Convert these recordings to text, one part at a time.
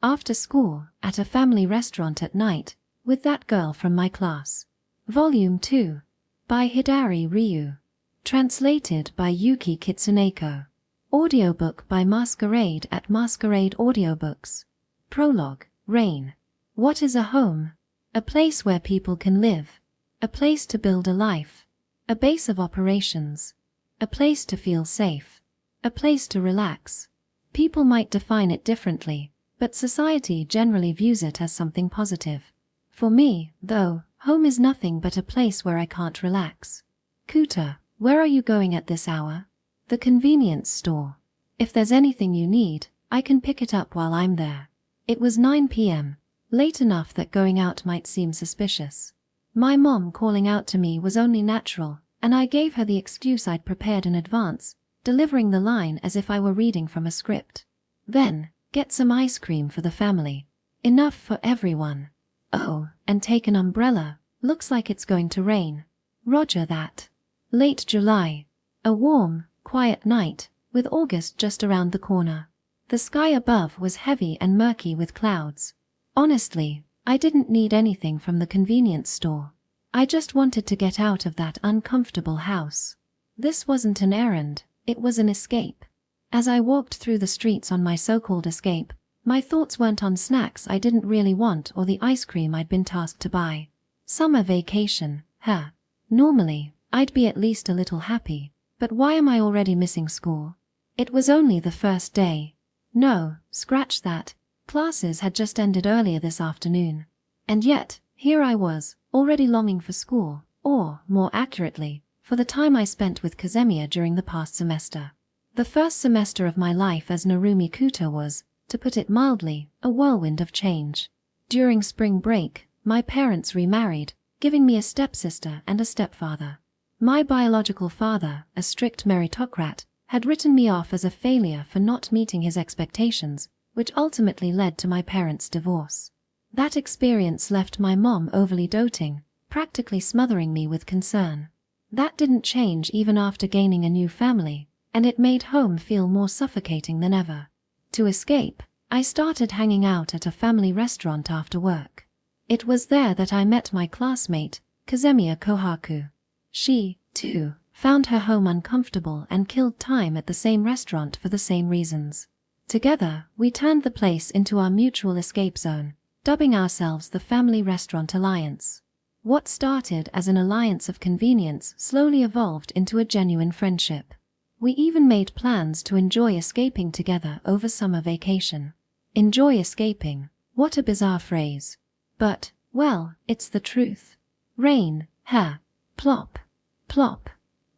After school, at a family restaurant at night, with that girl from my class. Volume 2. By Hidari Ryu. Translated by Yuki Kitsuneko. Audiobook by Masquerade at Masquerade Audiobooks. Prologue. Rain. What is a home? A place where people can live. A place to build a life. A base of operations. A place to feel safe. A place to relax. People might define it differently, but society generally views it as something positive. For me, though, home is nothing but a place where I can't relax. Kuta, where are you going at this hour? The convenience store. If there's anything you need, I can pick it up while I'm there. It was 9 p.m., late enough that going out might seem suspicious. My mom calling out to me was only natural, and I gave her the excuse I'd prepared in advance, delivering the line as if I were reading from a script. Then, get some ice cream for the family. Enough for everyone. Oh, and take an umbrella, looks like it's going to rain. Roger that. Late July. A warm, quiet night, with August just around the corner. The sky above was heavy and murky with clouds. Honestly, I didn't need anything from the convenience store. I just wanted to get out of that uncomfortable house. This wasn't an errand, it was an escape. As I walked through the streets on my so-called escape, my thoughts weren't on snacks I didn't really want or the ice cream I'd been tasked to buy. Summer vacation, huh? Normally, I'd be at least a little happy, but why am I already missing school? It was only the first day. No, scratch that. Classes had just ended earlier this afternoon. And yet, here I was, already longing for school, or, more accurately, for the time I spent with Kazemiya during the past semester. The first semester of my life as Narumi Kuta was, to put it mildly, a whirlwind of change. During spring break, my parents remarried, giving me a stepsister and a stepfather. My biological father, a strict meritocrat, had written me off as a failure for not meeting his expectations, which ultimately led to my parents' divorce. That experience left my mom overly doting, practically smothering me with concern. That didn't change even after gaining a new family, and it made home feel more suffocating than ever. To escape, I started hanging out at a family restaurant after work. It was there that I met my classmate, Kazemiya Kohaku. She, too, found her home uncomfortable and killed time at the same restaurant for the same reasons. Together, we turned the place into our mutual escape zone, dubbing ourselves the Family Restaurant Alliance. What started as an alliance of convenience slowly evolved into a genuine friendship. We even made plans to enjoy escaping together over summer vacation. Enjoy escaping, what a bizarre phrase. But, well, it's the truth. Rain, plop, plop.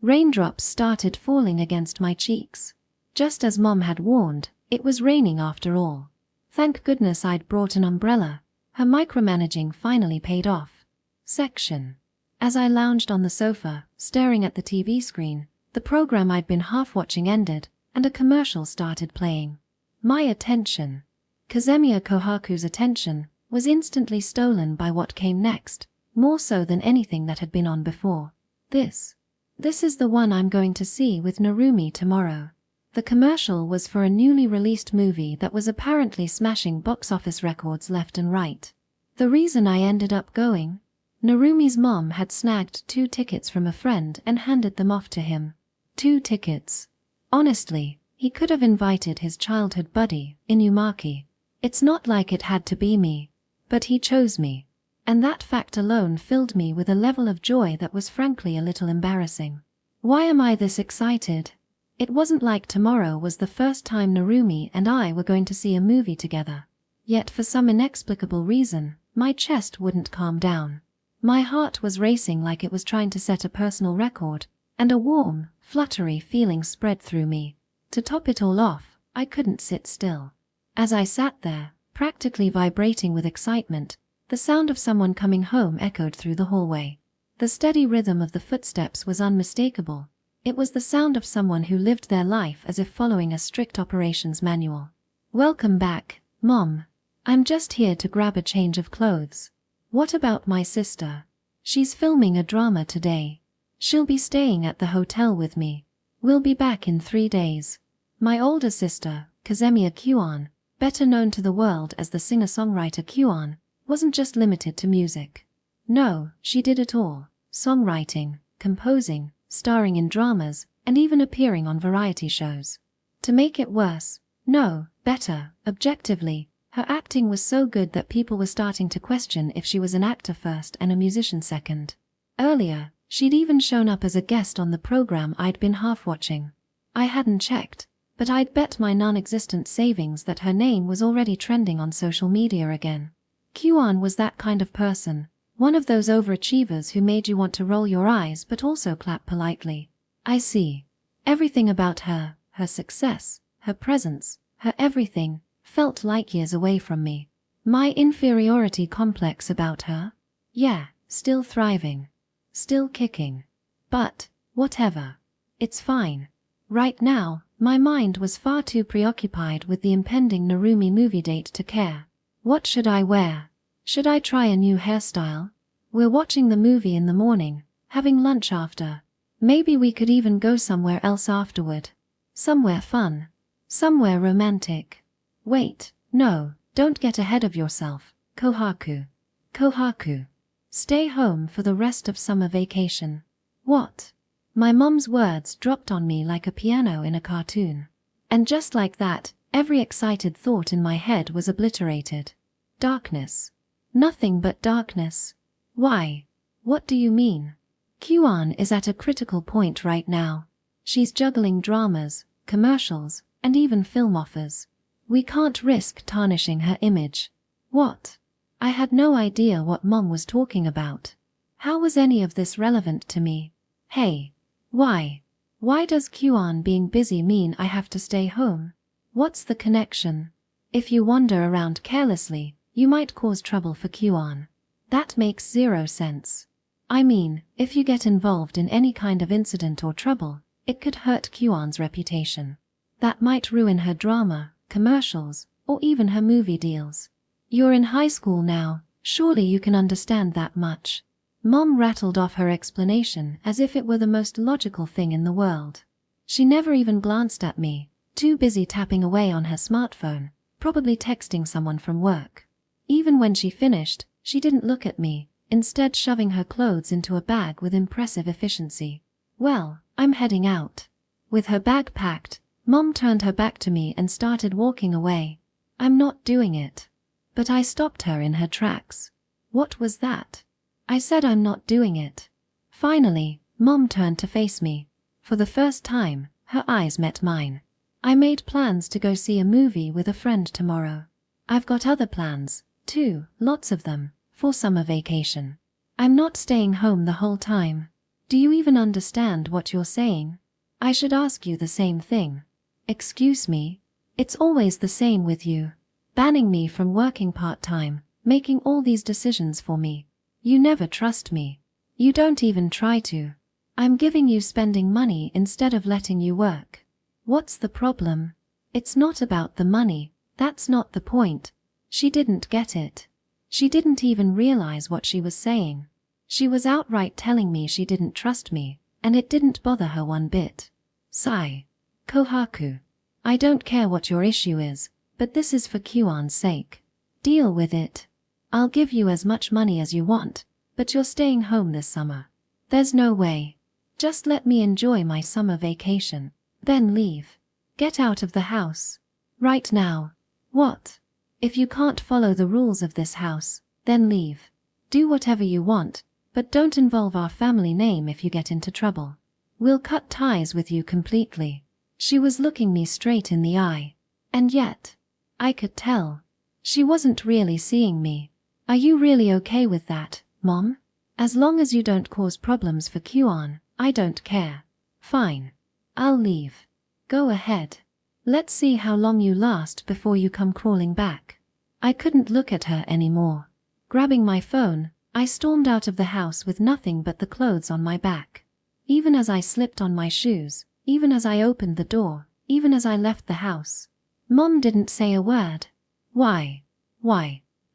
Raindrops started falling against my cheeks. Just as Mom had warned, it was raining after all. Thank goodness I'd brought an umbrella. Her micromanaging finally paid off. Section. As I lounged on the sofa, staring at the TV screen, the program I'd been half-watching ended, and a commercial started playing. My attention, Kazemiya Kohaku's attention, was instantly stolen by what came next, more so than anything that had been on before. This is the one I'm going to see with Narumi tomorrow. The commercial was for a newly released movie that was apparently smashing box office records left and right. The reason I ended up going? Narumi's mom had snagged 2 tickets from a friend and handed them off to him. 2 tickets. Honestly, he could have invited his childhood buddy, Inumaki. It's not like it had to be me. But he chose me. And that fact alone filled me with a level of joy that was frankly a little embarrassing. Why am I this excited? It wasn't like tomorrow was the first time Narumi and I were going to see a movie together. Yet for some inexplicable reason, my chest wouldn't calm down. My heart was racing like it was trying to set a personal record, and a warm, fluttery feeling spread through me. To top it all off, I couldn't sit still. As I sat there, practically vibrating with excitement, the sound of someone coming home echoed through the hallway. The steady rhythm of the footsteps was unmistakable. It was the sound of someone who lived their life as if following a strict operations manual. Welcome back, Mom. I'm just here to grab a change of clothes. What about my sister? She's filming a drama today. She'll be staying at the hotel with me. We'll be back in 3 days. My older sister, Kazemiya Kuan, better known to the world as the singer-songwriter Kyuan, wasn't just limited to music. No, she did it all: songwriting, composing, starring in dramas, and even appearing on variety shows. To make it worse, no, better, objectively, her acting was so good that people were starting to question if she was an actor first and a musician second. Earlier, she'd even shown up as a guest on the program I'd been half watching. I hadn't checked, but I'd bet my non-existent savings that her name was already trending on social media again. Kyuan was that kind of person, one of those overachievers who made you want to roll your eyes but also clap politely. I see. Everything about her, her success, her presence, her everything, felt like years away from me. My inferiority complex about her? Yeah, still thriving. Still kicking. But, whatever. It's fine. Right now, my mind was far too preoccupied with the impending Narumi movie date to care. What should I wear? Should I try a new hairstyle? We're watching the movie in the morning, having lunch after. Maybe we could even go somewhere else afterward. Somewhere fun. Somewhere romantic. Wait, no, don't get ahead of yourself, Kohaku. Kohaku. Stay home for the rest of summer vacation. What? My mom's words dropped on me like a piano in a cartoon. And just like that, every excited thought in my head was obliterated. Darkness. Nothing but darkness. Why? What do you mean? Kyuan is at a critical point right now. She's juggling dramas, commercials, and even film offers. We can't risk tarnishing her image. What? I had no idea what Mom was talking about. How was any of this relevant to me? Hey. Why? Why does Kyuan being busy mean I have to stay home? What's the connection? If you wander around carelessly, you might cause trouble for Kyuan. That makes zero sense. I mean, if you get involved in any kind of incident or trouble, it could hurt Kyuan's reputation. That might ruin her drama, commercials, or even her movie deals. You're in high school now, surely you can understand that much. Mom rattled off her explanation as if it were the most logical thing in the world. She never even glanced at me, too busy tapping away on her smartphone, probably texting someone from work. Even when she finished, she didn't look at me, instead shoving her clothes into a bag with impressive efficiency. Well, I'm heading out. With her bag packed, Mom turned her back to me and started walking away. I'm not doing it. But I stopped her in her tracks. What was that? I said I'm not doing it. Finally, Mom turned to face me. For the first time, her eyes met mine. I made plans to go see a movie with a friend tomorrow. I've got other plans, too, lots of them, for summer vacation. I'm not staying home the whole time. Do you even understand what you're saying? I should ask you the same thing. Excuse me? It's always the same with you. Banning me from working part-time, making all these decisions for me. You never trust me. You don't even try to. I'm giving you spending money instead of letting you work. What's the problem? It's not about the money, that's not the point. She didn't get it. She didn't even realize what she was saying. She was outright telling me she didn't trust me, and it didn't bother her one bit. Sigh. Kohaku. I don't care what your issue is, but this is for Kyuan's sake. Deal with it. I'll give you as much money as you want, but you're staying home this summer. There's no way. Just let me enjoy my summer vacation, then leave. Get out of the house. Right now. What? If you can't follow the rules of this house, then leave. Do whatever you want, but don't involve our family name if you get into trouble. We'll cut ties with you completely. She was looking me straight in the eye. And yet, I could tell. She wasn't really seeing me. Are you really okay with that, Mom? As long as you don't cause problems for Kyuan, I don't care. Fine. I'll leave. Go ahead. Let's see how long you last before you come crawling back. I couldn't look at her anymore. Grabbing my phone, I stormed out of the house with nothing but the clothes on my back. Even as I slipped on my shoes, even as I opened the door, even as I left the house. Mom didn't say a word. Why?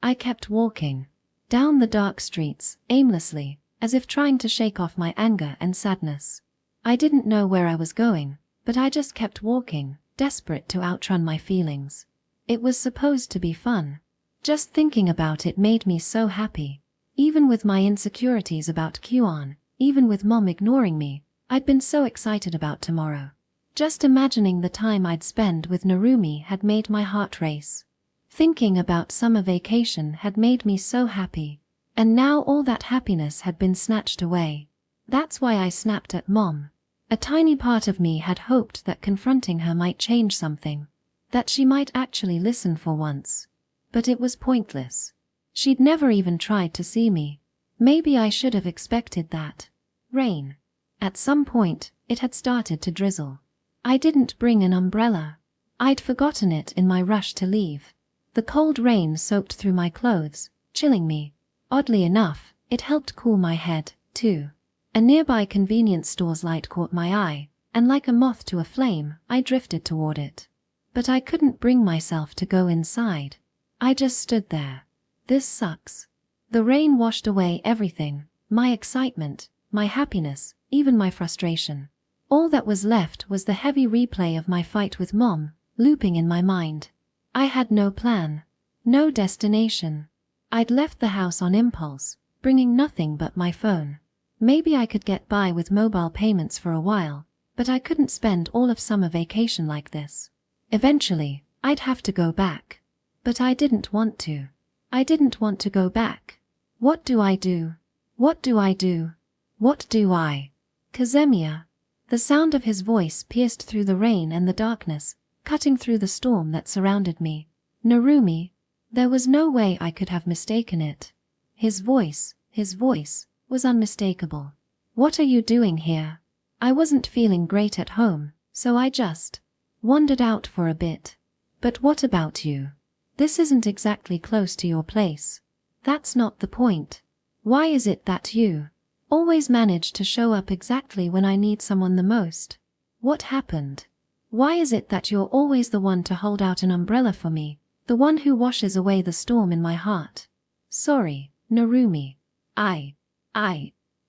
I kept walking. Down the dark streets, aimlessly, as if trying to shake off my anger and sadness. I didn't know where I was going, but I just kept walking, desperate to outrun my feelings. It was supposed to be fun. Just thinking about it made me so happy. Even with my insecurities about Q-on, even with Mom ignoring me, I'd been so excited about tomorrow. Just imagining the time I'd spend with Narumi had made my heart race. Thinking about summer vacation had made me so happy. And now all that happiness had been snatched away. That's why I snapped at Mom. A tiny part of me had hoped that confronting her might change something. That she might actually listen for once. But it was pointless. She'd never even tried to see me. Maybe I should have expected that. Rain. At some point, it had started to drizzle. I didn't bring an umbrella. I'd forgotten it in my rush to leave. The cold rain soaked through my clothes, chilling me. Oddly enough, it helped cool my head, too. A nearby convenience store's light caught my eye, and like a moth to a flame, I drifted toward it. But I couldn't bring myself to go inside. I just stood there. This sucks. The rain washed away everything, my excitement, my happiness, even my frustration. All that was left was the heavy replay of my fight with Mom, looping in my mind. I had no plan. No destination. I'd left the house on impulse, bringing nothing but my phone. Maybe I could get by with mobile payments for a while, but I couldn't spend all of summer vacation like this. Eventually, I'd have to go back. But I didn't want to. I didn't want to go back. What do I do? What do I do? What do I? Kazemiya. The sound of his voice pierced through the rain and the darkness, cutting through the storm that surrounded me. Narumi. There was no way I could have mistaken it. His voice was unmistakable. What are you doing here? I wasn't feeling great at home, so I just wandered out for a bit. But what about you? This isn't exactly close to your place. That's not the point. Why is it that you always manage to show up exactly when I need someone the most? What happened? Why is it that you're always the one to hold out an umbrella for me, the one who washes away the storm in my heart? Sorry, Narumi.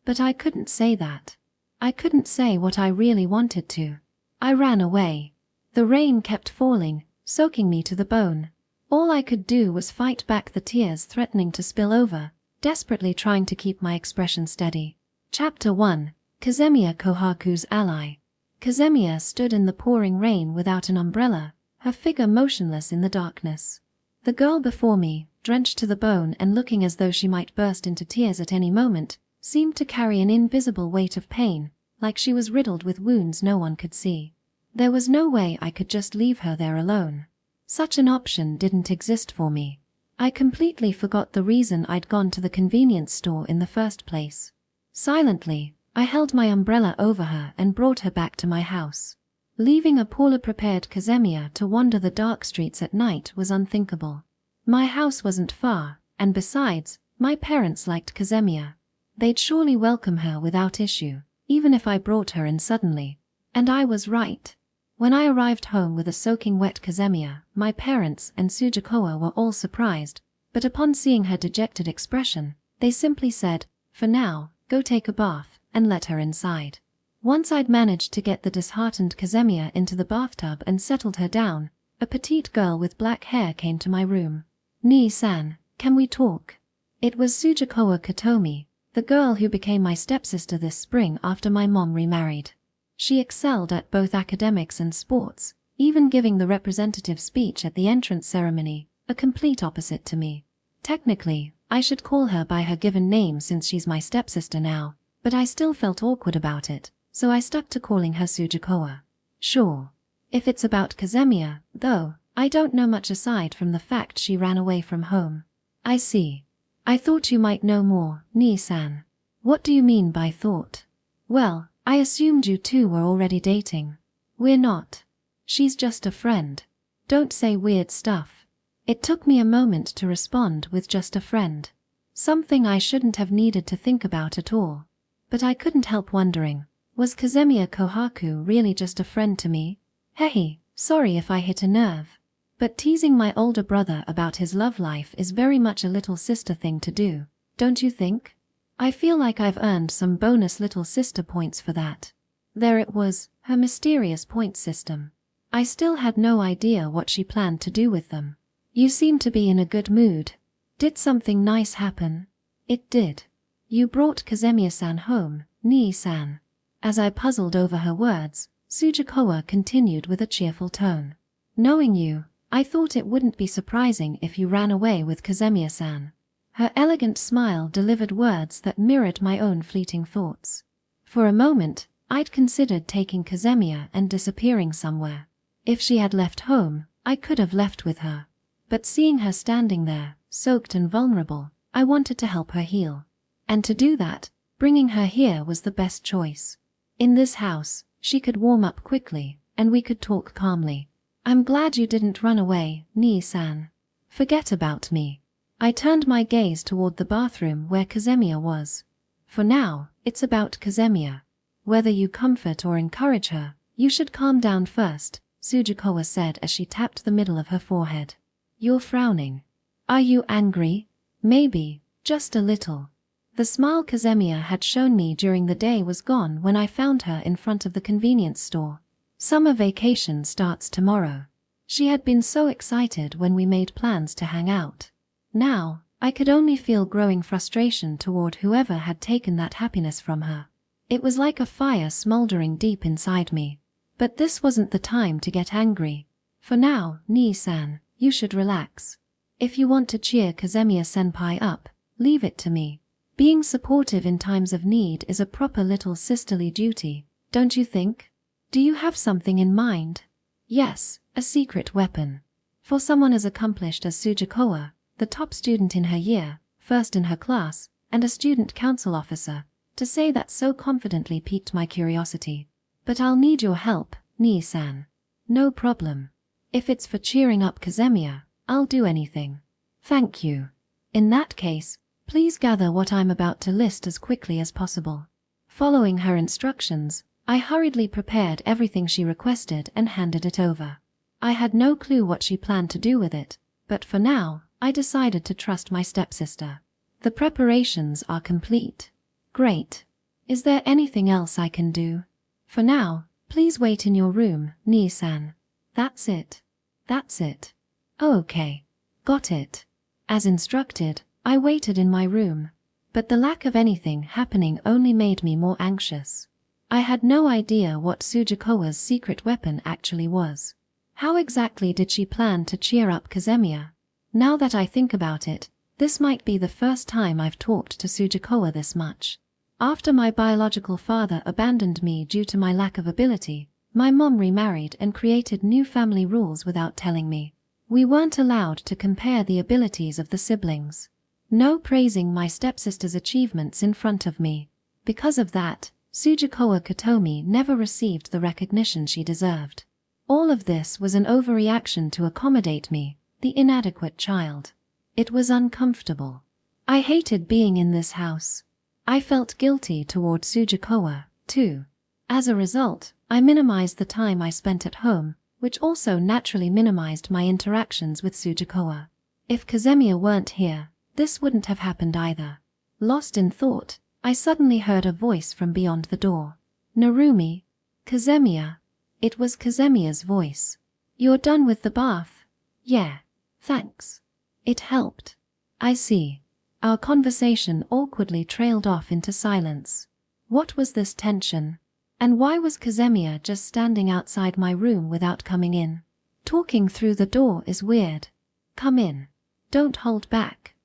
But I couldn't say that. I couldn't say what I really wanted to. I ran away. The rain kept falling, soaking me to the bone. All I could do was fight back the tears threatening to spill over, desperately trying to keep my expression steady. Chapter 1. Kazemiya Kohaku's ally. Kazemiya stood in the pouring rain without an umbrella, her figure motionless in the darkness. The girl before me, drenched to the bone and looking as though she might burst into tears at any moment, seemed to carry an invisible weight of pain, like she was riddled with wounds no one could see. There was no way I could just leave her there alone. Such an option didn't exist for me. I completely forgot the reason I'd gone to the convenience store in the first place. Silently, I held my umbrella over her and brought her back to my house. Leaving a poorly prepared Kazemiya to wander the dark streets at night was unthinkable. My house wasn't far, and besides, my parents liked Kazemiya. They'd surely welcome her without issue, even if I brought her in suddenly. And I was right. When I arrived home with a soaking wet Kazemiya, my parents and Sujikowa were all surprised, but upon seeing her dejected expression, they simply said, "For now, go take a bath," and let her inside. Once I'd managed to get the disheartened Kazemiya into the bathtub and settled her down, a petite girl with black hair came to my room. "Nii-san, can we talk?" It was Sujikowa Katomi, the girl who became my stepsister this spring after my mom remarried. She excelled at both academics and sports, even giving the representative speech at the entrance ceremony, a complete opposite to me. Technically, I should call her by her given name since she's my stepsister now, but I still felt awkward about it, so I stuck to calling her Sujikowa. Sure. If it's about Kazemiya, though, I don't know much aside from the fact she ran away from home. I see. I thought you might know more, Nii-san. What do you mean by thought? Well, I assumed you two were already dating. We're not. She's just a friend. Don't say weird stuff. It took me a moment to respond with just a friend. Something I shouldn't have needed to think about at all. But I couldn't help wondering, was Kazemiya Kohaku really just a friend to me? Hehe, sorry if I hit a nerve. But teasing my older brother about his love life is very much a little sister thing to do, don't you think? I feel like I've earned some bonus little sister points for that. There it was, her mysterious point system. I still had no idea what she planned to do with them. You seem to be in a good mood. Did something nice happen? It did. You brought Kazemiya-san home, Nii-san. As I puzzled over her words, Sujikowa continued with a cheerful tone. Knowing you, I thought it wouldn't be surprising if you ran away with Kazemiya-san. Her elegant smile delivered words that mirrored my own fleeting thoughts. For a moment, I'd considered taking Kazemiya and disappearing somewhere. If she had left home, I could have left with her. But seeing her standing there, soaked and vulnerable, I wanted to help her heal. And to do that, bringing her here was the best choice. In this house, she could warm up quickly, and we could talk calmly. I'm glad you didn't run away, Nii-san. Forget about me. I turned my gaze toward the bathroom where Kazemiya was. For now, it's about Kazemiya. Whether you comfort or encourage her, you should calm down first, Sujikowa said as she tapped the middle of her forehead. You're frowning. Are you angry? Maybe, just a little. The smile Kazemiya had shown me during the day was gone when I found her in front of the convenience store. Summer vacation starts tomorrow. She had been so excited when we made plans to hang out. Now, I could only feel growing frustration toward whoever had taken that happiness from her. It was like a fire smoldering deep inside me. But this wasn't the time to get angry. For now, Nii-san, you should relax. If you want to cheer Kazemiya-senpai up, leave it to me. Being supportive in times of need is a proper little sisterly duty, don't you think? Do you have something in mind? Yes, a secret weapon. For someone as accomplished as Sujikowa, the top student in her year, first in her class, and a student council officer, to say that so confidently piqued my curiosity. But I'll need your help, Nii-san. No problem. If it's for cheering up Kazemiya, I'll do anything. Thank you. In that case, please gather what I'm about to list as quickly as possible. Following her instructions, I hurriedly prepared everything she requested and handed it over. I had no clue what she planned to do with it, but for now, I decided to trust my stepsister. The preparations are complete. Great. Is there anything else I can do? For now, please wait in your room, Nii-san. That's it. That's it. Okay. Got it. As instructed, I waited in my room, but the lack of anything happening only made me more anxious. I had no idea what Sujikowa's secret weapon actually was. How exactly did she plan to cheer up Kazemiya? Now that I think about it, this might be the first time I've talked to Sujikowa this much. After my biological father abandoned me due to my lack of ability, my mom remarried and created new family rules without telling me. We weren't allowed to compare the abilities of the siblings. No praising my stepsister's achievements in front of me. Because of that, Sujikowa Kotomi never received the recognition she deserved. All of this was an overreaction to accommodate me, the inadequate child. It was uncomfortable. I hated being in this house. I felt guilty toward Sujikowa, too. As a result, I minimized the time I spent at home, which also naturally minimized my interactions with Sujikowa. If Kazemiya weren't here, this wouldn't have happened either. Lost in thought, I suddenly heard a voice from beyond the door. Narumi? Kazemiya? It was Kazemiya's voice. You're done with the bath? Yeah. Thanks. It helped. I see. Our conversation awkwardly trailed off into silence. What was this tension? And why was Kazemiya just standing outside my room without coming in? Talking through the door is weird. Come in. Don't hold back.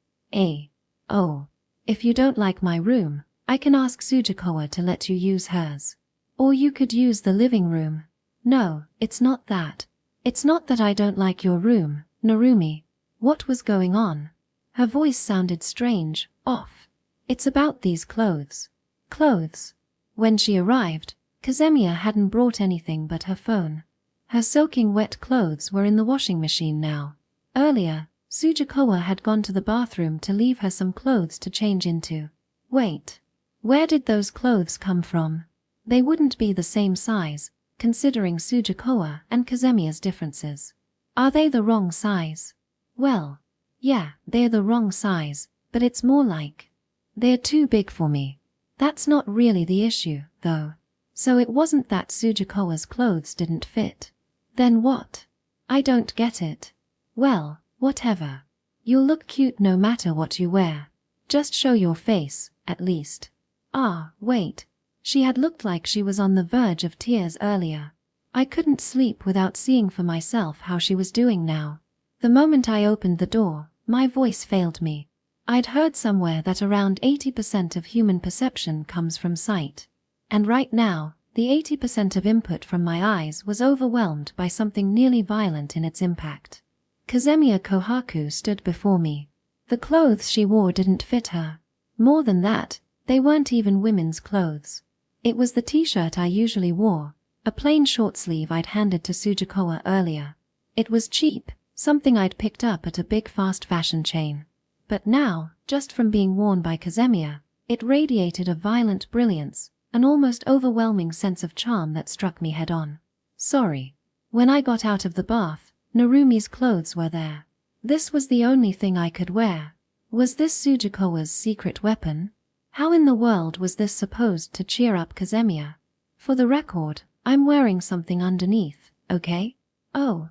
Oh. If you don't like my room, I can ask Sujikowa to let you use hers. Or you could use the living room. No, it's not that. It's not that I don't like your room, Narumi. What was going on? Her voice sounded strange, off. It's about these clothes. Clothes. When she arrived, Kazemiya hadn't brought anything but her phone. Her soaking wet clothes were in the washing machine now. Earlier, Sujikowa had gone to the bathroom to leave her some clothes to change into. Wait. Where did those clothes come from? They wouldn't be the same size, considering Sujikowa and Kazemiya's differences. Are they the wrong size? Well, yeah, they're the wrong size, but it's more like they're too big for me. That's not really the issue, though. So it wasn't that Sujikowa's clothes didn't fit. Then what? I don't get it. Well, whatever. You'll look cute no matter what you wear. Just show your face, at least. Ah, wait. She had looked like she was on the verge of tears earlier. I couldn't sleep without seeing for myself how she was doing now. The moment I opened the door, my voice failed me. I'd heard somewhere that around 80% of human perception comes from sight. And right now, the 80% of input from my eyes was overwhelmed by something nearly violent in its impact. Kazemiya Kohaku stood before me. The clothes she wore didn't fit her. More than that, they weren't even women's clothes. It was the t-shirt I usually wore, a plain short sleeve I'd handed to Sujikowa earlier. It was cheap, something I'd picked up at a big fast fashion chain. But now, just from being worn by Kazemiya, it radiated a violent brilliance, an almost overwhelming sense of charm that struck me head-on. Sorry. When I got out of the bath, Narumi's clothes were there. This was the only thing I could wear. Was this Sujikowa's secret weapon? How in the world was this supposed to cheer up Kazemiya? For the record, I'm wearing something underneath, okay? Oh,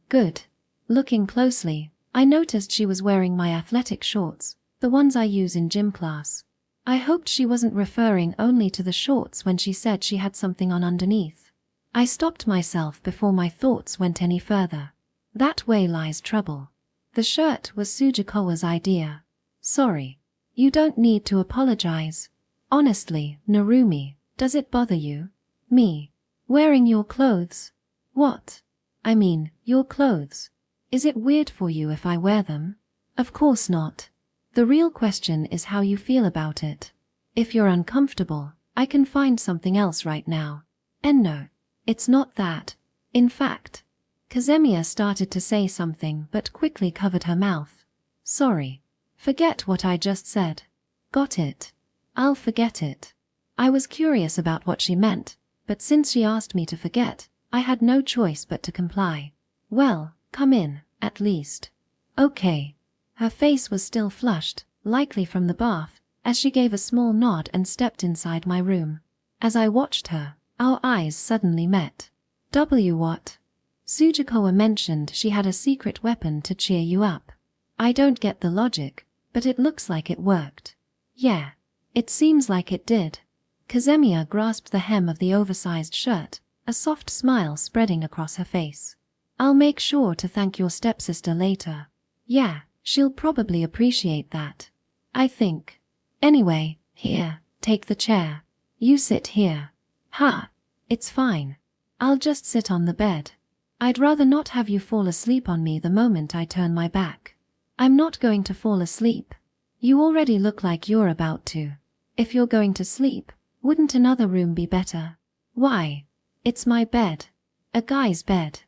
good. Looking closely, I noticed she was wearing my athletic shorts, the ones I use in gym class. I hoped she wasn't referring only to the shorts when she said she had something on underneath. I stopped myself before my thoughts went any further. That way lies trouble. The shirt was Sujikowa's idea. Sorry. You don't need to apologize. Honestly, Narumi, does it bother you? Me? Wearing your clothes? What? I mean, your clothes. Is it weird for you if I wear them? Of course not. The real question is how you feel about it. If you're uncomfortable, I can find something else right now. And no, it's not that. In fact, Kazemiya started to say something but quickly covered her mouth. Sorry. Forget what I just said. Got it. I'll forget it. I was curious about what she meant, but since she asked me to forget, I had no choice but to comply. Well, come in, at least. Okay. Her face was still flushed, likely from the bath, as she gave a small nod and stepped inside my room. As I watched her, our eyes suddenly met. What? Sujikowa mentioned she had a secret weapon to cheer you up. I don't get the logic, but it looks like it worked. Yeah, it seems like it did. Kazemiya grasped the hem of the oversized shirt, a soft smile spreading across her face. I'll make sure to thank your stepsister later. Yeah, she'll probably appreciate that. I think. Anyway, here, take the chair. You sit here. It's fine. I'll just sit on the bed. I'd rather not have you fall asleep on me the moment I turn my back. I'm not going to fall asleep. You already look like you're about to. If you're going to sleep, wouldn't another room be better? Why? It's my bed. A guy's bed.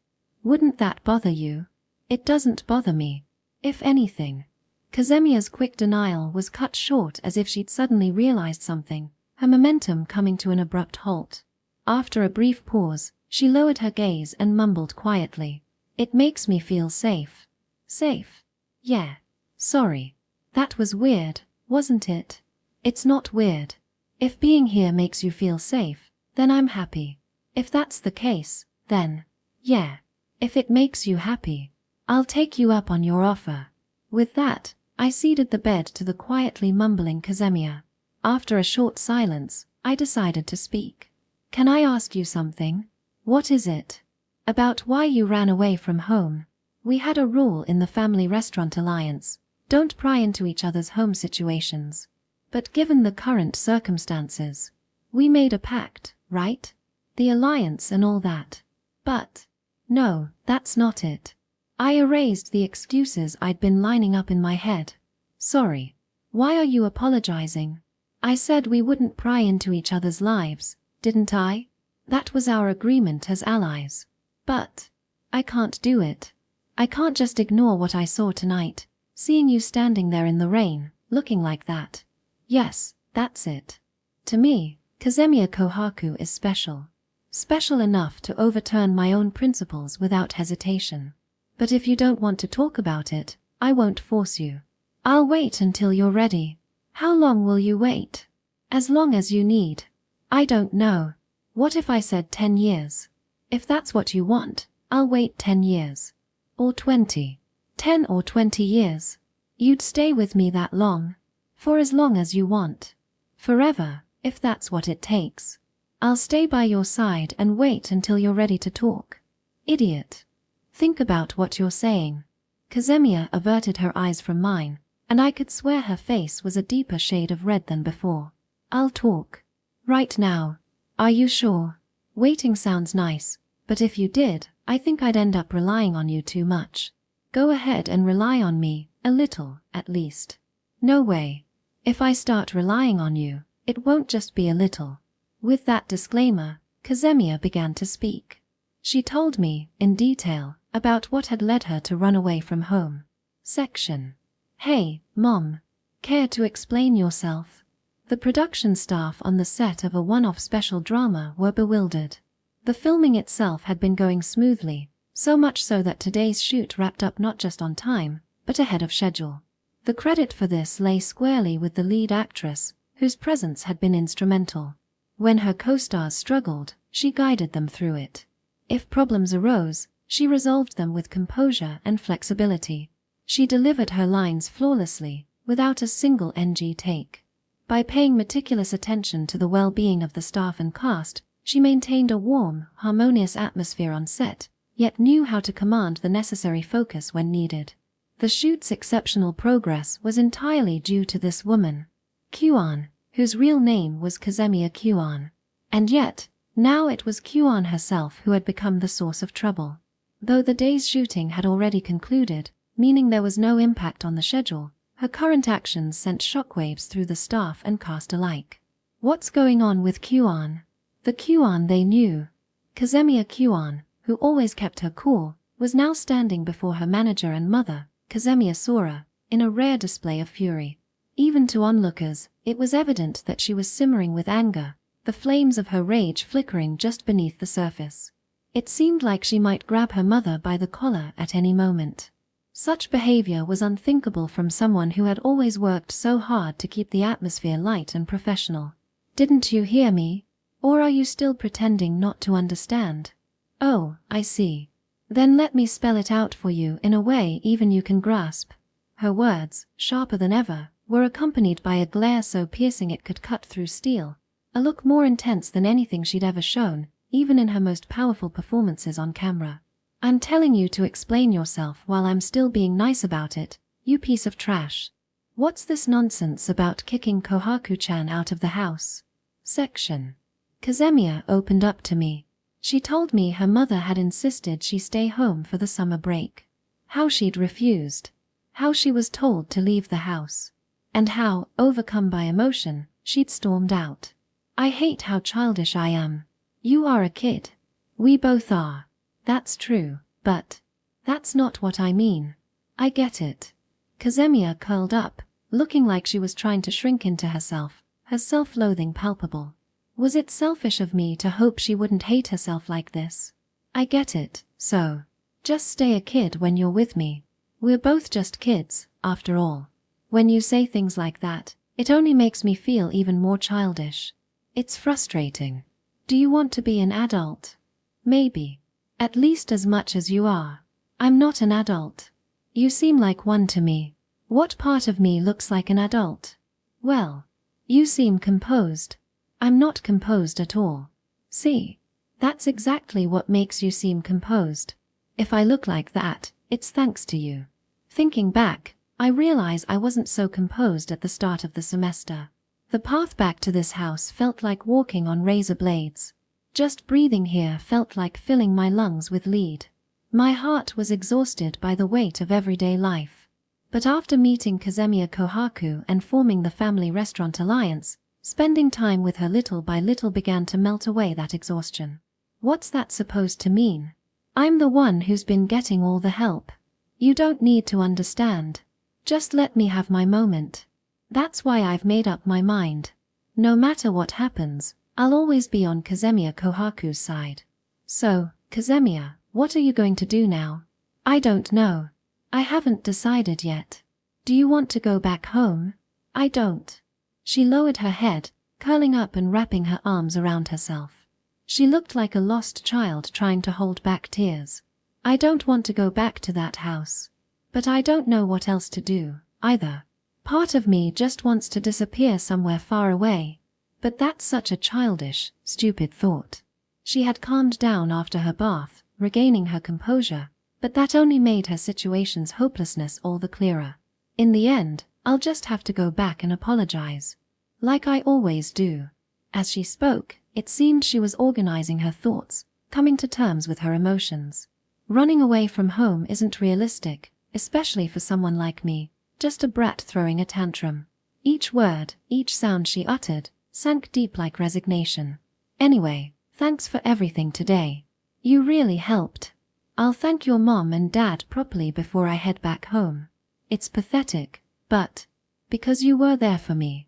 Wouldn't that bother you? It doesn't bother me. If anything. Kazemiya's quick denial was cut short as if she'd suddenly realized something, her momentum coming to an abrupt halt. After a brief pause, she lowered her gaze and mumbled quietly. It makes me feel safe. Safe? Yeah. Sorry. That was weird, wasn't it? It's not weird. If being here makes you feel safe, then I'm happy. If that's the case, then, yeah. If it makes you happy, I'll take you up on your offer. With that, I ceded the bed to the quietly mumbling Kazemiya. After a short silence, I decided to speak. Can I ask you something? What is it? About why you ran away from home. We had a rule in the Family Restaurant Alliance. Don't pry into each other's home situations. But given the current circumstances, we made a pact, right? The alliance and all that. But, no, that's not it. I erased the excuses I'd been lining up in my head. Sorry. Why are you apologizing? I said we wouldn't pry into each other's lives, didn't I? That was our agreement as allies. But I can't do it. I can't just ignore what I saw tonight, seeing you standing there in the rain, looking like that. Yes, that's it. To me, Kazemiya Kohaku is special. Special enough to overturn my own principles without hesitation. But if you don't want to talk about it, I won't force you. I'll wait until you're ready. How long will you wait? As long as you need. I don't know. What if I said 10 years? If that's what you want, I'll wait 10 years. Or 20. 10 or 20 years. You'd stay with me that long? For as long as you want. Forever, if that's what it takes. I'll stay by your side and wait until you're ready to talk. Idiot. Think about what you're saying. Kazemiya averted her eyes from mine, and I could swear her face was a deeper shade of red than before. I'll talk. Right now. Are you sure? Waiting sounds nice, but if you did, I think I'd end up relying on you too much. Go ahead and rely on me, a little, at least. No way. If I start relying on you, it won't just be a little. With that disclaimer, Kazemiya began to speak. She told me, in detail, about what had led her to run away from home. Section. Hey, Mom. Care to explain yourself? The production staff on the set of a one-off special drama were bewildered. The filming itself had been going smoothly, so much so that today's shoot wrapped up not just on time, but ahead of schedule. The credit for this lay squarely with the lead actress, whose presence had been instrumental. When her co-stars struggled, she guided them through it. If problems arose, she resolved them with composure and flexibility. She delivered her lines flawlessly, without a single NG take. By paying meticulous attention to the well-being of the staff and cast, she maintained a warm, harmonious atmosphere on set, yet knew how to command the necessary focus when needed. The shoot's exceptional progress was entirely due to this woman, Kyuan, whose real name was Kazemiya Kyuan. And yet, now it was Kyuan herself who had become the source of trouble. Though the day's shooting had already concluded, meaning there was no impact on the schedule, her current actions sent shockwaves through the staff and cast alike. What's going on with Kyuan? The Kyuan they knew, Kazemiya Kyuan, who always kept her cool, was now standing before her manager and mother, Kazemiya Sora, in a rare display of fury. Even to onlookers, it was evident that she was simmering with anger, the flames of her rage flickering just beneath the surface. It seemed like she might grab her mother by the collar at any moment. Such behavior was unthinkable from someone who had always worked so hard to keep the atmosphere light and professional. Didn't you hear me? Or are you still pretending not to understand? Oh, I see. Then let me spell it out for you in a way even you can grasp. Her words, sharper than ever, were accompanied by a glare so piercing it could cut through steel, a look more intense than anything she'd ever shown, even in her most powerful performances on camera. I'm telling you to explain yourself while I'm still being nice about it, you piece of trash. What's this nonsense about kicking Kohaku-chan out of the house? Section. Kazemiya opened up to me. She told me her mother had insisted she stay home for the summer break. How she'd refused. How she was told to leave the house. And how, overcome by emotion, she'd stormed out. I hate how childish I am. You are a kid. We both are. That's true, but that's not what I mean. I get it. Kazemiya curled up, looking like she was trying to shrink into herself, her self-loathing palpable. Was it selfish of me to hope she wouldn't hate herself like this? I get it, so just stay a kid when you're with me. We're both just kids, after all. When you say things like that, it only makes me feel even more childish. It's frustrating. Do you want to be an adult? Maybe. At least as much as you are. I'm not an adult. You seem like one to me. What part of me looks like an adult? Well, you seem composed. I'm not composed at all. See? That's exactly what makes you seem composed. If I look like that, it's thanks to you. Thinking back, I realize I wasn't so composed at the start of the semester. The path back to this house felt like walking on razor blades. Just breathing here felt like filling my lungs with lead. My heart was exhausted by the weight of everyday life. But after meeting Kazemiya Kohaku and forming the family restaurant alliance, spending time with her little by little began to melt away that exhaustion. What's that supposed to mean? I'm the one who's been getting all the help. You don't need to understand. Just let me have my moment. That's why I've made up my mind. No matter what happens, I'll always be on Kazemiya Kohaku's side. So, Kazemiya, what are you going to do now? I don't know. I haven't decided yet. Do you want to go back home? I don't. She lowered her head, curling up and wrapping her arms around herself. She looked like a lost child trying to hold back tears. I don't want to go back to that house. But I don't know what else to do, either. Part of me just wants to disappear somewhere far away. But that's such a childish, stupid thought. She had calmed down after her bath, regaining her composure, but that only made her situation's hopelessness all the clearer. In the end, I'll just have to go back and apologize. Like I always do. As she spoke, it seemed she was organizing her thoughts, coming to terms with her emotions. Running away from home isn't realistic, especially for someone like me, just a brat throwing a tantrum. Each word, each sound she uttered, sank deep like resignation. Anyway, thanks for everything today. You really helped. I'll thank your mom and dad properly before I head back home. It's pathetic, but because you were there for me,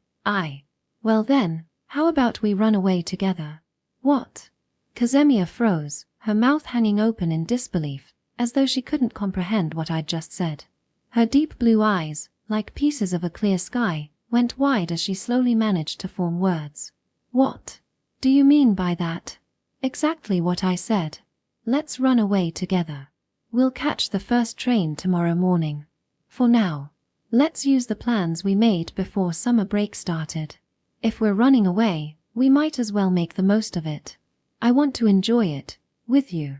well then, how about we run away together? What? Kazemiya froze, her mouth hanging open in disbelief, as though she couldn't comprehend what I'd just said. Her deep blue eyes, like pieces of a clear sky, went wide as she slowly managed to form words. What do you mean by that? Exactly what I said. Let's run away together. We'll catch the first train tomorrow morning. For now, let's use the plans we made before summer break started. If we're running away, we might as well make the most of it. I want to enjoy it, with you.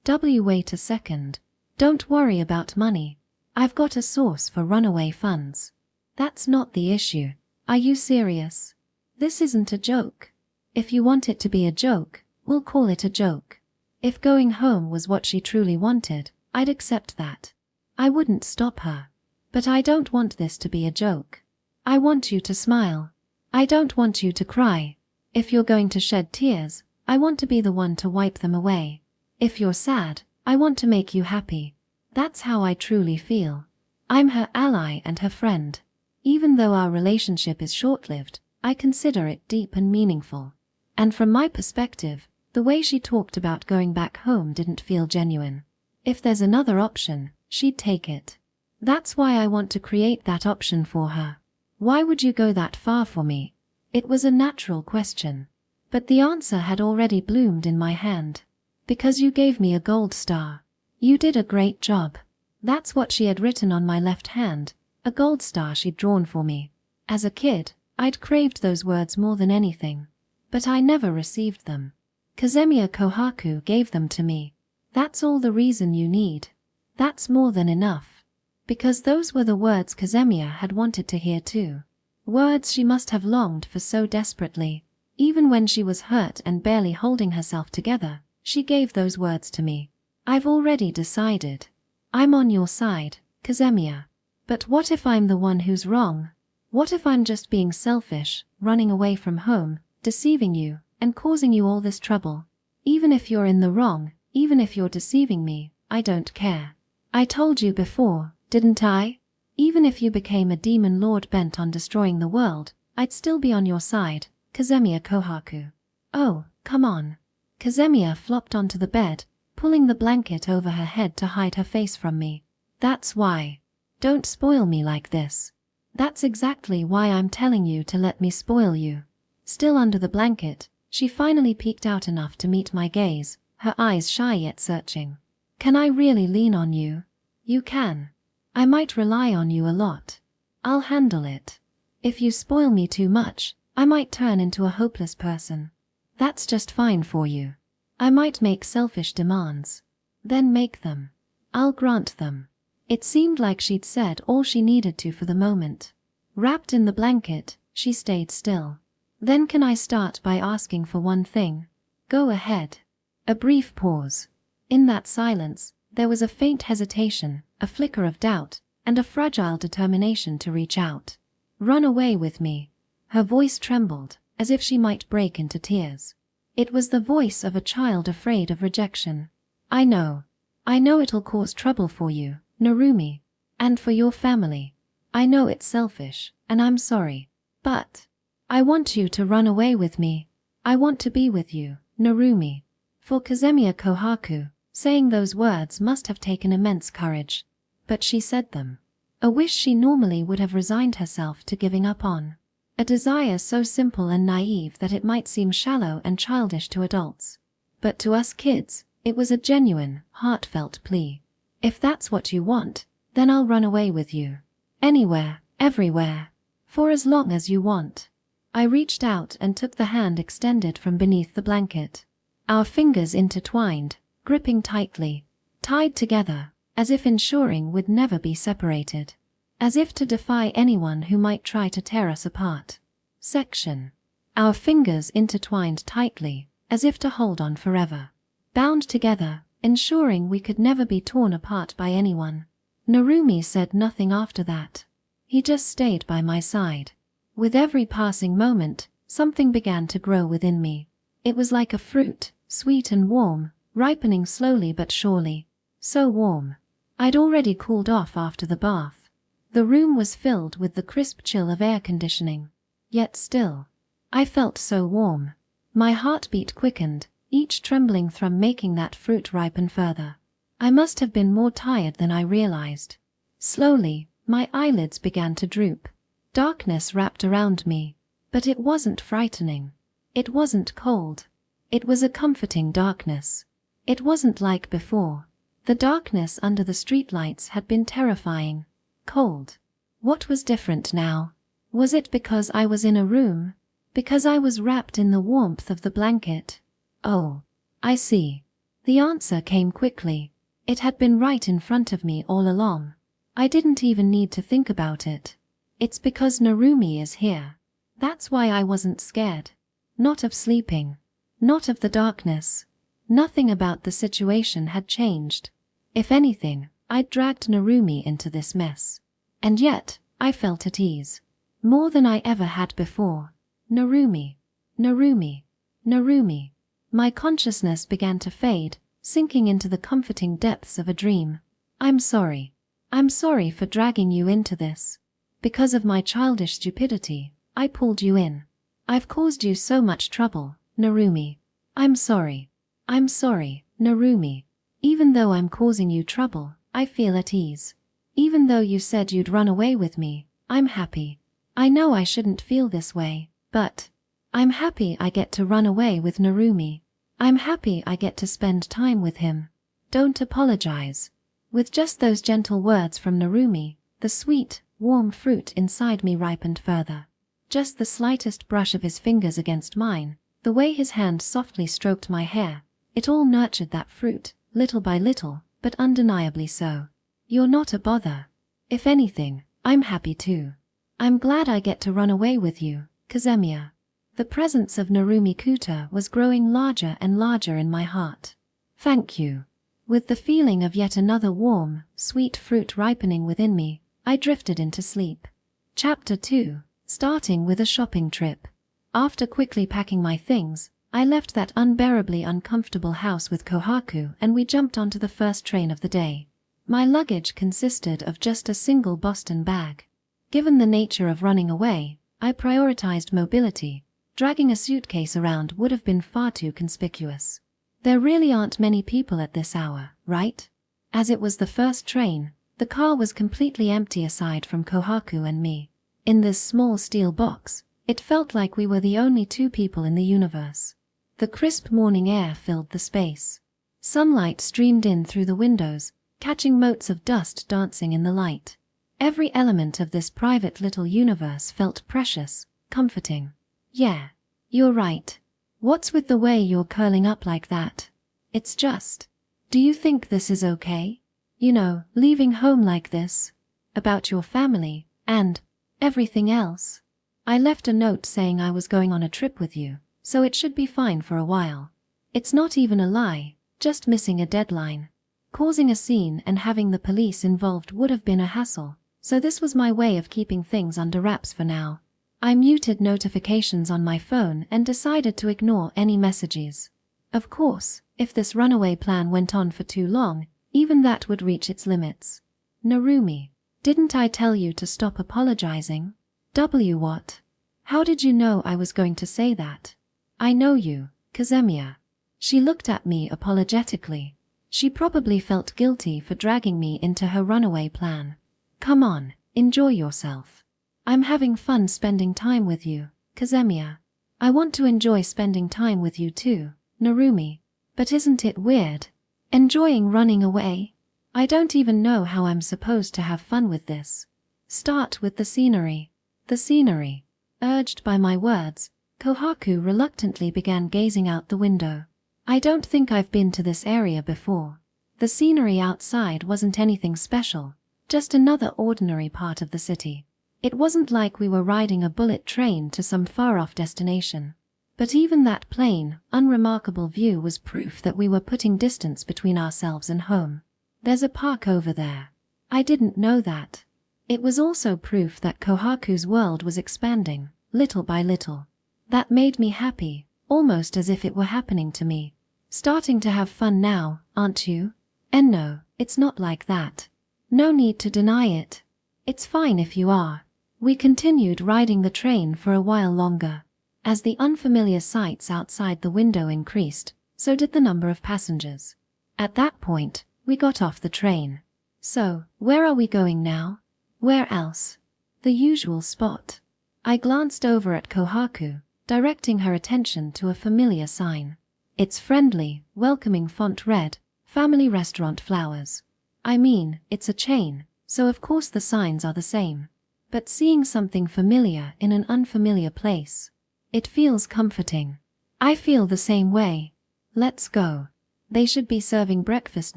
Wait a second. Don't worry about money. I've got a source for runaway funds. That's not the issue. Are you serious? This isn't a joke. If you want it to be a joke, we'll call it a joke. If going home was what she truly wanted, I'd accept that. I wouldn't stop her. But I don't want this to be a joke. I want you to smile. I don't want you to cry. If you're going to shed tears, I want to be the one to wipe them away. If you're sad, I want to make you happy. That's how I truly feel. I'm her ally and her friend. Even though our relationship is short-lived, I consider it deep and meaningful. And from my perspective, the way she talked about going back home didn't feel genuine. If there's another option, she'd take it. That's why I want to create that option for her. Why would you go that far for me? It was a natural question. But the answer had already bloomed in my hand. Because you gave me a gold star. You did a great job. That's what she had written on my left hand, a gold star she'd drawn for me. As a kid, I'd craved those words more than anything. But I never received them. Kazemiya Kohaku gave them to me. That's all the reason you need. That's more than enough. Because those were the words Kazemiya had wanted to hear too. Words she must have longed for so desperately. Even when she was hurt and barely holding herself together, she gave those words to me. I've already decided. I'm on your side, Kazemiya. But what if I'm the one who's wrong? What if I'm just being selfish, running away from home, deceiving you, and causing you all this trouble? Even if you're in the wrong, even if you're deceiving me, I don't care. I told you before, didn't I? Even if you became a demon lord bent on destroying the world, I'd still be on your side, Kazemiya Kohaku. Oh, come on. Kazemiya flopped onto the bed, pulling the blanket over her head to hide her face from me. That's why. Don't spoil me like this. That's exactly why I'm telling you to let me spoil you. Still under the blanket, she finally peeked out enough to meet my gaze, her eyes shy yet searching. Can I really lean on you? You can. I might rely on you a lot. I'll handle it. If you spoil me too much, I might turn into a hopeless person. That's just fine for you. I might make selfish demands. Then make them. I'll grant them. It seemed like she'd said all she needed to for the moment. Wrapped in the blanket, she stayed still. Then can I start by asking for one thing? Go ahead. A brief pause. In that silence, there was a faint hesitation, a flicker of doubt, and a fragile determination to reach out. Run away with me. Her voice trembled, as if she might break into tears. It was the voice of a child afraid of rejection. I know it'll cause trouble for you, Narumi, and for your family. I know it's selfish, and I'm sorry. But I want you to run away with me. I want to be with you, Narumi. For Kazemiya Kohaku, saying those words must have taken immense courage. But she said them. A wish she normally would have resigned herself to giving up on. A desire so simple and naive that it might seem shallow and childish to adults. But to us kids, It was a genuine, heartfelt plea. If that's what you want, then I'll run away with you. Anywhere, everywhere. For as long as you want. I reached out and took the hand extended from beneath the blanket. Our fingers intertwined, gripping tightly, tied together, as if ensuring we'd never be separated. As if to defy anyone who might try to tear us apart. Section. Our fingers intertwined tightly, as if to hold on forever. Bound together, ensuring we could never be torn apart by anyone. Narumi said nothing after that. He just stayed by my side. With every passing moment, something began to grow within me. It was like a fruit, sweet and warm, ripening slowly but surely. So warm. I'd already cooled off after the bath. The room was filled with the crisp chill of air conditioning. Yet still, I felt so warm. My heartbeat quickened, each trembling thrum making that fruit ripen further. I must have been more tired than I realized. Slowly, my eyelids began to droop. Darkness wrapped around me, but it wasn't frightening. It wasn't cold. It was a comforting darkness. It wasn't like before. The darkness under the streetlights had been terrifying. Cold. What was different now? Was it because I was in a room? Because I was wrapped in the warmth of the blanket? Oh, I see. The answer came quickly. It had been right in front of me all along. I didn't even need to think about it. It's because Narumi is here. That's why I wasn't scared. Not of sleeping. Not of the darkness. Nothing about the situation had changed. If anything, I'd dragged Narumi into this mess. And yet, I felt at ease. More than I ever had before. Narumi. Narumi. Narumi. My consciousness began to fade, sinking into the comforting depths of a dream. I'm sorry. I'm sorry for dragging you into this. Because of my childish stupidity, I pulled you in. I've caused you so much trouble, Narumi. I'm sorry. I'm sorry, Narumi. Even though I'm causing you trouble, I feel at ease. Even though you said you'd run away with me, I'm happy. I know I shouldn't feel this way, but I'm happy I get to run away with Narumi. I'm happy I get to spend time with him. Don't apologize. With just those gentle words from Narumi, the sweet, warm fruit inside me ripened further. Just the slightest brush of his fingers against mine, the way his hand softly stroked my hair, it all nurtured that fruit, little by little, but undeniably so. You're not a bother. If anything, I'm happy too. I'm glad I get to run away with you, Kazemiya. The presence of Narumi Kuta was growing larger and larger in my heart. Thank you. With the feeling of yet another warm, sweet fruit ripening within me, I drifted into sleep. Chapter 2, starting with a shopping trip. After quickly packing my things, I left that unbearably uncomfortable house with Kohaku and we jumped onto the first train of the day. My luggage consisted of just a single Boston bag. Given the nature of running away, I prioritized mobility. Dragging a suitcase around would have been far too conspicuous. There really aren't many people at this hour, right? As it was the first train, the car was completely empty aside from Kohaku and me. In this small steel box, it felt like we were the only two people in the universe. The crisp morning air filled the space. Sunlight streamed in through the windows, catching motes of dust dancing in the light. Every element of this private little universe felt precious, comforting. Yeah, you're right. What's with the way you're curling up like that? It's just. Do you think this is okay? You know, leaving home like this. About your family, and everything else. I left a note saying I was going on a trip with you, so it should be fine for a while. It's not even a lie, just missing a deadline. Causing a scene and having the police involved would have been a hassle, so this was my way of keeping things under wraps for now. I muted notifications on my phone and decided to ignore any messages. Of course, if this runaway plan went on for too long, even that would reach its limits. Narumi, didn't I tell you to stop apologizing? What? How did you know I was going to say that? I know you, Kazemiya. She looked at me apologetically. She probably felt guilty for dragging me into her runaway plan. Come on, enjoy yourself. I'm having fun spending time with you, Kazemiya. I want to enjoy spending time with you too, Narumi. But isn't it weird, Enjoying running away? I don't even know how I'm supposed to have fun with this. Start with the scenery. The scenery. Urged by my words, Kohaku reluctantly began gazing out the window. I don't think I've been to this area before. The scenery outside wasn't anything special, just another ordinary part of the city. It wasn't like we were riding a bullet train to some far-off destination. But even that plain, unremarkable view was proof that we were putting distance between ourselves and home. There's a park over there. I didn't know that. It was also proof that Kohaku's world was expanding, little by little. That made me happy, almost as if it were happening to me. Starting to have fun now, aren't you? And no, it's not like that. No need to deny it. It's fine if you are. We continued riding the train for a while longer. As the unfamiliar sights outside the window increased, so did the number of passengers. At that point, we got off the train. So, where are we going now? Where else? The usual spot. I glanced over at Kohaku, directing her attention to a familiar sign. Its friendly, welcoming font read, Family Restaurant Flowers. I mean, it's a chain, so of course the signs are the same. But seeing something familiar in an unfamiliar place, it feels comforting. I feel the same way. Let's go. They should be serving breakfast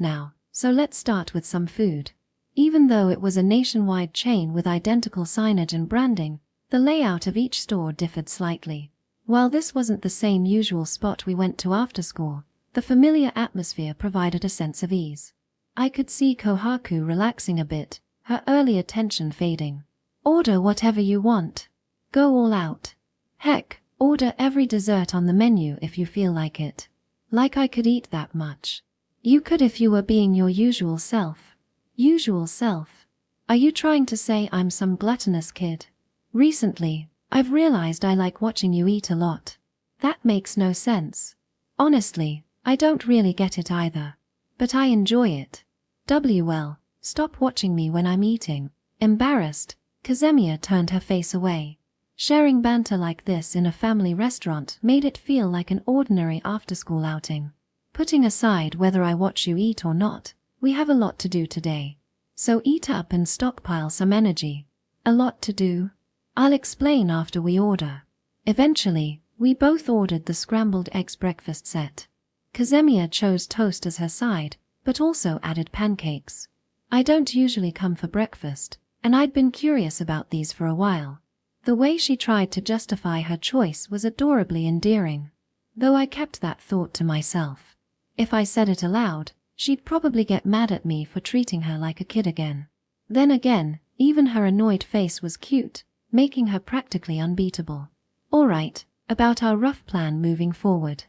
now, so let's start with some food. Even though it was a nationwide chain with identical signage and branding, the layout of each store differed slightly. While this wasn't the same usual spot we went to after school, the familiar atmosphere provided a sense of ease. I could see Kohaku relaxing a bit, her earlier tension fading. Order whatever you want. Go all out. Heck, order every dessert on the menu if you feel like it. Like I could eat that much. You could if you were being your usual self. Usual self? Are you trying to say I'm some gluttonous kid? Recently, I've realized I like watching you eat a lot. That makes no sense. Honestly, I don't really get it either. But I enjoy it. WL, stop watching me when I'm eating. Embarrassed, Kazemiya turned her face away. Sharing banter like this in a family restaurant made it feel like an ordinary after-school outing. Putting aside whether I watch you eat or not, we have a lot to do today. So eat up and stockpile some energy. A lot to do? I'll explain after we order. Eventually, we both ordered the scrambled eggs breakfast set. Kazemiya chose toast as her side, but also added pancakes. I don't usually come for breakfast, and I'd been curious about these for a while. The way she tried to justify her choice was adorably endearing, though I kept that thought to myself. If I said it aloud, she'd probably get mad at me for treating her like a kid again. Then again, even her annoyed face was cute, making her practically unbeatable. Alright, about our rough plan moving forward.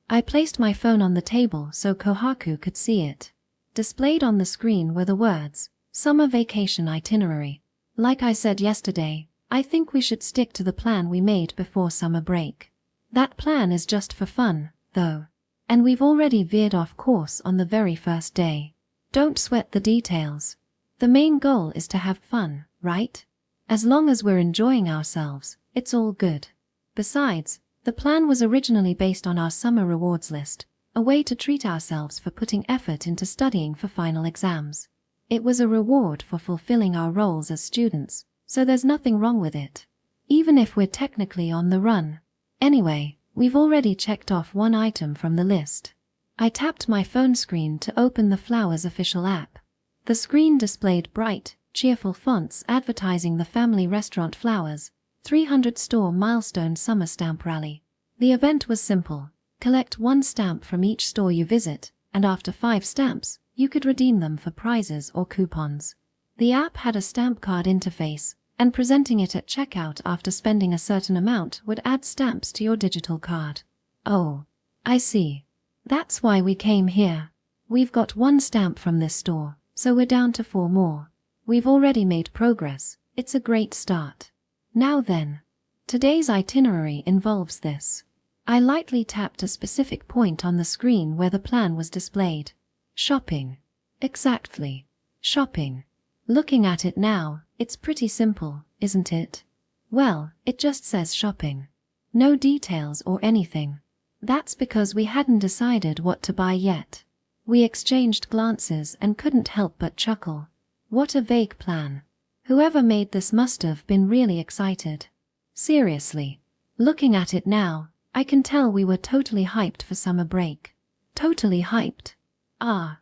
I placed my phone on the table so Kohaku could see it. Displayed on the screen were the words, Summer Vacation Itinerary. Like I said yesterday, I think we should stick to the plan we made before summer break. That plan is just for fun, though. And we've already veered off course on the very first day. Don't sweat the details. The main goal is to have fun, right? As long as we're enjoying ourselves, it's all good. Besides, the plan was originally based on our summer rewards list, a way to treat ourselves for putting effort into studying for final exams. It was a reward for fulfilling our roles as students, so there's nothing wrong with it. Even if we're technically on the run. Anyway, we've already checked off one item from the list. I tapped my phone screen to open the Flowers official app. The screen displayed bright, cheerful fonts advertising the family restaurant Flowers 300-store milestone summer stamp rally. The event was simple. Collect one stamp from each store you visit, and after 5 stamps, you could redeem them for prizes or coupons. The app had a stamp card interface, and presenting it at checkout after spending a certain amount would add stamps to your digital card. Oh, I see. That's why we came here. We've got 1 stamp from this store, so we're down to 4 more. We've already made progress. It's a great start. Now then, today's itinerary involves this. I lightly tapped a specific point on the screen where the plan was displayed. Shopping. Exactly. Shopping. Looking at it now, it's pretty simple, isn't it? Well, it just says shopping. No details or anything. That's because we hadn't decided what to buy yet. We exchanged glances and couldn't help but chuckle. What a vague plan. Whoever made this must have been really excited. Seriously. Looking at it now, I can tell we were totally hyped for summer break. Totally hyped.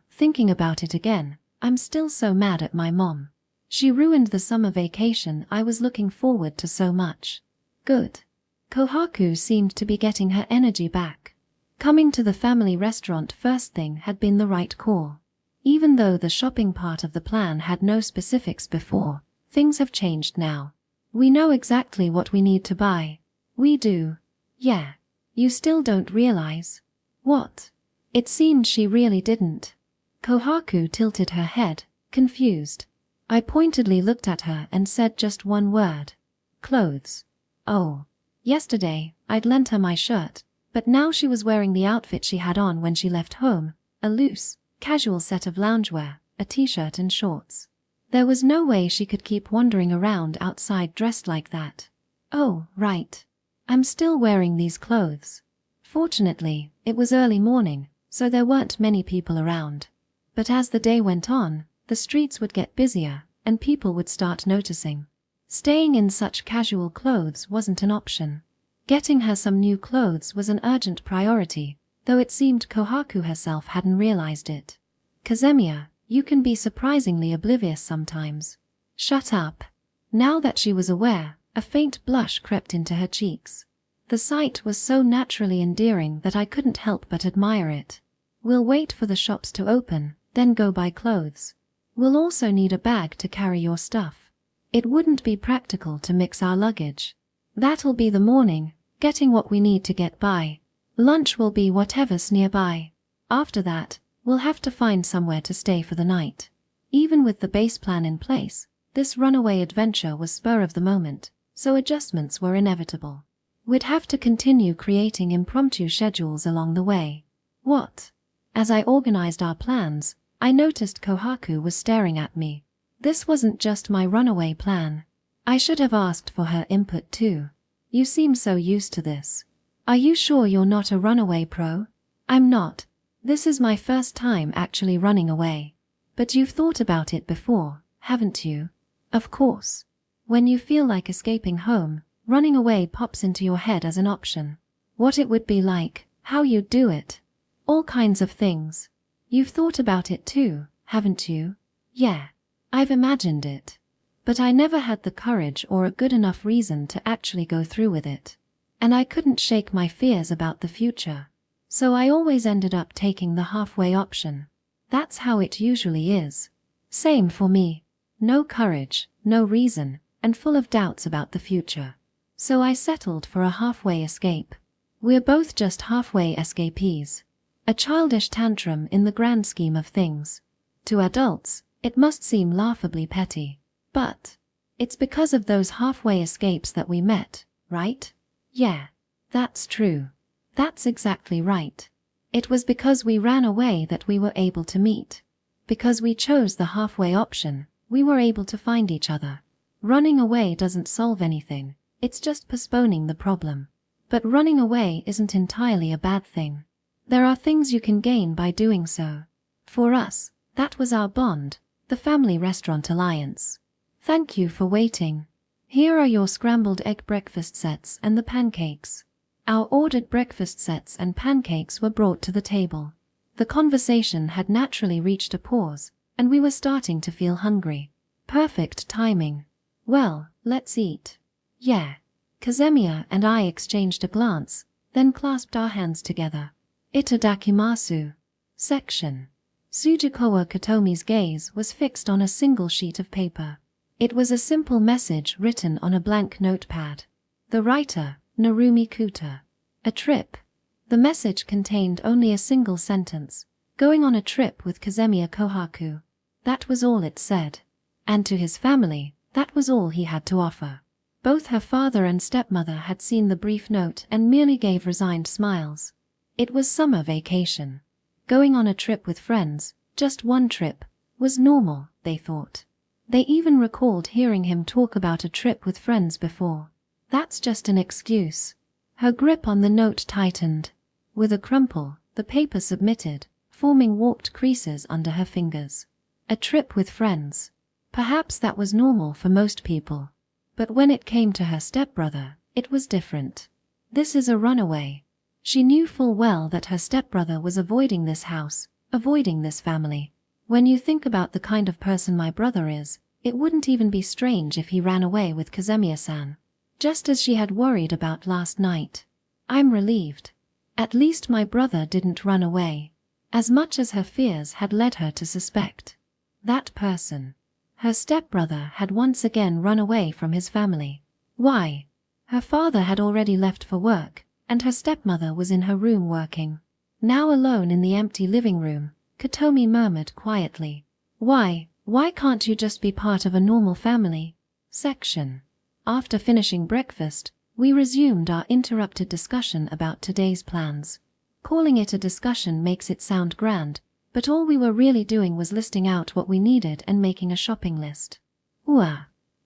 Thinking about it again, I'm still so mad at my mom. She ruined the summer vacation I was looking forward to so much. Good. Kohaku seemed to be getting her energy back. Coming to the family restaurant first thing had been the right call. Even though the shopping part of the plan had no specifics before, things have changed now. We know exactly what we need to buy. We do. Yeah. You still don't realize? What? It seemed she really didn't. Kohaku tilted her head, confused. I pointedly looked at her and said just one word. Clothes. Oh. Yesterday, I'd lent her my shirt, but now she was wearing the outfit she had on when she left home, a loose, casual set of loungewear, a t-shirt and shorts. There was no way she could keep wandering around outside dressed like that. Oh, right. I'm still wearing these clothes. Fortunately, it was early morning, so there weren't many people around. But as the day went on, the streets would get busier, and people would start noticing. Staying in such casual clothes wasn't an option. Getting her some new clothes was an urgent priority, though it seemed Kohaku herself hadn't realized it. Kazemiya, you can be surprisingly oblivious sometimes. Shut up. Now that she was aware, a faint blush crept into her cheeks. The sight was so naturally endearing that I couldn't help but admire it. We'll wait for the shops to open, then go buy clothes. We'll also need a bag to carry your stuff. It wouldn't be practical to mix our luggage. That'll be the morning, getting what we need to get by. Lunch will be whatever's nearby. After that, we'll have to find somewhere to stay for the night. Even with the base plan in place, this runaway adventure was spur of the moment, so adjustments were inevitable. We'd have to continue creating impromptu schedules along the way. What? As I organized our plans, I noticed Kohaku was staring at me. This wasn't just my runaway plan. I should have asked for her input too. You seem so used to this. Are you sure you're not a runaway pro? I'm not. This is my first time actually running away. But you've thought about it before, haven't you? Of course. When you feel like escaping home, running away pops into your head as an option. What it would be like, how you'd do it. All kinds of things. You've thought about it too, haven't you? Yeah. I've imagined it. But I never had the courage or a good enough reason to actually go through with it. And I couldn't shake my fears about the future. So I always ended up taking the halfway option. That's how it usually is. Same for me. No courage, no reason, and full of doubts about the future. So I settled for a halfway escape. We're both just halfway escapees. A childish tantrum in the grand scheme of things. To adults, it must seem laughably petty. But it's because of those halfway escapes that we met, right? Yeah, that's true. That's exactly right. It was because we ran away that we were able to meet. Because we chose the halfway option, we were able to find each other. Running away doesn't solve anything, it's just postponing the problem. But running away isn't entirely a bad thing. There are things you can gain by doing so. For us, that was our bond, the Family Restaurant Alliance. Thank you for waiting. Here are your scrambled egg breakfast sets and the pancakes. Our ordered breakfast sets and pancakes were brought to the table. The conversation had naturally reached a pause, and we were starting to feel hungry. Perfect timing. Well, let's eat. Yeah. Kazemiya and I exchanged a glance, then clasped our hands together. Itadakimasu. Section. Tsujikowa Katomi's gaze was fixed on a single sheet of paper. It was a simple message written on a blank notepad. The writer, Narumi Kuta. A trip. The message contained only a single sentence. Going on a trip with Kazemiya Kohaku. That was all it said. And to his family, that was all he had to offer. Both her father and stepmother had seen the brief note and merely gave resigned smiles. It was summer vacation. Going on a trip with friends, just one trip, was normal, they thought. They even recalled hearing him talk about a trip with friends before. That's just an excuse. Her grip on the note tightened. With a crumple, the paper submitted, forming warped creases under her fingers. A trip with friends. Perhaps that was normal for most people. But when it came to her stepbrother, it was different. This is a runaway. She knew full well that her stepbrother was avoiding this house, avoiding this family. When you think about the kind of person my brother is, it wouldn't even be strange if he ran away with Kazemiya-san. Just as she had worried about last night. I'm relieved. At least my brother didn't run away. As much as her fears had led her to suspect. That person, her stepbrother, had once again run away from his family. Why? Her father had already left for work, and her stepmother was in her room working. Now alone in the empty living room, Katomi murmured quietly. Why can't you just be part of a normal family? Section. After finishing breakfast, we resumed our interrupted discussion about today's plans. Calling it a discussion makes it sound grand, but all we were really doing was listing out what we needed and making a shopping list.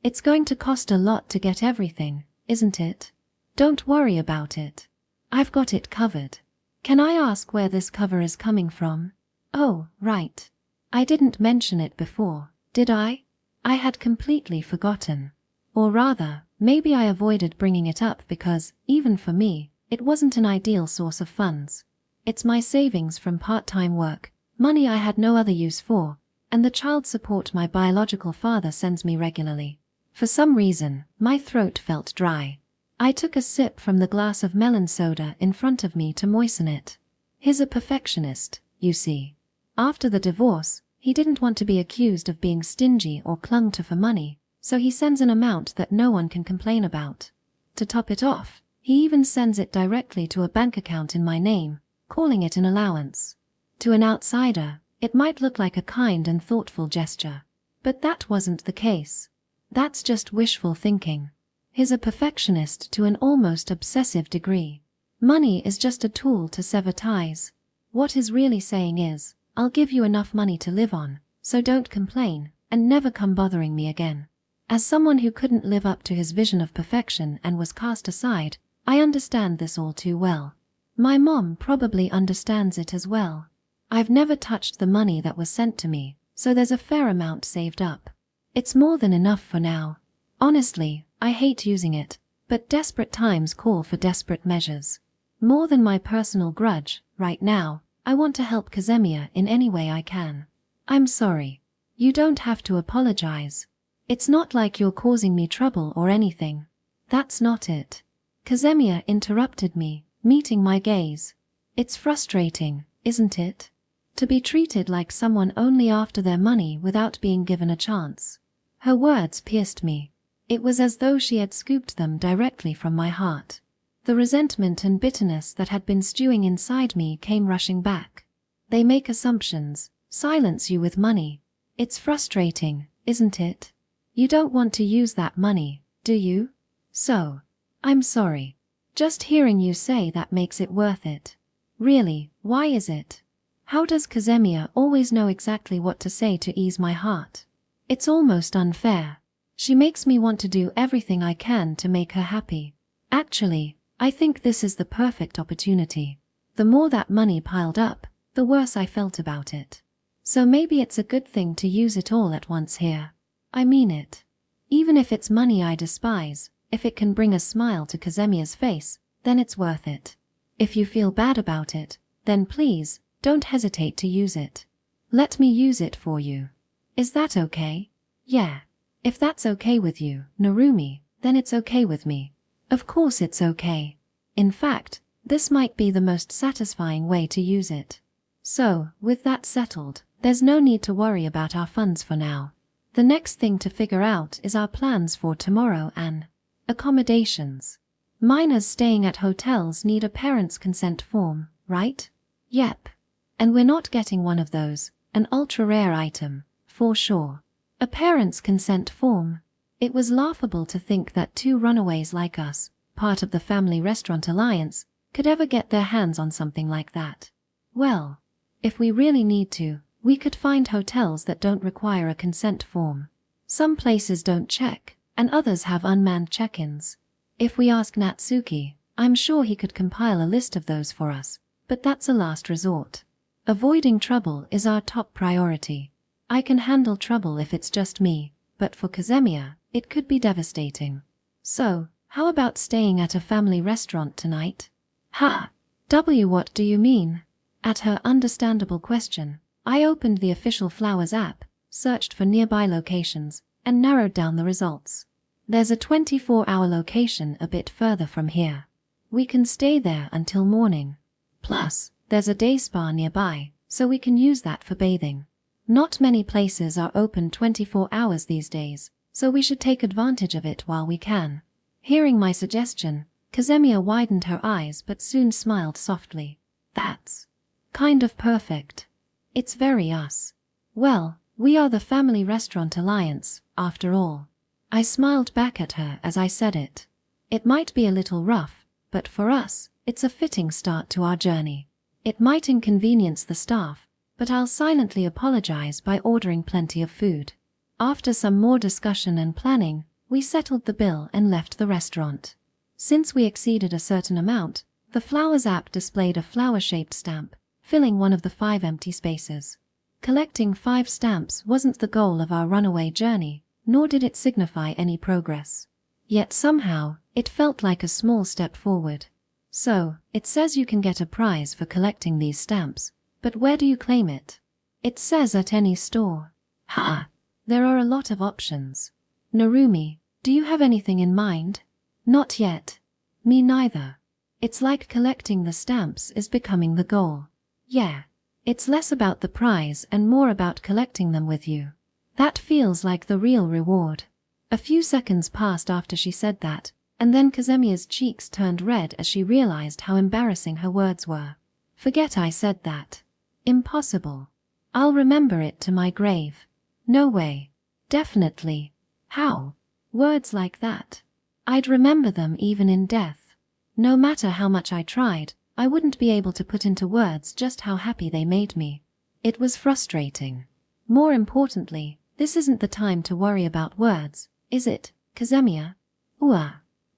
It's going to cost a lot to get everything, isn't it? Don't worry about it. I've got it covered. Can I ask where this cover is coming from? Oh, right. I didn't mention it before, did I? I had completely forgotten. Or rather, maybe I avoided bringing it up because, even for me, it wasn't an ideal source of funds. It's my savings from part-time work, money I had no other use for, and the child support my biological father sends me regularly. For some reason, my throat felt dry. I took a sip from the glass of melon soda in front of me to moisten it. He's a perfectionist, you see. After the divorce, he didn't want to be accused of being stingy or clung to for money, so he sends an amount that no one can complain about. To top it off, he even sends it directly to a bank account in my name, calling it an allowance. To an outsider, it might look like a kind and thoughtful gesture. But that wasn't the case. That's just wishful thinking. He's a perfectionist to an almost obsessive degree. Money is just a tool to sever ties. What he's really saying is, I'll give you enough money to live on, so don't complain, and never come bothering me again. As someone who couldn't live up to his vision of perfection and was cast aside, I understand this all too well. My mom probably understands it as well. I've never touched the money that was sent to me, so there's a fair amount saved up. It's more than enough for now. Honestly, I hate using it, but desperate times call for desperate measures. More than my personal grudge, right now, I want to help Kazemiya in any way I can. I'm sorry. You don't have to apologize. It's not like you're causing me trouble or anything. That's not it. Kazemiya interrupted me, meeting my gaze. It's frustrating, isn't it? To be treated like someone only after their money without being given a chance. Her words pierced me. It was as though she had scooped them directly from my heart. The resentment and bitterness that had been stewing inside me came rushing back. They make assumptions, silence you with money. It's frustrating, isn't it? You don't want to use that money, do you? So, I'm sorry. Just hearing you say that makes it worth it. Really, why is it? How does Kazemiya always know exactly what to say to ease my heart? It's almost unfair. She makes me want to do everything I can to make her happy. Actually, I think this is the perfect opportunity. The more that money piled up, the worse I felt about it. So maybe it's a good thing to use it all at once here. I mean it. Even if it's money I despise, if it can bring a smile to Kazemiya's face, then it's worth it. If you feel bad about it, then please, don't hesitate to use it. Let me use it for you. Is that okay? Yeah. If that's okay with you, Narumi, then it's okay with me. Of course it's okay. In fact, this might be the most satisfying way to use it. So, with that settled, there's no need to worry about our funds for now. The next thing to figure out is our plans for tomorrow and accommodations. Minors staying at hotels need a parent's consent form, right? Yep. And we're not getting one of those, an ultra-rare item, for sure. A parent's consent form. It was laughable to think that two runaways like us, part of the Family Restaurant Alliance, could ever get their hands on something like that. Well, if we really need to, we could find hotels that don't require a consent form. Some places don't check, and others have unmanned check-ins. If we ask Natsuki, I'm sure he could compile a list of those for us, but that's a last resort. Avoiding trouble is our top priority. I can handle trouble if it's just me, but for Kazemiya, it could be devastating. So, how about staying at a family restaurant tonight? Ha! What do you mean? At her understandable question, I opened the official Flowers app, searched for nearby locations, and narrowed down the results. There's a 24-hour location a bit further from here. We can stay there until morning. Plus, there's a day spa nearby, so we can use that for bathing. Not many places are open 24 hours these days, so we should take advantage of it while we can. Hearing my suggestion, Kazemiya widened her eyes but soon smiled softly. That's kind of perfect. It's very us. Well, we are the Family Restaurant Alliance, after all. I smiled back at her as I said it. It might be a little rough, but for us, it's a fitting start to our journey. It might inconvenience the staff, but I'll silently apologize by ordering plenty of food. After some more discussion and planning, we settled the bill and left the restaurant. Since we exceeded a certain amount, the Flowers app displayed a flower-shaped stamp, filling one of the 5 empty spaces. Collecting 5 stamps wasn't the goal of our runaway journey, nor did it signify any progress. Yet somehow, it felt like a small step forward. So, it says you can get a prize for collecting these stamps, but where do you claim it? It says at any store. Ha! There are a lot of options. Narumi, do you have anything in mind? Not yet. Me neither. It's like collecting the stamps is becoming the goal. Yeah. It's less about the prize and more about collecting them with you. That feels like the real reward. A few seconds passed after she said that, and then Kazemiya's cheeks turned red as she realized how embarrassing her words were. Forget I said that. Impossible. I'll remember it to my grave. No way. Definitely. How? Words like that. I'd remember them even in death. No matter how much I tried, I wouldn't be able to put into words just how happy they made me. It was frustrating. More importantly, this isn't the time to worry about words, is it, Kazemiya?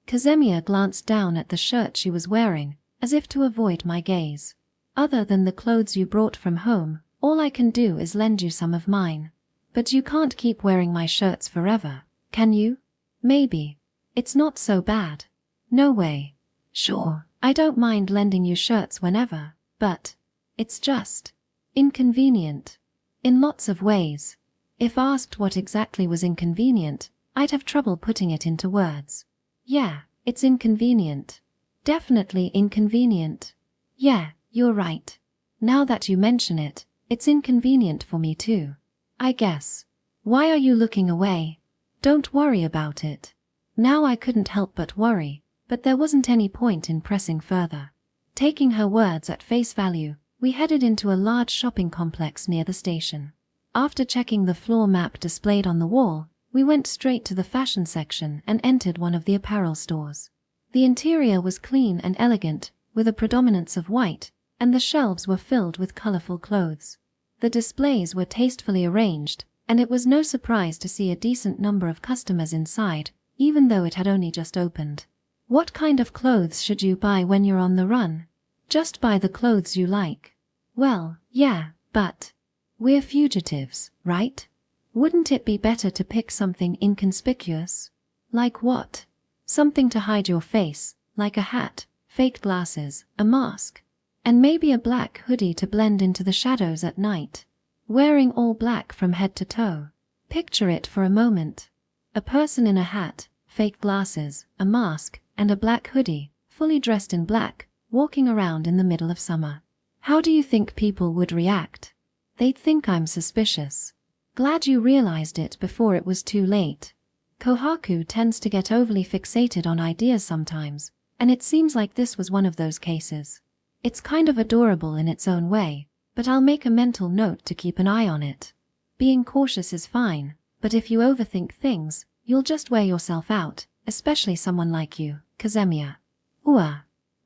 Kazemiya glanced down at the shirt she was wearing, as if to avoid my gaze. Other than the clothes you brought from home, all I can do is lend you some of mine. But you can't keep wearing my shirts forever, can you? Maybe. It's not so bad. No way. Sure, I don't mind lending you shirts whenever, but it's just inconvenient. In lots of ways. If asked what exactly was inconvenient, I'd have trouble putting it into words. Yeah, it's inconvenient. Definitely inconvenient. Yeah, you're right. Now that you mention it, it's inconvenient for me too. I guess. Why are you looking away? Don't worry about it. Now I couldn't help but worry, but there wasn't any point in pressing further. Taking her words at face value, we headed into a large shopping complex near the station. After checking the floor map displayed on the wall, we went straight to the fashion section and entered one of the apparel stores. The interior was clean and elegant, with a predominance of white, and the shelves were filled with colorful clothes. The displays were tastefully arranged, and it was no surprise to see a decent number of customers inside, even though it had only just opened. What kind of clothes should you buy when you're on the run? Just buy the clothes you like. Well, yeah, but we're fugitives, right? Wouldn't it be better to pick something inconspicuous? Like what? Something to hide your face, like a hat, fake glasses, a mask, and maybe a black hoodie to blend into the shadows at night. Wearing all black from head to toe. Picture it for a moment. A person in a hat, fake glasses, a mask, and a black hoodie, fully dressed in black, walking around in the middle of summer. How do you think people would react? They'd think I'm suspicious. Glad you realized it before it was too late. Kohaku tends to get overly fixated on ideas sometimes, and it seems like this was one of those cases. It's kind of adorable in its own way, but I'll make a mental note to keep an eye on it. Being cautious is fine, but if you overthink things, you'll just wear yourself out, especially someone like you, Kazemiya.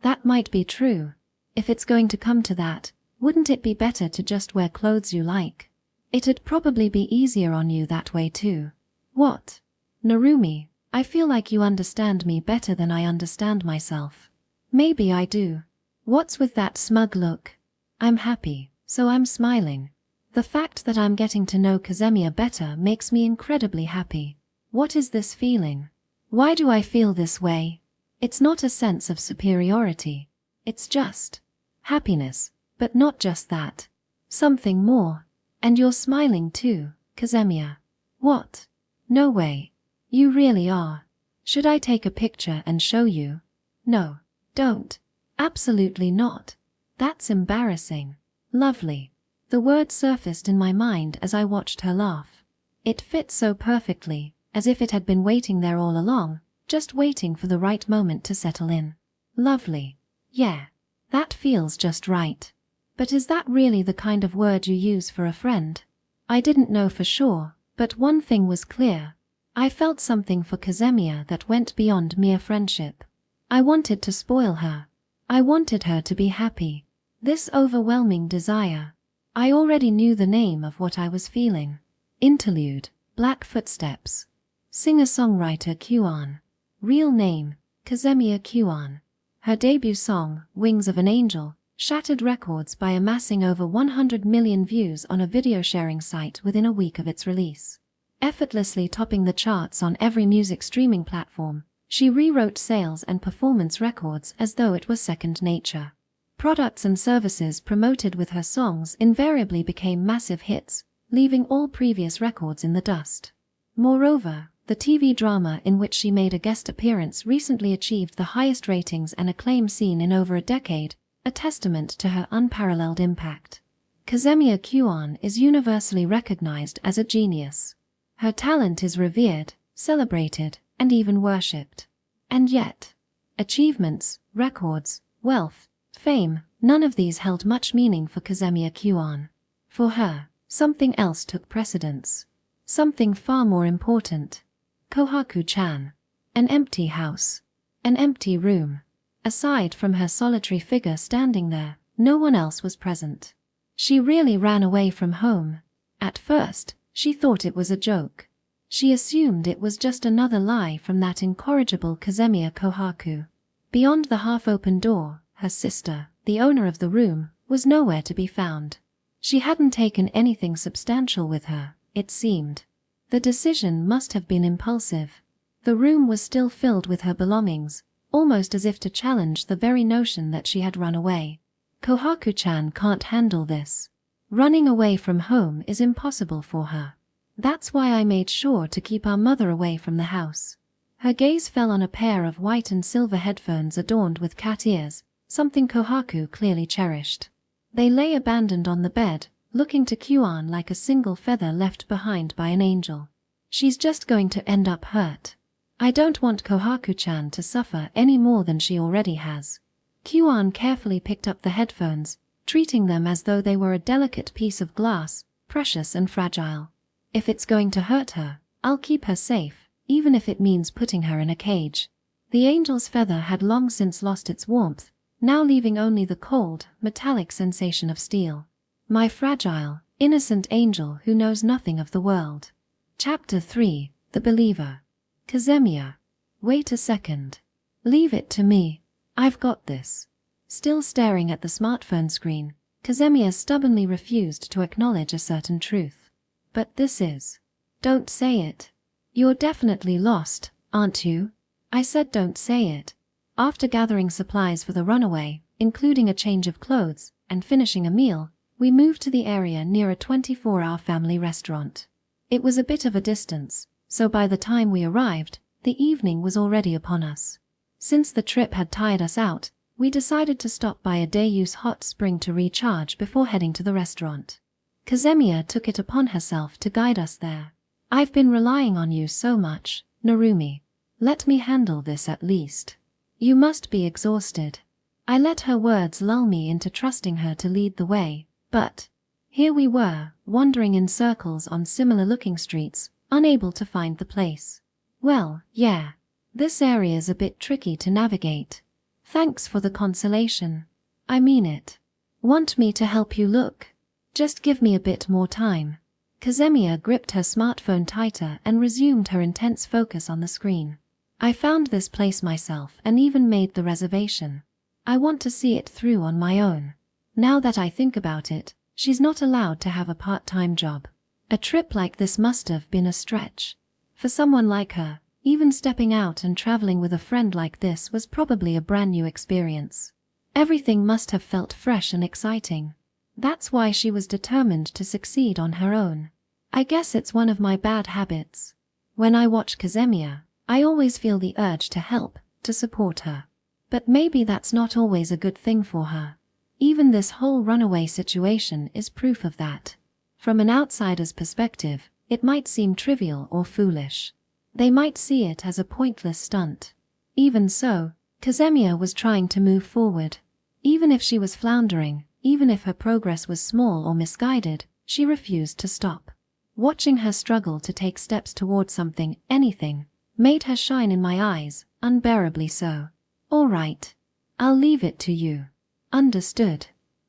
That might be true. If it's going to come to that, wouldn't it be better to just wear clothes you like? It'd probably be easier on you that way too. What? Narumi, I feel like you understand me better than I understand myself. Maybe I do. What's with that smug look? I'm happy, so I'm smiling. The fact that I'm getting to know Kazemiya better makes me incredibly happy. What is this feeling? Why do I feel this way? It's not a sense of superiority. It's just happiness, but not just that. Something more. And you're smiling too, Kazemiya. What? No way. You really are. Should I take a picture and show you? No, don't. Absolutely not. That's embarrassing. Lovely. The word surfaced in my mind as I watched her laugh. It fit so perfectly, as if it had been waiting there all along, just waiting for the right moment to settle in. Lovely. Yeah. That feels just right. But is that really the kind of word you use for a friend? I didn't know for sure, but one thing was clear. I felt something for Kazemiya that went beyond mere friendship. I wanted to spoil her. I wanted her to be happy. This overwhelming desire. I already knew the name of what I was feeling. Interlude, Black Footsteps. Singer-songwriter Kyuan. Real name, Kazemiya Kyuan. Her debut song, Wings of an Angel, shattered records by amassing over 100 million views on a video-sharing site within a week of its release. Effortlessly topping the charts on every music streaming platform, she rewrote sales and performance records as though it was second nature. Products and services promoted with her songs invariably became massive hits, leaving all previous records in the dust. Moreover, the TV drama in which she made a guest appearance recently achieved the highest ratings and acclaim seen in over a decade, a testament to her unparalleled impact. Kazemiya Kyuan is universally recognized as a genius. Her talent is revered, celebrated, and even worshipped. And yet, achievements, records, wealth, fame, none of these held much meaning for Kazemiya Kyuan. For her, something else took precedence. Something far more important. Kohaku-chan. An empty house. An empty room. Aside from her solitary figure standing there, no one else was present. She really ran away from home. At first, she thought it was a joke. She assumed it was just another lie from that incorrigible Kazemiya Kohaku. Beyond the half-open door, her sister, the owner of the room, was nowhere to be found. She hadn't taken anything substantial with her, it seemed. The decision must have been impulsive. The room was still filled with her belongings, almost as if to challenge the very notion that she had run away. Kohaku-chan can't handle this. Running away from home is impossible for her. That's why I made sure to keep our mother away from the house. Her gaze fell on a pair of white and silver headphones adorned with cat ears, something Kohaku clearly cherished. They lay abandoned on the bed, looking to Kyuan like a single feather left behind by an angel. She's just going to end up hurt. I don't want Kohaku-chan to suffer any more than she already has. Kyuan carefully picked up the headphones, treating them as though they were a delicate piece of glass, precious and fragile. If it's going to hurt her, I'll keep her safe, even if it means putting her in a cage. The angel's feather had long since lost its warmth, now leaving only the cold, metallic sensation of steel. My fragile, innocent angel who knows nothing of the world. Chapter 3, The Believer. Kazemiya. Wait a second. Leave it to me. I've got this. Still staring at the smartphone screen, Kazemiya stubbornly refused to acknowledge a certain truth. But this is. Don't say it. You're definitely lost, aren't you? I said don't say it. After gathering supplies for the runaway, including a change of clothes, and finishing a meal, we moved to the area near a 24-hour family restaurant. It was a bit of a distance, so by the time we arrived, the evening was already upon us. Since the trip had tired us out, we decided to stop by a day-use hot spring to recharge before heading to the restaurant. Kazemiya took it upon herself to guide us there. I've been relying on you so much, Narumi. Let me handle this at least. You must be exhausted. I let her words lull me into trusting her to lead the way, but here we were, wandering in circles on similar-looking streets, unable to find the place. Well, yeah, this area's a bit tricky to navigate. Thanks for the consolation. I mean it. Want me to help you look? Just give me a bit more time. Kazemiya gripped her smartphone tighter and resumed her intense focus on the screen. I found this place myself and even made the reservation. I want to see it through on my own. Now that I think about it, She's not allowed to have a part-time job. A trip like this must have been a stretch. For someone like her, even stepping out and traveling with a friend like this was probably a brand new experience. Everything must have felt fresh and exciting. That's why she was determined to succeed on her own. I guess it's one of my bad habits. When I watch Kazemiya, I always feel the urge to help, to support her. But maybe that's not always a good thing for her. Even this whole runaway situation is proof of that. From an outsider's perspective, it might seem trivial or foolish. They might see it as a pointless stunt. Even so, Kazemiya was trying to move forward. Even if she was floundering, even if her progress was small or misguided, she refused to stop. Watching her struggle to take steps towards something, anything, made her shine in my eyes, unbearably so. All right. I'll leave it to you. Understood.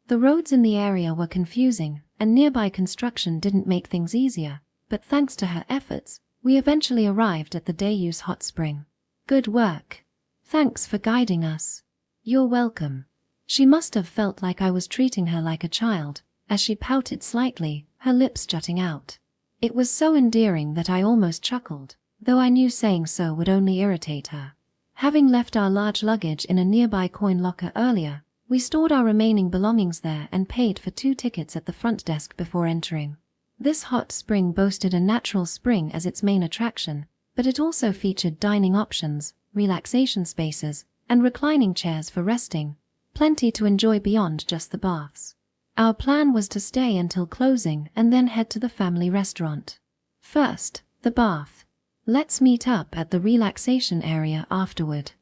The roads in the area were confusing, and nearby construction didn't make things easier, but thanks to her efforts, we eventually arrived at the Dayus hot spring. Good work. Thanks for guiding us. You're welcome. She must have felt like I was treating her like a child, as she pouted slightly, her lips jutting out. It was so endearing that I almost chuckled, though I knew saying so would only irritate her. Having left our large luggage in a nearby coin locker earlier, we stored our remaining belongings there and paid for 2 tickets at the front desk before entering. This hot spring boasted a natural spring as its main attraction, but it also featured dining options, relaxation spaces, and reclining chairs for resting, plenty to enjoy beyond just the baths. Our plan was to stay until closing and then head to the family restaurant. First, the bath. Let's meet up at the relaxation area afterward.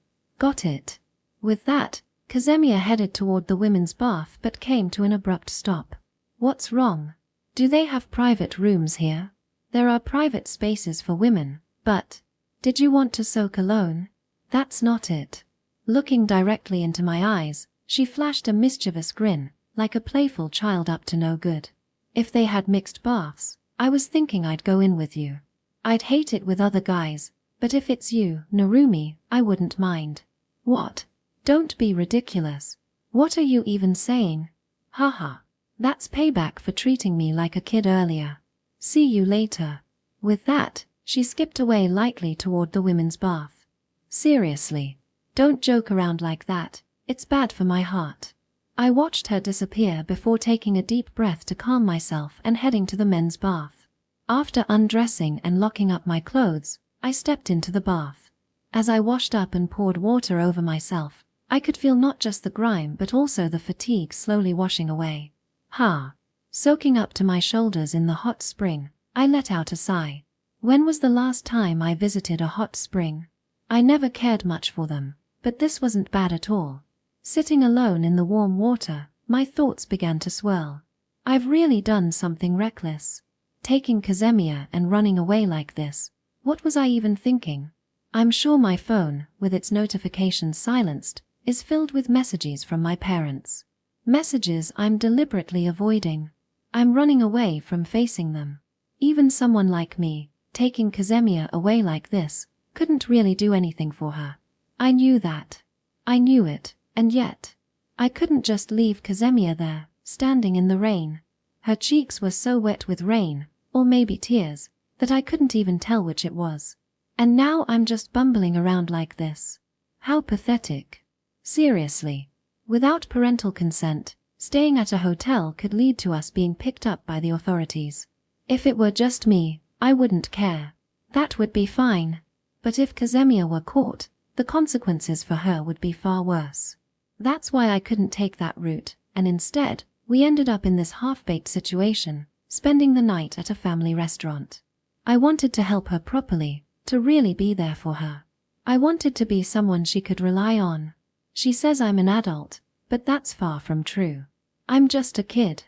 Got it. With that, Kazemiya headed toward the women's bath but came to an abrupt stop. What's wrong? Do they have private rooms here? There are private spaces for women, but... Did you want to soak alone? That's not it. Looking directly into my eyes, she flashed a mischievous grin, like a playful child up to no good. If they had mixed baths, I was thinking I'd go in with you. I'd hate it with other guys, but if it's you, Narumi, I wouldn't mind. What? Don't be ridiculous. What are you even saying? Haha. That's payback for treating me like a kid earlier. See you later. With that, she skipped away lightly toward the women's bath. Seriously. Don't joke around like that. It's bad for my heart. I watched her disappear before taking a deep breath to calm myself and heading to the men's bath. After undressing and locking up my clothes, I stepped into the bath. As I washed up and poured water over myself, I could feel not just the grime but also the fatigue slowly washing away. Soaking up to my shoulders in the hot spring, I let out a sigh. When was the last time I visited a hot spring? I never cared much for them, but this wasn't bad at all. Sitting alone in the warm water, my thoughts began to swirl. I've really done something reckless. Taking Kazemiya and running away like this. What was I even thinking? I'm sure my phone, with its notifications silenced, is filled with messages from my parents. Messages I'm deliberately avoiding. I'm running away from facing them. Even someone like me, taking Kazemiya away like this, couldn't really do anything for her. I knew that. I knew it, and yet, I couldn't just leave Kazemiya there, standing in the rain. Her cheeks were so wet with rain, or maybe tears, that I couldn't even tell which it was. And now I'm just bumbling around like this. How pathetic. Seriously. Without parental consent, staying at a hotel could lead to us being picked up by the authorities. If it were just me, I wouldn't care. That would be fine. But if Kazemiya were caught, the consequences for her would be far worse. That's why I couldn't take that route, and instead, we ended up in this half-baked situation, spending the night at a family restaurant. I wanted to help her properly, to really be there for her. I wanted to be someone she could rely on. She says I'm an adult, but that's far from true. I'm just a kid.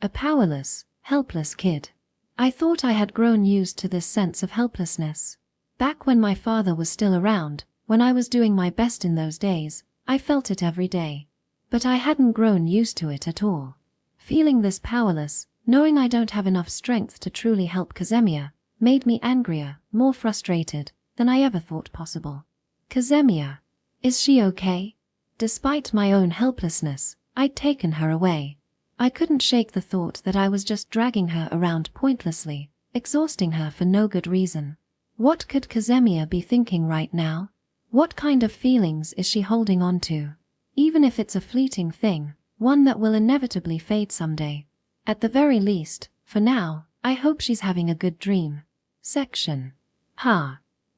A powerless, helpless kid. I thought I had grown used to this sense of helplessness. Back when my father was still around, when I was doing my best in those days, I felt it every day. But I hadn't grown used to it at all. Feeling this powerless, knowing I don't have enough strength to truly help Kazemiya, made me angrier, more frustrated, than I ever thought possible. Kazemiya. Is she okay? Despite my own helplessness, I'd taken her away. I couldn't shake the thought that I was just dragging her around pointlessly, exhausting her for no good reason. What could Kazemiya be thinking right now? What kind of feelings is she holding on to? Even if it's a fleeting thing, one that will inevitably fade someday. At the very least, for now, I hope she's having a good dream. Section.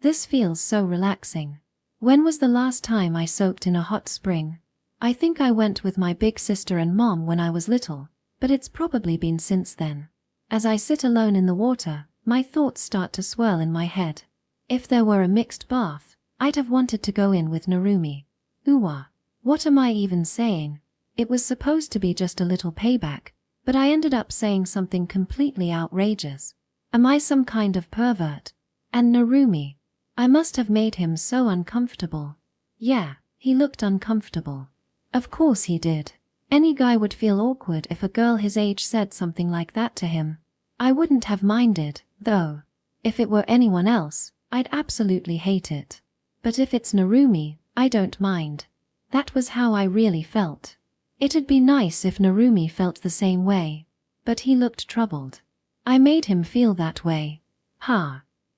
This feels so relaxing. When was the last time I soaked in a hot spring? I think I went with my big sister and mom when I was little, but it's probably been since then. As I sit alone in the water, my thoughts start to swirl in my head. If there were a mixed bath, I'd have wanted to go in with Narumi. Uwa. What am I even saying? It was supposed to be just a little payback, but I ended up saying something completely outrageous. Am I some kind of pervert? And Narumi. I must have made him so uncomfortable. Yeah, he looked uncomfortable. Of course he did. Any guy would feel awkward if a girl his age said something like that to him. I wouldn't have minded, though. If it were anyone else, I'd absolutely hate it. But if it's Narumi, I don't mind. That was how I really felt. It'd be nice if Narumi felt the same way. But he looked troubled. I made him feel that way.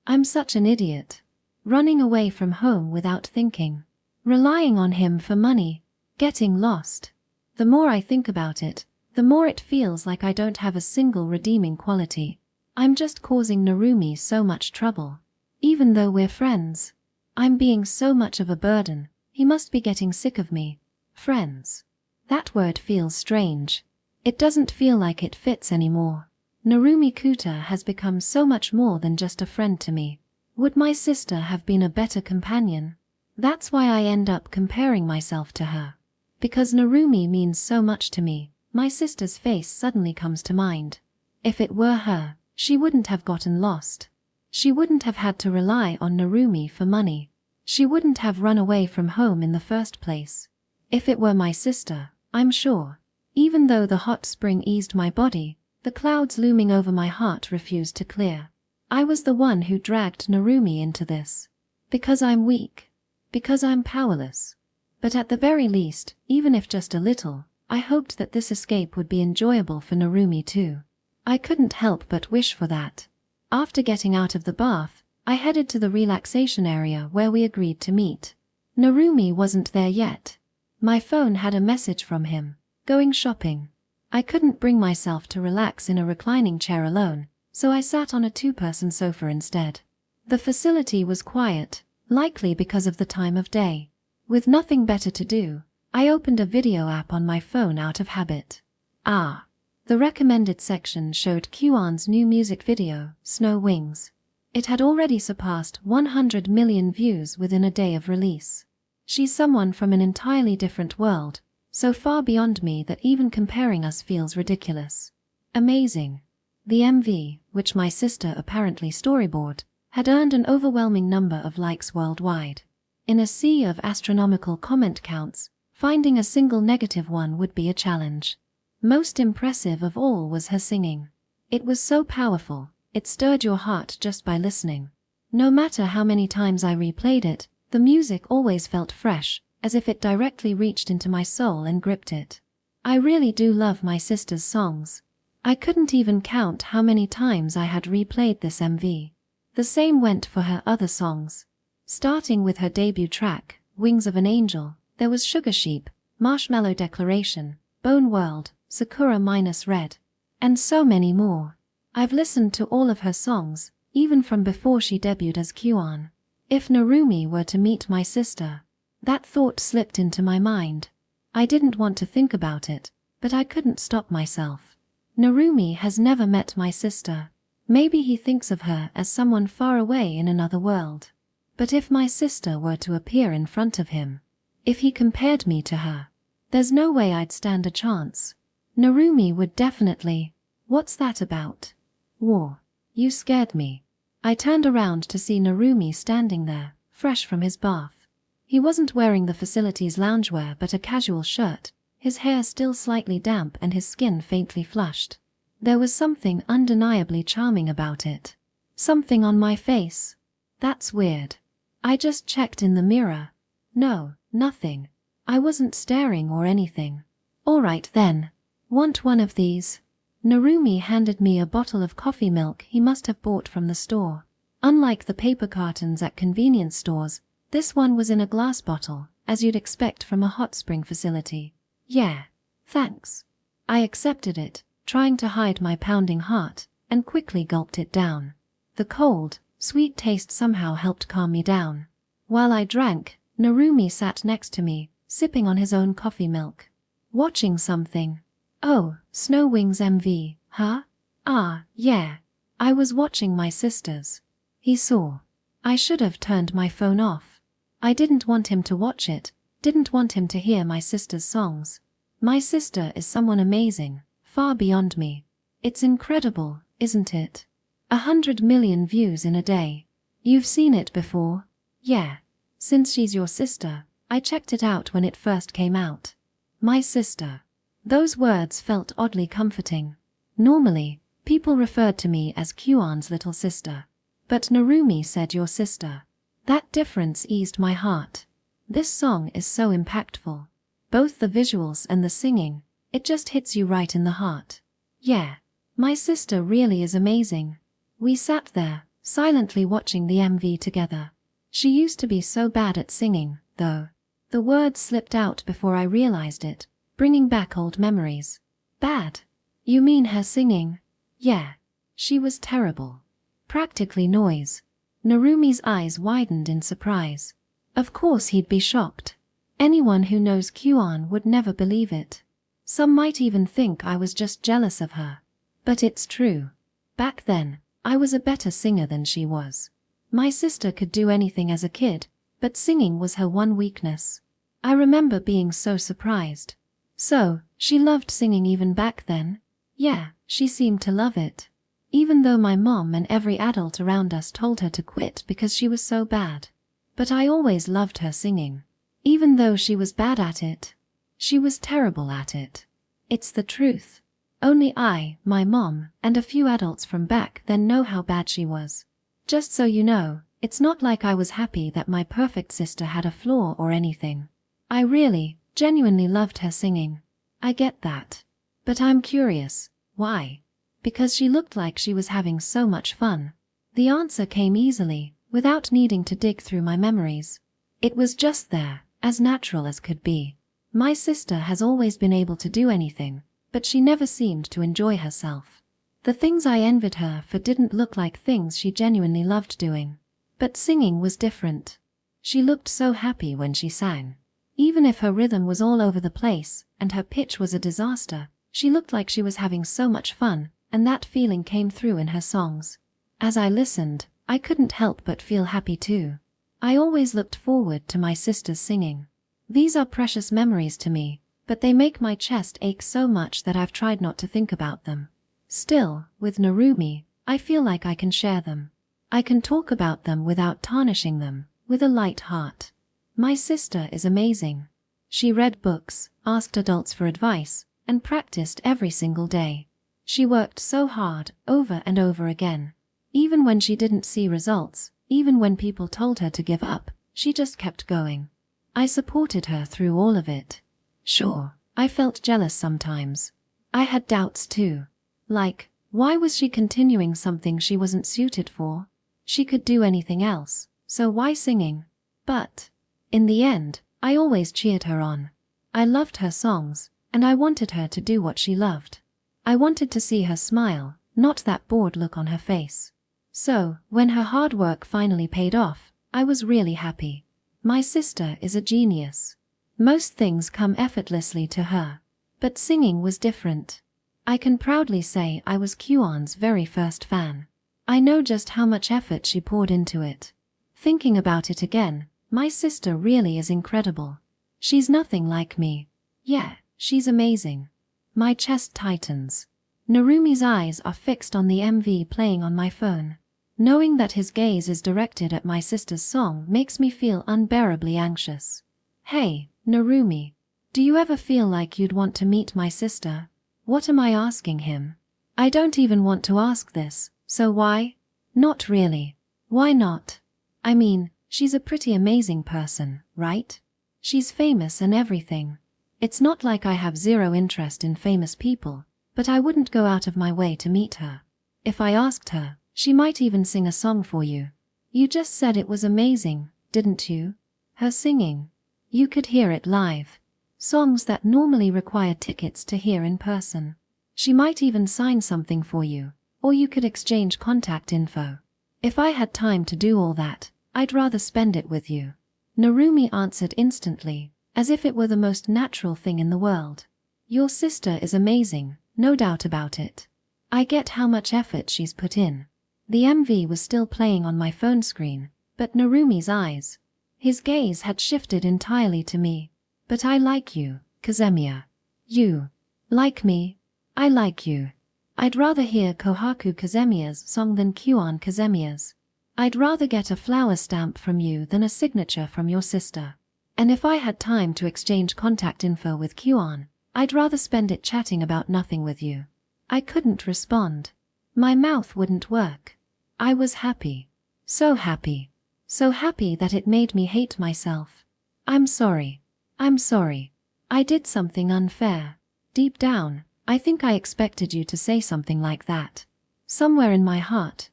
I'm such an idiot. Running away from home without thinking. Relying on him for money. Getting lost. The more I think about it, the more it feels like I don't have a single redeeming quality. I'm just causing Narumi so much trouble. Even though we're friends. I'm being so much of a burden, he must be getting sick of me. Friends. That word feels strange. It doesn't feel like it fits anymore. Narumi Kuta has become so much more than just a friend to me. Would my sister have been a better companion? That's why I end up comparing myself to her. Because Narumi means so much to me, my sister's face suddenly comes to mind. If it were her, she wouldn't have gotten lost. She wouldn't have had to rely on Narumi for money. She wouldn't have run away from home in the first place. If it were my sister, I'm sure. Even though the hot spring eased my body, the clouds looming over my heart refused to clear. I was the one who dragged Narumi into this. Because I'm weak. Because I'm powerless. But at the very least, even if just a little, I hoped that this escape would be enjoyable for Narumi too. I couldn't help but wish for that. After getting out of the bath, I headed to the relaxation area where we agreed to meet. Narumi wasn't there yet. My phone had a message from him. Going shopping. I couldn't bring myself to relax in a reclining chair alone, so I sat on a two-person sofa instead. The facility was quiet, likely because of the time of day. With nothing better to do, I opened a video app on my phone out of habit. The recommended section showed Kyuan's new music video, Snow Wings. It had already surpassed 100 million views within a day of release. She's someone from an entirely different world, so far beyond me that even comparing us feels ridiculous. Amazing. The MV, which my sister apparently storyboarded, had earned an overwhelming number of likes worldwide. In a sea of astronomical comment counts, finding a single negative one would be a challenge. Most impressive of all was her singing. It was so powerful, it stirred your heart just by listening. No matter how many times I replayed it, the music always felt fresh, as if it directly reached into my soul and gripped it. I really do love my sister's songs. I couldn't even count how many times I had replayed this MV. The same went for her other songs. Starting with her debut track, Wings of an Angel, there was Sugar Sheep, Marshmallow Declaration, Bone World, Sakura - Red, and so many more. I've listened to all of her songs, even from before she debuted as Kyuan. If Narumi were to meet my sister, that thought slipped into my mind. I didn't want to think about it, but I couldn't stop myself. Narumi has never met my sister. Maybe he thinks of her as someone far away in another world. But if my sister were to appear in front of him, if he compared me to her, there's no way I'd stand a chance. Narumi would definitely. What's that about? War. You scared me. I turned around to see Narumi standing there, fresh from his bath. He wasn't wearing the facility's loungewear but a casual shirt, his hair still slightly damp and his skin faintly flushed. There was something undeniably charming about it. Something on my face. That's weird. I just checked in the mirror. No, nothing. I wasn't staring or anything. All right then. Want one of these? Narumi handed me a bottle of coffee milk he must have bought from the store. Unlike the paper cartons at convenience stores, this one was in a glass bottle, as you'd expect from a hot spring facility. Yeah, thanks. I accepted it, trying to hide my pounding heart, and quickly gulped it down. The cold, sweet taste somehow helped calm me down. While I drank, Narumi sat next to me, sipping on his own coffee milk. Watching something. Oh, Snow Wings MV, huh? Ah, yeah. I was watching my sister's. He saw. I should have turned my phone off. I didn't want him to watch it, didn't want him to hear my sister's songs. My sister is someone amazing, far beyond me. It's incredible, isn't it? 100 million views in a day. You've seen it before? Yeah. Since she's your sister, I checked it out when it first came out. My sister. Those words felt oddly comforting. Normally, people referred to me as Kyuan's little sister. But Narumi said your sister. That difference eased my heart. This song is so impactful. Both the visuals and the singing, it just hits you right in the heart. Yeah, my sister really is amazing. We sat there, silently watching the MV together. She used to be so bad at singing, though. The words slipped out before I realized it, bringing back old memories. Bad? You mean her singing? Yeah. She was terrible. Practically noise. Narumi's eyes widened in surprise. Of course he'd be shocked. Anyone who knows Kyuan would never believe it. Some might even think I was just jealous of her. But it's true. Back then, I was a better singer than she was. My sister could do anything as a kid, but singing was her one weakness. I remember being so surprised. So, she loved singing even back then? Yeah, she seemed to love it. Even though my mom and every adult around us told her to quit because she was so bad. But I always loved her singing. Even though she was bad at it. She was terrible at it. It's the truth. Only I, my mom, and a few adults from back then know how bad she was. Just so you know, it's not like I was happy that my perfect sister had a flaw or anything. I really, genuinely loved her singing. I get that. But I'm curious, why? Because she looked like she was having so much fun. The answer came easily, without needing to dig through my memories. It was just there, as natural as could be. My sister has always been able to do anything, but she never seemed to enjoy herself. The things I envied her for didn't look like things she genuinely loved doing. But singing was different. She looked so happy when she sang. Even if her rhythm was all over the place, and her pitch was a disaster, she looked like she was having so much fun, and that feeling came through in her songs. As I listened, I couldn't help but feel happy too. I always looked forward to my sister's singing. These are precious memories to me, but they make my chest ache so much that I've tried not to think about them. Still, with Narumi, I feel like I can share them. I can talk about them without tarnishing them, with a light heart. My sister is amazing. She read books, asked adults for advice, and practiced every single day. She worked so hard, over and over again. Even when she didn't see results, even when people told her to give up, she just kept going. I supported her through all of it. Sure, I felt jealous sometimes. I had doubts too. Like, why was she continuing something she wasn't suited for? She could do anything else, so why singing? But, in the end, I always cheered her on. I loved her songs, and I wanted her to do what she loved. I wanted to see her smile, not that bored look on her face. So, when her hard work finally paid off, I was really happy. My sister is a genius. Most things come effortlessly to her. But singing was different. I can proudly say I was Kyuan's very first fan. I know just how much effort she poured into it. Thinking about it again, my sister really is incredible. She's nothing like me. Yeah, she's amazing. My chest tightens. Narumi's eyes are fixed on the MV playing on my phone. Knowing that his gaze is directed at my sister's song makes me feel unbearably anxious. Hey, Narumi, do you ever feel like you'd want to meet my sister? What am I asking him? I don't even want to ask this, so why? Not really. Why not? I mean, she's a pretty amazing person, right? She's famous and everything. It's not like I have zero interest in famous people, but I wouldn't go out of my way to meet her. If I asked her, she might even sing a song for you. You just said it was amazing, didn't you? Her singing. You could hear it live. Songs that normally require tickets to hear in person. She might even sign something for you, or you could exchange contact info. If I had time to do all that, I'd rather spend it with you. Narumi answered instantly, as if it were the most natural thing in the world. Your sister is amazing, no doubt about it. I get how much effort she's put in. The MV was still playing on my phone screen, but Narumi's eyes. His gaze had shifted entirely to me. But I like you, Kazemiya. You like me? I like you. I'd rather hear Kohaku Kazemiya's song than Kyoan Kazemiya's. I'd rather get a flower stamp from you than a signature from your sister. And if I had time to exchange contact info with Kyoan, I'd rather spend it chatting about nothing with you. I couldn't respond. My mouth wouldn't work. I was happy. So happy. So happy that it made me hate myself. I'm sorry. I'm sorry. I did something unfair. Deep down, I think I expected you to say something like that. Somewhere in my heart,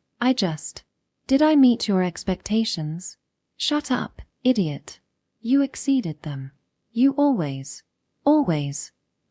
Did I meet your expectations? Shut up, idiot. You exceeded them. You always.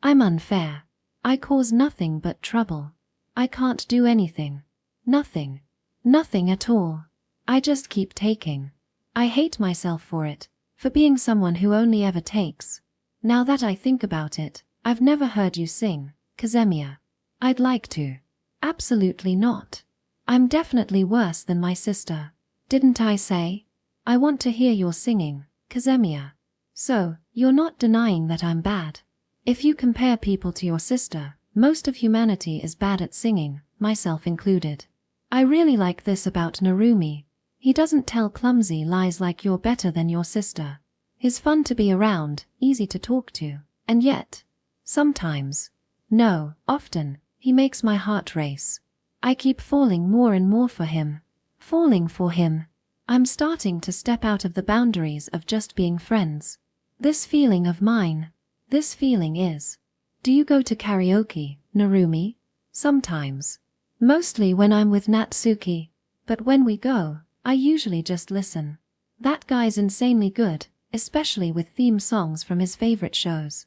I'm unfair. I cause nothing but trouble. I can't do anything. Nothing. Nothing at all. I just keep taking. I hate myself for it, for being someone who only ever takes. Now that I think about it, I've never heard you sing, Kazemiya. I'd like to. Absolutely not. I'm definitely worse than my sister. Didn't I say? I want to hear your singing, Kazemiya. So, you're not denying that I'm bad. If you compare people to your sister, most of humanity is bad at singing, myself included. I really like this about Narumi. He doesn't tell clumsy lies like you're better than your sister. He's fun to be around, easy to talk to, and yet, sometimes, no, often, he makes my heart race. I keep falling more and more for him. Falling for him. I'm starting to step out of the boundaries of just being friends. This feeling of mine. This feeling is. Do you go to karaoke, Narumi? Sometimes. Mostly when I'm with Natsuki. But when we go, I usually just listen. That guy's insanely good, especially with theme songs from his favorite shows.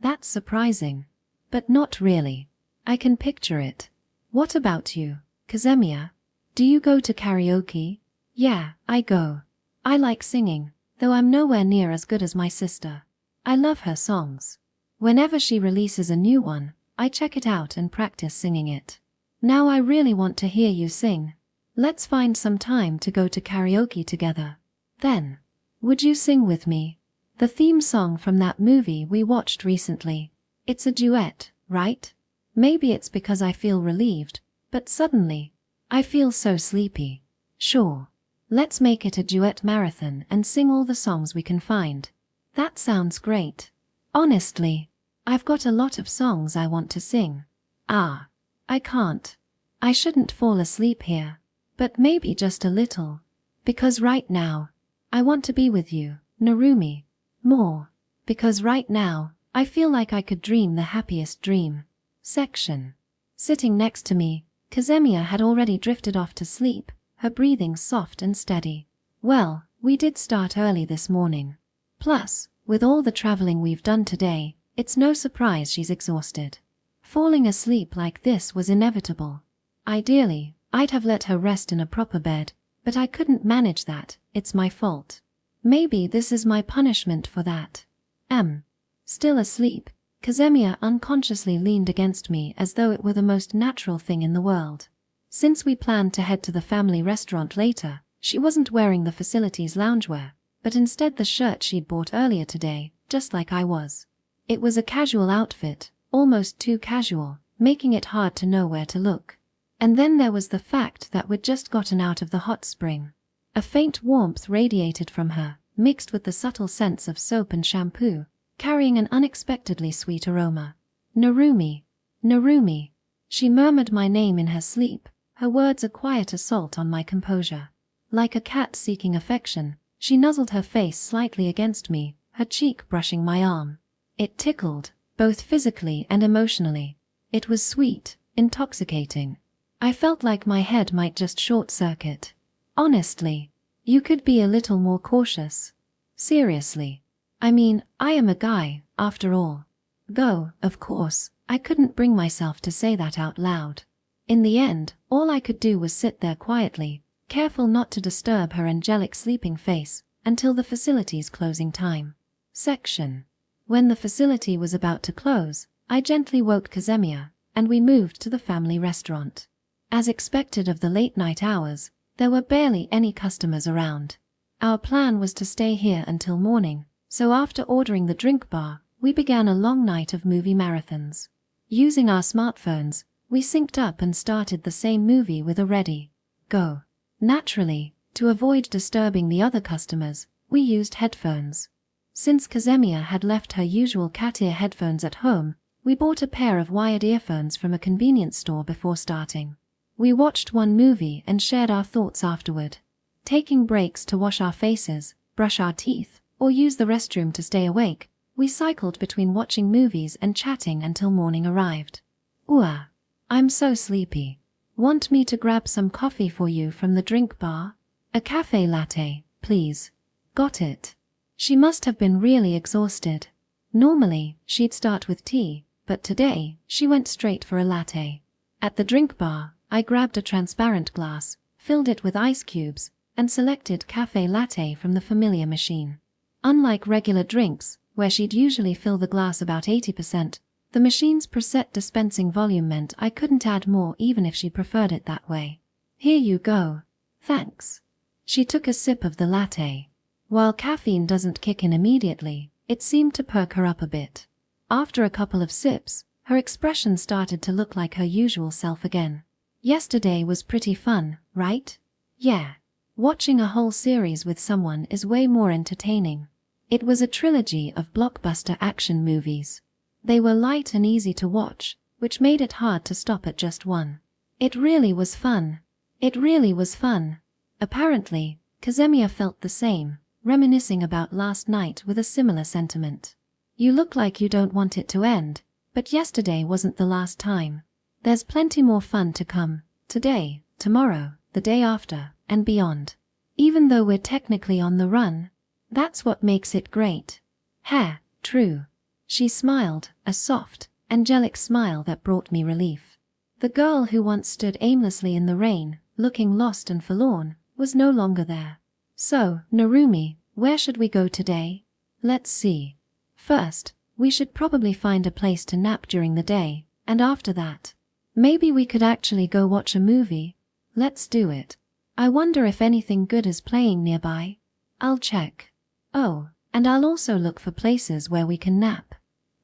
That's surprising. But not really. I can picture it. What about you, Kazemiya? Do you go to karaoke? Yeah, I go. I like singing, though I'm nowhere near as good as my sister. I love her songs. Whenever she releases a new one, I check it out and practice singing it. Now I really want to hear you sing. Let's find some time to go to karaoke together. Then, would you sing with me? The theme song from that movie we watched recently. It's a duet, right? Maybe it's because I feel relieved, but suddenly, I feel so sleepy. Sure. Let's make it a duet marathon and sing all the songs we can find. That sounds great. Honestly, I've got a lot of songs I want to sing. I can't. I shouldn't fall asleep here. But maybe just a little. Because right now, I want to be with you, Narumi. More. Because right now, I feel like I could dream the happiest dream. Section. Sitting next to me, Kazemiya had already drifted off to sleep, her breathing soft and steady. Well, we did start early this morning. Plus, with all the traveling we've done today, it's no surprise she's exhausted. Falling asleep like this was inevitable. Ideally, I'd have let her rest in a proper bed, but I couldn't manage that. It's my fault. Maybe this is my punishment for that. Still asleep, Kazemiya unconsciously leaned against me as though it were the most natural thing in the world. Since we planned to head to the family restaurant later, she wasn't wearing the facility's loungewear, but instead the shirt she'd bought earlier today, just like I was. It was a casual outfit, almost too casual, making it hard to know where to look. And then there was the fact that we'd just gotten out of the hot spring. A faint warmth radiated from her, mixed with the subtle scents of soap and shampoo, carrying an unexpectedly sweet aroma. Narumi. Narumi. She murmured my name in her sleep, her words a quiet assault on my composure. Like a cat seeking affection, she nuzzled her face slightly against me, her cheek brushing my arm. It tickled, both physically and emotionally. It was sweet, intoxicating. I felt like my head might just short-circuit. Honestly, you could be a little more cautious. Seriously. I mean, I am a guy, after all. Go, of course, I couldn't bring myself to say that out loud. In the end, all I could do was sit there quietly, careful not to disturb her angelic sleeping face, until the facility's closing time. Section. When the facility was about to close, I gently woke Kazemiya, and we moved to the family restaurant. As expected of the late-night hours, there were barely any customers around. Our plan was to stay here until morning, so after ordering the drink bar, we began a long night of movie marathons. Using our smartphones, we synced up and started the same movie with a ready go. Naturally, to avoid disturbing the other customers, we used headphones. Since Kazemiya had left her usual cat-ear headphones at home, we bought a pair of wired earphones from a convenience store before starting. We watched one movie and shared our thoughts afterward. Taking breaks to wash our faces, brush our teeth, or use the restroom to stay awake, we cycled between watching movies and chatting until morning arrived. Ooh, I'm so sleepy. Want me to grab some coffee for you from the drink bar? A cafe latte, please. Got it. She must have been really exhausted. Normally, she'd start with tea, but today, she went straight for a latte. At the drink bar, I grabbed a transparent glass, filled it with ice cubes, and selected cafe latte from the familiar machine. Unlike regular drinks, where she'd usually fill the glass about 80%, the machine's preset dispensing volume meant I couldn't add more even if she preferred it that way. Here you go. Thanks. She took a sip of the latte. While caffeine doesn't kick in immediately, it seemed to perk her up a bit. After a couple of sips, her expression started to look like her usual self again. Yesterday was pretty fun, right? Yeah. Watching a whole series with someone is way more entertaining. It was a trilogy of blockbuster action movies. They were light and easy to watch, which made it hard to stop at just one. It really was fun. It really was fun. Apparently, Kazemiya felt the same, reminiscing about last night with a similar sentiment. You look like you don't want it to end, but yesterday wasn't the last time. There's plenty more fun to come, today, tomorrow, the day after, and beyond. Even though we're technically on the run, that's what makes it great. True. She smiled, a soft, angelic smile that brought me relief. The girl who once stood aimlessly in the rain, looking lost and forlorn, was no longer there. So, Narumi, where should we go today? Let's see. First, we should probably find a place to nap during the day, and after that, maybe we could actually go watch a movie. Let's do it. I wonder if anything good is playing nearby. I'll check. Oh, and I'll also look for places where we can nap.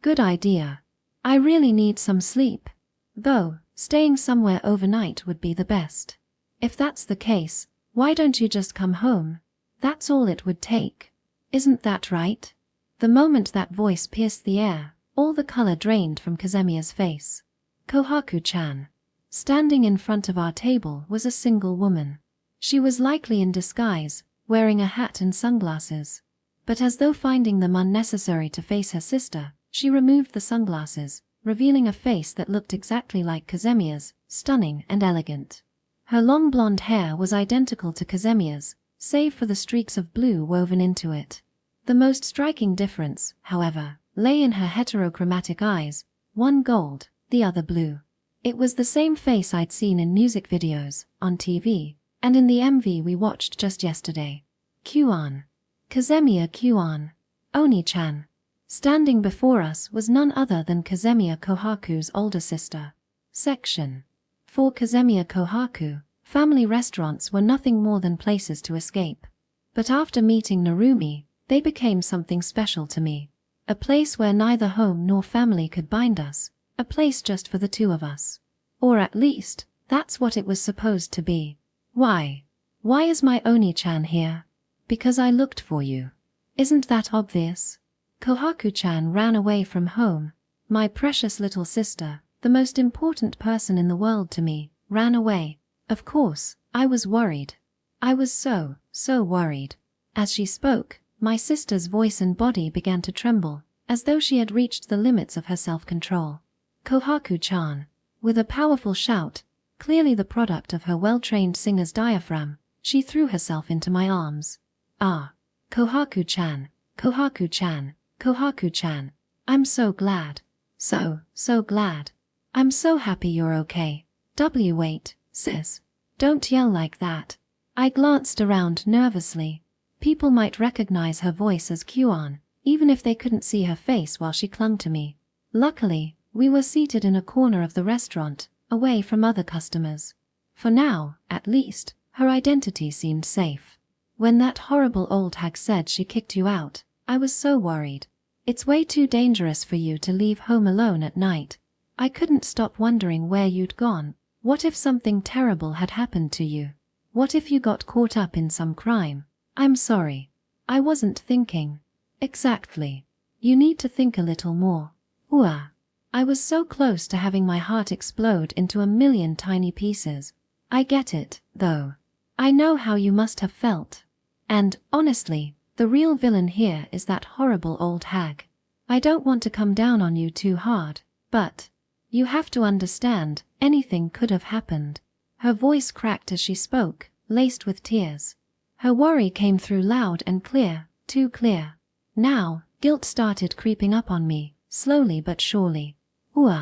Good idea. I really need some sleep. Though, staying somewhere overnight would be the best. If that's the case, why don't you just come home? That's all it would take. Isn't that right? The moment that voice pierced the air, all the color drained from Kazemiya's face. Kohaku-chan. Standing in front of our table was a single woman. She was likely in disguise, wearing a hat and sunglasses. But as though finding them unnecessary to face her sister, she removed the sunglasses, revealing a face that looked exactly like Kazemiya's, stunning and elegant. Her long blonde hair was identical to Kazemiya's, save for the streaks of blue woven into it. The most striking difference, however, lay in her heterochromatic eyes, one gold, the other blue. It was the same face I'd seen in music videos, on TV, and in the MV we watched just yesterday. Kuan. Kazemiya Kuan. Oni-chan. Standing before us was none other than Kazemiya Kohaku's older sister. Section. For Kazemiya Kohaku, family restaurants were nothing more than places to escape. But after meeting Narumi, they became something special to me. A place where neither home nor family could bind us, a place just for the two of us. Or at least, that's what it was supposed to be. Why? Why is my Oni-chan here? Because I looked for you. Isn't that obvious? Kohaku-chan ran away from home. My precious little sister, the most important person in the world to me, ran away. Of course, I was worried. I was so worried. As she spoke, my sister's voice and body began to tremble, as though she had reached the limits of her self-control. Kohaku-chan. With a powerful shout, clearly the product of her well-trained singer's diaphragm, she threw herself into my arms. Ah. Kohaku-chan, Kohaku-chan, Kohaku-chan. I'm so glad. So glad. I'm so happy you're okay. Wait, sis. Don't yell like that. I glanced around nervously. People might recognize her voice as Kyuan, even if they couldn't see her face while she clung to me. Luckily, we were seated in a corner of the restaurant, away from other customers. For now, at least, her identity seemed safe. When that horrible old hag said she kicked you out, I was so worried. It's way too dangerous for you to leave home alone at night. I couldn't stop wondering where you'd gone. What if something terrible had happened to you? What if you got caught up in some crime? I'm sorry. I wasn't thinking. Exactly. You need to think a little more. Ooh. I was so close to having my heart explode into a million tiny pieces. I get it, though. I know how you must have felt. And, honestly, the real villain here is that horrible old hag. I don't want to come down on you too hard, but you have to understand, anything could have happened. Her voice cracked as she spoke, laced with tears. Her worry came through loud and clear, too clear. Now, guilt started creeping up on me, slowly but surely. Ooh.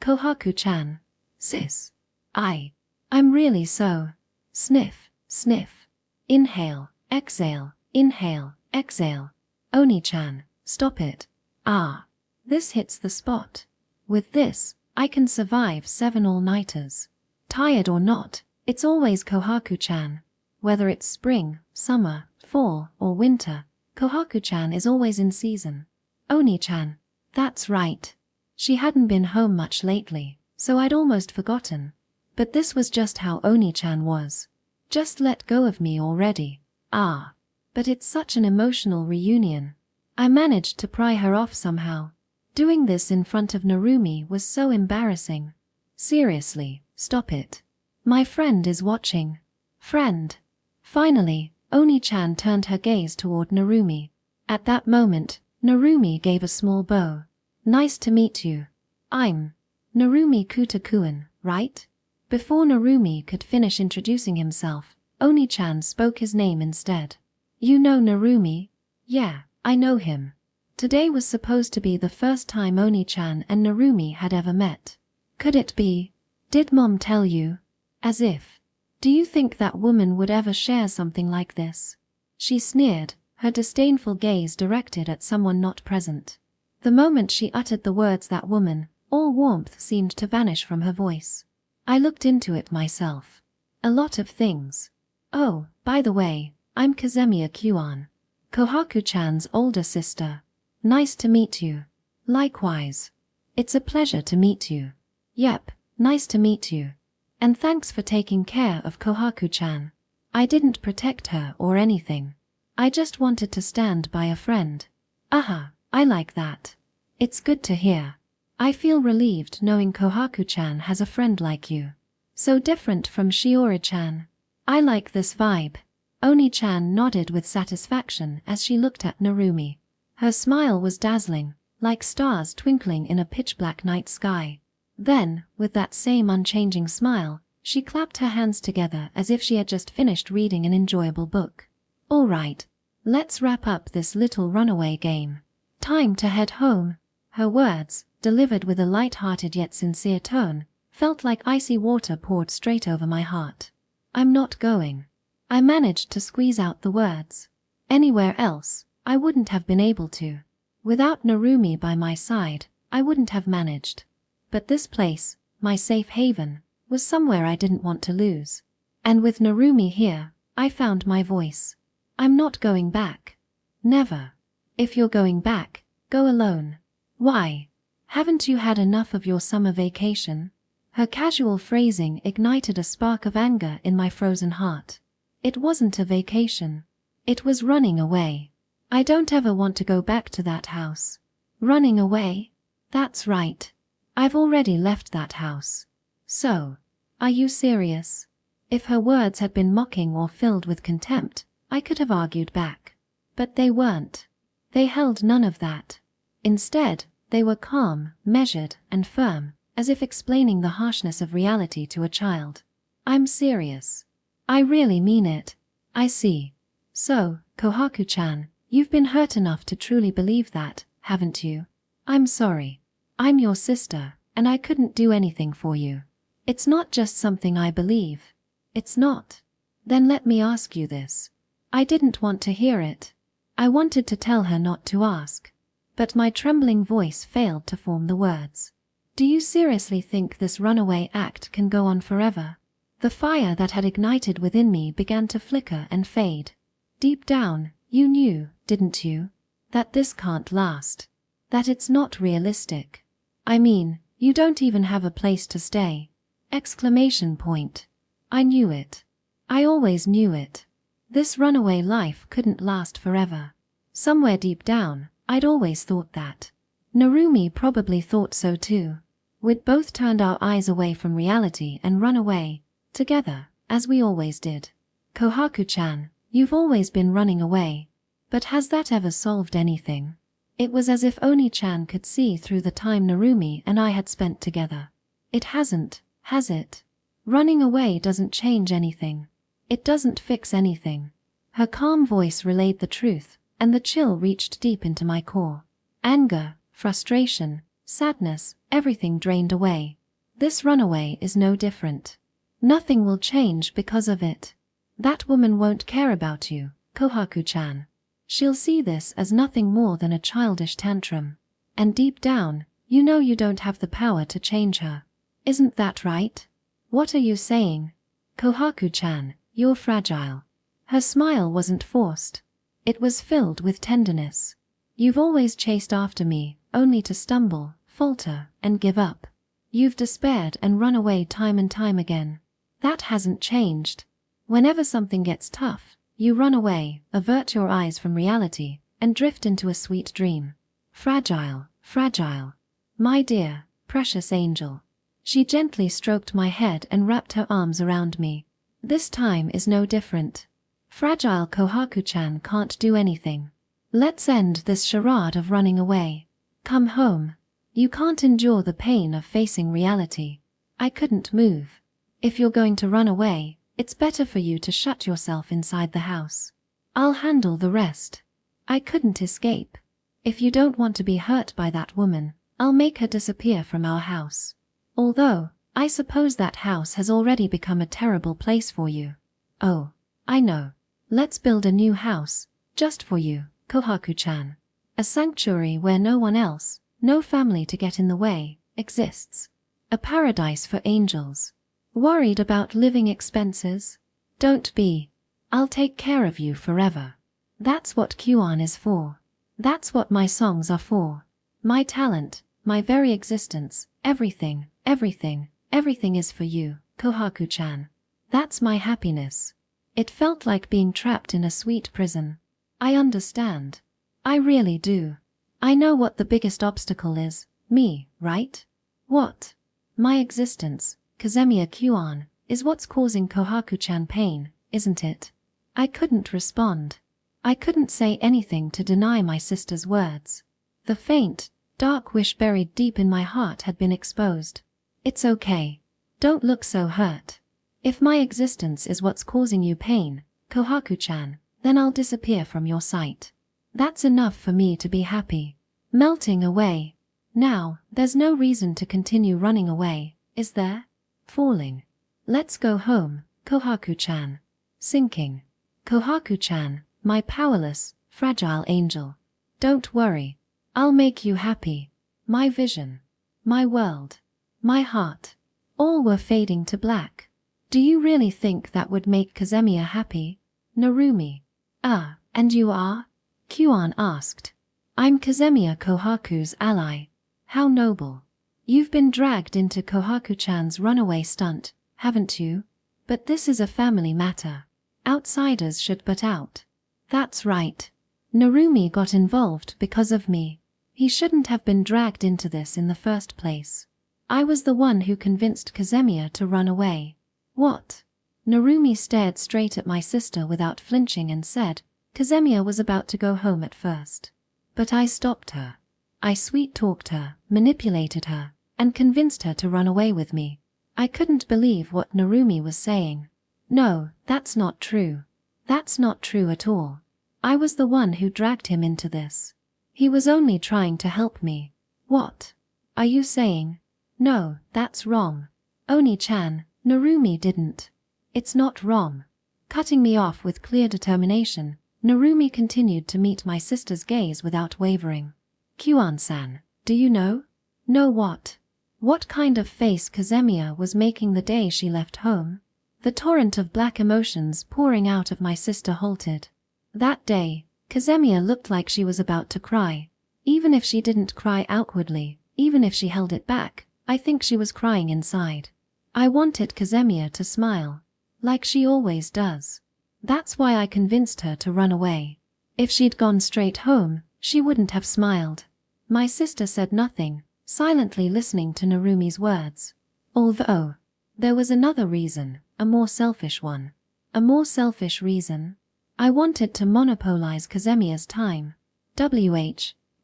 Kohaku-chan. Sis. I'm really so. Sniff, sniff. Inhale, exhale, inhale, exhale. Oni-chan, stop it. Ah. This hits the spot. With this, I can survive 7 all-nighters. Tired or not, it's always Kohaku-chan. Whether it's spring, summer, fall, or winter, Kohaku-chan is always in season. Oni-chan. That's right. She hadn't been home much lately, so I'd almost forgotten. But this was just how Oni-chan was. Just let go of me already. Ah. But it's such an emotional reunion. I managed to pry her off somehow. Doing this in front of Narumi was so embarrassing. Seriously, stop it. My friend is watching. Friend. Finally, Oni-chan turned her gaze toward Narumi. At that moment, Narumi gave a small bow. Nice to meet you. I'm Narumi Kuta-kun, right? Before Narumi could finish introducing himself, Oni-chan spoke his name instead. You know Narumi? Yeah, I know him. Today was supposed to be the first time Oni-chan and Narumi had ever met. Could it be? Did Mom tell you? As if. Do you think that woman would ever share something like this? She sneered, her disdainful gaze directed at someone not present. The moment she uttered the words that woman, all warmth seemed to vanish from her voice. I looked into it myself. A lot of things. Oh, by the way, I'm Kazemiya Kyuan. Kohaku-chan's older sister. Nice to meet you. Likewise. It's a pleasure to meet you. Yep, nice to meet you. And thanks for taking care of Kohaku-chan. I didn't protect her or anything. I just wanted to stand by a friend. Aha. I like that. It's good to hear. I feel relieved knowing Kohaku-chan has a friend like you. So different from Shiori-chan. I like this vibe. Oni-chan nodded with satisfaction as she looked at Narumi. Her smile was dazzling, like stars twinkling in a pitch-black night sky. Then, with that same unchanging smile, she clapped her hands together as if she had just finished reading an enjoyable book. All right. Let's wrap up this little runaway game. Time to head home. Her words, delivered with a light-hearted yet sincere tone, felt like icy water poured straight over my heart. I'm not going. I managed to squeeze out the words. Anywhere else, I wouldn't have been able to. Without Narumi by my side, I wouldn't have managed. But this place, my safe haven, was somewhere I didn't want to lose. And with Narumi here, I found my voice. I'm not going back. Never. If you're going back, go alone. Why? Haven't you had enough of your summer vacation? Her casual phrasing ignited a spark of anger in my frozen heart. It wasn't a vacation. It was running away. I don't ever want to go back to that house. Running away? That's right. I've already left that house. So, are you serious? If her words had been mocking or filled with contempt, I could have argued back. But they weren't. They held none of that. Instead, they were calm, measured, and firm, as if explaining the harshness of reality to a child. I'm serious. I really mean it. I see. So, Kohaku-chan, you've been hurt enough to truly believe that, haven't you? I'm sorry. I'm your sister, and I couldn't do anything for you. It's not just something I believe. It's not. Then let me ask you this. I didn't want to hear it. I wanted to tell her not to ask. But my trembling voice failed to form the words. Do you seriously think this runaway act can go on forever? The fire that had ignited within me began to flicker and fade. Deep down, you knew, didn't you, that this can't last. That it's not realistic. I mean, you don't even have a place to stay. Exclamation point. I knew it. I always knew it. This runaway life couldn't last forever. Somewhere deep down, I'd always thought that. Narumi probably thought so too. We'd both turned our eyes away from reality and run away, together, as we always did. Kohaku-chan, you've always been running away. But has that ever solved anything? It was as if Oni-chan could see through the time Narumi and I had spent together. It hasn't, has it? Running away doesn't change anything. It doesn't fix anything. Her calm voice relayed the truth, and the chill reached deep into my core. Anger, frustration, sadness, everything drained away. This runaway is no different. Nothing will change because of it. That woman won't care about you, Kohaku-chan. She'll see this as nothing more than a childish tantrum. And deep down, you know you don't have the power to change her. Isn't that right? What are you saying? Kohaku-chan, you're fragile. Her smile wasn't forced. It was filled with tenderness. You've always chased after me, only to stumble, falter, and give up. You've despaired and run away time and time again. That hasn't changed. Whenever something gets tough, you run away, avert your eyes from reality, and drift into a sweet dream. Fragile, fragile. My dear, precious angel. She gently stroked my head and wrapped her arms around me. This time is no different. Fragile Kohaku-chan can't do anything. Let's end this charade of running away. Come home. You can't endure the pain of facing reality. I couldn't move. If you're going to run away, it's better for you to shut yourself inside the house. I'll handle the rest. I couldn't escape. If you don't want to be hurt by that woman, I'll make her disappear from our house. Although, I suppose that house has already become a terrible place for you. Oh, I know. Let's build a new house, just for you, Kohaku-chan. A sanctuary where no one else, no family to get in the way, exists. A paradise for angels. Worried about living expenses? Don't be. I'll take care of you forever. That's what Kyuan is for. That's what my songs are for. My talent, my very existence, everything, everything, everything is for you, Kohaku-chan. That's my happiness. It felt like being trapped in a sweet prison. I understand. I really do. I know what the biggest obstacle is, me, right? What? My existence, Kazemiya Kyuan, is what's causing Kohaku-chan pain, isn't it? I couldn't respond. I couldn't say anything to deny my sister's words. The faint, dark wish buried deep in my heart had been exposed. It's okay. Don't look so hurt. If my existence is what's causing you pain, Kohaku-chan, then I'll disappear from your sight. That's enough for me to be happy. Melting away. Now, there's no reason to continue running away, is there? Falling. Let's go home, Kohaku-chan. Sinking. Kohaku-chan, my powerless, fragile angel. Don't worry. I'll make you happy. My vision. My world. My heart. All were fading to black. Do you really think that would make Kazemiya happy? Narumi. Ah, and you are? Kyuan asked. I'm Kazemiya Kohaku's ally. How noble. You've been dragged into Kohaku-chan's runaway stunt, haven't you? But this is a family matter. Outsiders should butt out. That's right. Narumi got involved because of me. He shouldn't have been dragged into this in the first place. I was the one who convinced Kazemiya to run away. What? Narumi stared straight at my sister without flinching and said, Kazemiya was about to go home at first. But I stopped her. I sweet-talked her, manipulated her, and convinced her to run away with me. I couldn't believe what Narumi was saying. No, that's not true. That's not true at all. I was the one who dragged him into this. He was only trying to help me. What are you saying? No, that's wrong. Oni-chan, Narumi didn't. It's not wrong. Cutting me off with clear determination, Narumi continued to meet my sister's gaze without wavering. Kyuan-san, do you know? Know what? What kind of face Kazemiya was making the day she left home? The torrent of black emotions pouring out of my sister halted. That day, Kazemiya looked like she was about to cry. Even if she didn't cry outwardly, even if she held it back, I think she was crying inside. I wanted Kazemiya to smile, like she always does. That's why I convinced her to run away. If she'd gone straight home, she wouldn't have smiled. My sister said nothing, silently listening to Narumi's words. Although, there was another reason, a more selfish one. A more selfish reason? I wanted to monopolize Kazemiya's time.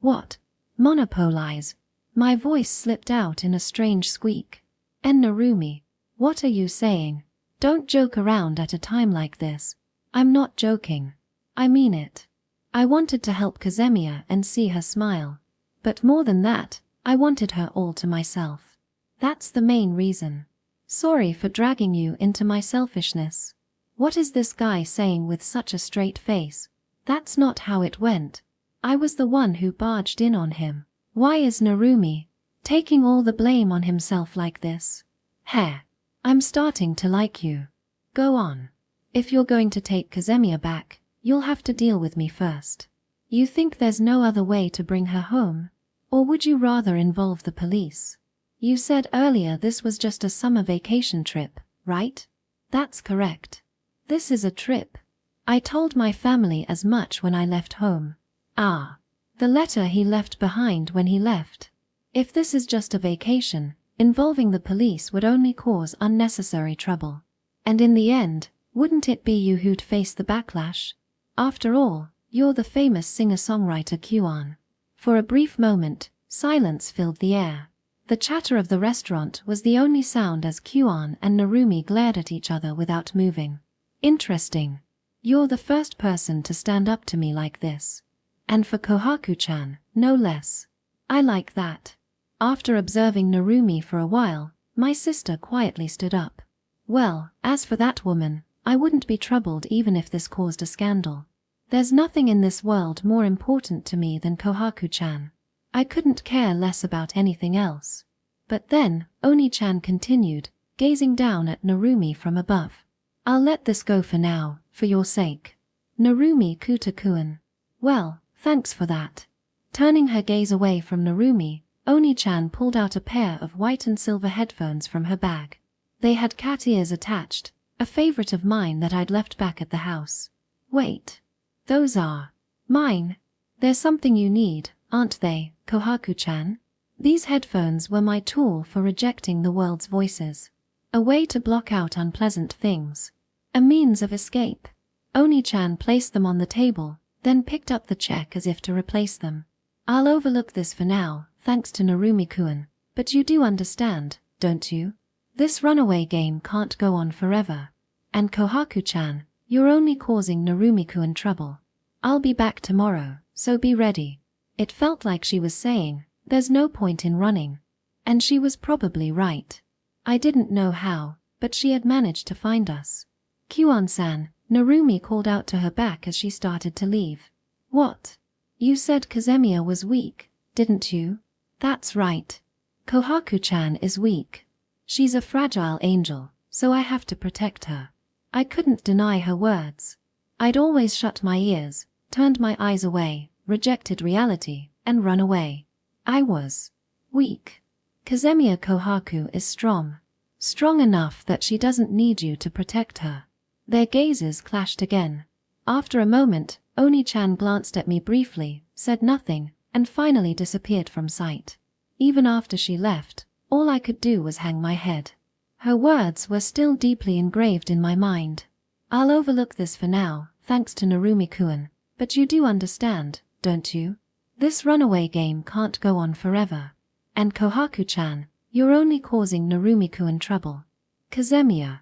What? Monopolize? My voice slipped out in a strange squeak. And Narumi, what are you saying? Don't joke around at a time like this. I'm not joking. I mean it. I wanted to help Kazemiya and see her smile. But more than that, I wanted her all to myself. That's the main reason. Sorry for dragging you into my selfishness. What is this guy saying with such a straight face? That's not how it went. I was the one who barged in on him. Why is Narumi taking all the blame on himself like this? Heh. I'm starting to like you. Go on. If you're going to take Kazemiya back, you'll have to deal with me first. You think there's no other way to bring her home? Or would you rather involve the police? You said earlier this was just a summer vacation trip, right? That's correct. This is a trip. I told my family as much when I left home. Ah. The letter he left behind when he left. If this is just a vacation, involving the police would only cause unnecessary trouble. And in the end, wouldn't it be you who'd face the backlash? After all, you're the famous singer-songwriter Kyuan. For a brief moment, silence filled the air. The chatter of the restaurant was the only sound as Kyuan and Narumi glared at each other without moving. Interesting. You're the first person to stand up to me like this. And for Kohaku-chan, no less. I like that. After observing Narumi for a while, my sister quietly stood up. Well, as for that woman, I wouldn't be troubled even if this caused a scandal. There's nothing in this world more important to me than Kohaku-chan. I couldn't care less about anything else. But then, Oni-chan continued, gazing down at Narumi from above. I'll let this go for now, for your sake. Narumi Kuta-kun. Well, thanks for that. Turning her gaze away from Narumi, Oni-chan pulled out a pair of white and silver headphones from her bag. They had cat ears attached, a favorite of mine that I'd left back at the house. Wait. Those are mine. There's something you need, aren't they, Kohaku-chan? These headphones were my tool for rejecting the world's voices. A way to block out unpleasant things. A means of escape. Oni-chan placed them on the table, then picked up the check as if to replace them. I'll overlook this for now, thanks to Narumi-kun, but you do understand, don't you? This runaway game can't go on forever. And Kohaku-chan, you're only causing Narumi-kun trouble. I'll be back tomorrow, so be ready. It felt like she was saying, there's no point in running. And she was probably right. I didn't know how, but she had managed to find us. Kyuan-san, Narumi called out to her back as she started to leave. What? You said Kazemiya was weak, didn't you? That's right. Kohaku-chan is weak. She's a fragile angel, so I have to protect her. I couldn't deny her words. I'd always shut my ears, turned my eyes away, rejected reality, and run away. I was weak. Kazemiya Kohaku is strong. Strong enough that she doesn't need you to protect her. Their gazes clashed again. After a moment, Oni-chan glanced at me briefly, said nothing, and finally disappeared from sight. Even after she left, all I could do was hang my head. Her words were still deeply engraved in my mind. I'll overlook this for now, thanks to Narumi-kun, but you do understand, don't you? This runaway game can't go on forever. And Kohaku-chan, you're only causing Narumi-kun trouble. Kazemiya!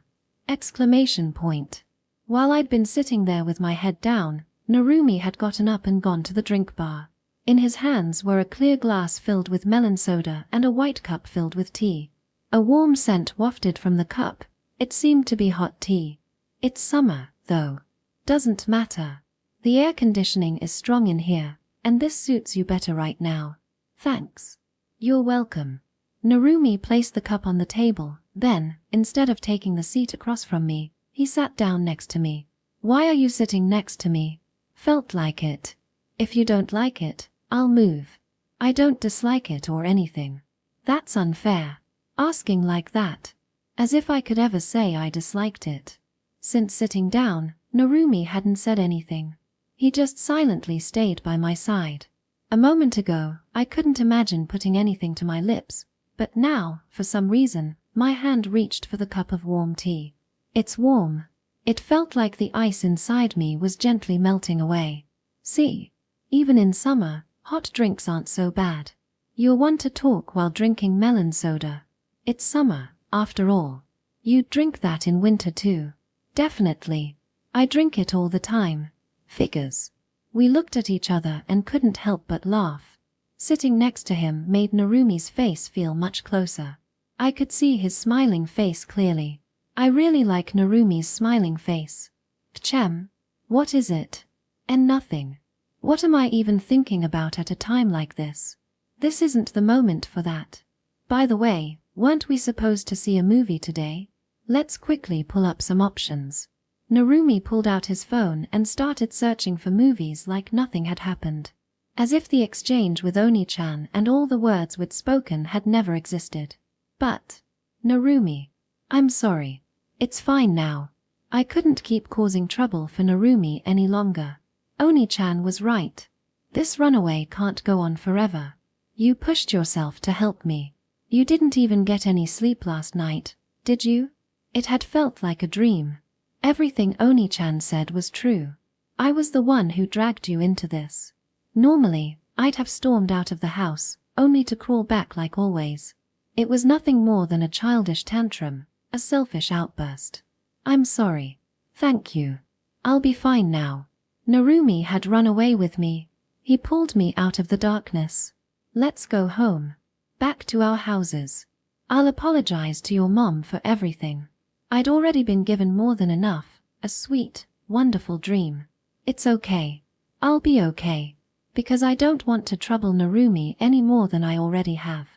Exclamation point. While I'd been sitting there with my head down, Narumi had gotten up and gone to the drink bar. In his hands were a clear glass filled with melon soda and a white cup filled with tea. A warm scent wafted from the cup. It seemed to be hot tea. It's summer, though. Doesn't matter. The air conditioning is strong in here, and this suits you better right now. Thanks. You're welcome. Narumi placed the cup on the table, then, instead of taking the seat across from me, he sat down next to me. Why are you sitting next to me? Felt like it. If you don't like it, I'll move. I don't dislike it or anything. That's unfair. Asking like that. As if I could ever say I disliked it. Since sitting down, Narumi hadn't said anything. He just silently stayed by my side. A moment ago, I couldn't imagine putting anything to my lips, but now, for some reason, my hand reached for the cup of warm tea. It's warm. It felt like the ice inside me was gently melting away. See? Even in summer, hot drinks aren't so bad. You'll want to talk while drinking melon soda. It's summer, after all. You'd drink that in winter too. Definitely. I drink it all the time. Figures. We looked at each other and couldn't help but laugh. Sitting next to him made Narumi's face feel much closer. I could see his smiling face clearly. I really like Narumi's smiling face. Chem. What is it? And nothing. What am I even thinking about at a time like this? This isn't the moment for that. By the way, weren't we supposed to see a movie today? Let's quickly pull up some options. Narumi pulled out his phone and started searching for movies like nothing had happened. As if the exchange with Oni-chan and all the words we'd spoken had never existed. But, Narumi, I'm sorry. It's fine now. I couldn't keep causing trouble for Narumi any longer. Oni-chan was right. This runaway can't go on forever. You pushed yourself to help me. You didn't even get any sleep last night, did you? It had felt like a dream. Everything Oni-chan said was true. I was the one who dragged you into this. Normally, I'd have stormed out of the house, only to crawl back like always. It was nothing more than a childish tantrum, a selfish outburst. I'm sorry. Thank you. I'll be fine now. Narumi had run away with me. He pulled me out of the darkness. Let's go home. Back to our houses. I'll apologize to your mom for everything. I'd already been given more than enough, a sweet, wonderful dream. It's okay. I'll be okay. Because I don't want to trouble Narumi any more than I already have.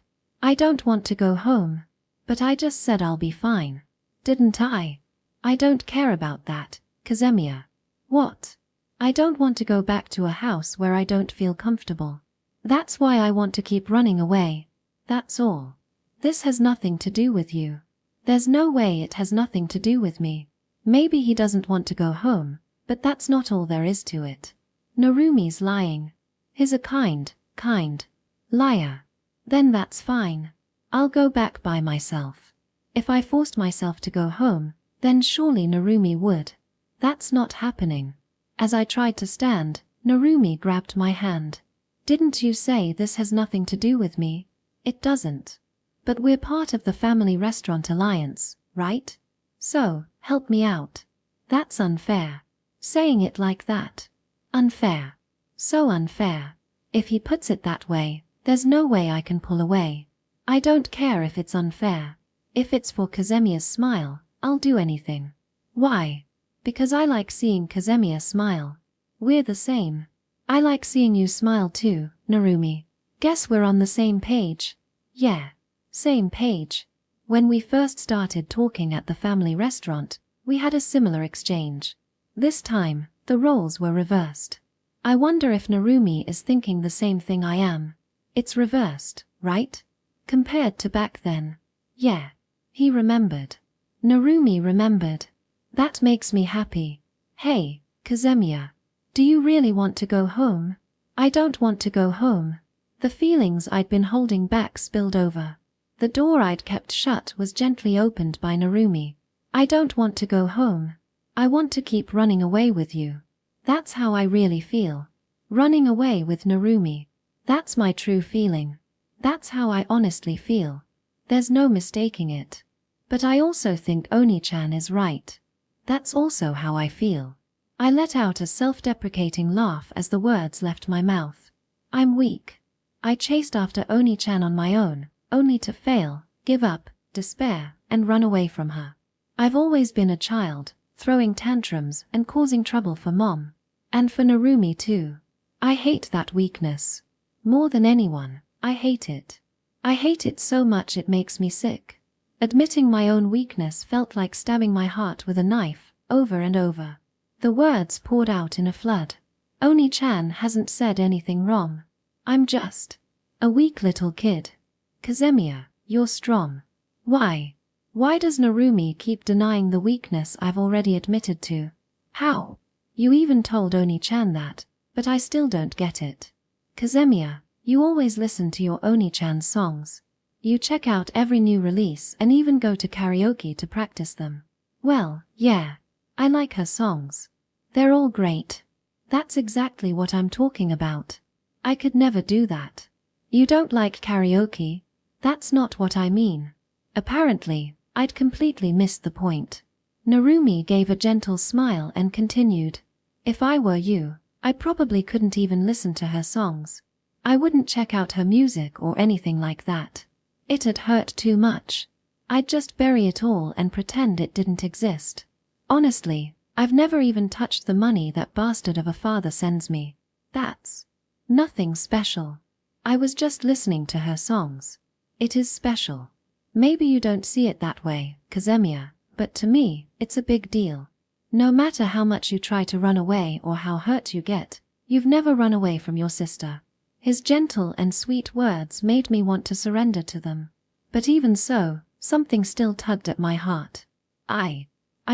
I don't want to go home. But I just said I'll be fine. Didn't I? I don't care about that, Kazemiya. What? I don't want to go back to a house where I don't feel comfortable. That's why I want to keep running away. That's all. This has nothing to do with you. There's no way it has nothing to do with me. Maybe he doesn't want to go home, but that's not all there is to it. Narumi's lying. He's a kind liar. Then that's fine. I'll go back by myself. If I forced myself to go home, then surely Narumi would. That's not happening. As I tried to stand, Narumi grabbed my hand. Didn't you say this has nothing to do with me? It doesn't. But we're part of the Family Restaurant Alliance, right? So, help me out. That's unfair. Saying it like that. Unfair. So unfair. If he puts it that way, there's no way I can pull away. I don't care if it's unfair. If it's for Kazemiya's smile, I'll do anything. Why? Because I like seeing Kazemiya smile. We're the same. I like seeing you smile too, Narumi. Guess we're on the same page. Yeah. Same page. When we first started talking at the family restaurant, we had a similar exchange. This time, the roles were reversed. I wonder if Narumi is thinking the same thing I am. It's reversed, right? Compared to back then. Yeah. He remembered. Narumi remembered. That makes me happy. Hey, Kazemiya. Do you really want to go home? I don't want to go home. The feelings I'd been holding back spilled over. The door I'd kept shut was gently opened by Narumi. I don't want to go home. I want to keep running away with you. That's how I really feel. Running away with Narumi. That's my true feeling. That's how I honestly feel. There's no mistaking it. But I also think Oni-chan is right. That's also how I feel. I let out a self-deprecating laugh as the words left my mouth. I'm weak. I chased after Oni-chan on my own, only to fail, give up, despair, and run away from her. I've always been a child, throwing tantrums and causing trouble for Mom. And for Narumi too. I hate that weakness. More than anyone, I hate it. I hate it so much it makes me sick. Admitting my own weakness felt like stabbing my heart with a knife, over and over. The words poured out in a flood. Oni-chan hasn't said anything wrong. I'm just a weak little kid. Kazemiya, you're strong. Why? Why does Narumi keep denying the weakness I've already admitted to? How? You even told Oni-chan that, but I still don't get it. Kazemiya, you always listen to your Oni-chan's songs. You check out every new release and even go to karaoke to practice them. Well, yeah. I like her songs. They're all great. That's exactly what I'm talking about. I could never do that. You don't like karaoke? That's not what I mean. Apparently, I'd completely missed the point. Narumi gave a gentle smile and continued. If I were you, I probably couldn't even listen to her songs. I wouldn't check out her music or anything like that. It'd hurt too much. I'd just bury it all and pretend it didn't exist. Honestly, I've never even touched the money that bastard of a father sends me. That's nothing special. I was just listening to her songs. It is special. Maybe you don't see it that way, Kazemiya, but to me, it's a big deal. No matter how much you try to run away or how hurt you get, you've never run away from your sister. His gentle and sweet words made me want to surrender to them. But even so, something still tugged at my heart. I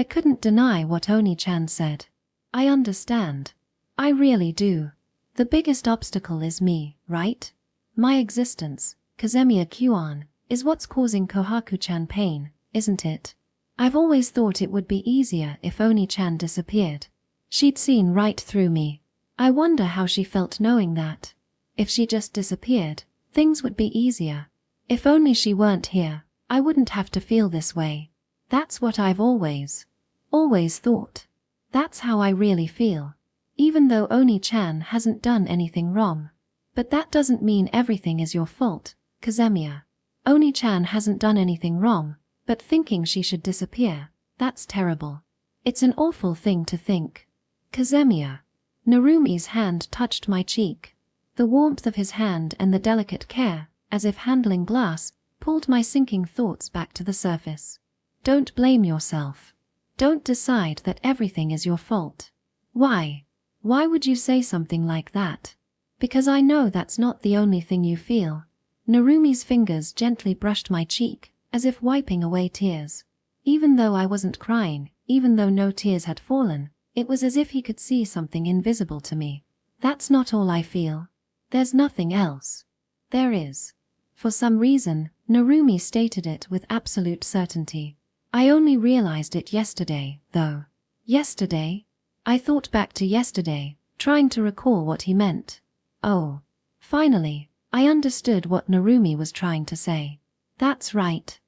couldn't deny what Oni-chan said. I understand. I really do. The biggest obstacle is me, right? My existence, Kazemiya-kuan, is what's causing Kohaku-chan pain, isn't it? I've always thought it would be easier if Oni-chan disappeared. She'd seen right through me. I wonder how she felt knowing that. If she just disappeared, things would be easier. If only she weren't here, I wouldn't have to feel this way. That's what I've always thought. That's how I really feel. Even though Oni-chan hasn't done anything wrong. But that doesn't mean everything is your fault, Kazemiya. Oni-chan hasn't done anything wrong. But thinking she should disappear, that's terrible. It's an awful thing to think. Kazemiya. Narumi's hand touched my cheek. The warmth of his hand and the delicate care, as if handling glass, pulled my sinking thoughts back to the surface. Don't blame yourself. Don't decide that everything is your fault. Why? Why would you say something like that? Because I know that's not the only thing you feel. Narumi's fingers gently brushed my cheek, as if wiping away tears. Even though I wasn't crying, even though no tears had fallen, it was as if he could see something invisible to me. That's not all I feel. There's nothing else. There is. For some reason, Narumi stated it with absolute certainty. I only realized it yesterday, though. Yesterday? I thought back to yesterday, trying to recall what he meant. Oh. Finally, I understood what Narumi was trying to say. That's right.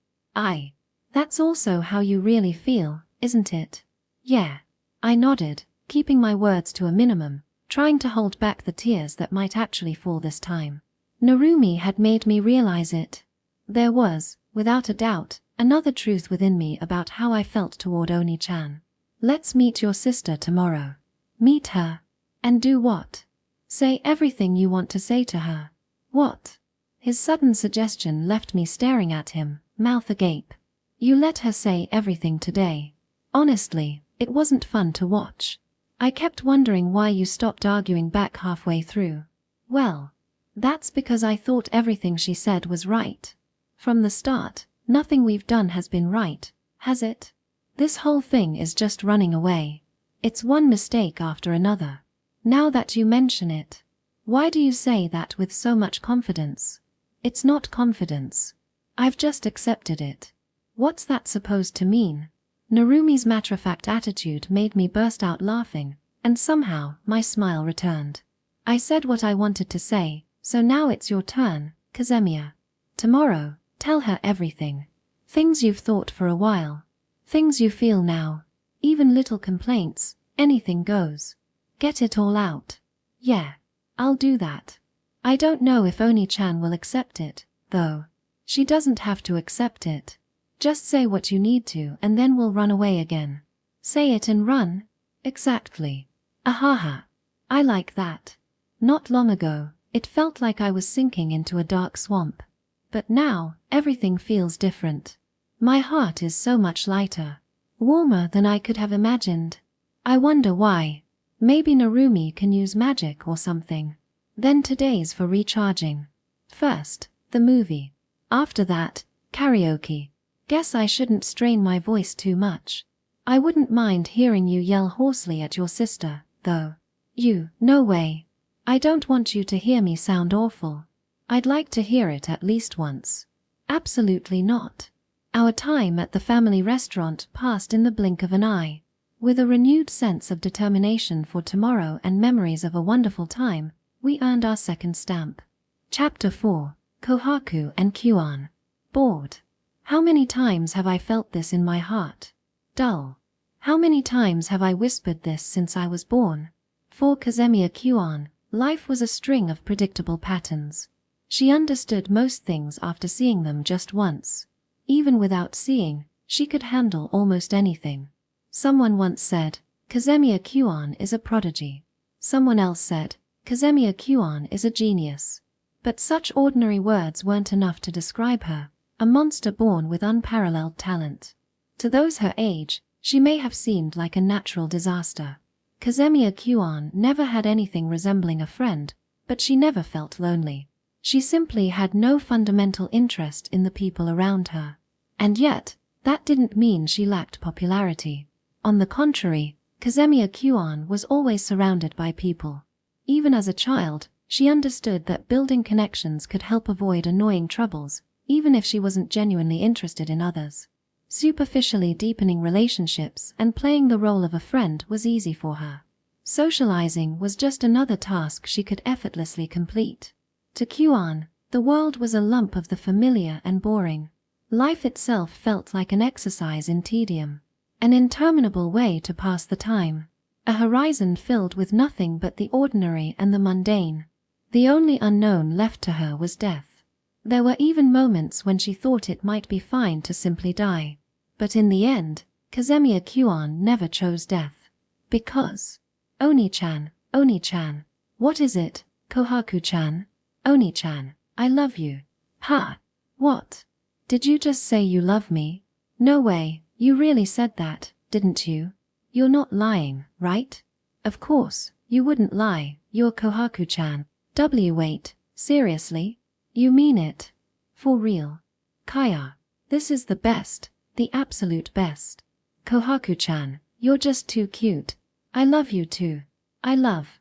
That's also how you really feel, isn't it? Yeah. I nodded, keeping my words to a minimum, trying to hold back the tears that might actually fall this time. Narumi had made me realize it. There was, without a doubt, another truth within me about how I felt toward Oni-chan. Let's meet your sister tomorrow. Meet her. And do what? Say everything you want to say to her. What? His sudden suggestion left me staring at him, mouth agape. You let her say everything today. Honestly, it wasn't fun to watch. I kept wondering why you stopped arguing back halfway through. Well, that's because I thought everything she said was right. From the start, nothing we've done has been right, has it? This whole thing is just running away. It's one mistake after another. Now that you mention it, why do you say that with so much confidence? It's not confidence. I've just accepted it. What's that supposed to mean? Narumi's matter-of-fact attitude made me burst out laughing, and somehow my smile returned. I said what I wanted to say, So now it's your turn, Kazemiya. Tomorrow, tell her everything. Things you've thought for a while. Things you feel now. Even little complaints, anything goes. Get it all out. Yeah, I'll do that. I don't know if Oni-chan will accept it, though. She doesn't have to accept it. Just say what you need to and then we'll run away again. Say it and run. Exactly. Ahaha. I like that. Not long ago, it felt like I was sinking into a dark swamp. But now, everything feels different. My heart is so much lighter. Warmer than I could have imagined. I wonder why. Maybe Narumi can use magic or something. Then today's for recharging. First, the movie. After that, karaoke. Guess I shouldn't strain my voice too much. I wouldn't mind hearing you yell hoarsely at your sister, though. No way. I don't want you to hear me sound awful. I'd like to hear it at least once. Absolutely not. Our time at the family restaurant passed in the blink of an eye. With a renewed sense of determination for tomorrow and memories of a wonderful time, we earned our second stamp. Chapter 4, Kohaku and Kyuan. Bored. How many times have I felt this in my heart? Dull. How many times have I whispered this since I was born? For Kazemiya Kyuan, life was a string of predictable patterns. She understood most things after seeing them just once. Even without seeing, she could handle almost anything. Someone once said, Kazemiya Kyuan is a prodigy. Someone else said, Kazemiya Kyuan is a genius. But such ordinary words weren't enough to describe her, a monster born with unparalleled talent. To those her age, she may have seemed like a natural disaster. Kazemiya Kyuan never had anything resembling a friend, but she never felt lonely. She simply had no fundamental interest in the people around her. And yet, that didn't mean she lacked popularity. On the contrary, Kazemiya Kyuan was always surrounded by people. Even as a child, she understood that building connections could help avoid annoying troubles, even if she wasn't genuinely interested in others. Superficially deepening relationships and playing the role of a friend was easy for her. Socializing was just another task she could effortlessly complete. To Kyuan, the world was a lump of the familiar and boring. Life itself felt like an exercise in tedium, an interminable way to pass the time, a horizon filled with nothing but the ordinary and the mundane. The only unknown left to her was death. There were even moments when she thought it might be fine to simply die. But in the end, Kazemiya Kyuan never chose death. Because... Oni-chan, Oni-chan. What is it, Kohaku-chan? Oni-chan, I love you. Ha! What? Did you just say you love me? No way, you really said that, didn't you? You're not lying, right? Of course, you wouldn't lie, you're Kohaku-chan. Wait, seriously? You mean it? For real? Kaya, this is the best, the absolute best. Kohaku-chan, you're just too cute. I love you too. I love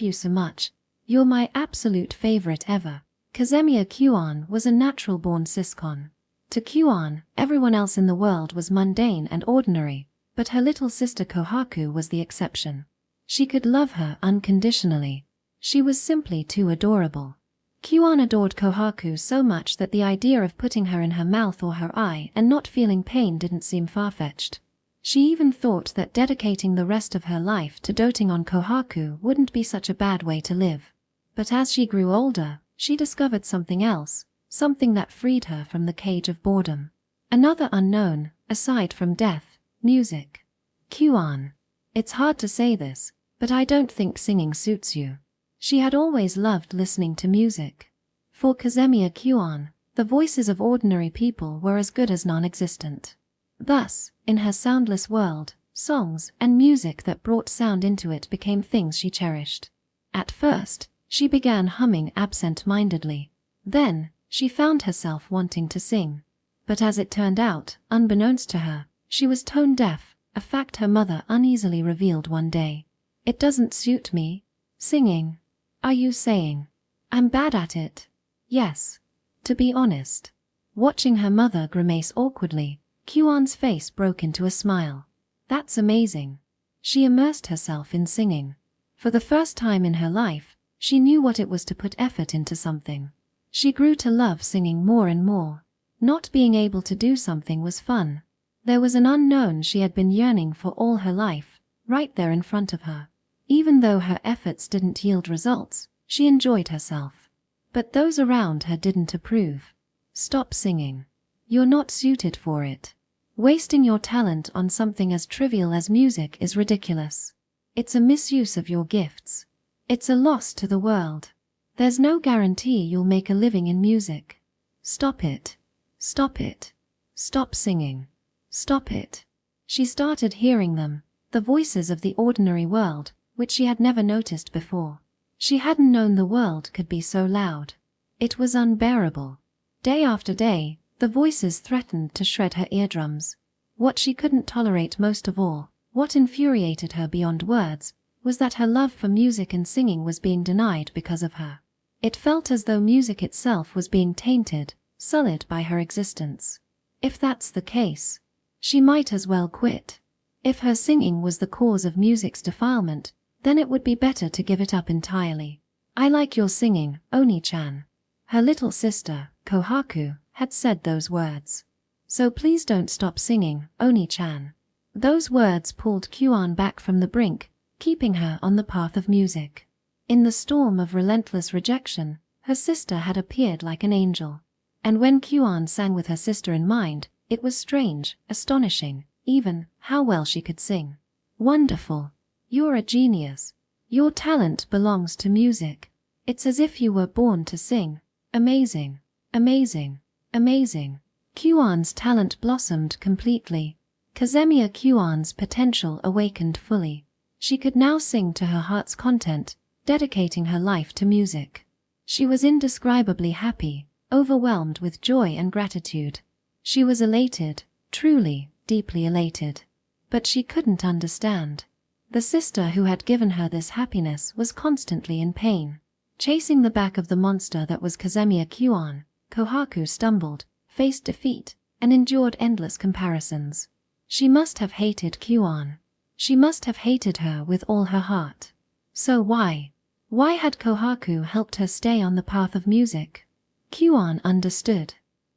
you so much. You're my absolute favorite ever. Kazemiya Kyuan was a natural-born siscon. To Kyuan, everyone else in the world was mundane and ordinary, but her little sister Kohaku was the exception. She could love her unconditionally. She was simply too adorable. Kyuan adored Kohaku so much that the idea of putting her in her mouth or her eye and not feeling pain didn't seem far-fetched. She even thought that dedicating the rest of her life to doting on Kohaku wouldn't be such a bad way to live. But as she grew older, she discovered something else, something that freed her from the cage of boredom. Another unknown, aside from death, music. Kyuan. It's hard to say this, but I don't think singing suits you. She had always loved listening to music. For Kazemiya Kyuan, the voices of ordinary people were as good as non-existent. Thus, in her soundless world, songs and music that brought sound into it became things she cherished. At first, she began humming absent-mindedly. Then, she found herself wanting to sing. But as it turned out, unbeknownst to her, she was tone-deaf, a fact her mother uneasily revealed one day. It doesn't suit me. Singing. Are you saying I'm bad at it? Yes. To be honest. Watching her mother grimace awkwardly, Kyuan's face broke into a smile. That's amazing. She immersed herself in singing. For the first time in her life, She knew what it was to put effort into something. She grew to love singing more and more. Not being able to do something was fun. There was an unknown she had been yearning for all her life, right there in front of her. Even though her efforts didn't yield results, she enjoyed herself. But those around her didn't approve. Stop singing. You're not suited for it. Wasting your talent on something as trivial as music is ridiculous. It's a misuse of your gifts. It's a loss to the world. There's no guarantee you'll make a living in music. Stop it. Stop it. Stop singing. Stop it. She started hearing them, the voices of the ordinary world, which she had never noticed before. She hadn't known the world could be so loud. It was unbearable. Day after day, the voices threatened to shred her eardrums. What she couldn't tolerate most of all, what infuriated her beyond words, was that her love for music and singing was being denied because of her. It felt as though music itself was being tainted, sullied by her existence. If that's the case, she might as well quit. If her singing was the cause of music's defilement, then it would be better to give it up entirely. I like your singing, Oni-chan. Her little sister, Kohaku, had said those words. So please don't stop singing, Oni-chan. Those words pulled Kyuan back from the brink, keeping her on the path of music. In the storm of relentless rejection, her sister had appeared like an angel. And when Kyuan sang with her sister in mind, it was strange, astonishing, even, how well she could sing. Wonderful. You're a genius. Your talent belongs to music. It's as if you were born to sing. Amazing. Amazing. Amazing. Kyuan's talent blossomed completely. Kazemiya Kyuan's potential awakened fully. She could now sing to her heart's content, dedicating her life to music. She was indescribably happy, overwhelmed with joy and gratitude. She was elated, truly, deeply elated. But she couldn't understand. The sister who had given her this happiness was constantly in pain. Chasing the back of the monster that was Kazemiya Kyuan, Kohaku stumbled, faced defeat, and endured endless comparisons. She must have hated Kyuan. She must have hated her with all her heart. So why? Why had Kohaku helped her stay on the path of music? Kyuan understood.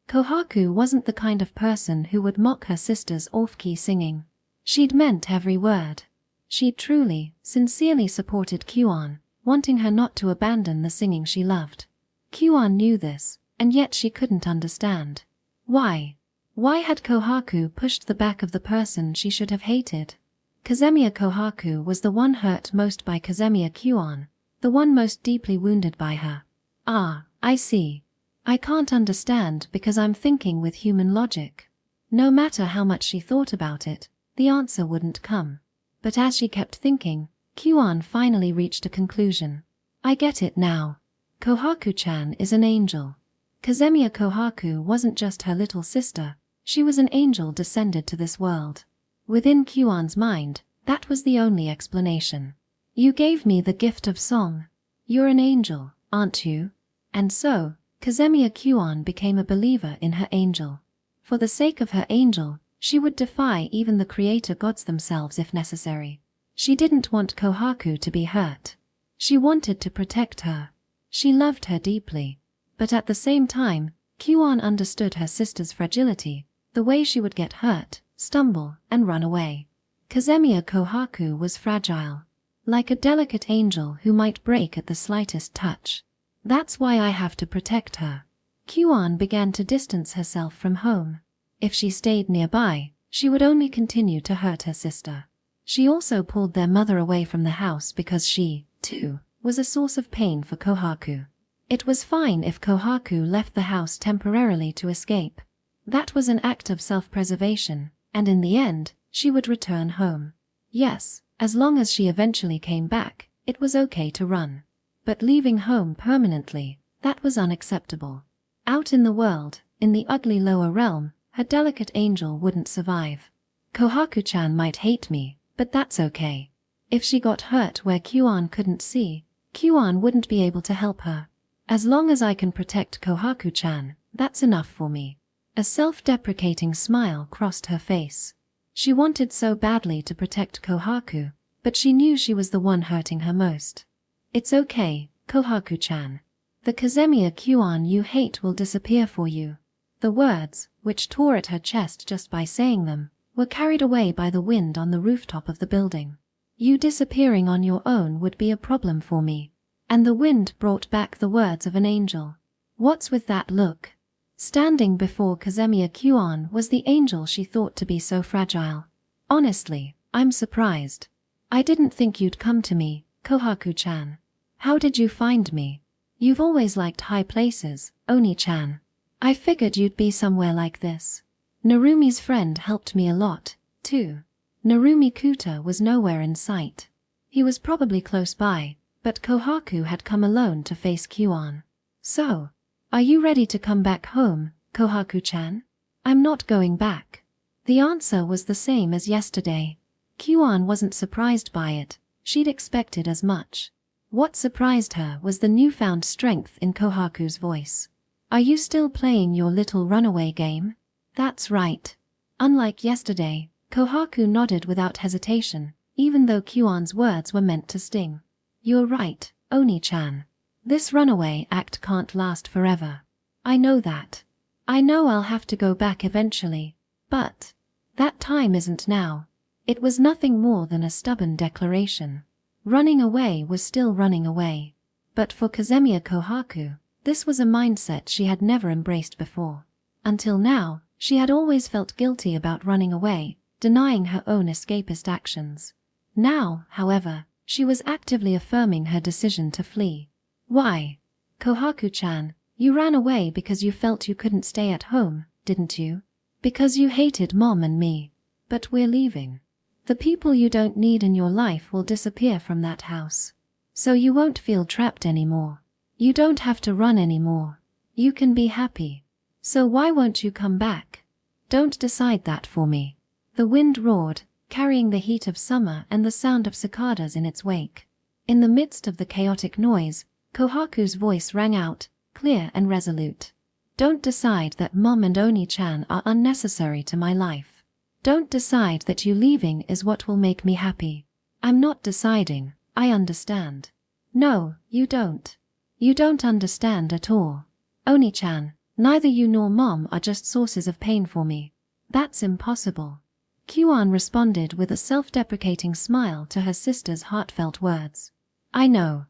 Kohaku wasn't the kind of person who would mock her sister's off-key singing. She'd meant every word. She truly, sincerely supported Kyuan, wanting her not to abandon the singing she loved. Kyuan knew this, and yet she couldn't understand. Why? Why had Kohaku pushed the back of the person she should have hated? Kazemiya Kohaku was the one hurt most by Kazemiya Kyuan, the one most deeply wounded by her. Ah, I see. I can't understand because I'm thinking with human logic. No matter how much she thought about it, the answer wouldn't come. But as she kept thinking, Kyuan finally reached a conclusion. I get it now. Kohaku-chan is an angel. Kazemiya Kohaku wasn't just her little sister, she was an angel descended to this world. Within Kyuan's mind, that was the only explanation. You gave me the gift of song. You're an angel, aren't you? And so, Kazemiya Kyuan became a believer in her angel. For the sake of her angel, she would defy even the creator gods themselves if necessary. She didn't want Kohaku to be hurt. She wanted to protect her. She loved her deeply. But at the same time, Kyuan understood her sister's fragility, the way she would get hurt, stumble, and run away. Kazemiya Kohaku was fragile, like a delicate angel who might break at the slightest touch. That's why I have to protect her. Kyuan began to distance herself from home. If she stayed nearby, she would only continue to hurt her sister. She also pulled their mother away from the house because she, too, was a source of pain for Kohaku. It was fine if Kohaku left the house temporarily to escape. That was an act of self-preservation, and in the end, she would return home. Yes, as long as she eventually came back, it was okay to run. But leaving home permanently, that was unacceptable. Out in the world, in the ugly lower realm, her delicate angel wouldn't survive. Kohaku-chan might hate me, but that's okay. If she got hurt where Kyuan couldn't see, Kyuan wouldn't be able to help her. As long as I can protect Kohaku-chan, that's enough for me. A self-deprecating smile crossed her face. She wanted so badly to protect Kohaku, but she knew she was the one hurting her most. It's okay, Kohaku-chan. The Kazemiya Kyuan you hate will disappear for you. The words, which tore at her chest just by saying them, were carried away by the wind on the rooftop of the building. You disappearing on your own would be a problem for me. And the wind brought back the words of an angel. What's with that look? Standing before Kazemiya Kyuan was the angel she thought to be so fragile. Honestly, I'm surprised. I didn't think you'd come to me, Kohaku-chan. How did you find me? You've always liked high places, Oni-chan. I figured you'd be somewhere like this. Narumi's friend helped me a lot, too. Narumi Kuta was nowhere in sight. He was probably close by, but Kohaku had come alone to face Kyuan. So, are you ready to come back home, Kohaku-chan? I'm not going back. The answer was the same as yesterday. Kyuan wasn't surprised by it. She'd expected as much. What surprised her was the newfound strength in Kohaku's voice. Are you still playing your little runaway game? That's right. Unlike yesterday, Kohaku nodded without hesitation, even though Kyuan's words were meant to sting. You're right, Oni-chan. This runaway act can't last forever. I know that. I know I'll have to go back eventually, but that time isn't now. It was nothing more than a stubborn declaration. Running away was still running away. But for Kazemiya Kohaku, this was a mindset she had never embraced before. Until now, she had always felt guilty about running away, denying her own escapist actions. Now, however, she was actively affirming her decision to flee. Why? Kohaku-chan, you ran away because you felt you couldn't stay at home, didn't you? Because you hated Mom and me. But we're leaving. The people you don't need in your life will disappear from that house. So you won't feel trapped anymore. You don't have to run anymore. You can be happy. So why won't you come back? Don't decide that for me. The wind roared, carrying the heat of summer and the sound of cicadas in its wake. In the midst of the chaotic noise, Kohaku's voice rang out, clear and resolute. Don't decide that Mom and Oni-chan are unnecessary to my life. Don't decide that you leaving is what will make me happy. I'm not deciding, I understand. No, you don't. You don't understand at all. Oni-chan, neither you nor Mom are just sources of pain for me. That's impossible. Kyuan responded with a self-deprecating smile to her sister's heartfelt words. I know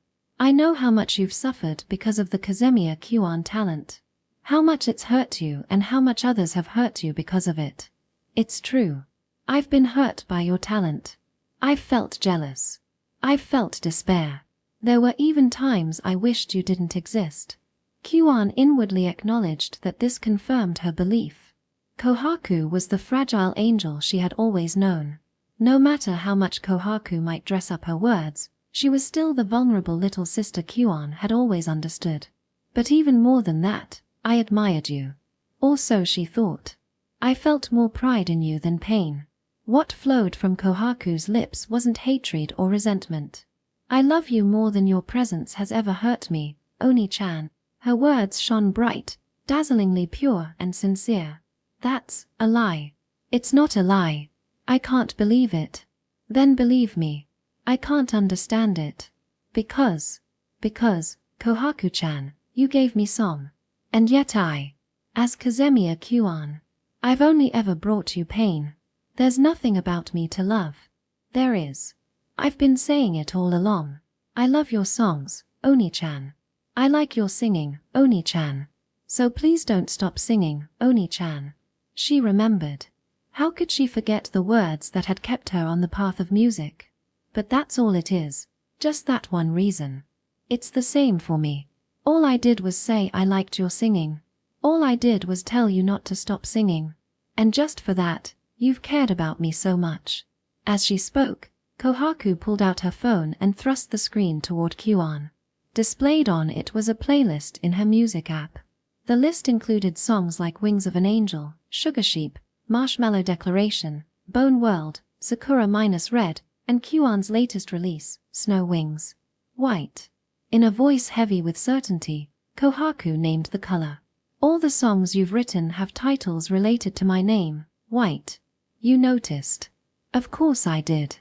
how much you've suffered because of the Kazemiya Kyuan talent. How much it's hurt you and how much others have hurt you because of it. It's true. I've been hurt by your talent. I've felt jealous. I've felt despair. There were even times I wished you didn't exist. Kyuan inwardly acknowledged that this confirmed her belief. Kohaku was the fragile angel she had always known. No matter how much Kohaku might dress up her words, she was still the vulnerable little sister Kyuan had always understood. But even more than that, I admired you. Or so she thought. I felt more pride in you than pain. What flowed from Kohaku's lips wasn't hatred or resentment. I love you more than your presence has ever hurt me, Oni-chan. Her words shone bright, dazzlingly pure and sincere. That's a lie. It's not a lie. I can't believe it. Then believe me. I can't understand it. Because, Kohaku-chan, you gave me song. And yet as Kazemiya Kyuan, I've only ever brought you pain. There's nothing about me to love. There is. I've been saying it all along. I love your songs, Oni-chan. I like your singing, Oni-chan. So please don't stop singing, Oni-chan. She remembered. How could she forget the words that had kept her on the path of music? But that's all it is. Just that one reason. It's the same for me. All I did was say I liked your singing. All I did was tell you not to stop singing. And just for that, you've cared about me so much. As she spoke, Kohaku pulled out her phone and thrust the screen toward Kyuan. Displayed on it was a playlist in her music app. The list included songs like Wings of an Angel, Sugar Sheep, Marshmallow Declaration, Bone World, Sakura -Red, and Kyuan's latest release, Snow Wings. White. In a voice heavy with certainty, Kohaku named the color. All the songs you've written have titles related to my name, White. You noticed. Of course I did.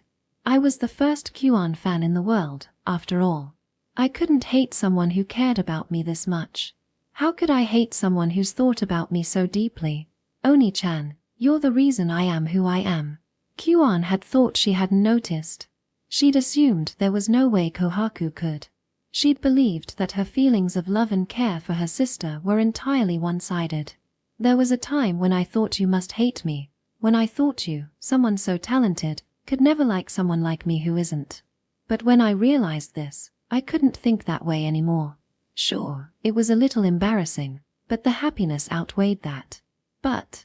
I was the first Kyuan fan in the world, after all. I couldn't hate someone who cared about me this much. How could I hate someone who's thought about me so deeply? Oni-chan, you're the reason I am who I am. Kyuan had thought she hadn't noticed. She'd assumed there was no way Kohaku could. She'd believed that her feelings of love and care for her sister were entirely one-sided. There was a time when I thought you must hate me, when I thought you, someone so talented, could never like someone like me who isn't. But when I realized this, I couldn't think that way anymore. Sure, it was a little embarrassing, but the happiness outweighed that. But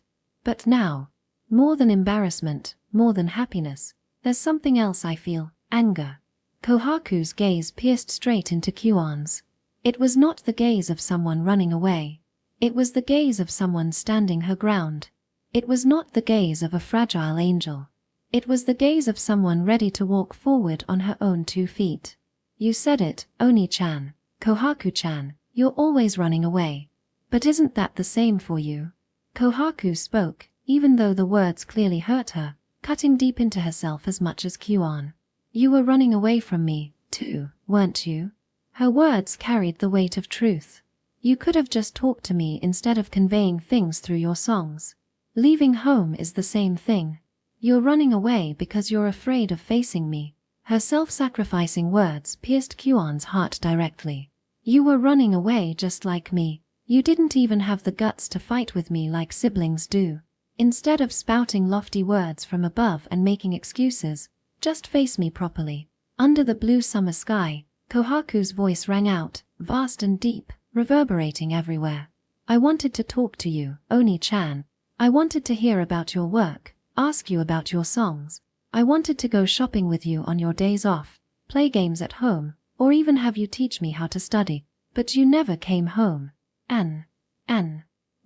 now, more than embarrassment, more than happiness, there's something else I feel, anger. Kohaku's gaze pierced straight into Kyuan's. It was not the gaze of someone running away. It was the gaze of someone standing her ground. It was not the gaze of a fragile angel. It was the gaze of someone ready to walk forward on her own 2 feet. You said it, Oni-chan. Kohaku-chan, you're always running away. But isn't that the same for you? Kohaku spoke, even though the words clearly hurt her, cutting deep into herself as much as Kyuan. You were running away from me, too, weren't you? Her words carried the weight of truth. You could have just talked to me instead of conveying things through your songs. Leaving home is the same thing. You're running away because you're afraid of facing me. Her self-sacrificing words pierced Kyuan's heart directly. You were running away just like me. You didn't even have the guts to fight with me like siblings do. Instead of spouting lofty words from above and making excuses, just face me properly. Under the blue summer sky, Kohaku's voice rang out, vast and deep, reverberating everywhere. I wanted to talk to you, Oni-chan. I wanted to hear about your work, ask you about your songs. I wanted to go shopping with you on your days off, play games at home, or even have you teach me how to study. But you never came home.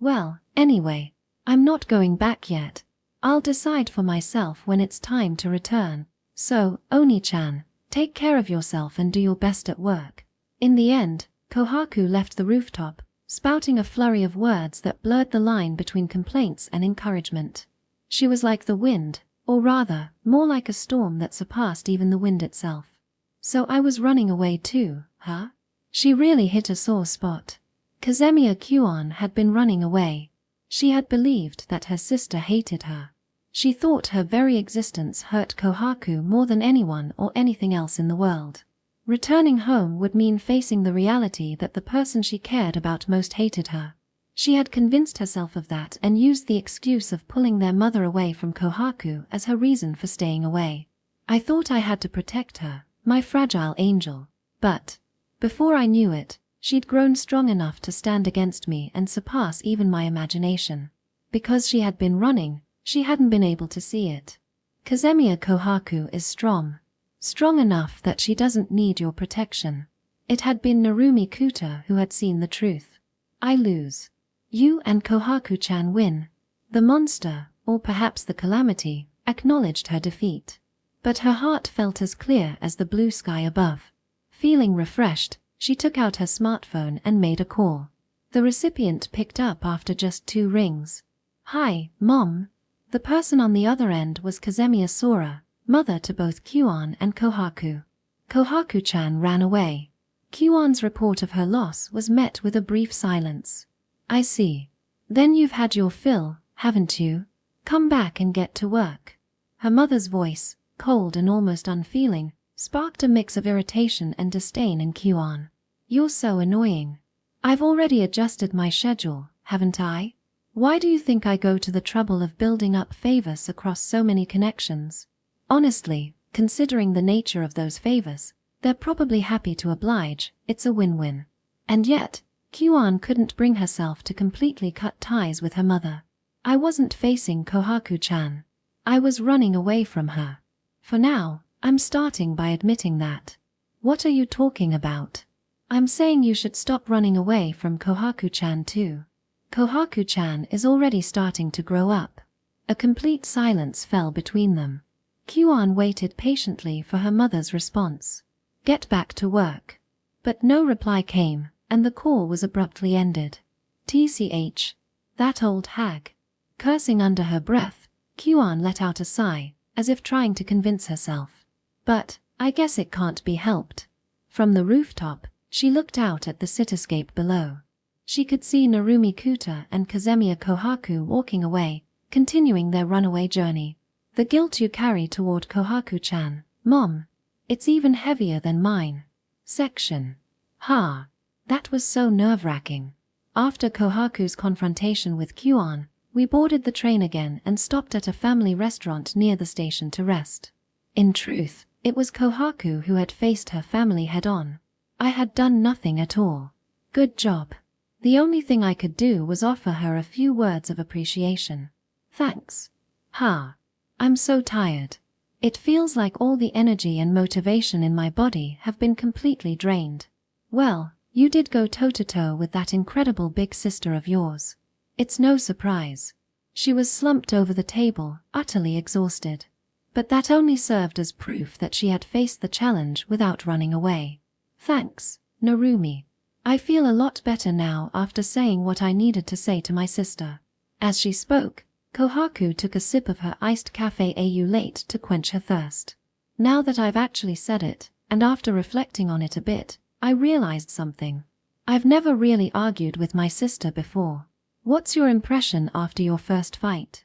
Well, anyway, I'm not going back yet. I'll decide for myself when it's time to return. So, Oni-chan, take care of yourself and do your best at work. In the end, Kohaku left the rooftop, spouting a flurry of words that blurred the line between complaints and encouragement. She was like the wind, or rather, more like a storm that surpassed even the wind itself. So I was running away too, huh? She really hit a sore spot. Kazemiya Kyuan had been running away. She had believed that her sister hated her. She thought her very existence hurt Kohaku more than anyone or anything else in the world. Returning home would mean facing the reality that the person she cared about most hated her. She had convinced herself of that and used the excuse of pulling their mother away from Kohaku as her reason for staying away. I thought I had to protect her, my fragile angel. But before I knew it, she'd grown strong enough to stand against me and surpass even my imagination. Because she had been running, she hadn't been able to see it. Kazemiya Kohaku is strong. Strong enough that she doesn't need your protection. It had been Narumi Kuta who had seen the truth. I lose. You and Kohaku-chan win. The monster, or perhaps the calamity, acknowledged her defeat. But her heart felt as clear as the blue sky above. Feeling refreshed, she took out her smartphone and made a call. The recipient picked up after just 2 rings. Hi, Mom. The person on the other end was Kazemiya Sora, mother to both Kyuan and Kohaku. Kohaku-chan ran away. Kyuan's report of her loss was met with a brief silence. I see. Then you've had your fill, haven't you? Come back and get to work. Her mother's voice, cold and almost unfeeling, sparked a mix of irritation and disdain in Kyuan. You're so annoying. I've already adjusted my schedule, haven't I? Why do you think I go to the trouble of building up favors across so many connections? Honestly, considering the nature of those favors, they're probably happy to oblige. It's a win-win. And yet, Kyuan couldn't bring herself to completely cut ties with her mother. I wasn't facing Kohaku-chan. I was running away from her. For now, I'm starting by admitting that. What are you talking about? I'm saying you should stop running away from Kohaku-chan too. Kohaku-chan is already starting to grow up. A complete silence fell between them. Kyuan waited patiently for her mother's response. Get back to work. But no reply came, and the call was abruptly ended. TCH. That old hag. Cursing under her breath, Kyuan let out a sigh, as if trying to convince herself. But I guess it can't be helped. From the rooftop, she looked out at the cityscape below. She could see Narumi Kuta and Kazemiya Kohaku walking away, continuing their runaway journey. The guilt you carry toward Kohaku-chan, Mom. It's even heavier than mine. Section. Ha. That was so nerve-wracking. After Kohaku's confrontation with Kyuan, we boarded the train again and stopped at a family restaurant near the station to rest. In truth, it was Kohaku who had faced her family head-on. I had done nothing at all. Good job. The only thing I could do was offer her a few words of appreciation. Thanks. Ha. I'm so tired. It feels like all the energy and motivation in my body have been completely drained. Well, you did go toe-to-toe with that incredible big sister of yours. It's no surprise. She was slumped over the table, utterly exhausted. But that only served as proof that she had faced the challenge without running away. Thanks, Narumi. I feel a lot better now after saying what I needed to say to my sister. As she spoke, Kohaku took a sip of her iced cafe au late to quench her thirst. Now that I've actually said it, and after reflecting on it a bit, I realized something. I've never really argued with my sister before. What's your impression after your first fight?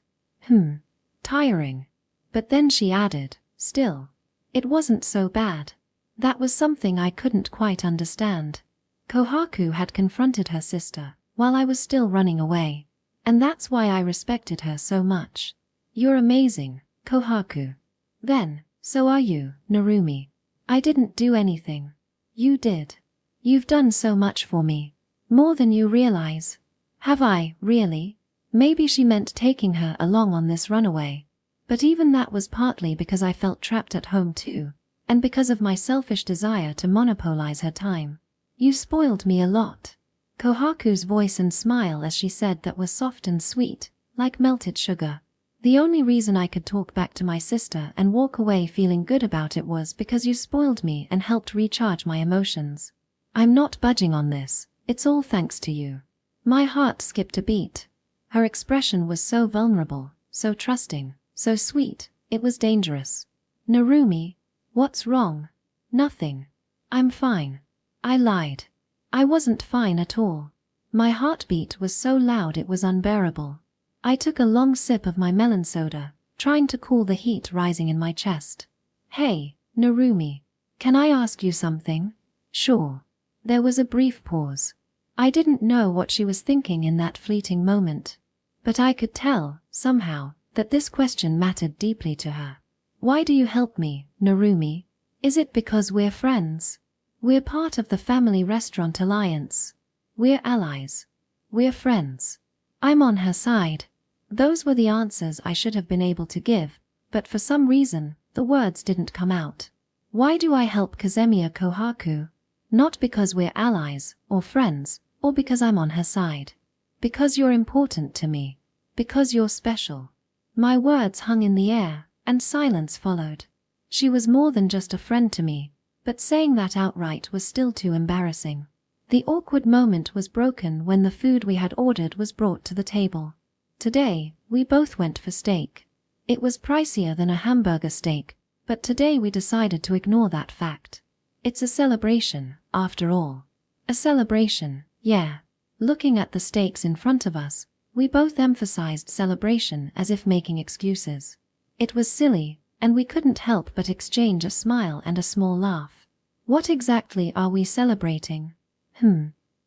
Tiring. But then she added, still. It wasn't so bad. That was something I couldn't quite understand. Kohaku had confronted her sister, while I was still running away. And that's why I respected her so much. You're amazing, Kohaku. Then, so are you, Narumi. I didn't do anything. You did. You've done so much for me. More than you realize. Have I, really? Maybe she meant taking her along on this runaway. But even that was partly because I felt trapped at home too, and because of my selfish desire to monopolize her time. You spoiled me a lot. Kohaku's voice and smile as she said that were soft and sweet, like melted sugar. The only reason I could talk back to my sister and walk away feeling good about it was because you spoiled me and helped recharge my emotions. I'm not budging on this. It's all thanks to you. My heart skipped a beat. Her expression was so vulnerable, so trusting, so sweet, it was dangerous. Narumi, what's wrong? Nothing. I'm fine. I lied. I wasn't fine at all. My heartbeat was so loud it was unbearable. I took a long sip of my melon soda, trying to cool the heat rising in my chest. Hey, Narumi, can I ask you something? Sure. There was a brief pause. I didn't know what she was thinking in that fleeting moment. But I could tell, somehow, that this question mattered deeply to her. Why do you help me, Narumi? Is it because we're friends? We're part of the Family Restaurant Alliance. We're allies. We're friends. I'm on her side. Those were the answers I should have been able to give, but for some reason, the words didn't come out. Why do I help Kazemiya Kohaku? Not because we're allies, or friends, or because I'm on her side. Because you're important to me. Because you're special. My words hung in the air, and silence followed. She was more than just a friend to me, but saying that outright was still too embarrassing. The awkward moment was broken when the food we had ordered was brought to the table. Today, we both went for steak. It was pricier than a hamburger steak, but today we decided to ignore that fact. It's a celebration, after all. A celebration, yeah. Looking at the steaks in front of us, we both emphasized celebration as if making excuses. It was silly, and we couldn't help but exchange a smile and a small laugh. What exactly are we celebrating?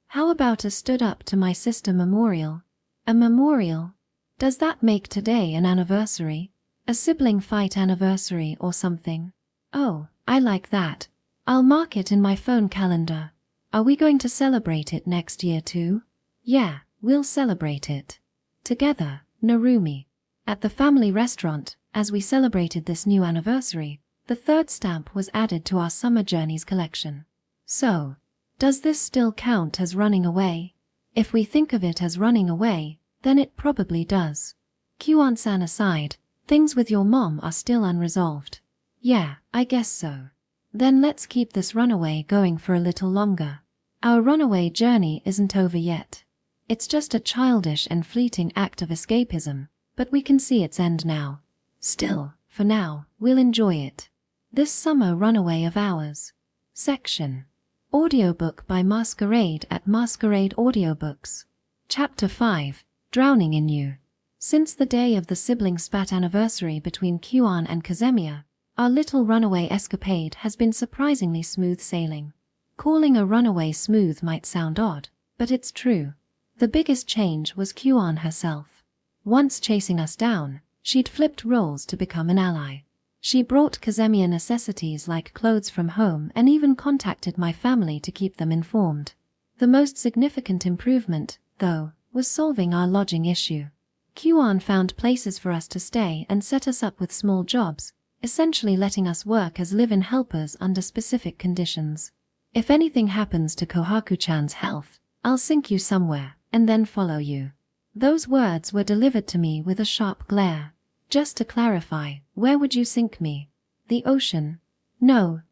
How about a stood up to my sister memorial? A memorial? Does that make today an anniversary? A sibling fight anniversary or something? Oh, I like that. I'll mark it in my phone calendar. Are we going to celebrate it next year too? Yeah, we'll celebrate it. Together, Narumi. At the family restaurant, as we celebrated this new anniversary, the third stamp was added to our Summer Journeys collection. So, does this still count as running away? If we think of it as running away, then it probably does. Kyuan-san aside, things with your mom are still unresolved. Yeah, I guess so. Then let's keep this runaway going for a little longer. Our runaway journey isn't over yet. It's just a childish and fleeting act of escapism, but we can see its end now. Still, for now, we'll enjoy it. This summer runaway of ours. Section. Audiobook by Masquerade at Masquerade Audiobooks. Chapter 5, Drowning in You. Since the day of the sibling spat anniversary between Kyu-an and Kazemiya, our little runaway escapade has been surprisingly smooth sailing. Calling a runaway smooth might sound odd, but it's true. The biggest change was Kyu-an herself. Once chasing us down, she'd flipped roles to become an ally. She brought Kazemiya necessities like clothes from home and even contacted my family to keep them informed. The most significant improvement, though, was solving our lodging issue. Kyu-an found places for us to stay and set us up with small jobs, essentially letting us work as live-in helpers under specific conditions. If anything happens to Kohaku-chan's health, I'll sink you somewhere, and then follow you. Those words were delivered to me with a sharp glare. Just to clarify, where would you sink me? The ocean? No.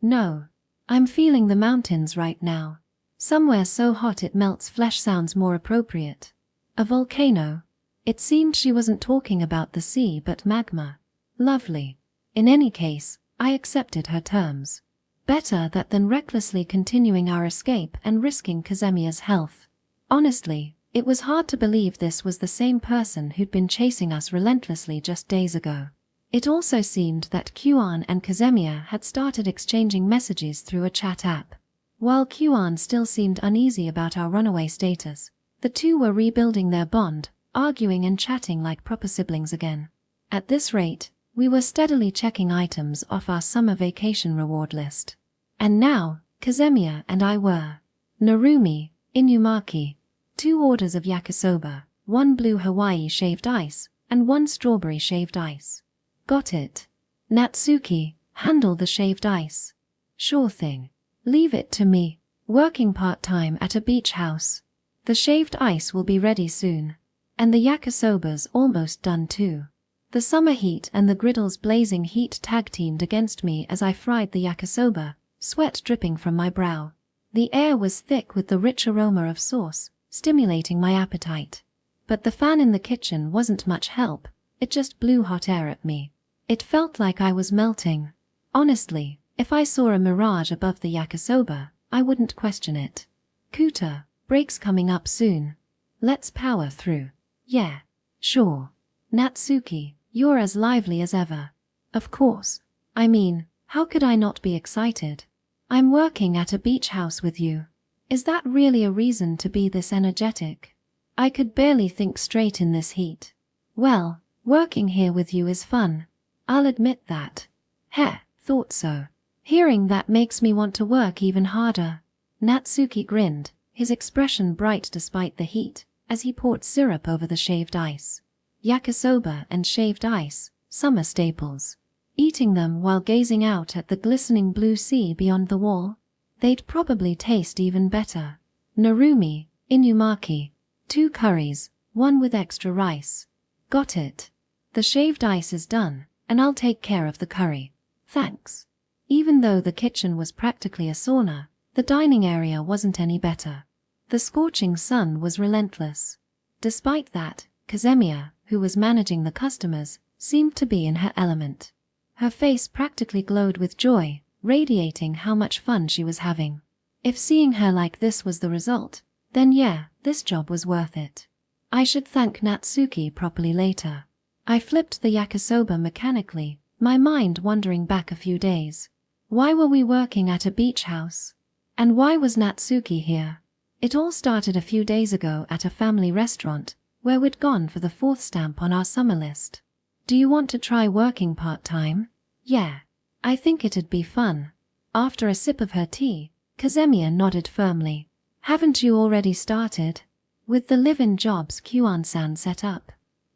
I'm feeling the mountains right now. Somewhere so hot it melts flesh sounds more appropriate. A volcano? It seemed she wasn't talking about the sea but magma. Lovely. In any case, I accepted her terms. Better that than recklessly continuing our escape and risking Kazemiya's health. Honestly, it was hard to believe this was the same person who'd been chasing us relentlessly just days ago. It also seemed that Kyu-an and Kazemiya had started exchanging messages through a chat app. While Kyu-an still seemed uneasy about our runaway status, the two were rebuilding their bond, arguing and chatting like proper siblings again. At this rate, we were steadily checking items off our summer vacation reward list. And now, Kazemiya and I were Narumi, Inumaki, 2 orders of yakisoba, 1 blue Hawaii shaved ice, and 1 strawberry shaved ice. Got it. Natsuki, handle the shaved ice. Sure thing. Leave it to me. Working part-time at a beach house. The shaved ice will be ready soon. And the yakisoba's almost done too. The summer heat and the griddle's blazing heat tag-teamed against me as I fried the yakisoba, sweat dripping from my brow. The air was thick with the rich aroma of sauce, stimulating my appetite. But the fan in the kitchen wasn't much help, it just blew hot air at me. It felt like I was melting. Honestly, if I saw a mirage above the yakisoba, I wouldn't question it. Kuta, break's coming up soon. Let's power through. Yeah. Sure. Natsuki, you're as lively as ever. Of course. I mean, how could I not be excited? I'm working at a beach house with you. Is that really a reason to be this energetic? I could barely think straight in this heat. Well, working here with you is fun. I'll admit that. Heh, thought so. Hearing that makes me want to work even harder. Natsuki grinned, his expression bright despite the heat, as he poured syrup over the shaved ice. Yakisoba and shaved ice, summer staples. Eating them while gazing out at the glistening blue sea beyond the wall, they'd probably taste even better. Narumi, Inumaki, 2 curries, 1 with extra rice. Got it. The shaved ice is done, and I'll take care of the curry. Thanks. Even though the kitchen was practically a sauna, the dining area wasn't any better. The scorching sun was relentless. Despite that, Kazemiya, who was managing the customers, seemed to be in her element. Her face practically glowed with joy, radiating how much fun she was having. If seeing her like this was the result, then yeah, this job was worth it. I should thank Natsuki properly later. I flipped the yakisoba mechanically, my mind wandering back a few days. Why were we working at a beach house? And why was Natsuki here? It all started a few days ago at a family restaurant, where we'd gone for the 4th stamp on our summer list. Do you want to try working part-time? Yeah. I think it'd be fun. After a sip of her tea, Kazemiya nodded firmly. Haven't you already started? With the live-in jobs Kyu-an-san set up.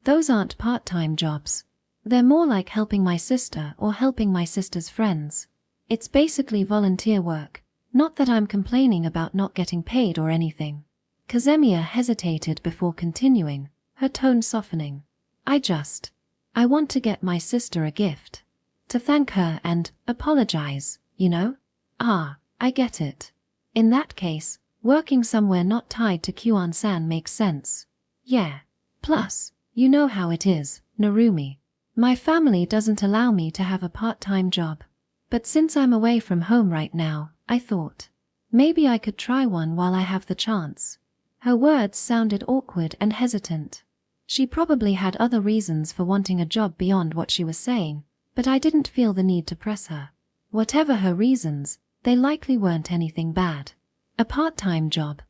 Those aren't part-time jobs. They're more like helping my sister or helping my sister's friends. It's basically volunteer work, not that I'm complaining about not getting paid or anything. Kazemiya hesitated before continuing, her tone softening. I want to get my sister a gift. To thank her and apologize, you know? Ah, I get it. In that case, working somewhere not tied to Kyu-an-san makes sense. Yeah. Plus, you know how it is, Narumi. My family doesn't allow me to have a part-time job. But since I'm away from home right now, I thought. Maybe I could try one while I have the chance. Her words sounded awkward and hesitant. She probably had other reasons for wanting a job beyond what she was saying, but I didn't feel the need to press her. Whatever her reasons, they likely weren't anything bad. A part-time job,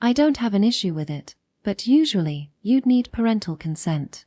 I don't have an issue with it, but usually, you'd need parental consent.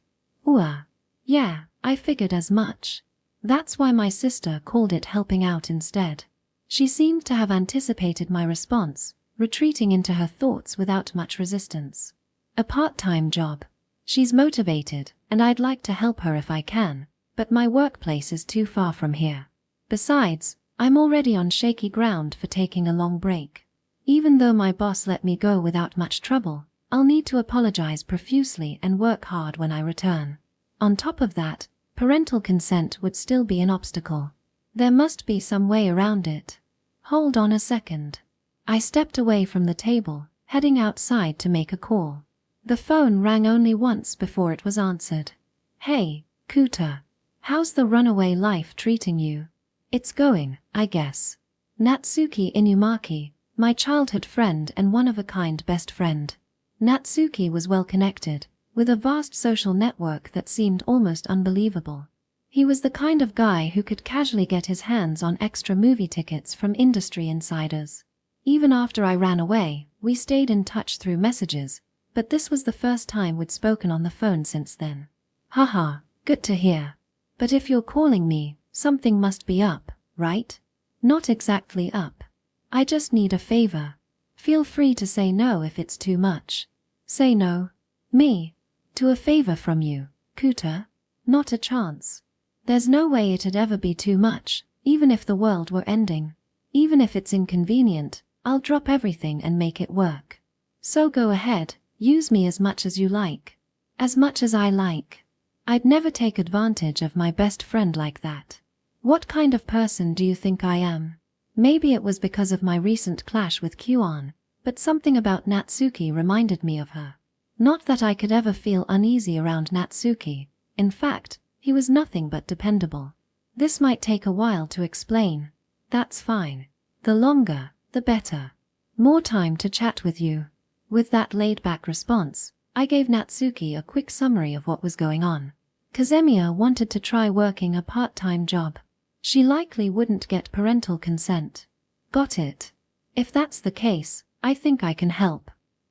Yeah, I figured as much. That's why my sister called it helping out instead. She seemed to have anticipated my response, retreating into her thoughts without much resistance. A part-time job. She's motivated, and I'd like to help her if I can, but my workplace is too far from here. Besides, I'm already on shaky ground for taking a long break. Even though my boss let me go without much trouble, I'll need to apologize profusely and work hard when I return. On top of that, parental consent would still be an obstacle. There must be some way around it. Hold on a second. I stepped away from the table, heading outside to make a call. The phone rang only once before it was answered. Hey, Kuta. How's the runaway life treating you? It's going, I guess. Natsuki Inumaki, my childhood friend and one-of-a-kind best friend. Natsuki was well connected, with a vast social network that seemed almost unbelievable. He was the kind of guy who could casually get his hands on extra movie tickets from industry insiders. Even after I ran away, we stayed in touch through messages, but this was the first time we'd spoken on the phone since then. Haha, good to hear. But if you're calling me, something must be up, right? Not exactly up. I just need a favor. Feel free to say no if it's too much. Say no. Me? To a favor from you, Kuta? Not a chance. There's no way it'd ever be too much, even if the world were ending. Even if it's inconvenient, I'll drop everything and make it work. So go ahead, use me as much as you like. As much as I like. I'd never take advantage of my best friend like that. What kind of person do you think I am? Maybe it was because of my recent clash with Kyuan, but something about Natsuki reminded me of her. Not that I could ever feel uneasy around Natsuki. In fact, he was nothing but dependable. This might take a while to explain. That's fine. The longer, the better. More time to chat with you. With that laid-back response, I gave Natsuki a quick summary of what was going on. Kazemiya wanted to try working a part-time job. She likely wouldn't get parental consent. Got it. If that's the case, I think I can help.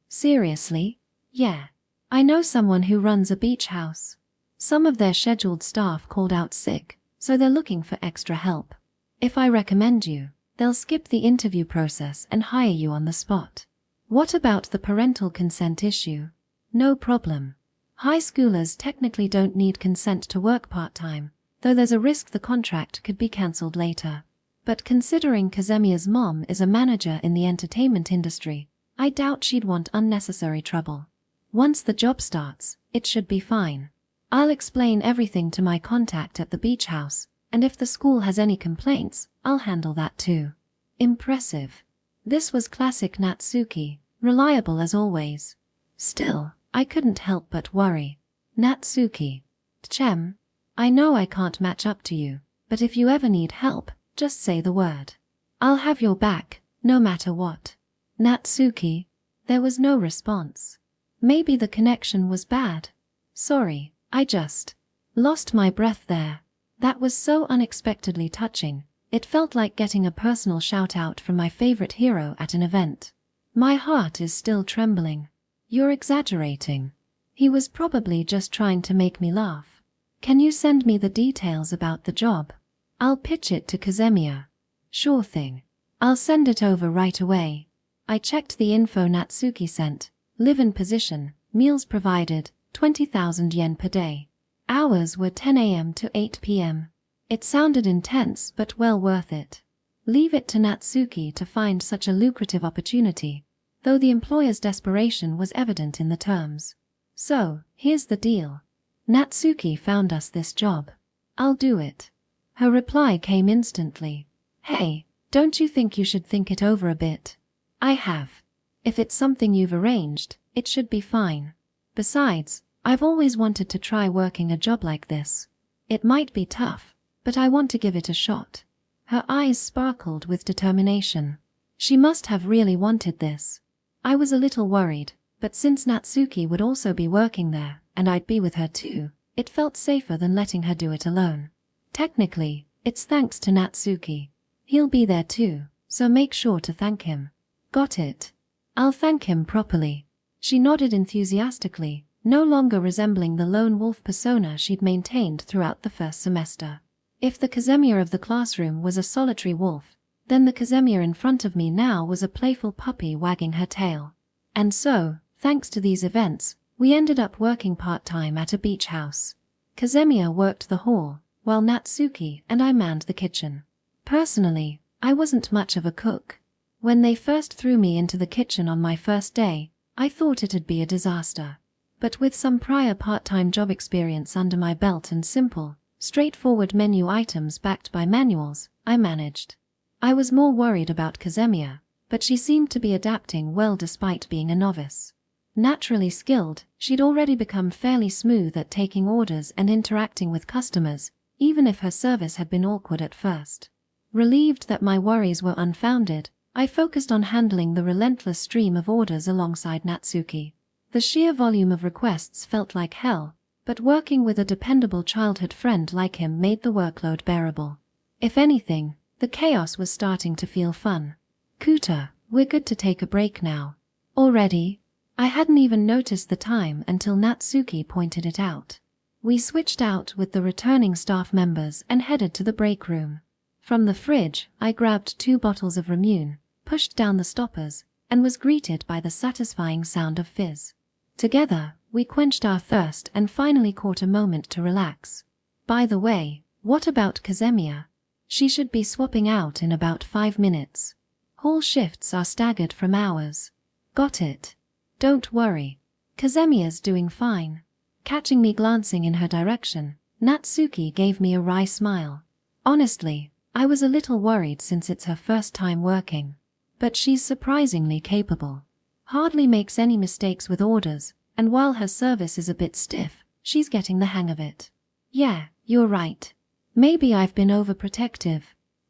Seriously? Yeah. I know someone who runs a beach house. Some of their scheduled staff called out sick, so they're looking for extra help. If I recommend you, they'll skip the interview process and hire you on the spot. What about the parental consent issue? No problem. High schoolers technically don't need consent to work part-time, though there's a risk the contract could be cancelled later. But considering Kazemiya's mom is a manager in the entertainment industry, I doubt she'd want unnecessary trouble. Once the job starts, it should be fine. I'll explain everything to my contact at the beach house, and if the school has any complaints, I'll handle that too. Impressive. This was classic Natsuki, reliable as always. Still, I couldn't help but worry. Natsuki. Tchem. I know I can't match up to you, but if you ever need help, just say the word. I'll have your back, no matter what. Natsuki. There was no response. Maybe the connection was bad. Sorry, I just lost my breath there. That was so unexpectedly touching. It felt like getting a personal shout-out from my favorite hero at an event. My heart is still trembling. You're exaggerating. He was probably just trying to make me laugh. Can you send me the details about the job? I'll pitch it to Kazemiya. Sure thing. I'll send it over right away. I checked the info Natsuki sent. Live-in position, meals provided, 20,000 yen per day. Hours were 10 a.m. to 8 p.m. It sounded intense but well worth it. Leave it to Natsuki to find such a lucrative opportunity, though the employer's desperation was evident in the terms. So, here's the deal. Natsuki found us this job. I'll do it. Her reply came instantly. Hey, don't you think you should think it over a bit? I have. If it's something you've arranged, it should be fine. Besides, I've always wanted to try working a job like this. It might be tough, but I want to give it a shot. Her eyes sparkled with determination. She must have really wanted this. I was a little worried, but since Natsuki would also be working there, and I'd be with her too, it felt safer than letting her do it alone. Technically, it's thanks to Natsuki. He'll be there too, so make sure to thank him. Got it. I'll thank him properly. She nodded enthusiastically, no longer resembling the lone wolf persona she'd maintained throughout the first semester. If the Kazemiya of the classroom was a solitary wolf, then the Kazemiya in front of me now was a playful puppy wagging her tail. And so, thanks to these events, we ended up working part-time at a beach house. Kazemiya worked the hall, while Natsuki and I manned the kitchen. Personally, I wasn't much of a cook. When they first threw me into the kitchen on my first day, I thought it'd be a disaster. But with some prior part-time job experience under my belt and simple, straightforward menu items backed by manuals, I managed. I was more worried about Kazemiya, but she seemed to be adapting well despite being a novice. Naturally skilled, she'd already become fairly smooth at taking orders and interacting with customers, even if her service had been awkward at first. Relieved that my worries were unfounded, I focused on handling the relentless stream of orders alongside Natsuki. The sheer volume of requests felt like hell, but working with a dependable childhood friend like him made the workload bearable. If anything, the chaos was starting to feel fun. Kuta, we're good to take a break now. Already? I hadn't even noticed the time until Natsuki pointed it out. We switched out with the returning staff members and headed to the break room. From the fridge, I grabbed 2 bottles of Ramune, pushed down the stoppers, and was greeted by the satisfying sound of fizz. Together, we quenched our thirst and finally caught a moment to relax. By the way, what about Kazemiya? She should be swapping out in about 5 minutes. Hall shifts are staggered from ours. Got it. Don't worry. Kazemiya's doing fine. Catching me glancing in her direction, Natsuki gave me a wry smile. Honestly, I was a little worried since it's her first time working. But she's surprisingly capable. Hardly makes any mistakes with orders, and while her service is a bit stiff, she's getting the hang of it. Yeah, you're right. Maybe I've been overprotective.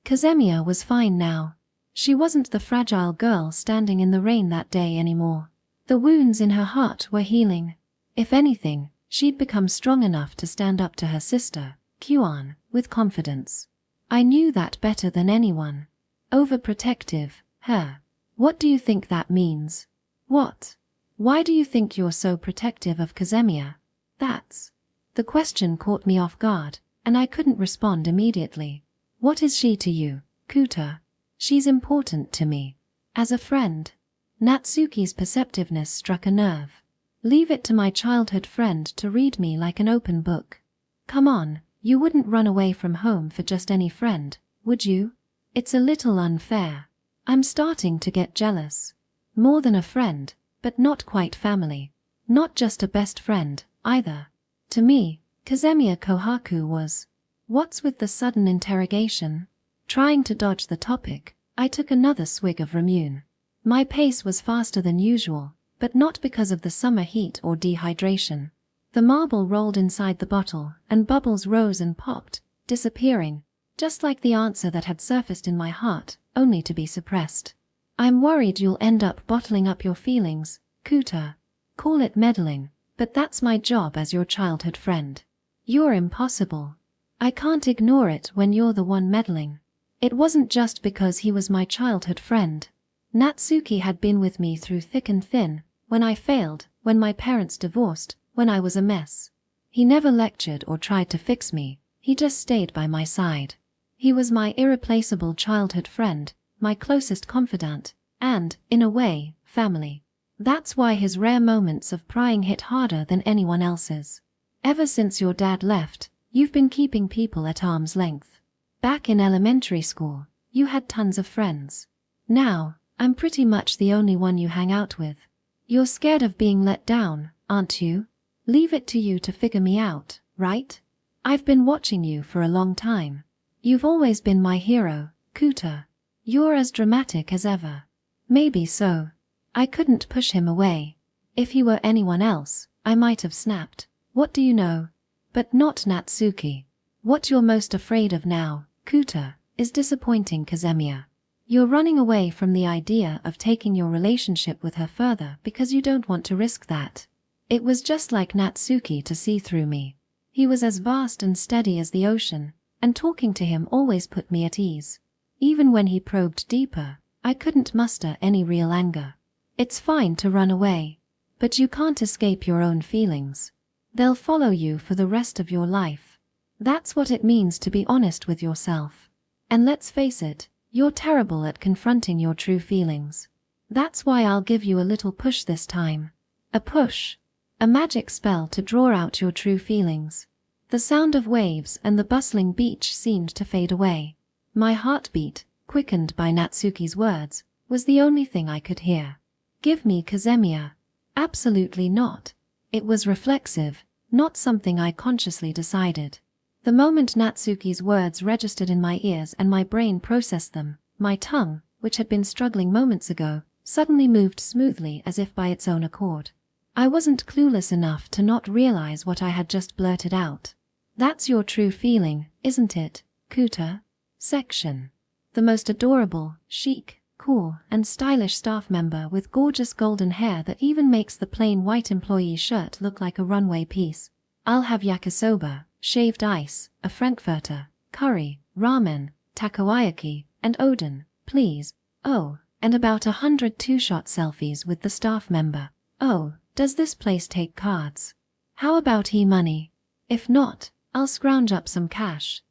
Kazemiya was fine now. She wasn't the fragile girl standing in the rain that day anymore. The wounds in her heart were healing. If anything, she'd become strong enough to stand up to her sister, Kyuan, with confidence. I knew that better than anyone. Overprotective, her. What do you think that means? What? Why do you think you're so protective of Kazemiya? That's... The question caught me off guard, and I couldn't respond immediately. What is she to you, Kuta? She's important to me. As a friend. Natsuki's perceptiveness struck a nerve. Leave it to my childhood friend to read me like an open book. Come on, you wouldn't run away from home for just any friend, would you? It's a little unfair. I'm starting to get jealous. More than a friend, but not quite family. Not just a best friend, either. To me, Kazemiya Kohaku was... What's with the sudden interrogation? Trying to dodge the topic, I took another swig of Ramune. My pace was faster than usual, but not because of the summer heat or dehydration. The marble rolled inside the bottle, and bubbles rose and popped, disappearing, just like the answer that had surfaced in my heart, only to be suppressed. I'm worried you'll end up bottling up your feelings, Kuta. Call it meddling, but that's my job as your childhood friend. You're impossible. I can't ignore it when you're the one meddling. It wasn't just because he was my childhood friend. Natsuki had been with me through thick and thin, when I failed, when my parents divorced, when I was a mess. He never lectured or tried to fix me, he just stayed by my side. He was my irreplaceable childhood friend, my closest confidant, and, in a way, family. That's why his rare moments of prying hit harder than anyone else's. Ever since your dad left, you've been keeping people at arm's length. Back in elementary school, you had tons of friends. Now, I'm pretty much the only one you hang out with. You're scared of being let down, aren't you? Leave it to you to figure me out, right? I've been watching you for a long time. You've always been my hero, Kuta. You're as dramatic as ever. Maybe so. I couldn't push him away. If he were anyone else, I might have snapped. What do you know? But not Natsuki. What you're most afraid of now, Kuta, is disappointing Kazemiya. You're running away from the idea of taking your relationship with her further because you don't want to risk that. It was just like Natsuki to see through me. He was as vast and steady as the ocean, and talking to him always put me at ease. Even when he probed deeper, I couldn't muster any real anger. It's fine to run away, but you can't escape your own feelings. They'll follow you for the rest of your life. That's what it means to be honest with yourself. And let's face it, you're terrible at confronting your true feelings. That's why I'll give you a little push this time. A push. A magic spell to draw out your true feelings. The sound of waves and the bustling beach seemed to fade away. My heartbeat, quickened by Natsuki's words, was the only thing I could hear. Give me Kazemiya. Absolutely not. It was reflexive, not something I consciously decided. The moment Natsuki's words registered in my ears and my brain processed them, my tongue, which had been struggling moments ago, suddenly moved smoothly as if by its own accord. I wasn't clueless enough to not realize what I had just blurted out. That's your true feeling, isn't it, Kuta? Section. The most adorable, chic, cool, and stylish staff member with gorgeous golden hair that even makes the plain white employee shirt look like a runway piece. I'll have yakisoba, shaved ice, a frankfurter, curry, ramen, takoyaki, and oden, please. Oh, and about 100 two-shot selfies with the staff member. Oh, does this place take cards? How about e-money? If not, I'll scrounge up some cash.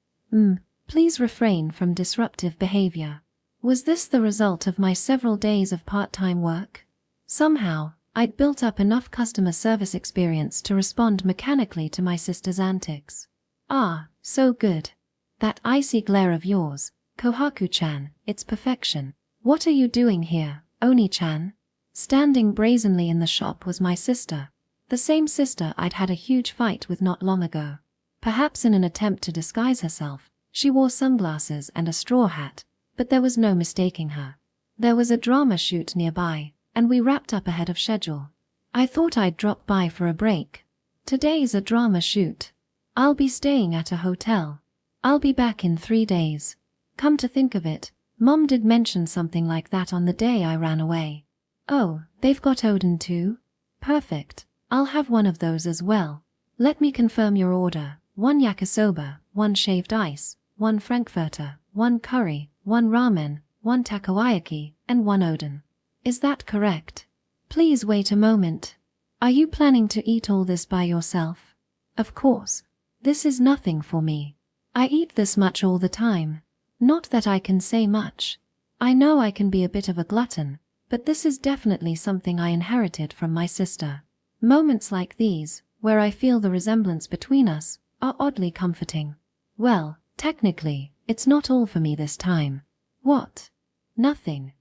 Please refrain from disruptive behavior. Was this the result of my several days of part-time work? Somehow, I'd built up enough customer service experience to respond mechanically to my sister's antics. Ah, so good. That icy glare of yours, Kohaku-chan, it's perfection. What are you doing here, Oni-chan? Standing brazenly in the shop was my sister, the same sister I'd had a huge fight with not long ago. Perhaps in an attempt to disguise herself, she wore sunglasses and a straw hat, but there was no mistaking her. There was a drama shoot nearby, and we wrapped up ahead of schedule. I thought I'd drop by for a break. Today's a drama shoot. I'll be staying at a hotel. I'll be back in 3 days. Come to think of it, Mom did mention something like that on the day I ran away. Oh, they've got oden too? Perfect. I'll have one of those as well. Let me confirm your order. 1 yakisoba, 1 shaved ice, 1 frankfurter, 1 curry, 1 ramen, 1 takoyaki, and 1 oden. Is that correct? Please wait a moment. Are you planning to eat all this by yourself? Of course. This is nothing for me. I eat this much all the time. Not that I can say much. I know I can be a bit of a glutton, but this is definitely something I inherited from my sister. Moments like these, where I feel the resemblance between us, are oddly comforting. Well, technically, it's not all for me this time. What? Nothing.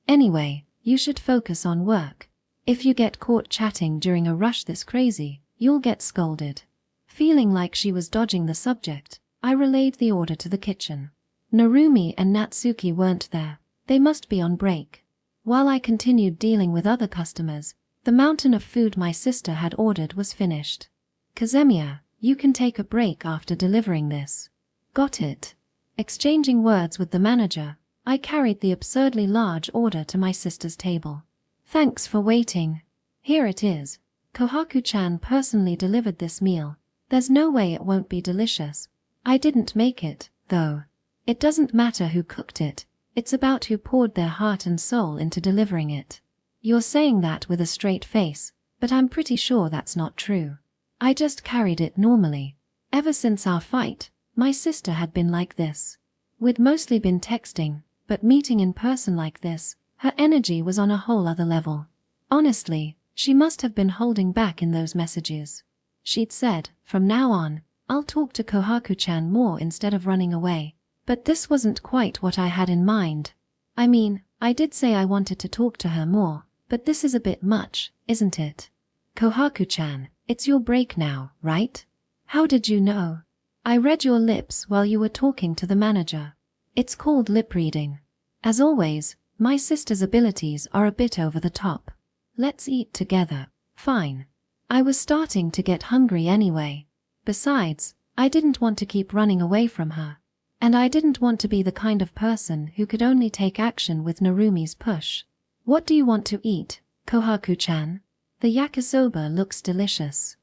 Anyway, you should focus on work. If you get caught chatting during a rush this crazy, you'll get scolded. Feeling like she was dodging the subject, I relayed the order to the kitchen. Narumi and Natsuki weren't there. They must be on break. While I continued dealing with other customers, the mountain of food my sister had ordered was finished. Kazemiya, you can take a break after delivering this. Got it. Exchanging words with the manager, I carried the absurdly large order to my sister's table. Thanks for waiting. Here it is. Kohaku-chan personally delivered this meal. There's no way it won't be delicious. I didn't make it, though. It doesn't matter who cooked it. It's about who poured their heart and soul into delivering it. You're saying that with a straight face, but I'm pretty sure that's not true. I just carried it normally. Ever since our fight, my sister had been like this. We'd mostly been texting, but meeting in person like this, her energy was on a whole other level. Honestly, she must have been holding back in those messages. She'd said, from now on, I'll talk to Kohaku-chan more instead of running away. But this wasn't quite what I had in mind. I mean, I did say I wanted to talk to her more, but this is a bit much, isn't it? Kohaku-chan, it's your break now, right? How did you know? I read your lips while you were talking to the manager. It's called lip reading. As always, my sister's abilities are a bit over the top. Let's eat together. Fine. I was starting to get hungry anyway. Besides, I didn't want to keep running away from her. And I didn't want to be the kind of person who could only take action with Narumi's push. What do you want to eat, Kohaku-chan? The yakisoba looks delicious.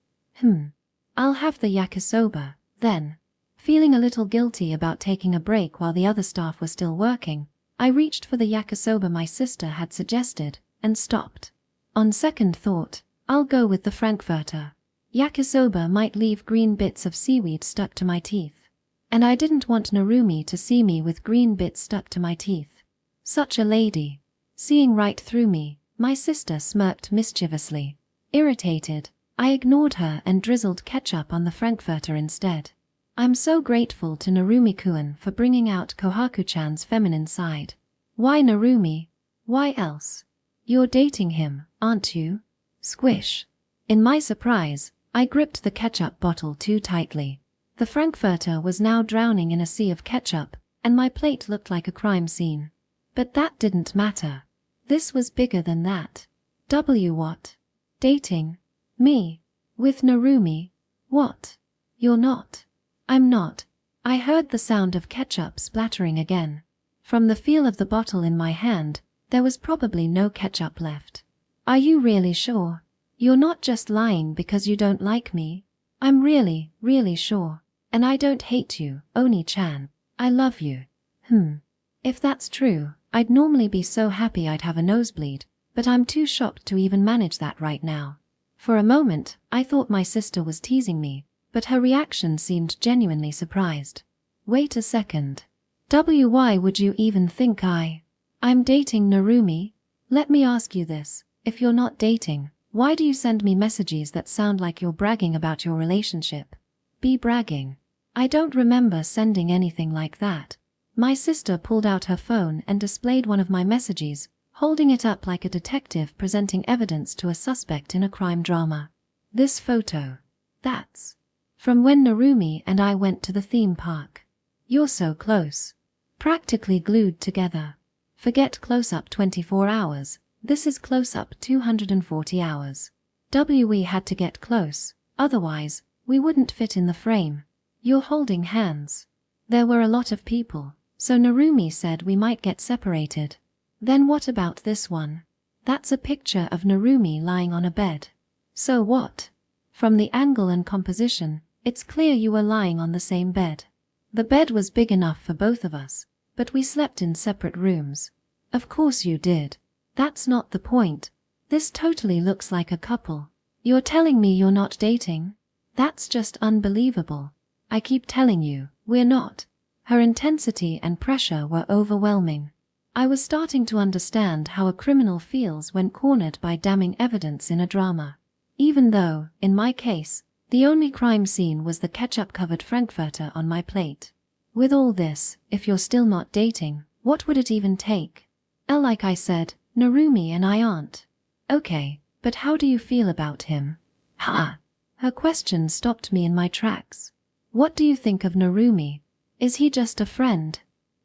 I'll have the yakisoba, then. Feeling a little guilty about taking a break while the other staff were still working, I reached for the yakisoba my sister had suggested, and stopped. On second thought, I'll go with the frankfurter. Yakisoba might leave green bits of seaweed stuck to my teeth. And I didn't want Narumi to see me with green bits stuck to my teeth. Such a lady. Seeing right through me, my sister smirked mischievously. Irritated, I ignored her and drizzled ketchup on the frankfurter instead. I'm so grateful to Narumi-kun for bringing out Kohaku-chan's feminine side. Why Narumi? Why else? You're dating him, aren't you? Squish. In my surprise, I gripped the ketchup bottle too tightly. The frankfurter was now drowning in a sea of ketchup, and my plate looked like a crime scene. But that didn't matter. This was bigger than that. What? Dating? Me? With Narumi? What? You're not. I'm not. I heard the sound of ketchup splattering again. From the feel of the bottle in my hand, there was probably no ketchup left. Are you really sure? You're not just lying because you don't like me? I'm really, really sure. And I don't hate you, Oni-chan. I love you. If that's true, I'd normally be so happy I'd have a nosebleed, but I'm too shocked to even manage that right now. For a moment, I thought my sister was teasing me, but her reaction seemed genuinely surprised. Wait a second. Why would you even think I'm dating Narumi? Let me ask you this, if you're not dating, why do you send me messages that sound like you're bragging about your relationship? Be bragging. I don't remember sending anything like that. My sister pulled out her phone and displayed one of my messages, holding it up like a detective presenting evidence to a suspect in a crime drama. This photo. That's from when Narumi and I went to the theme park. You're so close. Practically glued together. Forget close-up 24 hours, this is close-up 240 hours. We had to get close, otherwise, we wouldn't fit in the frame. You're holding hands. There were a lot of people, so Narumi said we might get separated. Then what about this one? That's a picture of Narumi lying on a bed. So what? From the angle and composition, it's clear you were lying on the same bed. The bed was big enough for both of us, but we slept in separate rooms. Of course you did. That's not the point. This totally looks like a couple. You're telling me you're not dating? That's just unbelievable. I keep telling you, we're not. Her intensity and pressure were overwhelming. I was starting to understand how a criminal feels when cornered by damning evidence in a drama. Even though, in my case, the only crime scene was the ketchup-covered frankfurter on my plate. With all this, if you're still not dating, what would it even take? Like I said, Narumi and I aren't. Okay, but how do you feel about him? Her question stopped me in my tracks. What do you think of Narumi? Is he just a friend?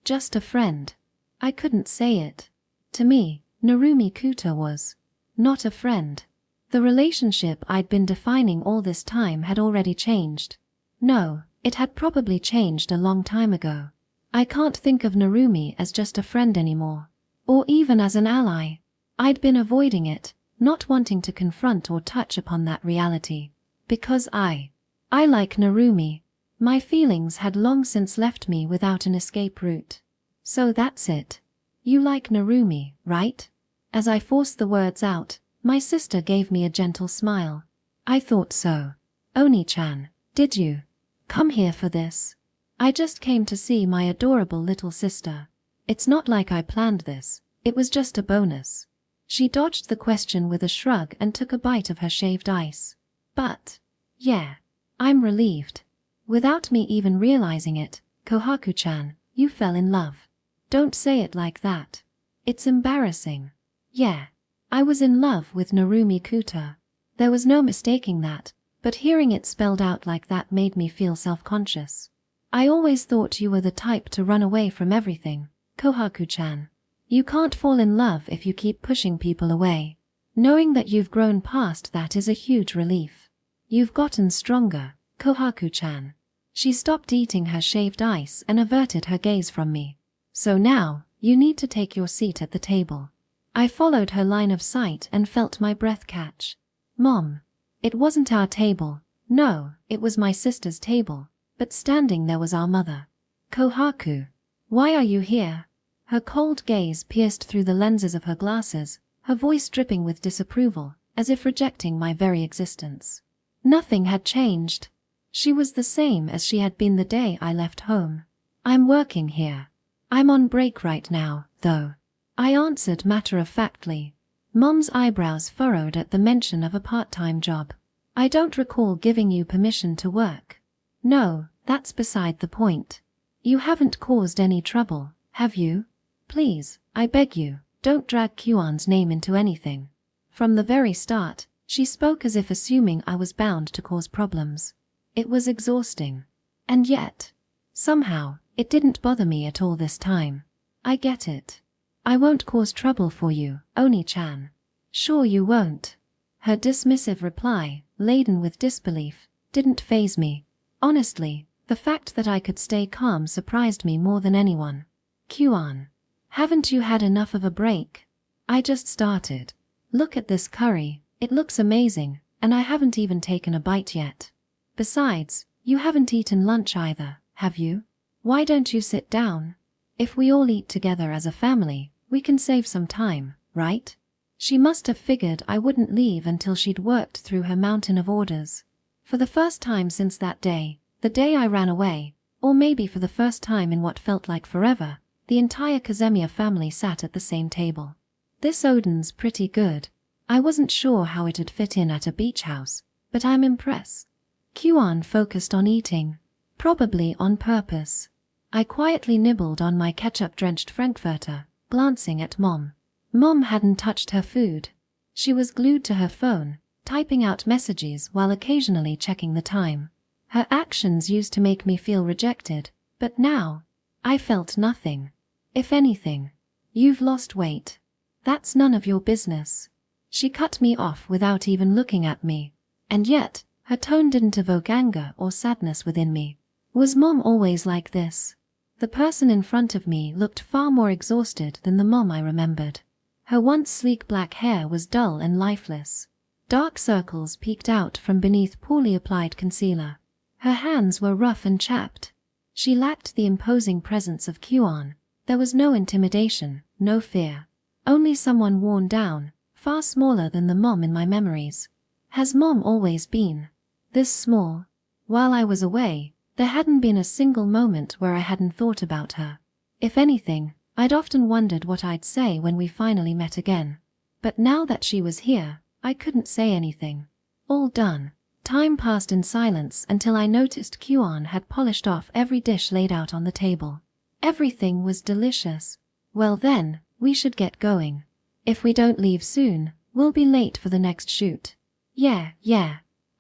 Just a friend. I couldn't say it. To me, Narumi Kuta was not a friend. The relationship I'd been defining all this time had already changed. No, it had probably changed a long time ago. I can't think of Narumi as just a friend anymore. Or even as an ally. I'd been avoiding it, not wanting to confront or touch upon that reality. Because I like Narumi. My feelings had long since left me without an escape route. So that's it. You like Narumi, right? As I forced the words out, my sister gave me a gentle smile. I thought so. Oni-chan, did you come here for this? I just came to see my adorable little sister. It's not like I planned this, it was just a bonus. She dodged the question with a shrug and took a bite of her shaved ice. But, yeah, I'm relieved. Without me even realizing it, Kohaku-chan, you fell in love. Don't say it like that. It's embarrassing. Yeah, I was in love with Narumi Kuta. There was no mistaking that, but hearing it spelled out like that made me feel self-conscious. I always thought you were the type to run away from everything, Kohaku-chan. You can't fall in love if you keep pushing people away. Knowing that you've grown past that is a huge relief. You've gotten stronger, Kohaku-chan. She stopped eating her shaved ice and averted her gaze from me. So now, you need to take your seat at the table. I followed her line of sight and felt my breath catch. Mom. It wasn't our table. No, it was my sister's table. But standing there was our mother. Kohaku. Why are you here? Her cold gaze pierced through the lenses of her glasses, her voice dripping with disapproval, as if rejecting my very existence. Nothing had changed. She was the same as she had been the day I left home. I'm working here. I'm on break right now, though. I answered matter-of-factly. Mom's eyebrows furrowed at the mention of a part-time job. I don't recall giving you permission to work. No, that's beside the point. You haven't caused any trouble, have you? Please, I beg you, don't drag Kyuan's name into anything. From the very start, she spoke as if assuming I was bound to cause problems. It was exhausting. And yet, somehow, it didn't bother me at all this time. I get it. I won't cause trouble for you, Oni-chan. Sure you won't. Her dismissive reply, laden with disbelief, didn't faze me. Honestly, the fact that I could stay calm surprised me more than anyone. Kyuan. Haven't you had enough of a break? I just started. Look at this curry, it looks amazing, and I haven't even taken a bite yet. Besides, you haven't eaten lunch either, have you? Why don't you sit down? If we all eat together as a family, we can save some time, right? She must have figured I wouldn't leave until she'd worked through her mountain of orders. For the first time since that day, the day I ran away, or maybe for the first time in what felt like forever, the entire Kazemiya family sat at the same table. This oden's pretty good. I wasn't sure how it'd fit in at a beach house, but I'm impressed. Kyuan focused on eating, probably on purpose. I quietly nibbled on my ketchup-drenched frankfurter, glancing at Mom. Mom hadn't touched her food. She was glued to her phone, typing out messages while occasionally checking the time. Her actions used to make me feel rejected, but now, I felt nothing. If anything, you've lost weight. That's none of your business. She cut me off without even looking at me, and yet, her tone didn't evoke anger or sadness within me. Was Mom always like this? The person in front of me looked far more exhausted than the Mom I remembered. Her once sleek black hair was dull and lifeless. Dark circles peeked out from beneath poorly applied concealer. Her hands were rough and chapped. She lacked the imposing presence of Kyuan. There was no intimidation, no fear. Only someone worn down, far smaller than the Mom in my memories. Has Mom always been this small? While I was away, there hadn't been a single moment where I hadn't thought about her. If anything, I'd often wondered what I'd say when we finally met again. But now that she was here, I couldn't say anything. All done. Time passed in silence until I noticed Kyuan had polished off every dish laid out on the table. Everything was delicious. Well then, we should get going. If we don't leave soon, we'll be late for the next shoot. Yeah,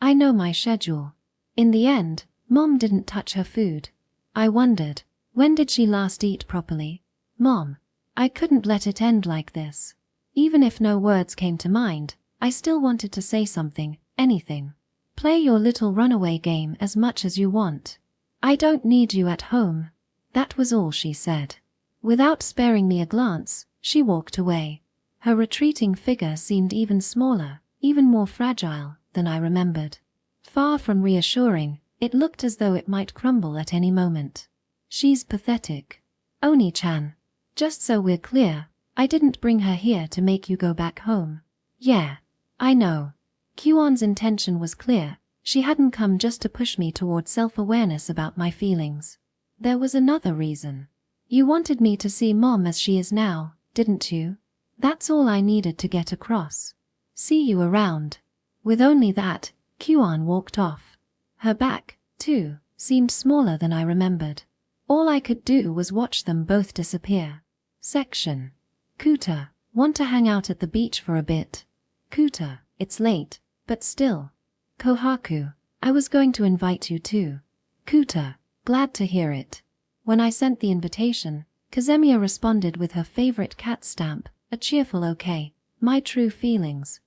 I know my schedule. In the end, Mom didn't touch her food. I wondered, when did she last eat properly? Mom, I couldn't let it end like this. Even if no words came to mind, I still wanted to say something, anything. Play your little runaway game as much as you want. I don't need you at home. That was all she said. Without sparing me a glance, she walked away. Her retreating figure seemed even smaller, even more fragile than I remembered. Far from reassuring, it looked as though it might crumble at any moment. She's pathetic. Oni-chan. Just so we're clear, I didn't bring her here to make you go back home. Yeah, I know. Kyuan's intention was clear. She hadn't come just to push me toward self-awareness about my feelings. There was another reason. You wanted me to see Mom as she is now, didn't you? That's all I needed to get across. See you around. With only that, Kyuan walked off. Her back, too, seemed smaller than I remembered. All I could do was watch them both disappear. Section. Kuta, want to hang out at the beach for a bit? Kuta, it's late, but still. Kohaku, I was going to invite you too. Kuta, glad to hear it. When I sent the invitation, Kazemiya responded with her favorite cat stamp, a cheerful okay. My true feelings,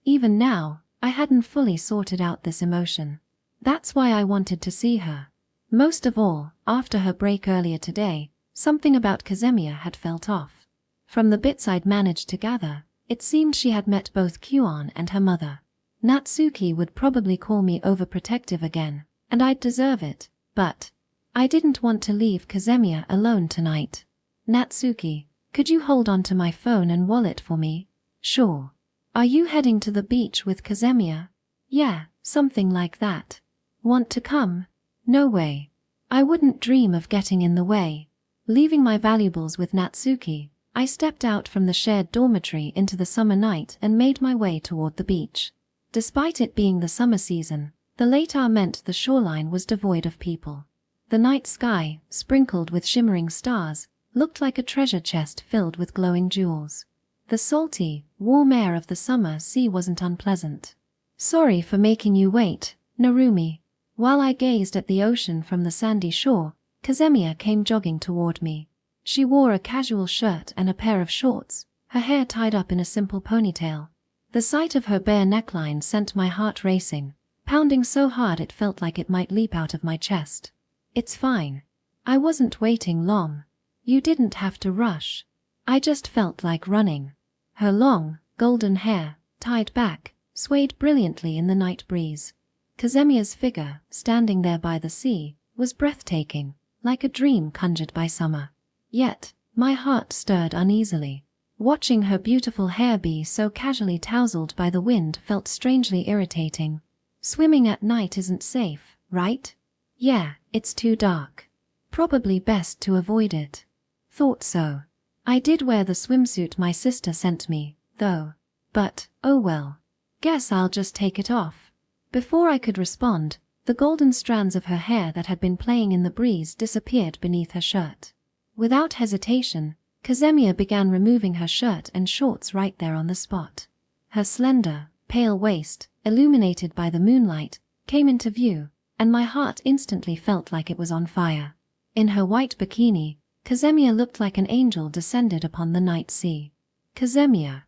Even now, I hadn't fully sorted out this emotion. That's why I wanted to see her. Most of all, after her break earlier today, something about Kazemiya had felt off. From the bits I'd managed to gather, it seemed she had met both Kyuan and her mother. Natsuki would probably call me overprotective again, and I'd deserve it, but I didn't want to leave Kazemiya alone tonight. Natsuki, could you hold on to my phone and wallet for me? Sure. Are you heading to the beach with Kazemiya? Yeah, something like that. Want to come? No way. I wouldn't dream of getting in the way. Leaving my valuables with Natsuki, I stepped out from the shared dormitory into the summer night and made my way toward the beach. Despite it being the summer season, the late hour meant the shoreline was devoid of people. The night sky, sprinkled with shimmering stars, looked like a treasure chest filled with glowing jewels. The salty, warm air of the summer sea wasn't unpleasant. Sorry for making you wait, Narumi. While I gazed at the ocean from the sandy shore, Kazemiya came jogging toward me. She wore a casual shirt and a pair of shorts, her hair tied up in a simple ponytail. The sight of her bare neckline sent my heart racing, pounding so hard it felt like it might leap out of my chest. It's fine. I wasn't waiting long. You didn't have to rush. I just felt like running. Her long, golden hair, tied back, swayed brilliantly in the night breeze. Kazemiya's figure, standing there by the sea, was breathtaking, like a dream conjured by summer. Yet, my heart stirred uneasily. Watching her beautiful hair be so casually tousled by the wind felt strangely irritating. Swimming at night isn't safe, right? Yeah, it's too dark. Probably best to avoid it. Thought so. I did wear the swimsuit my sister sent me, though. But, oh well. Guess I'll just take it off. Before I could respond, the golden strands of her hair that had been playing in the breeze disappeared beneath her shirt. Without hesitation, Kazemiya began removing her shirt and shorts right there on the spot. Her slender, pale waist, illuminated by the moonlight, came into view, and my heart instantly felt like it was on fire. In her white bikini, Kazemiya looked like an angel descended upon the night sea. Kazemiya.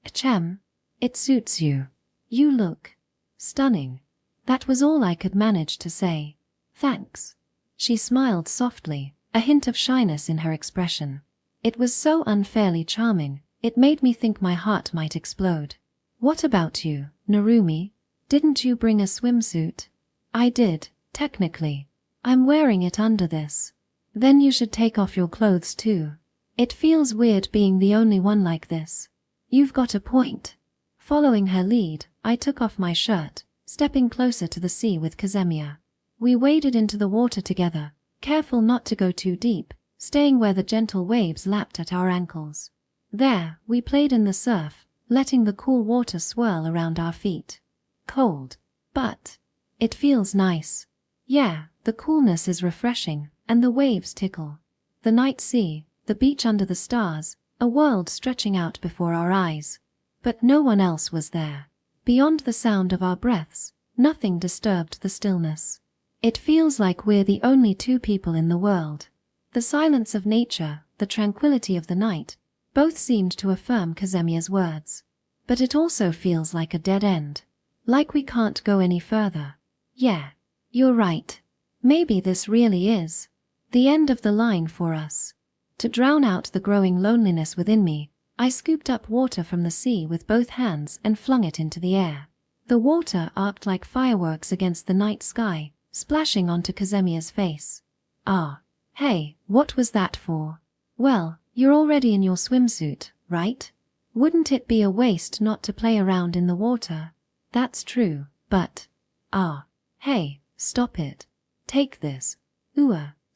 Achem. It suits you. You look stunning. That was all I could manage to say. Thanks. She smiled softly, a hint of shyness in her expression. It was so unfairly charming, it made me think my heart might explode. What about you, Narumi? Didn't you bring a swimsuit? I did, technically. I'm wearing it under this. Then you should take off your clothes too. It feels weird being the only one like this. You've got a point. Following her lead, I took off my shirt, stepping closer to the sea with Kazemiya. We waded into the water together, careful not to go too deep, staying where the gentle waves lapped at our ankles. There, we played in the surf, letting the cool water swirl around our feet. Cold. But it feels nice. Yeah, the coolness is refreshing, and the waves tickle. The night sea, the beach under the stars, a world stretching out before our eyes. But no one else was there. Beyond the sound of our breaths, nothing disturbed the stillness. It feels like we're the only two people in the world. The silence of nature, the tranquility of the night, both seemed to affirm Kazemiya's words. But it also feels like a dead end. Like we can't go any further. Yeah, you're right. Maybe this really is the end of the line for us. To drown out the growing loneliness within me, I scooped up water from the sea with both hands and flung it into the air. The water arced like fireworks against the night sky, splashing onto Kazemiya's face. Ah, hey, what was that for? Well, you're already in your swimsuit, right? Wouldn't it be a waste not to play around in the water? That's true, but hey, stop it. Take this.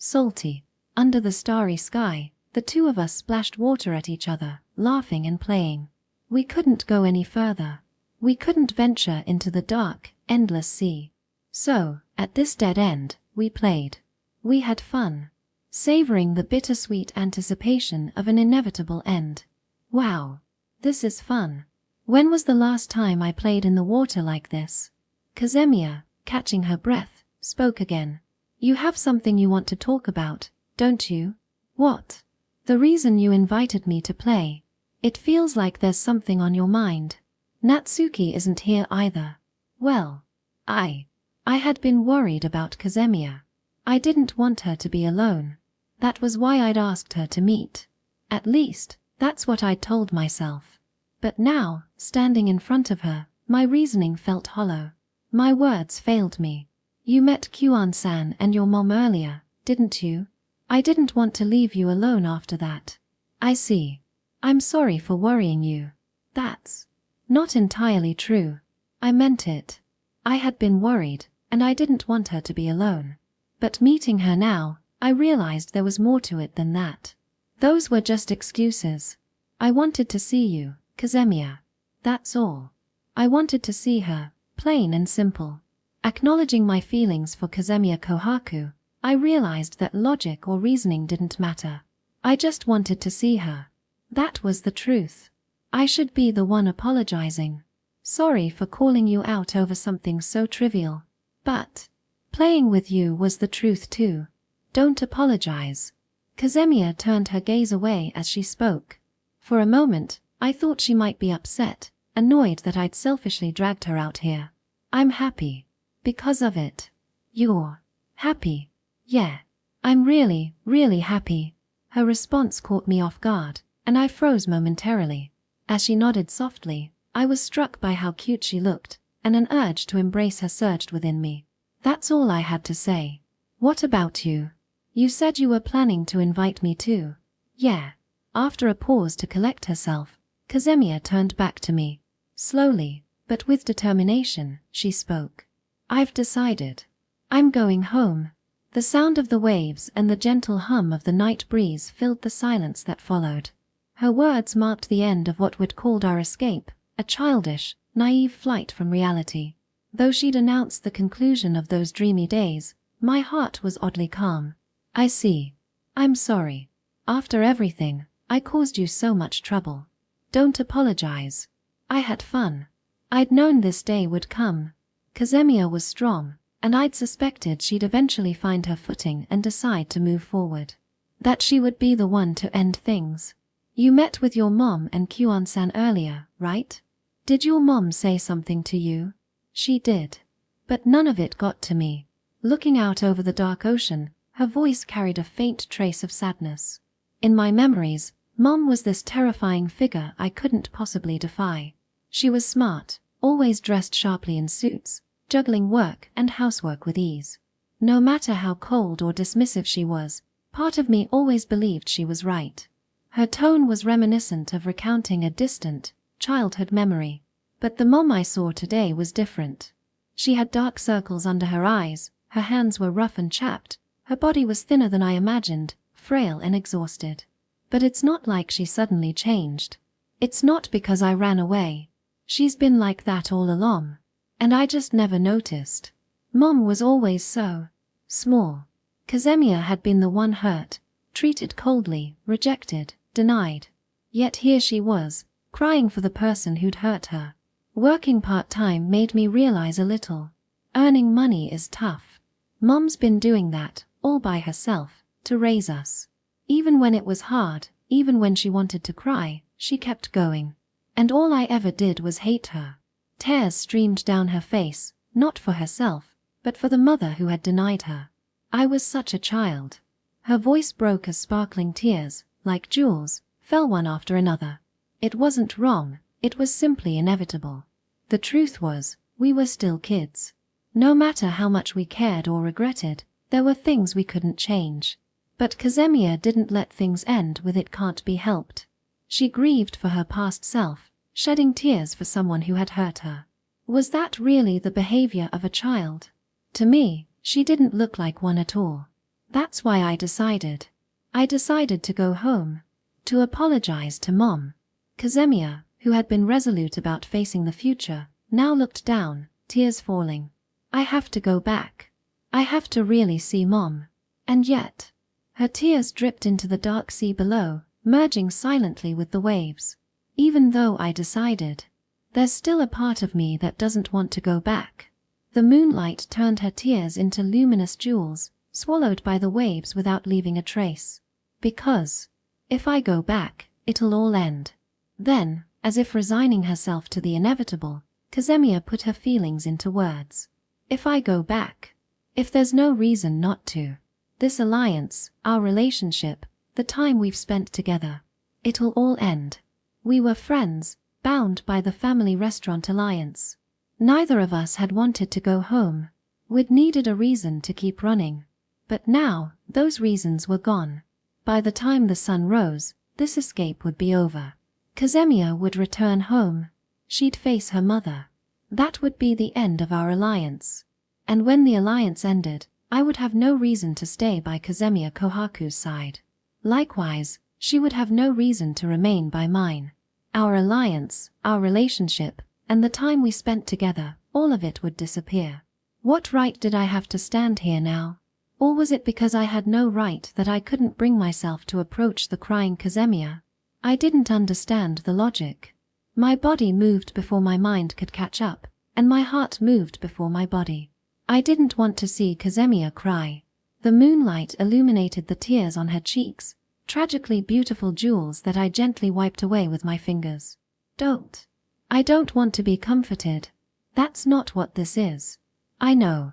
Salty. Under the starry sky, the two of us splashed water at each other, laughing and playing. We couldn't go any further. We couldn't venture into the dark, endless sea. So, at this dead end, we played. We had fun, savoring the bittersweet anticipation of an inevitable end. Wow, this is fun. When was the last time I played in the water like this? Kazemiya, catching her breath, spoke again. You have something you want to talk about, don't you? What? The reason you invited me to play. It feels like there's something on your mind. Natsuki isn't here either. Well, I had been worried about Kazemiya. I didn't want her to be alone. That was why I'd asked her to meet. At least, that's what I'd told myself. But now, standing in front of her, my reasoning felt hollow. My words failed me. You met Kyuan-san and your mom earlier, didn't you? I didn't want to leave you alone after that. I see. I'm sorry for worrying you. That's not entirely true. I meant it. I had been worried, and I didn't want her to be alone. But meeting her now, I realized there was more to it than that. Those were just excuses. I wanted to see you, Kazemiya. That's all. I wanted to see her, plain and simple. Acknowledging my feelings for Kazemiya Kohaku, I realized that logic or reasoning didn't matter. I just wanted to see her. That was the truth. I should be the one apologizing. Sorry for calling you out over something so trivial. But playing with you was the truth too. Don't apologize. Kazemiya turned her gaze away as she spoke. For a moment, I thought she might be upset, annoyed that I'd selfishly dragged her out here. I'm happy. Because of it. You're happy? Yeah. I'm really, really happy. Her response caught me off guard, and I froze momentarily. As she nodded softly, I was struck by how cute she looked, and an urge to embrace her surged within me. That's all I had to say. What about you? You said you were planning to invite me too. Yeah. After a pause to collect herself, Kazemiya turned back to me. Slowly, but with determination, she spoke. I've decided. I'm going home. The sound of the waves and the gentle hum of the night breeze filled the silence that followed. Her words marked the end of what we'd called our escape, a childish, naive flight from reality. Though she'd announced the conclusion of those dreamy days, my heart was oddly calm. I see. I'm sorry. After everything, I caused you so much trouble. Don't apologize. I had fun. I'd known this day would come. Kazemiya was strong, and I'd suspected she'd eventually find her footing and decide to move forward. That she would be the one to end things. You met with your mom and Kyuan-san earlier, right? Did your mom say something to you? She did. But none of it got to me. Looking out over the dark ocean, her voice carried a faint trace of sadness. In my memories, Mom was this terrifying figure I couldn't possibly defy. She was smart, always dressed sharply in suits, juggling work and housework with ease. No matter how cold or dismissive she was, part of me always believed she was right. Her tone was reminiscent of recounting a distant, childhood memory. But the Mom I saw today was different. She had dark circles under her eyes, her hands were rough and chapped, her body was thinner than I imagined, frail and exhausted. But it's not like she suddenly changed. It's not because I ran away. She's been like that all along. And I just never noticed. Mom was always so small. Kazemiya had been the one hurt, treated coldly, rejected, denied. Yet here she was, crying for the person who'd hurt her. Working part-time made me realize a little. Earning money is tough. Mom's been doing that, all by herself, to raise us. Even when it was hard, even when she wanted to cry, she kept going. And all I ever did was hate her. Tears streamed down her face, not for herself, but for the mother who had denied her. I was such a child. Her voice broke as sparkling tears, like jewels, fell one after another. It wasn't wrong, it was simply inevitable. The truth was, we were still kids. No matter how much we cared or regretted, there were things we couldn't change. But Kazemiya didn't let things end with "it can't be helped." She grieved for her past self, shedding tears for someone who had hurt her. Was that really the behavior of a child? To me, she didn't look like one at all. That's why I decided to go home, to apologize to Mom. Kazemiya, who had been resolute about facing the future, now looked down, tears falling. I have to go back. I have to really see Mom. And yet, her tears dripped into the dark sea below, merging silently with the waves. Even though I decided, there's still a part of me that doesn't want to go back. The moonlight turned her tears into luminous jewels, swallowed by the waves without leaving a trace. Because, if I go back, it'll all end. Then, as if resigning herself to the inevitable, Kazemiya put her feelings into words. If I go back, If there's no reason not to. This alliance, our relationship, the time we've spent together, it'll all end. We were friends, bound by the family restaurant alliance. Neither of us had wanted to go home. We'd needed a reason to keep running. But now, those reasons were gone. By the time the sun rose, this escape would be over. Kazemiya would return home. She'd face her mother. That would be the end of our alliance. And when the alliance ended, I would have no reason to stay by Kazemiya Kohaku's side. Likewise, she would have no reason to remain by mine. Our alliance, our relationship, and the time we spent together, all of it would disappear. What right did I have to stand here now? Or was it because I had no right that I couldn't bring myself to approach the crying Kazemiya? I didn't understand the logic. My body moved before my mind could catch up, and my heart moved before my body. I didn't want to see Kazemiya cry. The moonlight illuminated the tears on her cheeks, tragically beautiful jewels that I gently wiped away with my fingers. Don't. I don't want to be comforted. That's not what this is. I know.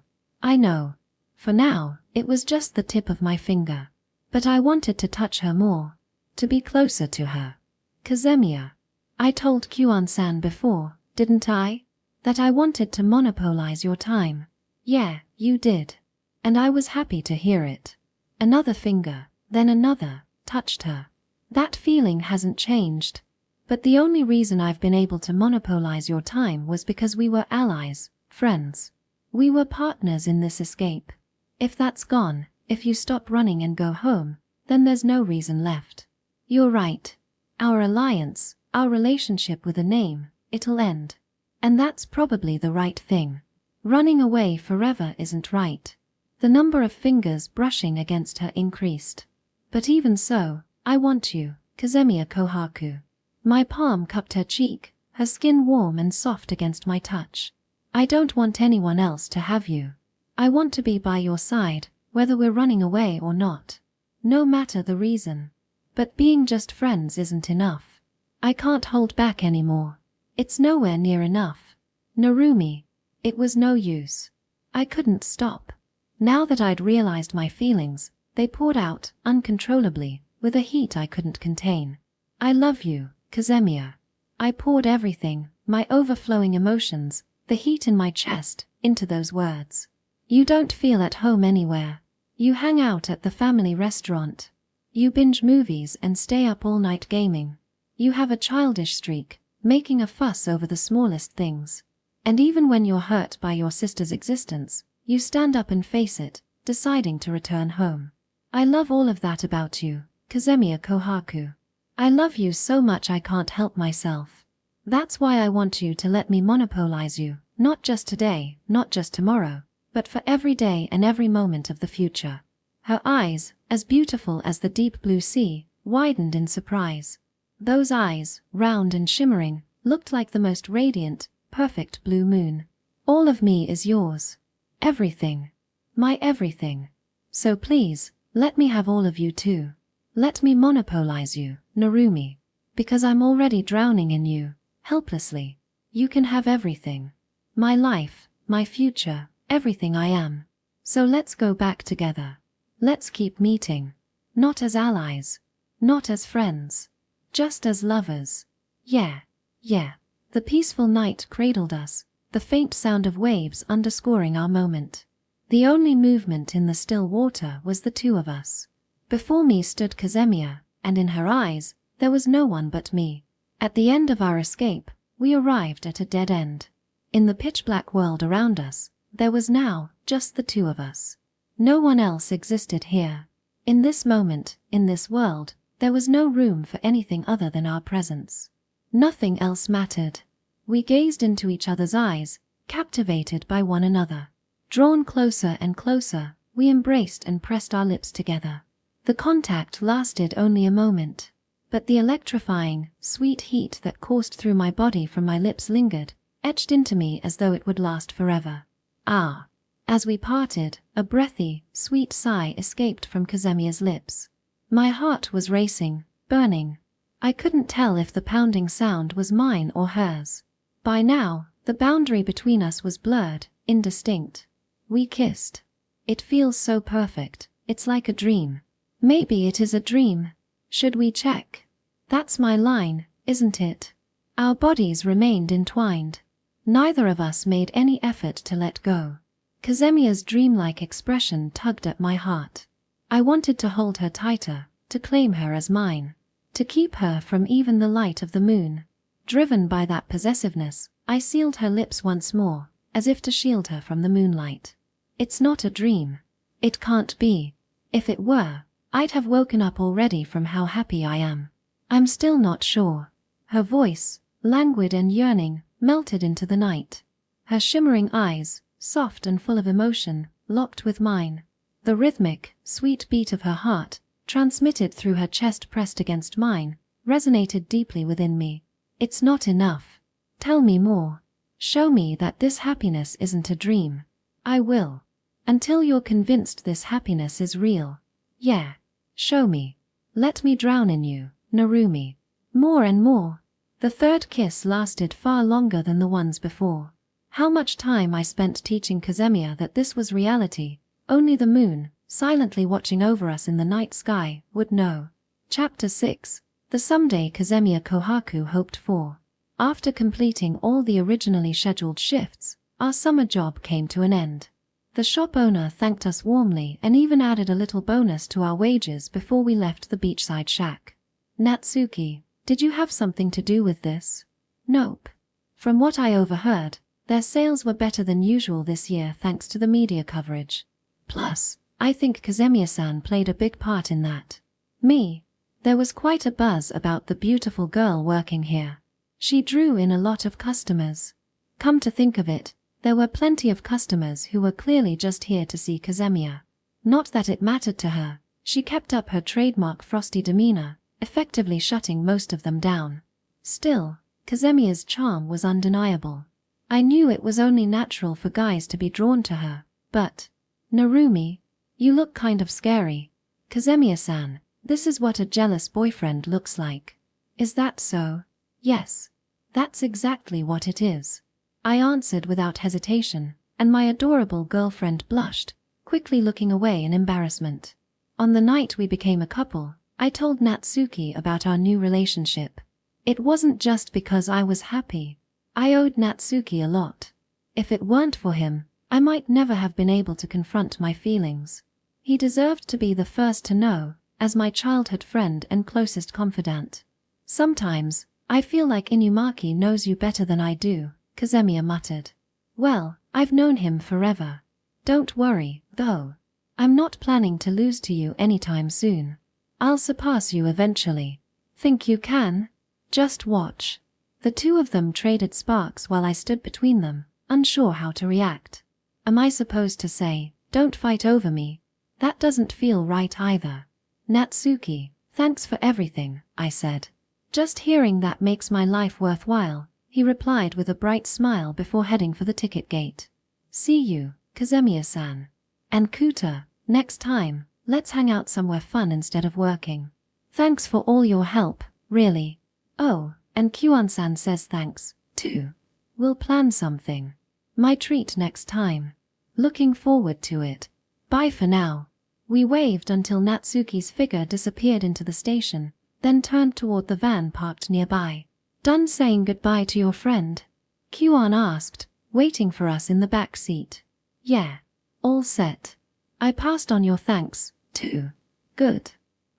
For now, it was just the tip of my finger. But I wanted to touch her more. To be closer to her. Kazemiya. I told Kyuan-san before, didn't I? That I wanted to monopolize your time. Yeah, you did. And I was happy to hear it. Another finger, then another, touched her. That feeling hasn't changed. But the only reason I've been able to monopolize your time was because we were allies, friends. We were partners in this escape. If that's gone, if you stop running and go home, then there's no reason left. You're right. Our alliance, our relationship with a name, it'll end. And that's probably the right thing. Running away forever isn't right. The number of fingers brushing against her increased. But even so, I want you, Kazemiya Kohaku. My palm cupped her cheek, her skin warm and soft against my touch. I don't want anyone else to have you. I want to be by your side, whether we're running away or not. No matter the reason. But being just friends isn't enough. I can't hold back anymore. It's nowhere near enough. Narumi. It was no use. I couldn't stop. Now that I'd realized my feelings, they poured out, uncontrollably, with a heat I couldn't contain. I love you, Kazemiya. I poured everything, my overflowing emotions, the heat in my chest, into those words. You don't feel at home anywhere. You hang out at the family restaurant. You binge movies and stay up all night gaming. You have a childish streak, making a fuss over the smallest things. And even when you're hurt by your sister's existence, you stand up and face it, deciding to return home. I love all of that about you, Kazemiya Kohaku. I love you so much I can't help myself. That's why I want you to let me monopolize you, not just today, not just tomorrow, but for every day and every moment of the future. Her eyes, as beautiful as the deep blue sea, widened in surprise. Those eyes, round and shimmering, looked like the most radiant, perfect blue moon. All of me is yours. Everything. My everything. So please, let me have all of you too. Let me monopolize you, Narumi. Because I'm already drowning in you, helplessly. You can have everything. My life, my future, everything I am. So let's go back together. Let's keep meeting. Not as allies. Not as friends. Just as lovers. Yeah. The peaceful night cradled us, the faint sound of waves underscoring our moment. The only movement in the still water was the two of us. Before me stood Kazemiya, and in her eyes, there was no one but me. At the end of our escape, we arrived at a dead end. In the pitch-black world around us, there was now just the two of us. No one else existed here. In this moment, in this world, there was no room for anything other than our presence. Nothing else mattered. We gazed into each other's eyes, captivated by one another. Drawn closer and closer, we embraced and pressed our lips together. The contact lasted only a moment, but the electrifying, sweet heat that coursed through my body from my lips lingered, etched into me as though it would last forever. Ah! As we parted, a breathy, sweet sigh escaped from Kazemiya's lips. My heart was racing, burning. I couldn't tell if the pounding sound was mine or hers. By now, the boundary between us was blurred, indistinct. We kissed. It feels so perfect, it's like a dream. Maybe it is a dream. Should we check? That's my line, isn't it? Our bodies remained entwined. Neither of us made any effort to let go. Kazemia's dreamlike expression tugged at my heart. I wanted to hold her tighter, to claim her as mine, to keep her from even the light of the moon. Driven by that possessiveness, I sealed her lips once more, as if to shield her from the moonlight. It's not a dream. It can't be. If it were, I'd have woken up already from how happy I am. I'm still not sure. Her voice, languid and yearning, melted into the night. Her shimmering eyes, soft and full of emotion, locked with mine. The rhythmic, sweet beat of her heart, transmitted through her chest pressed against mine, resonated deeply within me. It's not enough. Tell me more. Show me that this happiness isn't a dream. I will. Until you're convinced this happiness is real. Yeah. Show me. Let me drown in you, Narumi. More and more. The third kiss lasted far longer than the ones before. How much time I spent teaching Kazemiya that this was reality, only the moon, silently watching over us in the night sky, would know. Chapter 6. The someday Kazemiya Kohaku hoped for. After completing all the originally scheduled shifts, our summer job came to an end. The shop owner thanked us warmly and even added a little bonus to our wages before we left the beachside shack. Natsuki, did you have something to do with this? Nope. From what I overheard, their sales were better than usual this year thanks to the media coverage. Plus, I think Kazemiya-san played a big part in that. Me. There was quite a buzz about the beautiful girl working here. She drew in a lot of customers. Come to think of it, there were plenty of customers who were clearly just here to see Kazemiya. Not that it mattered to her, she kept up her trademark frosty demeanor, effectively shutting most of them down. Still, Kazemiya's charm was undeniable. I knew it was only natural for guys to be drawn to her, but… Narumi, you look kind of scary. Kazemiya-san, this is what a jealous boyfriend looks like. Is that so? Yes. That's exactly what it is. I answered without hesitation, and my adorable girlfriend blushed, quickly looking away in embarrassment. On the night we became a couple, I told Natsuki about our new relationship. It wasn't just because I was happy. I owed Natsuki a lot. If it weren't for him, I might never have been able to confront my feelings. He deserved to be the first to know, as my childhood friend and closest confidant. Sometimes, I feel like Inumaki knows you better than I do, Kazemiya muttered. Well, I've known him forever. Don't worry, though. I'm not planning to lose to you anytime soon. I'll surpass you eventually. Think you can? Just watch. The two of them traded sparks while I stood between them, unsure how to react. Am I supposed to say, don't fight over me? That doesn't feel right either. Natsuki, thanks for everything, I said. Just hearing that makes my life worthwhile, he replied with a bright smile before heading for the ticket gate. See you, Kazemiya-san. And Kuta, next time, let's hang out somewhere fun instead of working. Thanks for all your help, really. Oh, and Kyuan-san says thanks, too. We'll plan something. My treat next time. Looking forward to it. Bye for now. We waved until Natsuki's figure disappeared into the station, then turned toward the van parked nearby. Done saying goodbye to your friend? Kyuan asked, waiting for us in the back seat. Yeah. All set. I passed on your thanks, too. Good.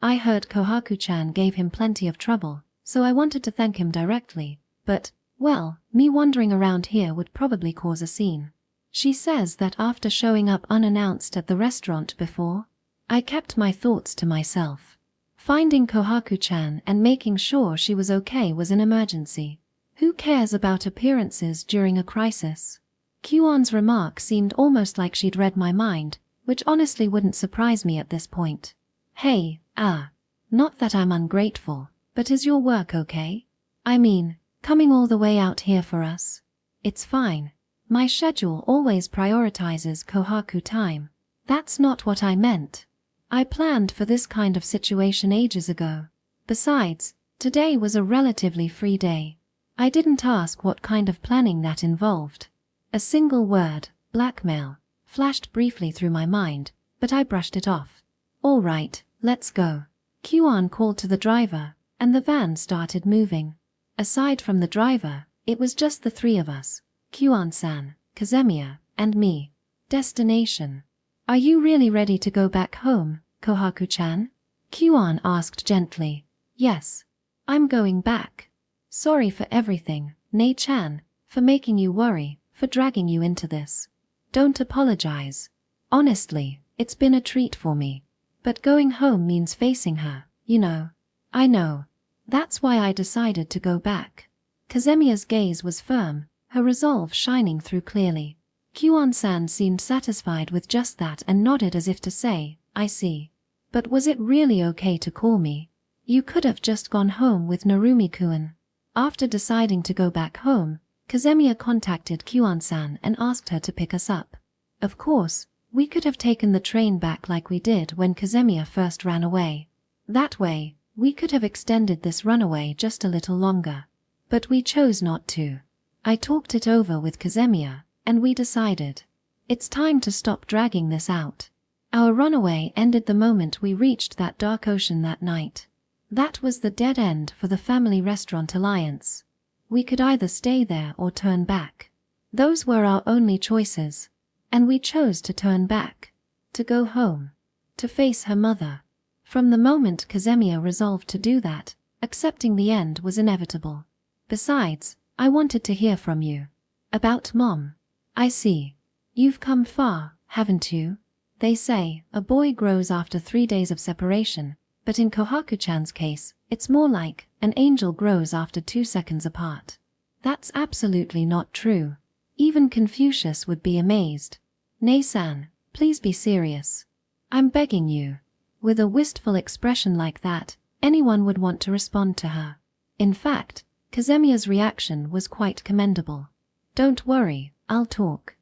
I heard Kohaku-chan gave him plenty of trouble, so I wanted to thank him directly, but, well, me wandering around here would probably cause a scene. She says that after showing up unannounced at the restaurant before, I kept my thoughts to myself. Finding Kohaku-chan and making sure she was okay was an emergency. Who cares about appearances during a crisis? Kyuan's remark seemed almost like she'd read my mind, which honestly wouldn't surprise me at this point. Hey, not that I'm ungrateful, but is your work okay? I mean, coming all the way out here for us? It's fine. My schedule always prioritizes Kohaku time. That's not what I meant. I planned for this kind of situation ages ago. Besides, today was a relatively free day. I didn't ask what kind of planning that involved. A single word, blackmail. flashed briefly through my mind, but I brushed it off. All right, let's go. Kyuan called to the driver, and the van started moving. Aside from the driver, it was just the three of us, Kyuan-san, Kazemiya, and me. Destination. Are you really ready to go back home, Kohaku-chan? Kyuan asked gently. Yes. I'm going back. Sorry for everything, Nei-chan, for making you worry, for dragging you into this. Don't apologize. Honestly, it's been a treat for me. But going home means facing her, you know. I know. That's why I decided to go back. Kazemiya's gaze was firm, her resolve shining through clearly. Kyuan-san seemed satisfied with just that and nodded as if to say, I see. But was it really okay to call me? You could have just gone home with Narumi-kun. After deciding to go back home, Kazemiya contacted Kyuan-san and asked her to pick us up. Of course, we could have taken the train back like we did when Kazemiya first ran away. That way, we could have extended this runaway just a little longer. But we chose not to. I talked it over with Kazemiya, and we decided. It's time to stop dragging this out. Our runaway ended the moment we reached that dark ocean that night. That was the dead end for the family restaurant alliance. We could either stay there or turn back. Those were our only choices. And we chose to turn back. To go home. To face her mother. From the moment Kazemiya resolved to do that, accepting the end was inevitable. Besides, I wanted to hear from you. About Mom. I see. You've come far, haven't you? They say, a boy grows after 3 days of separation, but in Kohaku-chan's case, it's more like, an angel grows after 2 seconds apart. That's absolutely not true. Even Confucius would be amazed. Nei-san, please be serious. I'm begging you. With a wistful expression like that, anyone would want to respond to her. In fact, Kazemiya's reaction was quite commendable. Don't worry, I'll talk.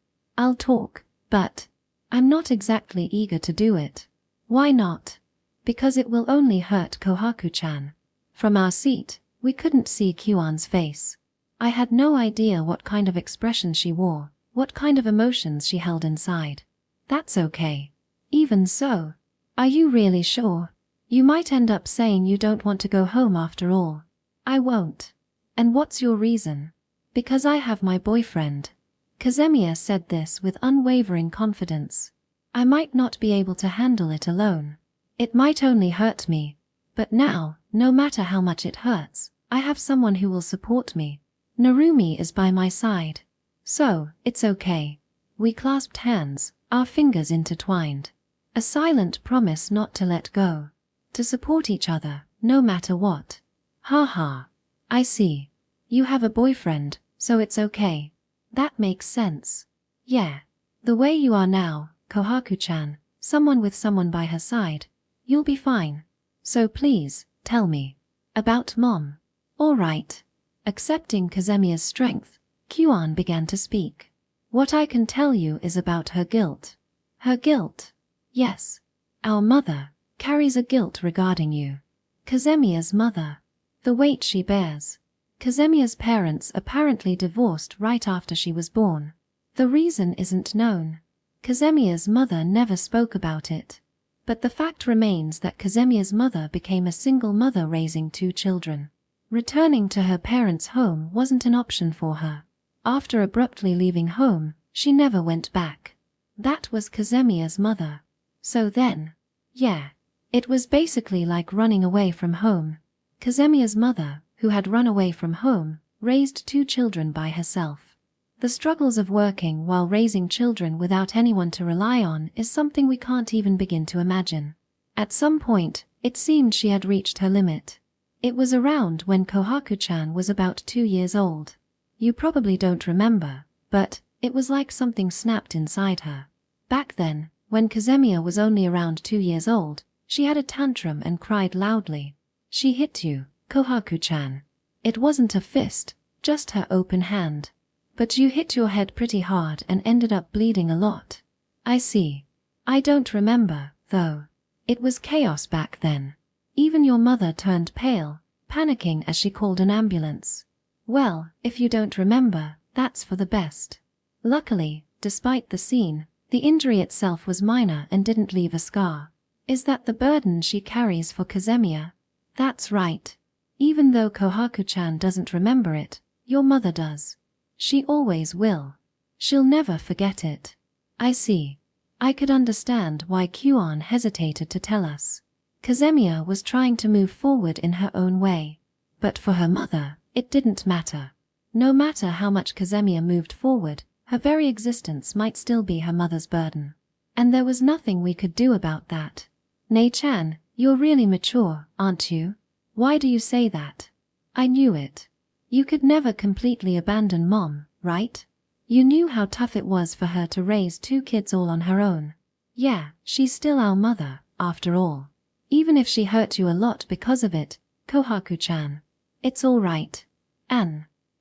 But I'm not exactly eager to do it. Why not? Because it will only hurt Kohaku-chan. From our seat, we couldn't see Kyuan's face. I had no idea what kind of expression she wore, what kind of emotions she held inside. That's okay. Even so, are you really sure? You might end up saying you don't want to go home after all. I won't. And what's your reason? Because I have my boyfriend. Kazemiya said this with unwavering confidence. I might not be able to handle it alone. It might only hurt me. But now, no matter how much it hurts, I have someone who will support me. Narumi is by my side. So, it's okay. We clasped hands, our fingers intertwined. A silent promise not to let go. To support each other, no matter what. Ha ha. I see. You have a boyfriend, so it's okay. That makes sense. Yeah. The way you are now, Kohaku-chan, someone with someone by her side, you'll be fine. So please, tell me. About Mom. All right. Accepting Kazemiya's strength, Kyuan began to speak. What I can tell you is about her guilt. Her guilt? Yes. Our mother carries a guilt regarding you. Kazemiya's mother. The weight she bears. Kazemiya's parents apparently divorced right after she was born. The reason isn't known. Kazemiya's mother never spoke about it. But the fact remains that Kazemiya's mother became a single mother raising 2 children. Returning to her parents' home wasn't an option for her. After abruptly leaving home, she never went back. That was Kazemiya's mother. So then, yeah, it was basically like running away from home. Kazemiya's mother, who had run away from home, raised 2 children by herself. The struggles of working while raising children without anyone to rely on is something we can't even begin to imagine. At some point, it seemed she had reached her limit. It was around when Kohaku-chan was about 2 years old. You probably don't remember, but it was like something snapped inside her. Back then, when Kazemiya was only around 2 years old, she had a tantrum and cried loudly. She hit you, Kohaku-chan. It wasn't a fist, just her open hand. But you hit your head pretty hard and ended up bleeding a lot. I see. I don't remember, though. It was chaos back then. Even your mother turned pale, panicking as she called an ambulance. Well, if you don't remember, that's for the best. Luckily, despite the scene, The injury itself was minor and didn't leave a scar. Is that the burden she carries for Kazemiya? That's right. Even though Kohaku-chan doesn't remember it, your mother does. She always will. She'll never forget it. I see. I could understand why Kyuan hesitated to tell us. Kazemiya was trying to move forward in her own way. But for her mother, it didn't matter. No matter how much Kazemiya moved forward, her very existence might still be her mother's burden. And there was nothing we could do about that. Nei-chan, you're really mature, aren't you? Why do you say that? I knew it. You could never completely abandon Mom, right? You knew how tough it was for her to raise 2 kids all on her own. Yeah, she's still our mother, after all. Even if she hurt you a lot because of it, Kohaku-chan. It's all right.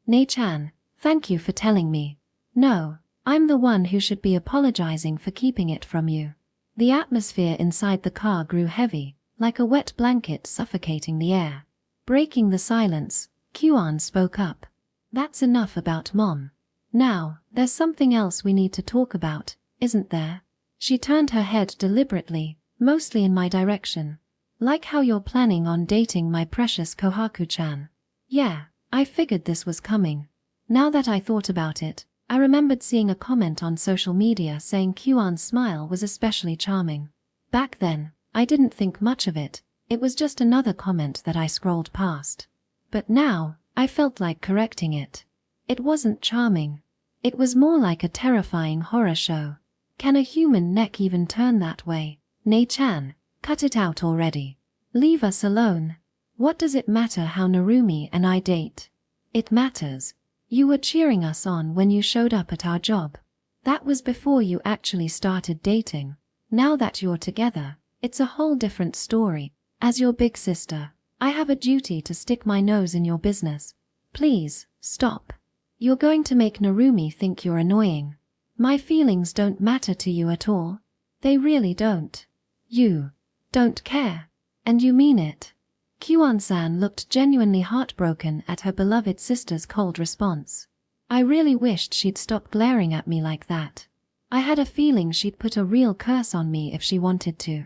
Nei-chan, thank you for telling me. No, I'm the one who should be apologizing for keeping it from you. The atmosphere inside the car grew heavy, like a wet blanket suffocating the air. Breaking the silence, Kyuan spoke up. That's enough about Mom. Now, there's something else we need to talk about, isn't there? She turned her head deliberately, mostly in my direction. Like how you're planning on dating my precious Kohaku-chan. Yeah, I figured this was coming. Now that I thought about it, I remembered seeing a comment on social media saying Kyuan's smile was especially charming. Back then, I didn't think much of it. It was just another comment that I scrolled past. But now, I felt like correcting it. It wasn't charming. It was more like a terrifying horror show. Can a human neck even turn that way? Nei-chan, cut it out already. Leave us alone. What does it matter how Narumi and I date? It matters. You were cheering us on when you showed up at our job. That was before you actually started dating. Now that you're together, it's a whole different story. As your big sister, I have a duty to stick my nose in your business. Please, stop. You're going to make Narumi think you're annoying. My feelings don't matter to you at all. They really don't. You don't care. And you mean it. Kyuan-san looked genuinely heartbroken at her beloved sister's cold response. I really wished she'd stop glaring at me like that. I had a feeling she'd put a real curse on me if she wanted to.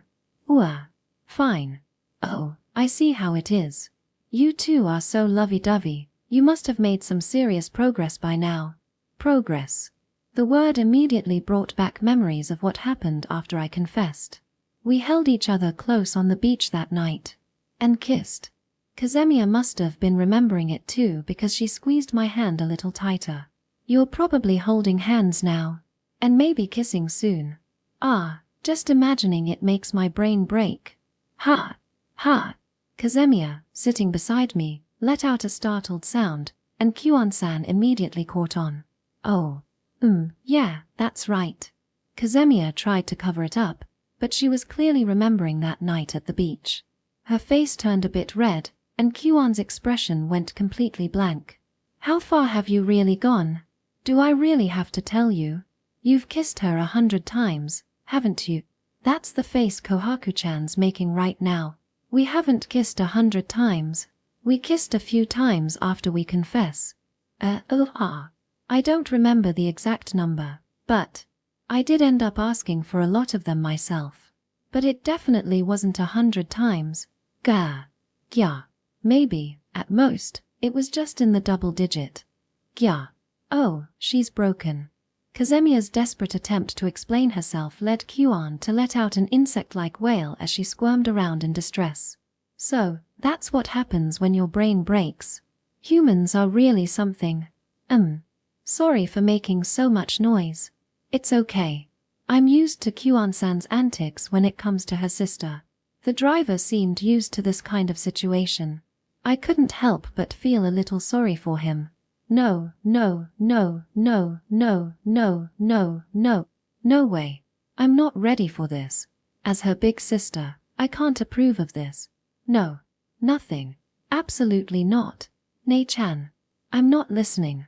Fine. Oh, I see how it is. You two are so lovey-dovey. You must have made some serious progress by now. Progress. The word immediately brought back memories of what happened after I confessed. We held each other close on the beach that night. And kissed. Kazemiya must have been remembering it too because she squeezed my hand a little tighter. You're probably holding hands now. And maybe kissing soon. Just imagining it makes my brain break. Ha! Kazemiya, sitting beside me, let out a startled sound, and Kyuan-san immediately caught on. Yeah, that's right. Kazemiya tried to cover it up, but she was clearly remembering that night at the beach. Her face turned a bit red, and Kyuan's expression went completely blank. How far have you really gone? Do I really have to tell you? You've kissed her 100 times, haven't you? That's the face Kohaku-chan's making right now. We haven't kissed 100 times. We kissed a few times after we confess. I don't remember the exact number, but I did end up asking for a lot of them myself. But it definitely wasn't 100 times. Yeah. Maybe, at most, it was just in the double digit. Yeah. Oh, she's broken. Kazemiya's desperate attempt to explain herself led Kyuan to let out an insect-like wail as she squirmed around in distress. So, that's what happens when your brain breaks. Humans are really something. Sorry for making so much noise. It's okay. I'm used to Kyuan-san's antics when it comes to her sister. The driver seemed used to this kind of situation. I couldn't help but feel a little sorry for him. No way. I'm not ready for this. As her big sister, I can't approve of this. No. Nothing. Absolutely not. Nei-chan. I'm not listening.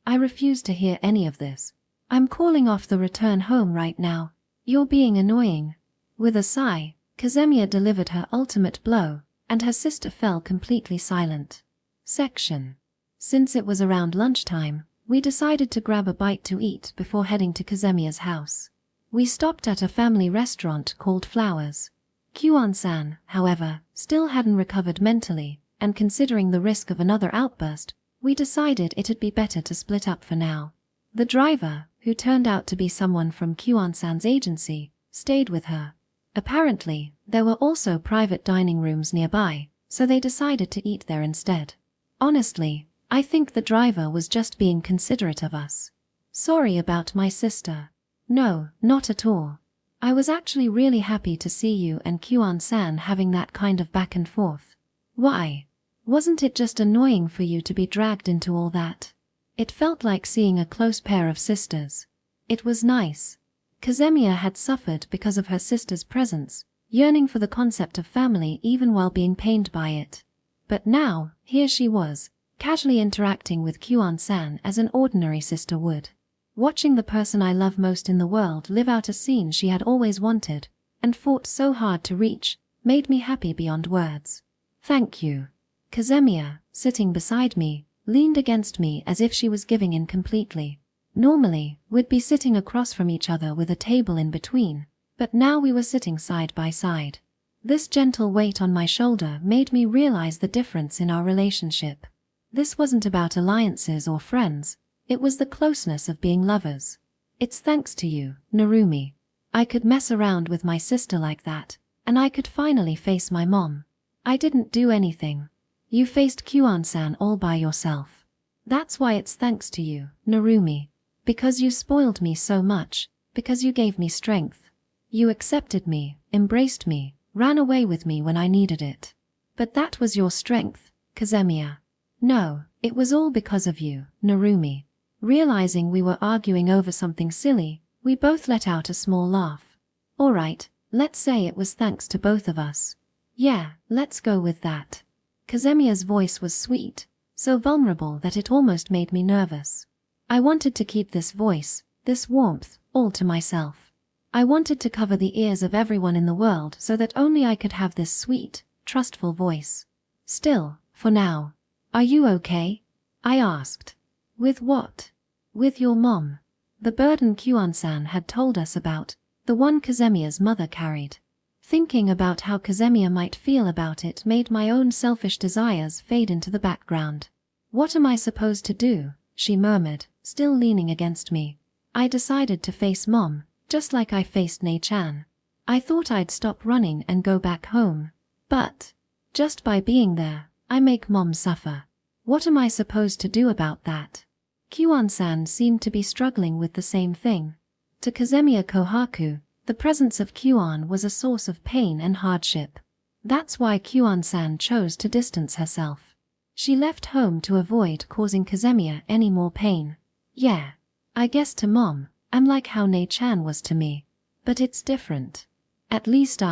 I refuse to hear any of this. I'm calling off the return home right now. You're being annoying. With a sigh, Kazemiya delivered her ultimate blow, and her sister fell completely silent. Since it was around lunchtime, We decided to grab a bite to eat before heading to Kazemiya's house. We stopped at a family restaurant called Flowers. Kyuan-san, however, still hadn't recovered mentally, and considering the risk of another outburst, we decided it'd be better to split up for now. The driver, who turned out to be someone from Kyuan-san's agency, stayed with her. Apparently, there were also private dining rooms nearby, so they decided to eat there instead. Honestly, I think the driver was just being considerate of us. Sorry about my sister. No, not at all. I was actually really happy to see you and Kyuan-san having that kind of back and forth. Why? Wasn't it just annoying for you to be dragged into all that? It felt like seeing a close pair of sisters. It was nice. Kazemiya had suffered because of her sister's presence, yearning for the concept of family even while being pained by it. But now, here she was, casually interacting with Kyuan-san as an ordinary sister would. Watching the person I love most in the world live out a scene she had always wanted, and fought so hard to reach, made me happy beyond words. Thank you. Kazemiya, sitting beside me, leaned against me as if she was giving in completely. Normally, we'd be sitting across from each other with a table in between, but now we were sitting side by side. This gentle weight on my shoulder made me realize the difference in our relationship. This wasn't about alliances or friends, it was the closeness of being lovers. It's thanks to you, Narumi. I could mess around with my sister like that, and I could finally face my mom. I didn't do anything. You faced Kyuan-san all by yourself. That's why it's thanks to you, Narumi. Because you spoiled me so much, because you gave me strength. You accepted me, embraced me, ran away with me when I needed it. But that was your strength, Kazemiya. No, it was all because of you, Narumi. Realizing we were arguing over something silly, we both let out a small laugh. Alright, let's say it was thanks to both of us. Yeah, let's go with that. Kazemiya's voice was sweet, so vulnerable that it almost made me nervous. I wanted to keep this voice, this warmth, all to myself. I wanted to cover the ears of everyone in the world so that only I could have this sweet, trustful voice. Still, for now. Are you okay? I asked. With what? With your mom. The burden Kyuan-san had told us about, the one Kazemiya's mother carried. Thinking about how Kazemiya might feel about it made my own selfish desires fade into the background. What am I supposed to do? She murmured, still leaning against me. I decided to face Mom, just like I faced Nei-chan. I thought I'd stop running and go back home. But, just by being there, I make Mom suffer. What am I supposed to do about that? Kyuan-san seemed to be struggling with the same thing. To Kazemiya Kohaku, the presence of Kyuan was a source of pain and hardship. That's why Kyuan-san chose to distance herself. She left home to avoid causing Kazemiya any more pain. Yeah, I guess to Mom, I'm like how Nei-chan was to me. But it's different. At least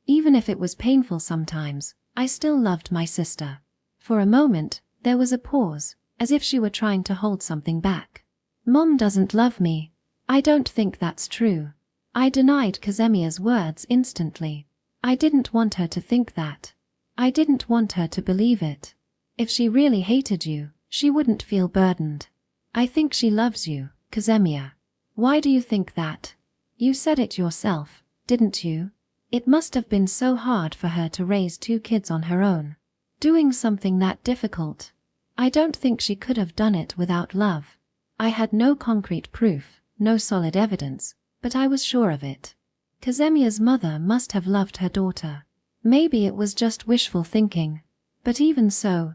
even if it was painful sometimes, I still loved my sister. For a moment, there was a pause, as if she were trying to hold something back. Mom doesn't love me. I don't think that's true. I denied Kazemiya's words instantly. I didn't want her to think that. I didn't want her to believe it. If she really hated you, she wouldn't feel burdened. I think she loves you, Kazemiya. Why do you think that? You said it yourself, didn't you? It must have been so hard for her to raise 2 kids on her own. Doing something that difficult. I don't think she could have done it without love. I had no concrete proof, no solid evidence, but I was sure of it. Kazemiya's mother must have loved her daughter. Maybe it was just wishful thinking. But even so,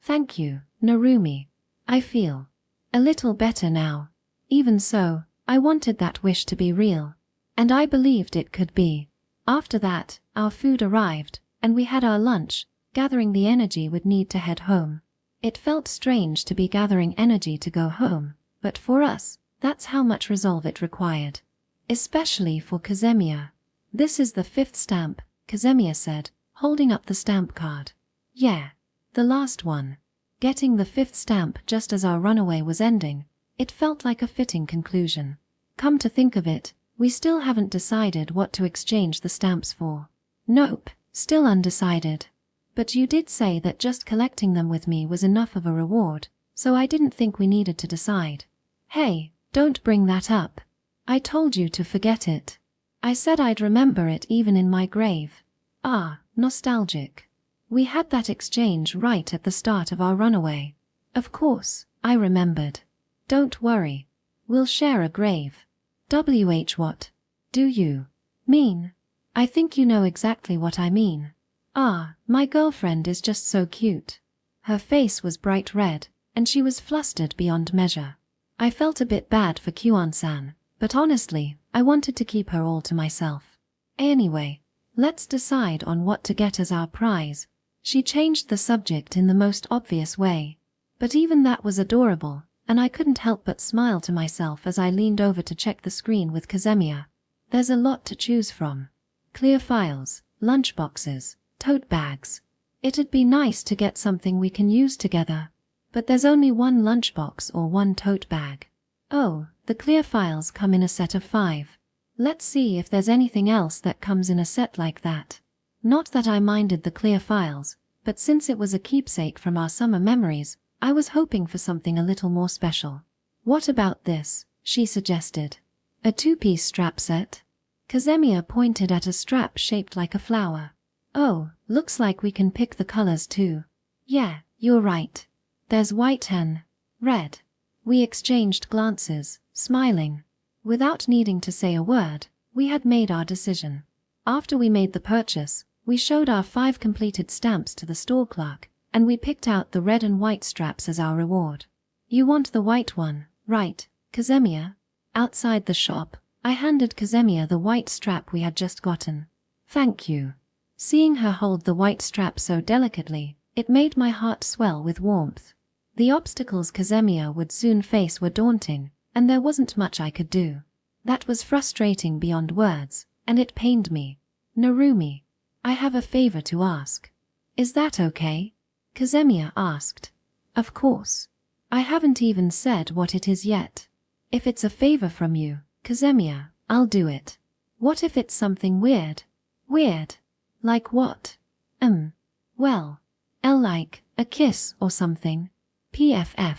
thank you, Narumi. I feel a little better now. Even so, I wanted that wish to be real. And I believed it could be. After that, our food arrived, and we had our lunch, gathering the energy we'd need to head home. It felt strange to be gathering energy to go home, but for us, that's how much resolve it required. Especially for Kazemiya. This is the 5th stamp, Kazemiya said, holding up the stamp card. Yeah, the last one. Getting the 5th stamp just as our runaway was ending, it felt like a fitting conclusion. Come to think of it, we still haven't decided what to exchange the stamps for. Nope, still undecided. But you did say that just collecting them with me was enough of a reward, so I didn't think we needed to decide. Hey, don't bring that up. I told you to forget it. I said I'd remember it even in my grave. Ah, nostalgic. We had that exchange right at the start of our runaway. Of course, I remembered. Don't worry. We'll share a grave. What? Do you mean? I think you know exactly what I mean. Ah, my girlfriend is just so cute. Her face was bright red, and she was flustered beyond measure. I felt a bit bad for Kyuan-san, but honestly, I wanted to keep her all to myself. Anyway, let's decide on what to get as our prize. She changed the subject in the most obvious way. But even that was adorable, and I couldn't help but smile to myself as I leaned over to check the screen with Kazemiya. There's a lot to choose from. Clear files, lunchboxes, tote bags. It'd be nice to get something we can use together. But there's only one lunchbox or one tote bag. Oh, the clear files come in a set of 5. Let's see if there's anything else that comes in a set like that. Not that I minded the clear files, but since it was a keepsake from our summer memories, I was hoping for something a little more special. What about this? She suggested. A 2-piece strap set? Kazemiya pointed at a strap shaped like a flower. Oh, looks like we can pick the colors too. Yeah, you're right. There's white and red. We exchanged glances, smiling. Without needing to say a word, we had made our decision. After we made the purchase, we showed our 5 completed stamps to the store clerk, and we picked out the red and white straps as our reward. You want the white one, right, Kazemiya? Outside the shop, I handed Kazemiya the white strap we had just gotten. Thank you. Seeing her hold the white strap so delicately, it made my heart swell with warmth. The obstacles Kazemiya would soon face were daunting, and there wasn't much I could do. That was frustrating beyond words, and it pained me. Narumi, I have a favor to ask. Is that okay? Kazemiya asked. Of course. I haven't even said what it is yet. If it's a favor from you, Kazemiya, I'll do it. What if it's something weird? Weird? Like what? Well, like a kiss or something. PFF.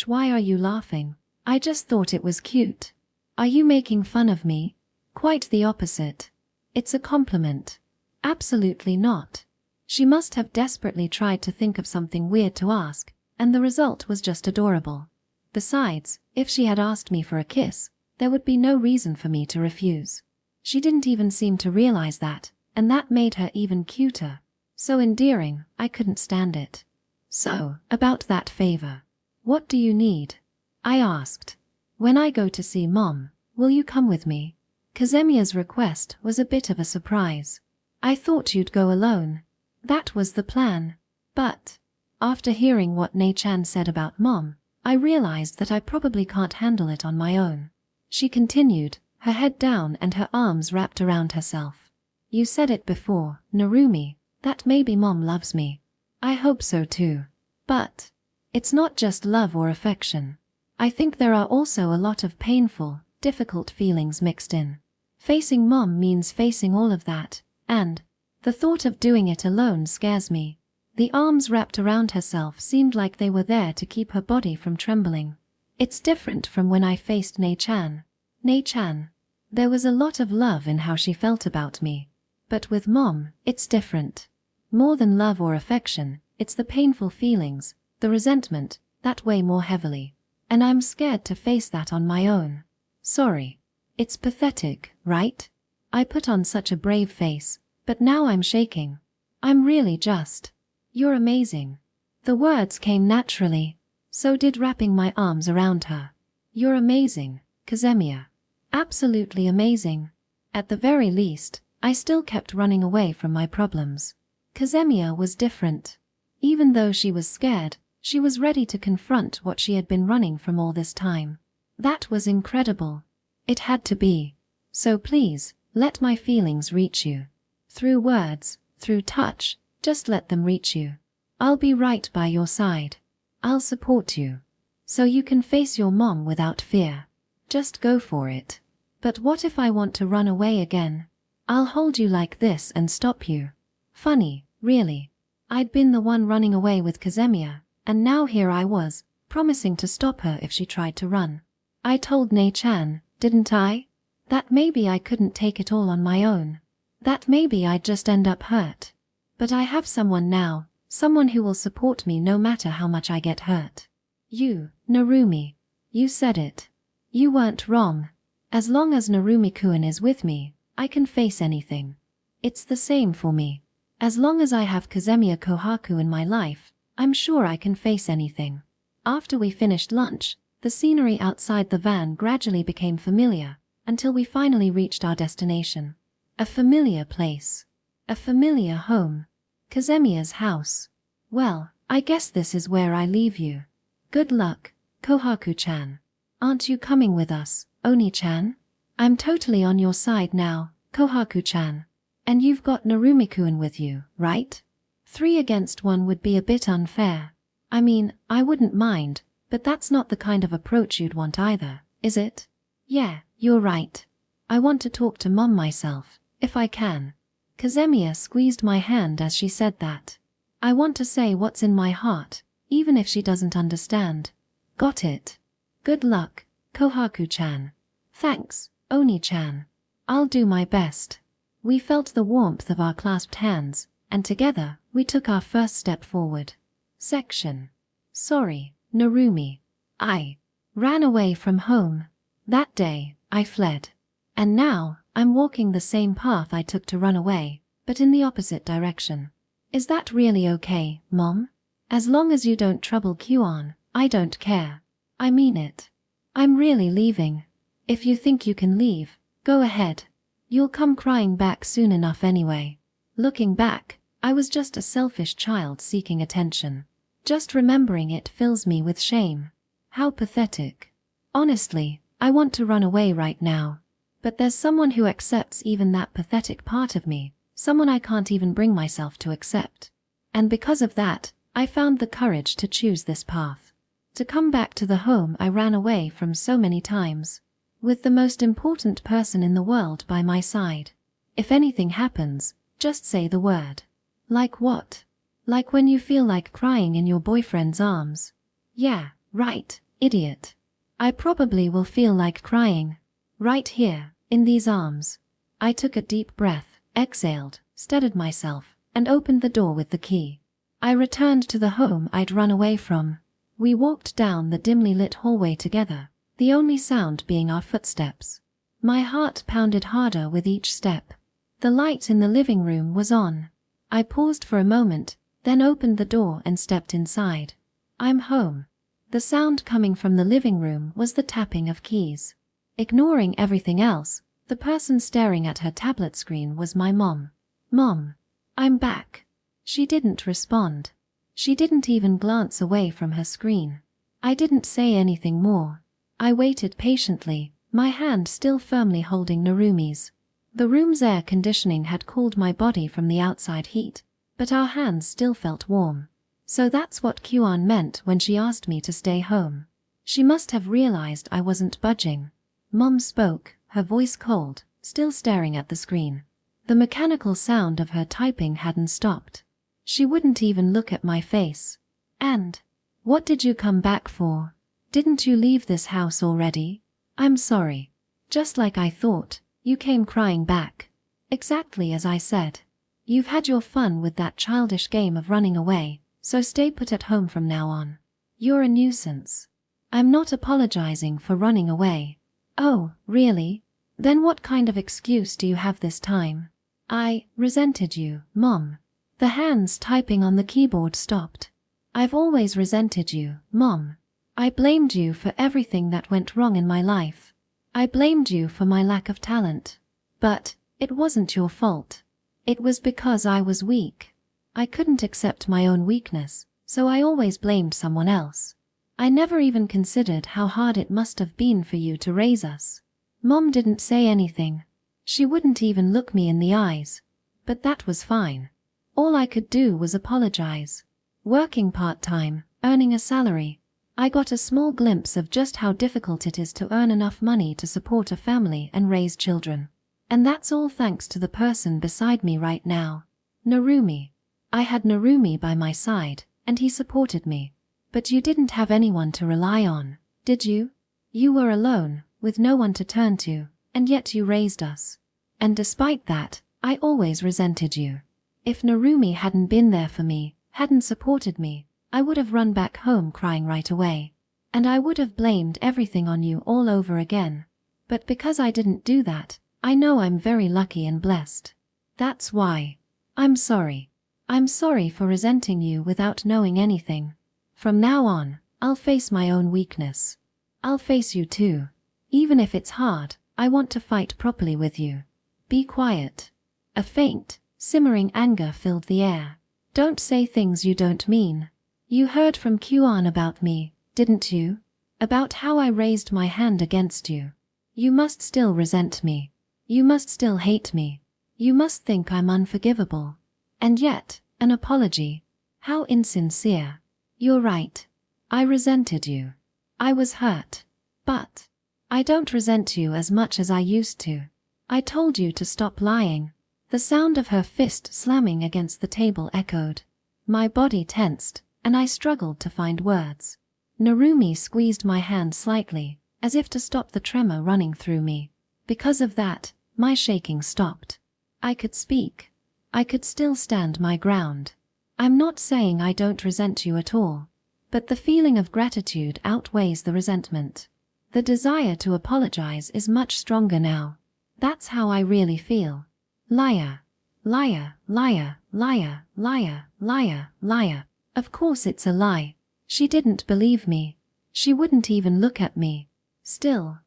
Why are you laughing? I just thought it was cute. Are you making fun of me? Quite the opposite. It's a compliment. Absolutely not. She must have desperately tried to think of something weird to ask, and the result was just adorable. Besides, if she had asked me for a kiss, there would be no reason for me to refuse. She didn't even seem to realize that, and that made her even cuter. So endearing, I couldn't stand it. So, about that favor. What do you need? I asked. When I go to see Mom, will you come with me? Kazemiya's request was a bit of a surprise. I thought you'd go alone. That was the plan. But, after hearing what Nei-chan said about Mom, I realized that I probably can't handle it on my own. She continued, her head down and her arms wrapped around herself. You said it before, Narumi, that maybe Mom loves me. I hope so too. But, it's not just love or affection. I think there are also a lot of painful, difficult feelings mixed in. Facing Mom means facing all of that, and the thought of doing it alone scares me. The arms wrapped around herself seemed like they were there to keep her body from trembling. It's different from when I faced Nei-chan. Nei-chan. There was a lot of love in how she felt about me. But with Mom, it's different. More than love or affection, it's the painful feelings, the resentment, that weigh more heavily. And I'm scared to face that on my own. Sorry. It's pathetic, right? I put on such a brave face, but now I'm shaking. I'm really just. You're amazing. The words came naturally. So did wrapping my arms around her. You're amazing, Kazemiya. Absolutely amazing. At the very least, I still kept running away from my problems. Kazemiya was different. Even though she was scared, she was ready to confront what she had been running from all this time. That was incredible. It had to be. So please, let my feelings reach you. Through words, through touch, just let them reach you. I'll be right by your side. I'll support you. So you can face your mom without fear. Just go for it. But what if I want to run away again? I'll hold you like this and stop you. Funny, really. I'd been the one running away with Kazemiya, And now here I was, promising to stop her if she tried to run. I told Nei-chan, didn't I? That maybe I couldn't take it all on my own. That maybe I'd just end up hurt. But I have someone now, someone who will support me no matter how much I get hurt. You, Narumi. You said it. You weren't wrong. As long as Narumi-kun is with me, I can face anything. It's the same for me. As long as I have Kazemiya Kohaku in my life, I'm sure I can face anything. After we finished lunch, the scenery outside the van gradually became familiar, until we finally reached our destination. A familiar place. A familiar home. Kazemiya's house. Well, I guess this is where I leave you. Good luck, Kohaku-chan. Aren't you coming with us, Oni-chan? I'm totally on your side now, Kohaku-chan. And you've got Narumi-kun with you, right? 3 against 1 would be a bit unfair. I mean, I wouldn't mind, but that's not the kind of approach you'd want either, is it? Yeah, you're right. I want to talk to Mom myself, if I can. Kazemiya squeezed my hand as she said that. I want to say what's in my heart, even if she doesn't understand. Got it. Good luck, Kohaku-chan. Thanks, Oni-chan. I'll do my best. We felt the warmth of our clasped hands, and together, we took our first step forward. Section. Sorry, Narumi. I ran away from home. That day, I fled. And now, I'm walking the same path I took to run away, but in the opposite direction. Is that really okay, Mom? As long as you don't trouble Kyuan, I don't care. I mean it. I'm really leaving. If you think you can leave, go ahead. You'll come crying back soon enough anyway. Looking back, I was just a selfish child seeking attention. Just remembering it fills me with shame. How pathetic. Honestly, I want to run away right now. But there's someone who accepts even that pathetic part of me, someone I can't even bring myself to accept. And because of that, I found the courage to choose this path. To come back to the home I ran away from so many times. With the most important person in the world by my side. If anything happens, just say the word. Like what? Like when you feel like crying in your boyfriend's arms. Yeah, right, idiot. I probably will feel like crying. Right here, in these arms. I took a deep breath, exhaled, steadied myself, and opened the door with the key. I returned to the home I'd run away from. We walked down the dimly lit hallway together, the only sound being our footsteps. My heart pounded harder with each step. The light in the living room was on. I paused for a moment, then opened the door and stepped inside. I'm home. The sound coming from the living room was the tapping of keys. Ignoring everything else, the person staring at her tablet screen was my mom. Mom, I'm back. She didn't respond. She didn't even glance away from her screen. I didn't say anything more. I waited patiently, my hand still firmly holding Narumi's. The room's air conditioning had cooled my body from the outside heat, but our hands still felt warm. So that's what Kyuan meant when she asked me to stay home. She must have realized I wasn't budging. Mom spoke, her voice cold, still staring at the screen. The mechanical sound of her typing hadn't stopped. She wouldn't even look at my face. And, what did you come back for? Didn't you leave this house already? I'm sorry. Just like I thought, you came crying back. Exactly as I said. You've had your fun with that childish game of running away, so stay put at home from now on. You're a nuisance. I'm not apologizing for running away. Oh, really? Then what kind of excuse do you have this time? I resented you, Mom. The hands typing on the keyboard stopped. I've always resented you, Mom. I blamed you for everything that went wrong in my life. I blamed you for my lack of talent. But it wasn't your fault. It was because I was weak. I couldn't accept my own weakness, so I always blamed someone else. I never even considered how hard it must have been for you to raise us. Mom didn't say anything. She wouldn't even look me in the eyes. But that was fine. All I could do was apologize. Working part-time, earning a salary, I got a small glimpse of just how difficult it is to earn enough money to support a family and raise children. And that's all thanks to the person beside me right now. Narumi. I had Narumi by my side, and he supported me. But you didn't have anyone to rely on, did you? You were alone, with no one to turn to, and yet you raised us. And despite that, I always resented you. If Narumi hadn't been there for me, hadn't supported me, I would have run back home crying right away. And I would have blamed everything on you all over again. But because I didn't do that, I know I'm very lucky and blessed. That's why. I'm sorry. I'm sorry for resenting you without knowing anything. From now on, I'll face my own weakness. I'll face you too. Even if it's hard, I want to fight properly with you. Be quiet. A faint, simmering anger filled the air. Don't say things you don't mean. You heard from Kuan about me, didn't you? About how I raised my hand against you. You must still resent me. You must still hate me. You must think I'm unforgivable. And yet, an apology. How insincere. You're right. I resented you. I was hurt. But I don't resent you as much as I used to. I told you to stop lying. The sound of her fist slamming against the table echoed. My body tensed, and I struggled to find words. Narumi squeezed my hand slightly, as if to stop the tremor running through me. Because of that, my shaking stopped. I could speak. I could still stand my ground. I'm not saying I don't resent you at all, but the feeling of gratitude outweighs the resentment. The desire to apologize is much stronger now. That's how I really feel. Liar. Liar, liar, liar, liar, liar, liar. Of course it's a lie. She didn't believe me. She wouldn't even look at me. Still.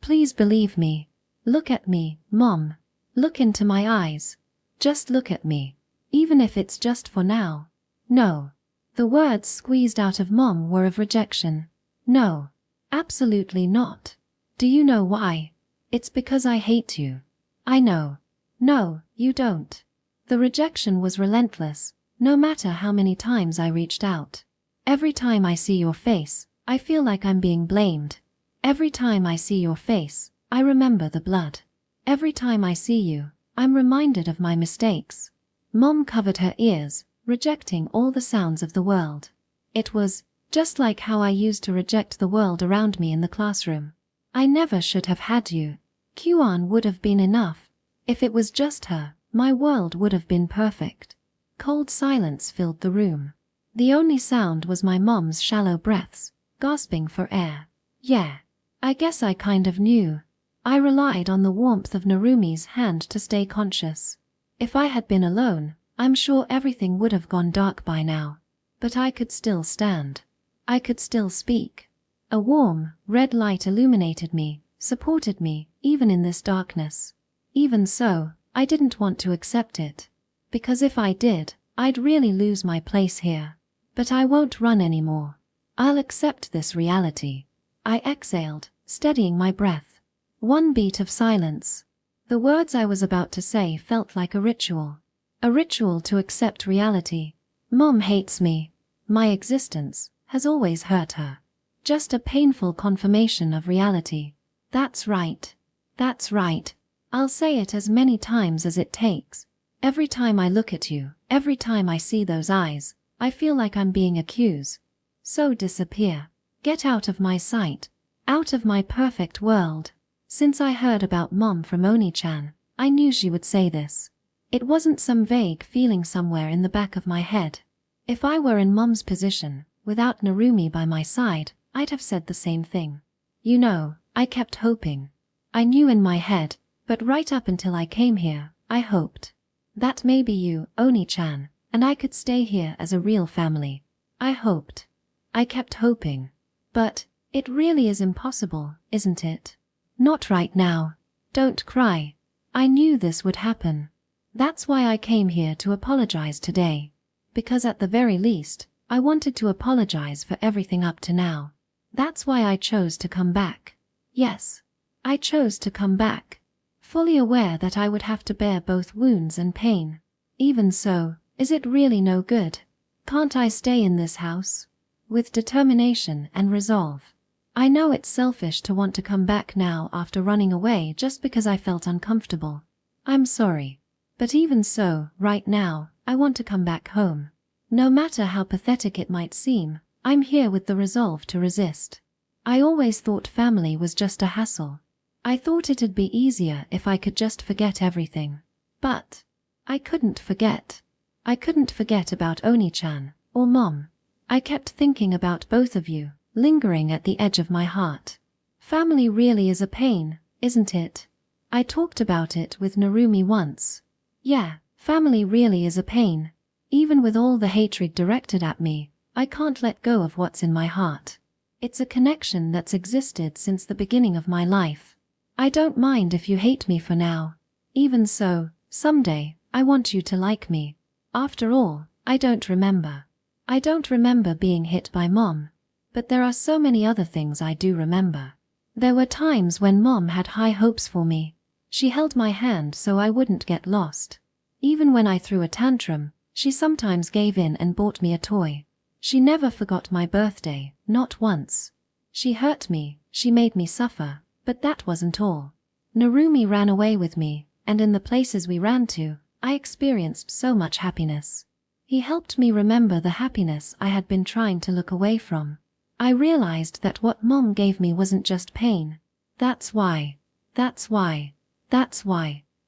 Please believe me. Look at me, Mom. Look into my eyes. Just look at me. Even if it's just for now. No. The words squeezed out of Mom were of rejection. No. Absolutely not. Do you know why? It's because I hate you. I know. No, you don't. The rejection was relentless, no matter how many times I reached out. Every time I see your face, I feel like I'm being blamed. Every time I see your face, I remember the blood. Every time I see you, I'm reminded of my mistakes. Mom covered her ears, rejecting all the sounds of the world. It was just like how I used to reject the world around me in the classroom. I never should have had you. Kuan would have been enough. If it was just her, my world would have been perfect. Cold silence filled the room. The only sound was my mom's shallow breaths, gasping for air. Yeah, I guess I kind of knew. I relied on the warmth of Narumi's hand to stay conscious. If I had been alone, I'm sure everything would have gone dark by now. But I could still stand. I could still speak. A warm, red light illuminated me, supported me, even in this darkness. Even so, I didn't want to accept it. Because if I did, I'd really lose my place here. But I won't run anymore. I'll accept this reality. I exhaled, steadying my breath. One beat of silence. The words I was about to say felt like a ritual. A ritual to accept reality. Mom hates me. My existence has always hurt her. Just a painful confirmation of reality. That's right. That's right. I'll say it as many times as it takes. Every time I look at you, every time I see those eyes, I feel like I'm being accused. So disappear. Get out of my sight. Out of my perfect world. Since I heard about Mom from Oni-chan, I knew she would say this. It wasn't some vague feeling somewhere in the back of my head. If I were in Mom's position, without Narumi by my side, I'd have said the same thing. You know, I kept hoping. I knew in my head, but right up until I came here, I hoped. That maybe you, Oni-chan, and I could stay here as a real family. I hoped. I kept hoping. But it really is impossible, isn't it? Not right now. Don't cry. I knew this would happen. That's why I came here to apologize today. Because at the very least, I wanted to apologize for everything up to now. That's why I chose to come back. Yes, I chose to come back. Fully aware that I would have to bear both wounds and pain. Even so, is it really no good? Can't I stay in this house? With determination and resolve. I know it's selfish to want to come back now after running away just because I felt uncomfortable. I'm sorry. But even so, right now, I want to come back home. No matter how pathetic it might seem, I'm here with the resolve to resist. I always thought family was just a hassle. I thought it'd be easier if I could just forget everything. But I couldn't forget. I couldn't forget about Oni-chan or Mom. I kept thinking about both of you, lingering at the edge of my heart. Family really is a pain, isn't it? I talked about it with Narumi once. Yeah, family really is a pain. Even with all the hatred directed at me, I can't let go of what's in my heart. It's a connection that's existed since the beginning of my life. I don't mind if you hate me for now. Even so, someday, I want you to like me. After all, I don't remember. I don't remember being hit by Mom. But there are so many other things I do remember. There were times when Mom had high hopes for me. She held my hand so I wouldn't get lost. Even when I threw a tantrum, she sometimes gave in and bought me a toy. She never forgot my birthday, not once. She hurt me, she made me suffer, but that wasn't all. Narumi ran away with me, and in the places we ran to, I experienced so much happiness. He helped me remember the happiness I had been trying to look away from. I realized that what Mom gave me wasn't just pain. That's why.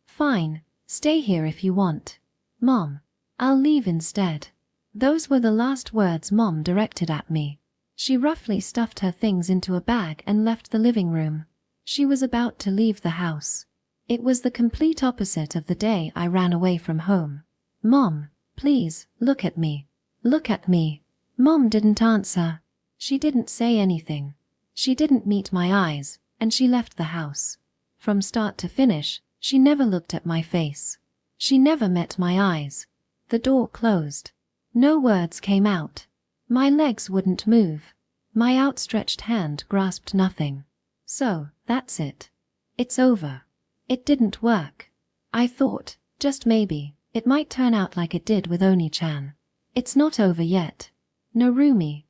Fine, stay here if you want. Mom, I'll leave instead. Those were the last words Mom directed at me. She roughly stuffed her things into a bag and left the living room. She was about to leave the house. It was the complete opposite of the day I ran away from home. Mom, please, look at me. Look at me. Mom didn't answer. She didn't say anything. She didn't meet my eyes, and she left the house. From start to finish, she never looked at my face. She never met my eyes. The door closed. No words came out. My legs wouldn't move. My outstretched hand grasped nothing. So, that's it. It's over. It didn't work. I thought, just maybe, it might turn out like it did with Oni-chan. It's not over yet. Narumi,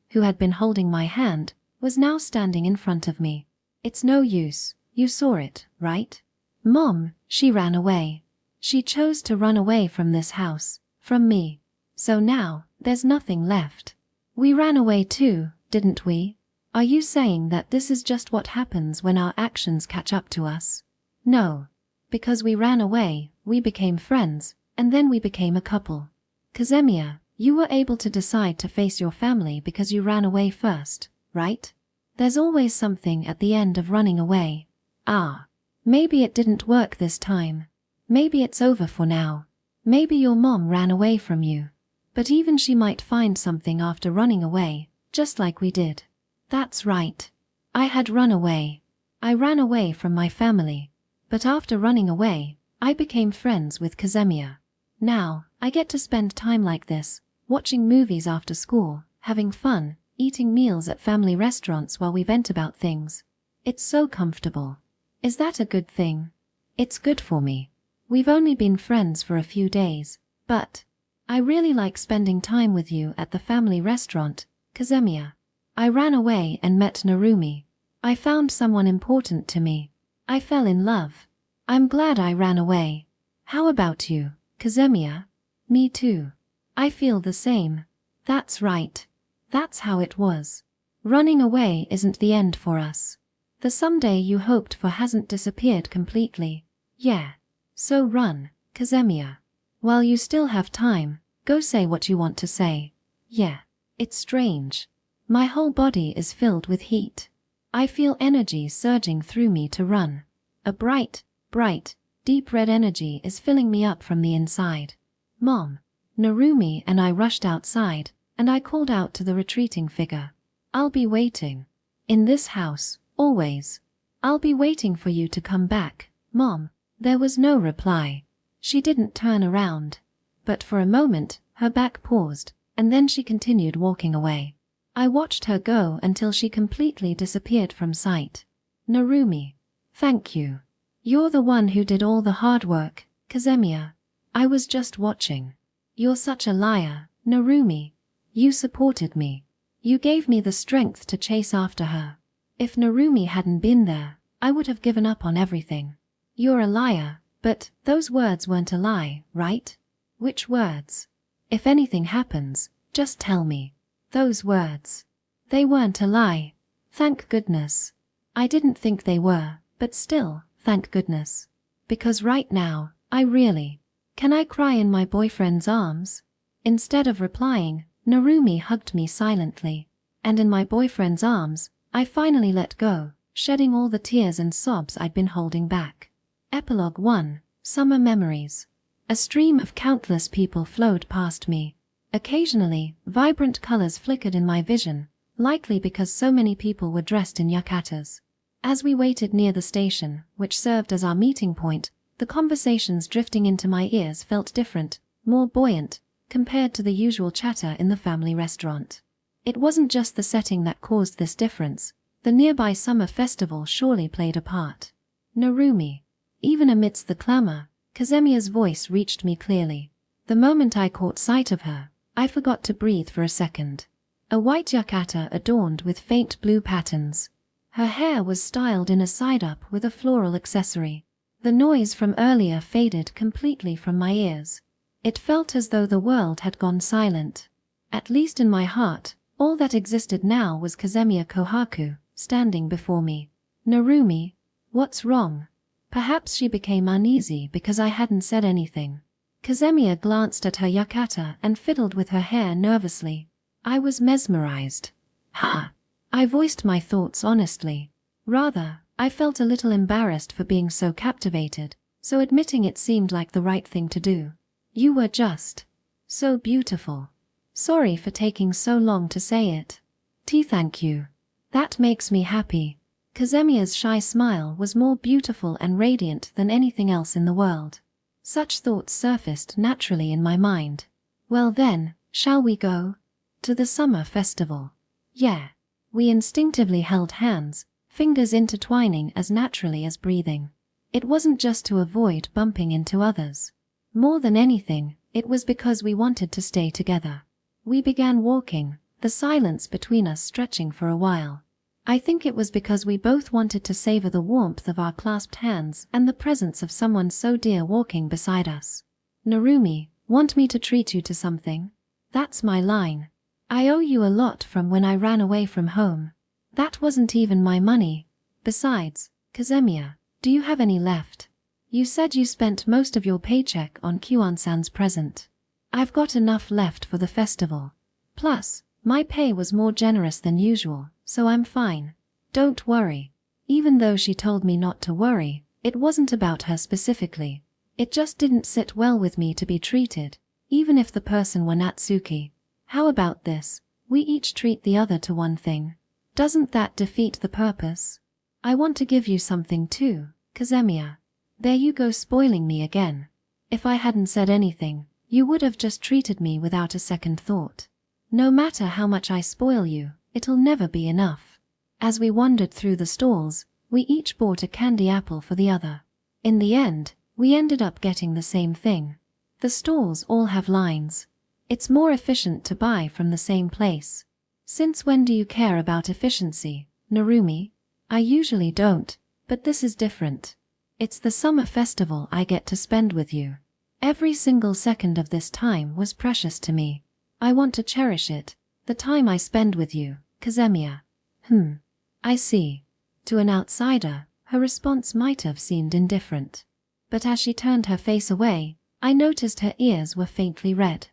who had been holding my hand, was now standing in front of me. It's no use, you saw it, right? Mom, she ran away. She chose to run away from this house, from me. So now, there's nothing left. We ran away too, didn't we? Are you saying that this is just what happens when our actions catch up to us? No. Because we ran away, we became friends, and then we became a couple. Kazemiya, you were able to decide to face your family because you ran away first, right? There's always something at the end of running away. Ah. Maybe it didn't work this time. Maybe it's over for now. Maybe your mom ran away from you. But even she might find something after running away, just like we did. That's right. I had run away. I ran away from my family. But after running away, I became friends with Kazemiya. Now, I get to spend time like this, watching movies after school, having fun, eating meals at family restaurants while we vent about things. It's so comfortable. Is that a good thing? It's good for me. We've only been friends for a few days, but I really like spending time with you at the family restaurant, Kazemiya. I ran away and met Narumi. I found someone important to me. I fell in love. I'm glad I ran away. How about you, Kazemiya? Me too. I feel the same. That's right. That's how it was. Running away isn't the end for us. The someday you hoped for hasn't disappeared completely. Yeah. So run, Kazemiya. While you still have time, go say what you want to say. Yeah. It's strange. My whole body is filled with heat. I feel energy surging through me to run. A bright, deep red energy is filling me up from the inside. Mom, Narumi and I rushed outside, and I called out to the retreating figure. I'll be waiting. In this house, always. I'll be waiting for you to come back, Mom. There was no reply. She didn't turn around. But for a moment, her back paused, and then she continued walking away. I watched her go until she completely disappeared from sight. Narumi, thank you. You're the one who did all the hard work, Kazemiya. I was just watching. You're such a liar, Narumi. You supported me. You gave me the strength to chase after her. If Narumi hadn't been there, I would have given up on everything. You're a liar, but those words weren't a lie, right? Which words? If anything happens, just tell me. Those words. They weren't a lie. Thank goodness. I didn't think they were, but still, thank goodness. Because right now, I really... Can I cry in my boyfriend's arms? Instead of replying, Narumi hugged me silently. And in my boyfriend's arms, I finally let go, shedding all the tears and sobs I'd been holding back. Epilogue 1. Summer Memories. A stream of countless people flowed past me. Occasionally, vibrant colors flickered in my vision, likely because so many people were dressed in yukatas. As we waited near the station, which served as our meeting point, the conversations drifting into my ears felt different, more buoyant, compared to the usual chatter in the family restaurant. It wasn't just the setting that caused this difference. The nearby summer festival surely played a part. Narumi. Even amidst the clamor, Kazemiya's voice reached me clearly. The moment I caught sight of her, I forgot to breathe for a second. A white yukata adorned with faint blue patterns. Her hair was styled in a side-up with a floral accessory. The noise from earlier faded completely from my ears. It felt as though the world had gone silent. At least in my heart, all that existed now was Kazemiya Kohaku, standing before me. Narumi, what's wrong? Perhaps she became uneasy because I hadn't said anything. Kazemiya glanced at her yukata and fiddled with her hair nervously. I was mesmerized. I voiced my thoughts honestly. Rather, I felt a little embarrassed for being so captivated, so admitting it seemed like the right thing to do. You were just so beautiful. Sorry for taking so long to say it. Thank you. That makes me happy. Kazemiya's shy smile was more beautiful and radiant than anything else in the world. Such thoughts surfaced naturally in my mind. Well then, shall we go? To the summer festival. Yeah. We instinctively held hands, fingers intertwining as naturally as breathing. It wasn't just to avoid bumping into others. More than anything, it was because we wanted to stay together. We began walking, the silence between us stretching for a while. I think it was because we both wanted to savor the warmth of our clasped hands and the presence of someone so dear walking beside us. Narumi, want me to treat you to something? That's my line. I owe you a lot from when I ran away from home. That wasn't even my money. Besides, Kazemiya, do you have any left? You said you spent most of your paycheck on Kyuan-san's present. I've got enough left for the festival. Plus, my pay was more generous than usual, so I'm fine. Don't worry. Even though she told me not to worry, it wasn't about her specifically. It just didn't sit well with me to be treated, even if the person were Natsuki. How about this? We each treat the other to one thing. Doesn't that defeat the purpose? I want to give you something too, Kazemiya. There you go spoiling me again. If I hadn't said anything, you would have just treated me without a second thought. No matter how much I spoil you, it'll never be enough. As we wandered through the stalls, we each bought a candy apple for the other. In the end, we ended up getting the same thing. The stalls all have lines. It's more efficient to buy from the same place. Since when do you care about efficiency, Narumi? I usually don't, but this is different. It's the summer festival I get to spend with you. Every single second of this time was precious to me. I want to cherish it, the time I spend with you, Kazemiya. I see. To an outsider, her response might have seemed indifferent. But as she turned her face away, I noticed her ears were faintly red.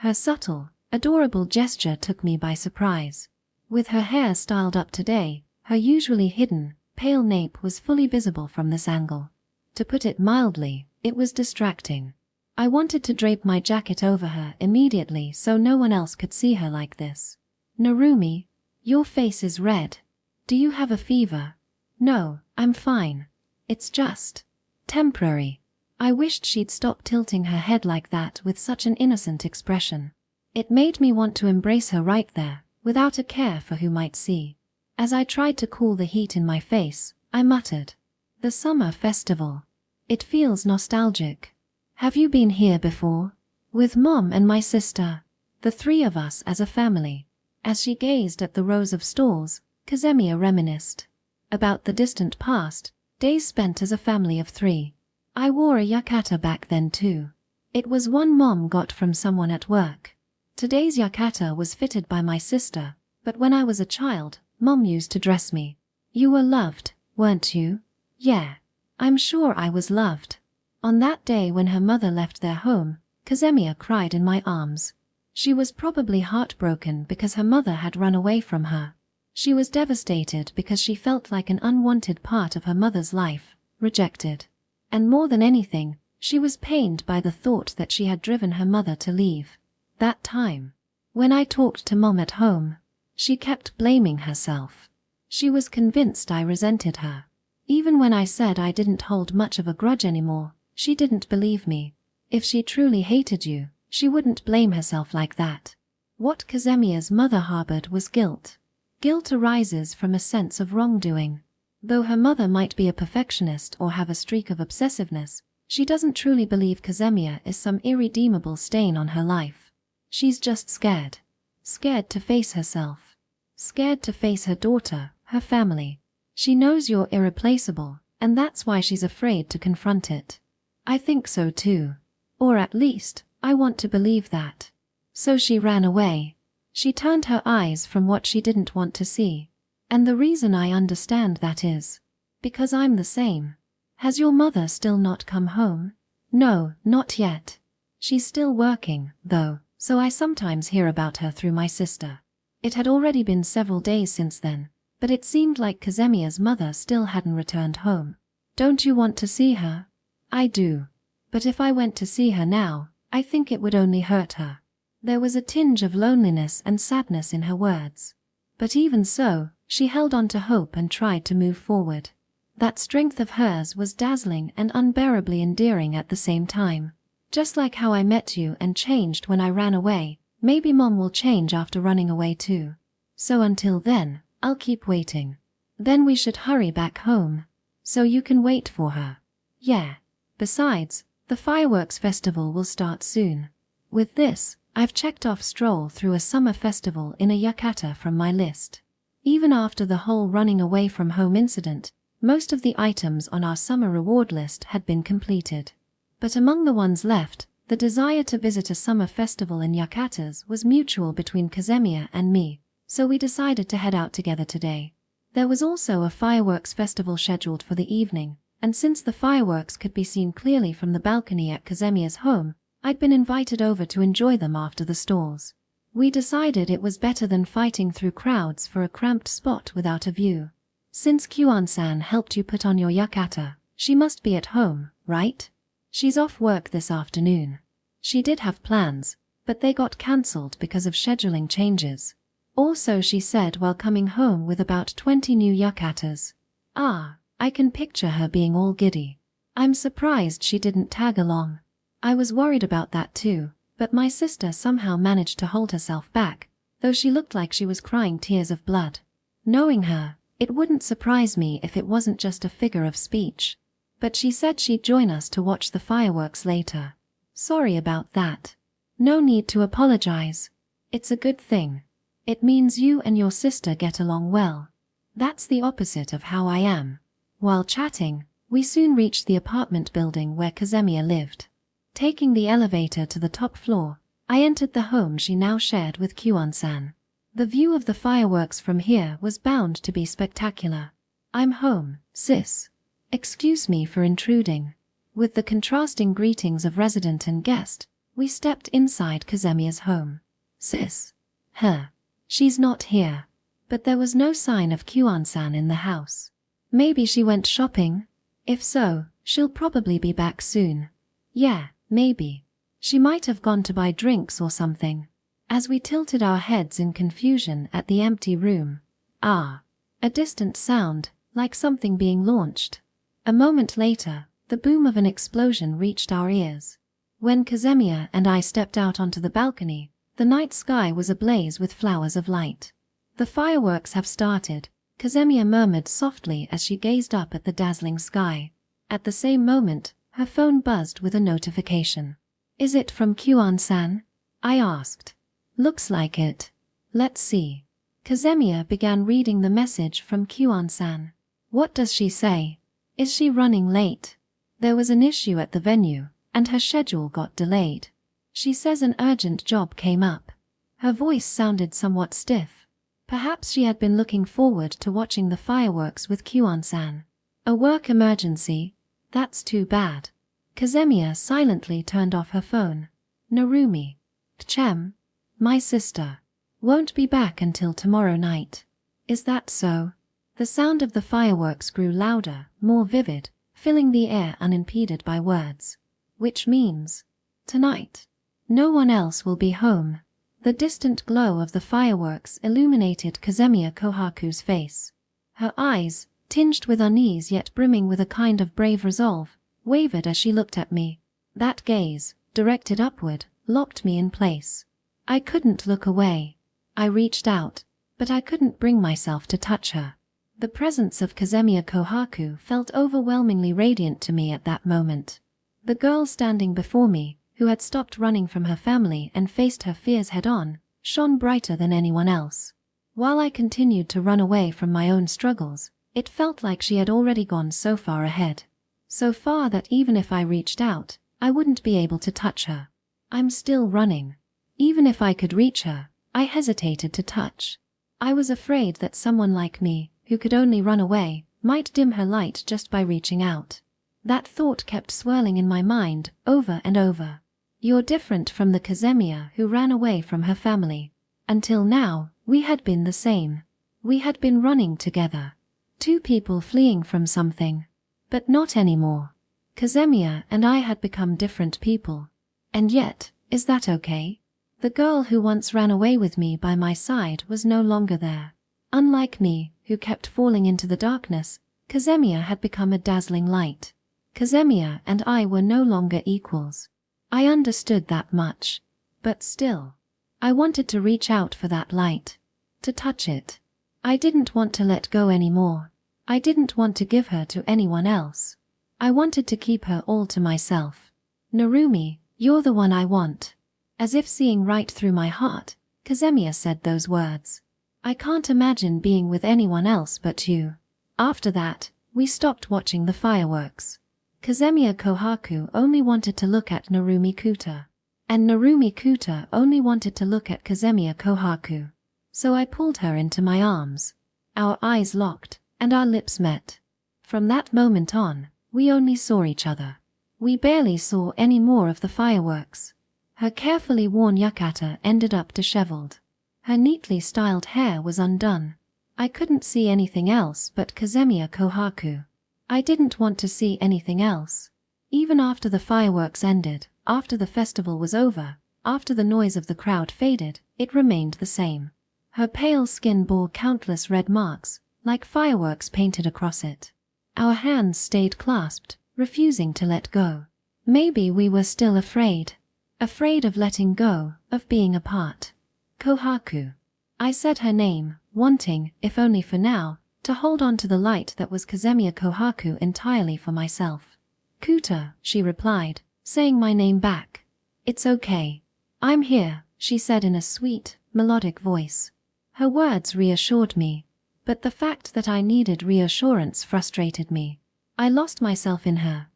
Her subtle, adorable gesture took me by surprise. With her hair styled up today, her usually hidden, pale nape was fully visible from this angle. To put it mildly, it was distracting. I wanted to drape my jacket over her immediately so no one else could see her like this. Narumi, your face is red. Do you have a fever? No, I'm fine. It's just temporary. I wished she'd stop tilting her head like that with such an innocent expression. It made me want to embrace her right there, without a care for who might see. As I tried to cool the heat in my face, I muttered, "The summer festival. It feels nostalgic. Have you been here before? With Mom and my sister. The three of us as a family." As she gazed at the rows of stalls, Kazemiya reminisced about the distant past, days spent as a family of three. I wore a yukata back then too. It was one Mom got from someone at work. Today's yukata was fitted by my sister, but when I was a child, Mom used to dress me. You were loved, weren't you? Yeah. I'm sure I was loved. On that day when her mother left their home, Kazemiya cried in my arms. She was probably heartbroken because her mother had run away from her. She was devastated because she felt like an unwanted part of her mother's life, rejected. And more than anything, she was pained by the thought that she had driven her mother to leave. That time, when I talked to Mom at home, she kept blaming herself. She was convinced I resented her. Even when I said I didn't hold much of a grudge anymore, she didn't believe me. If she truly hated you, she wouldn't blame herself like that. What Kazemiya's mother harbored was guilt. Guilt arises from a sense of wrongdoing. Though her mother might be a perfectionist or have a streak of obsessiveness, she doesn't truly believe Kazemiya is some irredeemable stain on her life. She's just scared. Scared to face herself. Scared to face her daughter, her family. She knows you're irreplaceable, and that's why she's afraid to confront it. I think so too. Or at least, I want to believe that. So she ran away. She turned her eyes from what she didn't want to see. And the reason I understand that is because I'm the same. Has your mother still not come home? No, not yet. She's still working, though, so I sometimes hear about her through my sister. It had already been several days since then, but it seemed like Kazemiya's mother still hadn't returned home. Don't you want to see her? I do. But if I went to see her now, I think it would only hurt her. There was a tinge of loneliness and sadness in her words. But even so, she held on to hope and tried to move forward. That strength of hers was dazzling and unbearably endearing at the same time. Just like how I met you and changed when I ran away, maybe Mom will change after running away too. So until then, I'll keep waiting. Then we should hurry back home. So you can wait for her. Yeah. Besides, the fireworks festival will start soon. With this, I've checked off stroll through a summer festival in a yukata from my list. Even after the whole running away from home incident, most of the items on our summer reward list had been completed. But among the ones left, the desire to visit a summer festival in yukatas was mutual between Kazemiya and me, so we decided to head out together today. There was also a fireworks festival scheduled for the evening, and since the fireworks could be seen clearly from the balcony at Kazemiya's home, I'd been invited over to enjoy them after the stalls. We decided it was better than fighting through crowds for a cramped spot without a view. Since Kyuan-san helped you put on your yukata, she must be at home, right? She's off work this afternoon. She did have plans, but they got cancelled because of scheduling changes. Also, she said while coming home with about 20 new yukatas. Ah, I can picture her being all giddy. I'm surprised she didn't tag along. I was worried about that too, but my sister somehow managed to hold herself back, though she looked like she was crying tears of blood. Knowing her, it wouldn't surprise me if it wasn't just a figure of speech. But she said she'd join us to watch the fireworks later. Sorry about that. No need to apologize. It's a good thing. It means you and your sister get along well. That's the opposite of how I am. While chatting, we soon reached the apartment building where Kazemiya lived. Taking the elevator to the top floor, I entered the home she now shared with Kyuan-san. The view of the fireworks from here was bound to be spectacular. I'm home, sis. Excuse me for intruding. With the contrasting greetings of resident and guest, we stepped inside Kazemiya's home. Sis. Her. She's not here. But there was no sign of Kyuan-san in the house. Maybe she went shopping? If so, she'll probably be back soon. Yeah, maybe. She might have gone to buy drinks or something. As we tilted our heads in confusion at the empty room. Ah. A distant sound, like something being launched. A moment later, the boom of an explosion reached our ears. When Kazemiya and I stepped out onto the balcony, the night sky was ablaze with flowers of light. The fireworks have started, Kazemiya murmured softly as she gazed up at the dazzling sky. At the same moment, her phone buzzed with a notification. Is it from Kyuan-san? I asked. Looks like it. Let's see. Kazemiya began reading the message from Kyuan-san. What does she say? Is she running late? There was an issue at the venue, and her schedule got delayed. She says an urgent job came up. Her voice sounded somewhat stiff. Perhaps she had been looking forward to watching the fireworks with Kyuan-san. A work emergency? That's too bad. Kazemiya silently turned off her phone. Narumi. Tchem. My sister. Won't be back until tomorrow night. Is that so? The sound of the fireworks grew louder, more vivid, filling the air unimpeded by words. Which means, tonight, no one else will be home. The distant glow of the fireworks illuminated Kazemiya Kohaku's face. Her eyes, tinged with unease yet brimming with a kind of brave resolve, wavered as she looked at me. That gaze, directed upward, locked me in place. I couldn't look away. I reached out, but I couldn't bring myself to touch her. The presence of Kazemiya Kohaku felt overwhelmingly radiant to me at that moment. The girl standing before me, who had stopped running from her family and faced her fears head-on, shone brighter than anyone else. While I continued to run away from my own struggles, it felt like she had already gone so far ahead. So far that even if I reached out, I wouldn't be able to touch her. I'm still running. Even if I could reach her, I hesitated to touch. I was afraid that someone like me, who could only run away, might dim her light just by reaching out. That thought kept swirling in my mind over and over. You're different from the Kazemiya who ran away from her family. Until now, we had been the same. We had been running together. Two people fleeing from something. But not anymore. Kazemiya and I had become different people. And yet, is that okay? The girl who once ran away with me by my side was no longer there. Unlike me, who kept falling into the darkness, Kazemiya had become a dazzling light. Kazemiya and I were no longer equals. I understood that much. But still, I wanted to reach out for that light. To touch it. I didn't want to let go anymore. I didn't want to give her to anyone else. I wanted to keep her all to myself. Narumi, you're the one I want. As if seeing right through my heart, Kazemiya said those words. I can't imagine being with anyone else but you. After that, we stopped watching the fireworks. Kazemiya Kohaku only wanted to look at Narumi Kuta. And Narumi Kuta only wanted to look at Kazemiya Kohaku. So I pulled her into my arms. Our eyes locked, and our lips met. From that moment on, we only saw each other. We barely saw any more of the fireworks. Her carefully worn yukata ended up disheveled. Her neatly styled hair was undone. I couldn't see anything else but Kazemiya Kohaku. I didn't want to see anything else. Even after the fireworks ended, after the festival was over, after the noise of the crowd faded, it remained the same. Her pale skin bore countless red marks, like fireworks painted across it. Our hands stayed clasped, refusing to let go. Maybe we were still afraid. Afraid of letting go, of being apart. Kohaku. I said her name, wanting, if only for now, to hold on to the light that was Kazemiya Kohaku entirely for myself. Kuta, she replied, saying my name back. It's okay. I'm here, she said in a sweet, melodic voice. Her words reassured me, but the fact that I needed reassurance frustrated me. I lost myself in her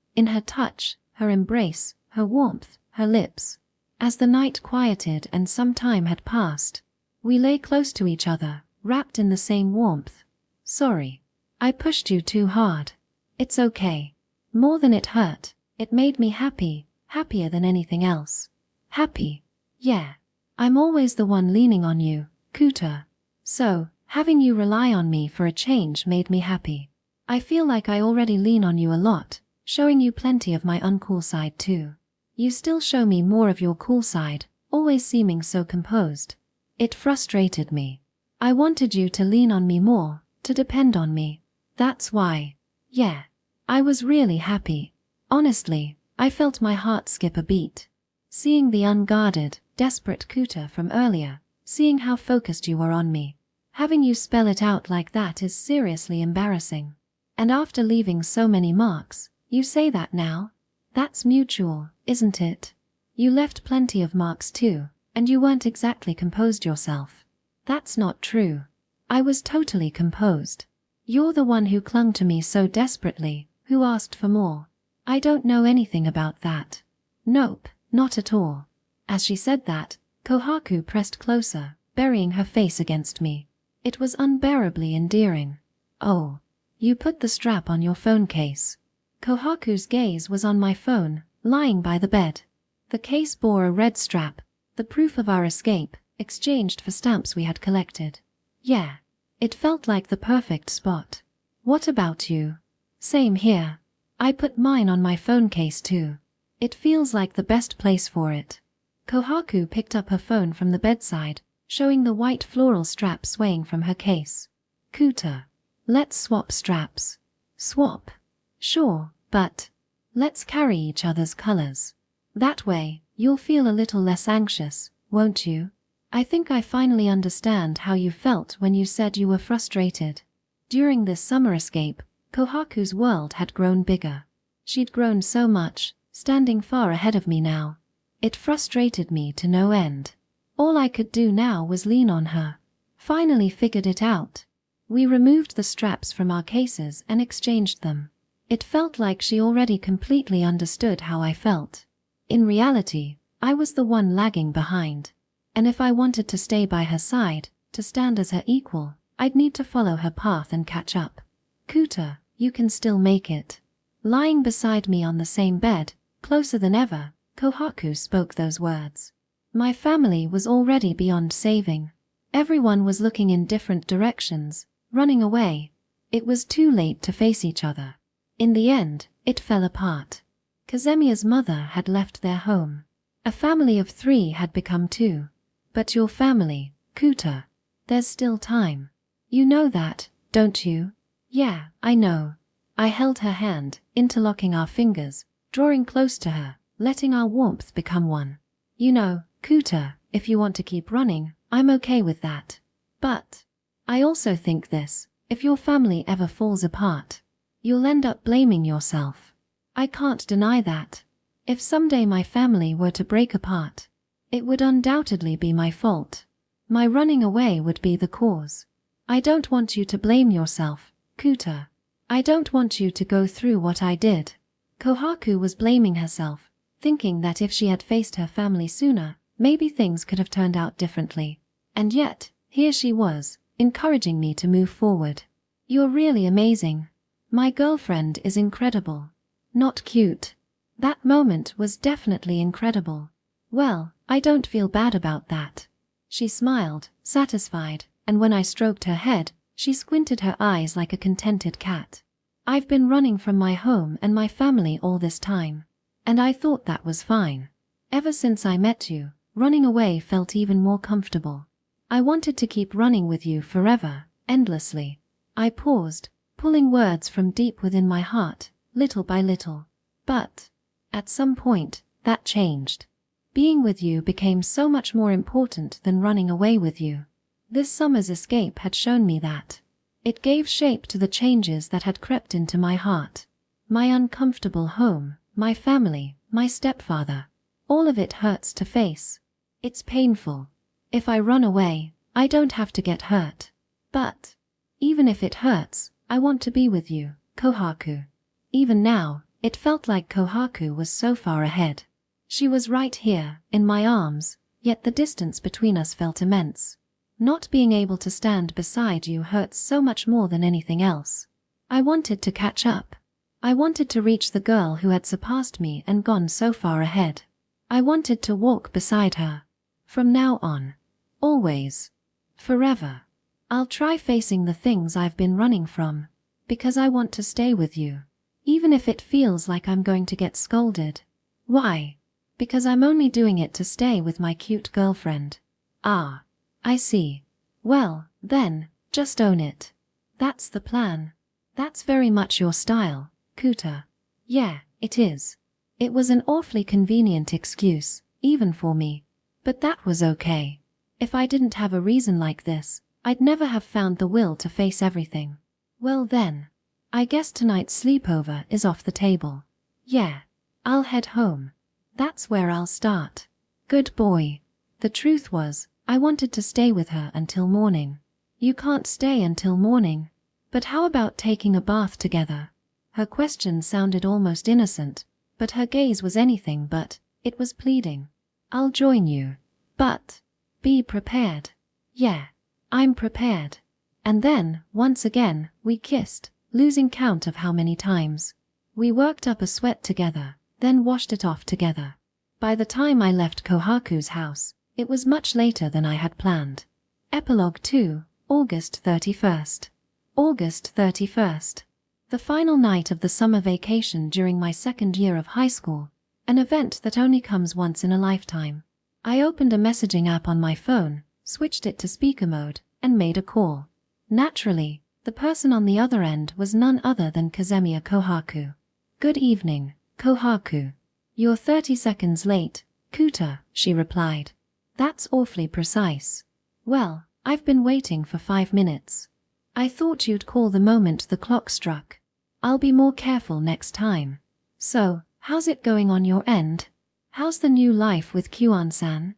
touch, her embrace, her warmth, her lips. As the night quieted and some time had passed, we lay close to each other, wrapped in the same warmth. Sorry. I pushed you too hard. It's okay. More than it hurt, it made me happy, happier than anything else. Happy. Yeah. I'm always the one leaning on you, Kuta. So, having you rely on me for a change made me happy. I feel like I already lean on you a lot, showing you plenty of my uncool side too. You still show me more of your cool side, always seeming so composed. It frustrated me. I wanted you to lean on me more, to depend on me. That's why. Yeah. I was really happy. Honestly, I felt my heart skip a beat. Seeing the unguarded, desperate Kuta from earlier, seeing how focused you were on me. Having you spell it out like that is seriously embarrassing. And after leaving so many marks, you say that now? That's mutual, isn't it? You left plenty of marks too, and you weren't exactly composed yourself. That's not true. I was totally composed. You're the one who clung to me so desperately, who asked for more. I don't know anything about that. Nope, not at all. As she said that, Kohaku pressed closer, burying her face against me. It was unbearably endearing. Oh, you put the strap on your phone case. Kohaku's gaze was on my phone, lying by the bed. The case bore a red strap, the proof of our escape, exchanged for stamps we had collected. Yeah, it felt like the perfect spot. What about you? Same here. I put mine on my phone case too. It feels like the best place for it. Kohaku picked up her phone from the bedside, showing the white floral strap swaying from her case. Kuta, let's swap straps. Swap? Sure, but let's carry each other's colors. That way, you'll feel a little less anxious, won't you? I think I finally understand how you felt when you said you were frustrated. During this summer escape, Kohaku's world had grown bigger. She'd grown so much, standing far ahead of me now. It frustrated me to no end. All I could do now was lean on her. Finally figured it out. We removed the straps from our cases and exchanged them. It felt like she already completely understood how I felt. In reality, I was the one lagging behind. And if I wanted to stay by her side, to stand as her equal, I'd need to follow her path and catch up. Kuta, you can still make it. Lying beside me on the same bed, closer than ever, Kohaku spoke those words. My family was already beyond saving. Everyone was looking in different directions, running away. It was too late to face each other. In the end, it fell apart. Kazemiya's mother had left their home. A family of 3 had become 2. But your family, Kuta, there's still time. You know that, don't you? Yeah, I know. I held her hand, interlocking our fingers, drawing close to her, letting our warmth become one. You know, Kuta, if you want to keep running, I'm okay with that. But I also think this, if your family ever falls apart, you'll end up blaming yourself. I can't deny that. If someday my family were to break apart, it would undoubtedly be my fault. My running away would be the cause. I don't want you to blame yourself, Kuta. I don't want you to go through what I did. Kohaku was blaming herself, thinking that if she had faced her family sooner, maybe things could have turned out differently. And yet, here she was, encouraging me to move forward. You're really amazing. My girlfriend is incredible. Not cute. That moment was definitely incredible. Well, I don't feel bad about that. She smiled, satisfied, and when I stroked her head, she squinted her eyes like a contented cat. I've been running from my home and my family all this time, and I thought that was fine. Ever since I met you, running away felt even more comfortable. I wanted to keep running with you forever, endlessly. I paused, pulling words from deep within my heart, little by little. But at some point, that changed. Being with you became so much more important than running away with you. This summer's escape had shown me that. It gave shape to the changes that had crept into my heart. My uncomfortable home, my family, my stepfather. All of it hurts to face. It's painful. If I run away, I don't have to get hurt. But even if it hurts, I want to be with you, Kohaku. Even now, it felt like Kohaku was so far ahead. She was right here, in my arms, yet the distance between us felt immense. Not being able to stand beside you hurts so much more than anything else. I wanted to catch up. I wanted to reach the girl who had surpassed me and gone so far ahead. I wanted to walk beside her. From now on. Always. Forever. I'll try facing the things I've been running from, because I want to stay with you. Even if it feels like I'm going to get scolded. Why? Because I'm only doing it to stay with my cute girlfriend. Ah, I see. Well, then, just own it. That's the plan. That's very much your style, Kuta. Yeah, it is. It was an awfully convenient excuse, even for me. But that was okay. If I didn't have a reason like this, I'd never have found the will to face everything. Well then, I guess tonight's sleepover is off the table. Yeah, I'll head home. That's where I'll start. Good boy. The truth was, I wanted to stay with her until morning. You can't stay until morning. But how about taking a bath together? Her question sounded almost innocent, but her gaze was anything but. It was pleading. I'll join you. But be prepared. Yeah, I'm prepared. And then, once again, we kissed, losing count of how many times. We worked up a sweat together, then washed it off together. By the time I left Kohaku's house, it was much later than I had planned. Epilogue 2, August 31st. August 31st. The final night of the summer vacation during my second year of high school, an event that only comes once in a lifetime. I opened a messaging app on my phone, switched it to speaker mode, and made a call. Naturally, the person on the other end was none other than Kazemiya Kohaku. Good evening, Kohaku. You're 30 seconds late, Kuta, she replied. That's awfully precise. Well, I've been waiting for 5 minutes. I thought you'd call the moment the clock struck. I'll be more careful next time. So, how's it going on your end? How's the new life with Kyuan-san?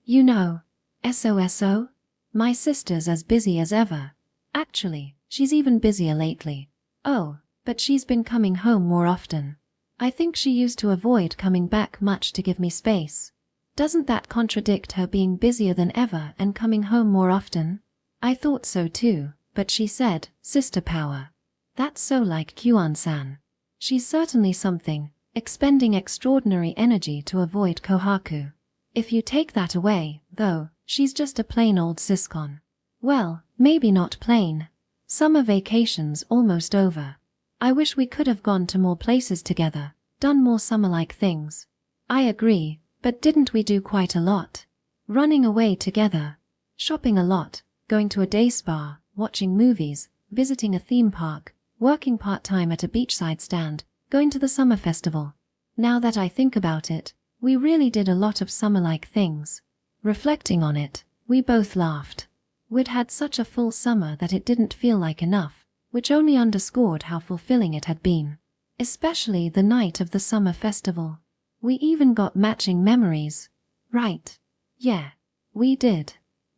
You know. SOSO? My sister's as busy as ever. Actually, she's even busier lately. Oh, but she's been coming home more often. I think she used to avoid coming back much to give me space. Doesn't that contradict her being busier than ever and coming home more often? I thought so too, but she said, sister power. That's so like Kyuan-san. She's certainly something, expending extraordinary energy to avoid Kohaku. If you take that away, though, she's just a plain old siscon. Well, maybe not plain. Summer vacation's almost over. I wish we could have gone to more places together, done more summer-like things. I agree, but didn't we do quite a lot? Running away together, shopping a lot, going to a day spa, watching movies, visiting a theme park, working part-time at a beachside stand, going to the summer festival. Now that I think about it, we really did a lot of summer-like things. Reflecting on it, we both laughed. We'd had such a full summer that it didn't feel like enough, which only underscored how fulfilling it had been. Especially the night of the summer festival. We even got matching memories. Right. Yeah, we did.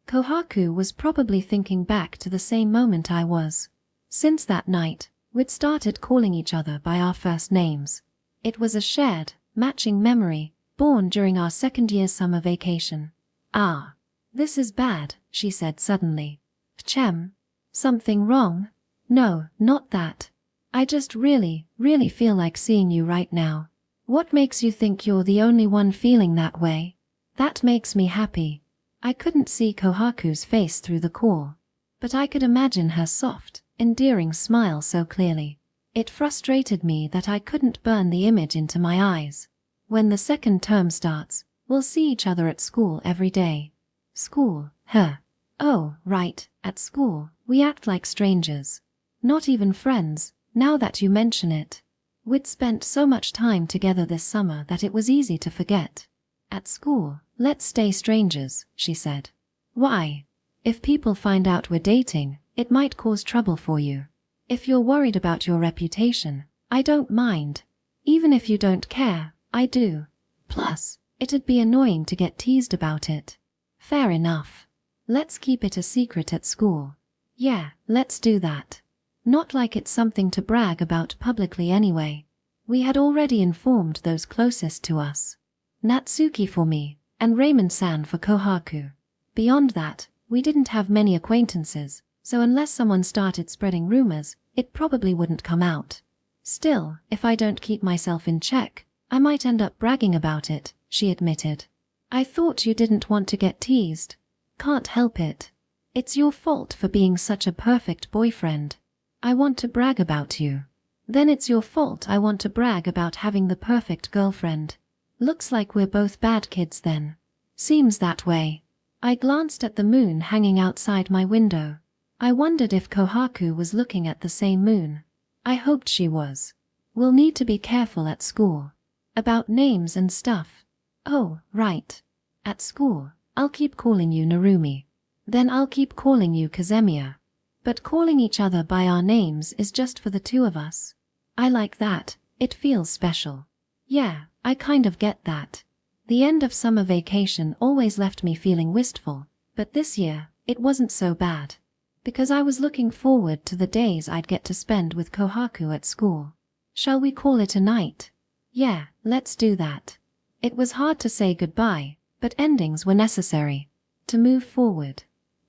Kohaku was probably thinking back to the same moment I was. Since that night, we'd started calling each other by our first names. It was a shared, matching memory, born during our second year summer vacation. Ah. This is bad, she said suddenly. Chem. Something wrong? No, not that. I just really feel like seeing you right now. What makes you think you're the only one feeling that way? That makes me happy. I couldn't see Kohaku's face through the call, but I could imagine her soft, endearing smile so clearly. It frustrated me that I couldn't burn the image into my eyes. When the second term starts, we'll see each other at school every day. School, her. Oh, right, at school, we act like strangers. Not even friends, now that you mention it. We'd spent so much time together this summer that it was easy to forget. At school, let's stay strangers, she said. Why? If people find out we're dating, it might cause trouble for you. If you're worried about your reputation, I don't mind. Even if you don't care, I do. Plus, it'd be annoying to get teased about it. Fair enough. Let's keep it a secret at school. Yeah, let's do that. Not like it's something to brag about publicly anyway. We had already informed those closest to us. Natsuki for me, and Raymond-san for Kohaku. Beyond that, we didn't have many acquaintances, so unless someone started spreading rumors, it probably wouldn't come out. Still, if I don't keep myself in check, I might end up bragging about it, she admitted. I thought you didn't want to get teased. Can't help it. It's your fault for being such a perfect boyfriend. I want to brag about you. Then it's your fault I want to brag about having the perfect girlfriend. Looks like we're both bad kids then. Seems that way. I glanced at the moon hanging outside my window. I wondered if Kohaku was looking at the same moon. I hoped she was. We'll need to be careful at school. About names and stuff. Oh, right. At school, I'll keep calling you Narumi. Then I'll keep calling you Kazemiya. But calling each other by our names is just for the two of us. I like that, it feels special. Yeah, I kind of get that. The end of summer vacation always left me feeling wistful, but this year, it wasn't so bad. Because I was looking forward to the days I'd get to spend with Kohaku at school. Shall we call it a night? Yeah, let's do that. It was hard to say goodbye, but endings were necessary to move forward.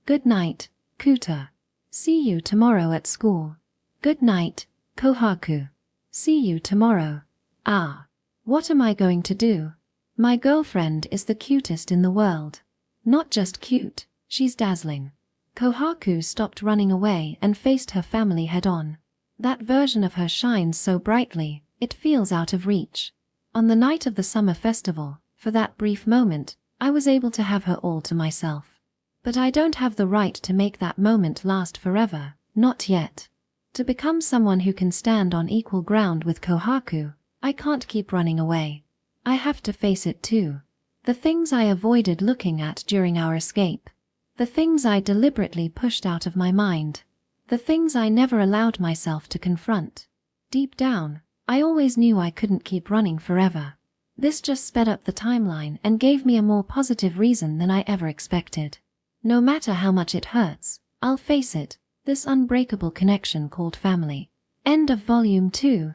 Good night, Kuta. See you tomorrow at school. Good night, Kohaku. See you tomorrow. Ah. What am I going to do? My girlfriend is the cutest in the world. Not just cute, she's dazzling. Kohaku stopped running away and faced her family head-on. That version of her shines so brightly, it feels out of reach. On the night of the summer festival, for that brief moment, I was able to have her all to myself. But I don't have the right to make that moment last forever, not yet. To become someone who can stand on equal ground with Kohaku, I can't keep running away. I have to face it too. The things I avoided looking at during our escape. The things I deliberately pushed out of my mind. The things I never allowed myself to confront. Deep down, I always knew I couldn't keep running forever. This just sped up the timeline and gave me a more positive reason than I ever expected. No matter how much it hurts, I'll face it, this unbreakable connection called family. End of Volume 2.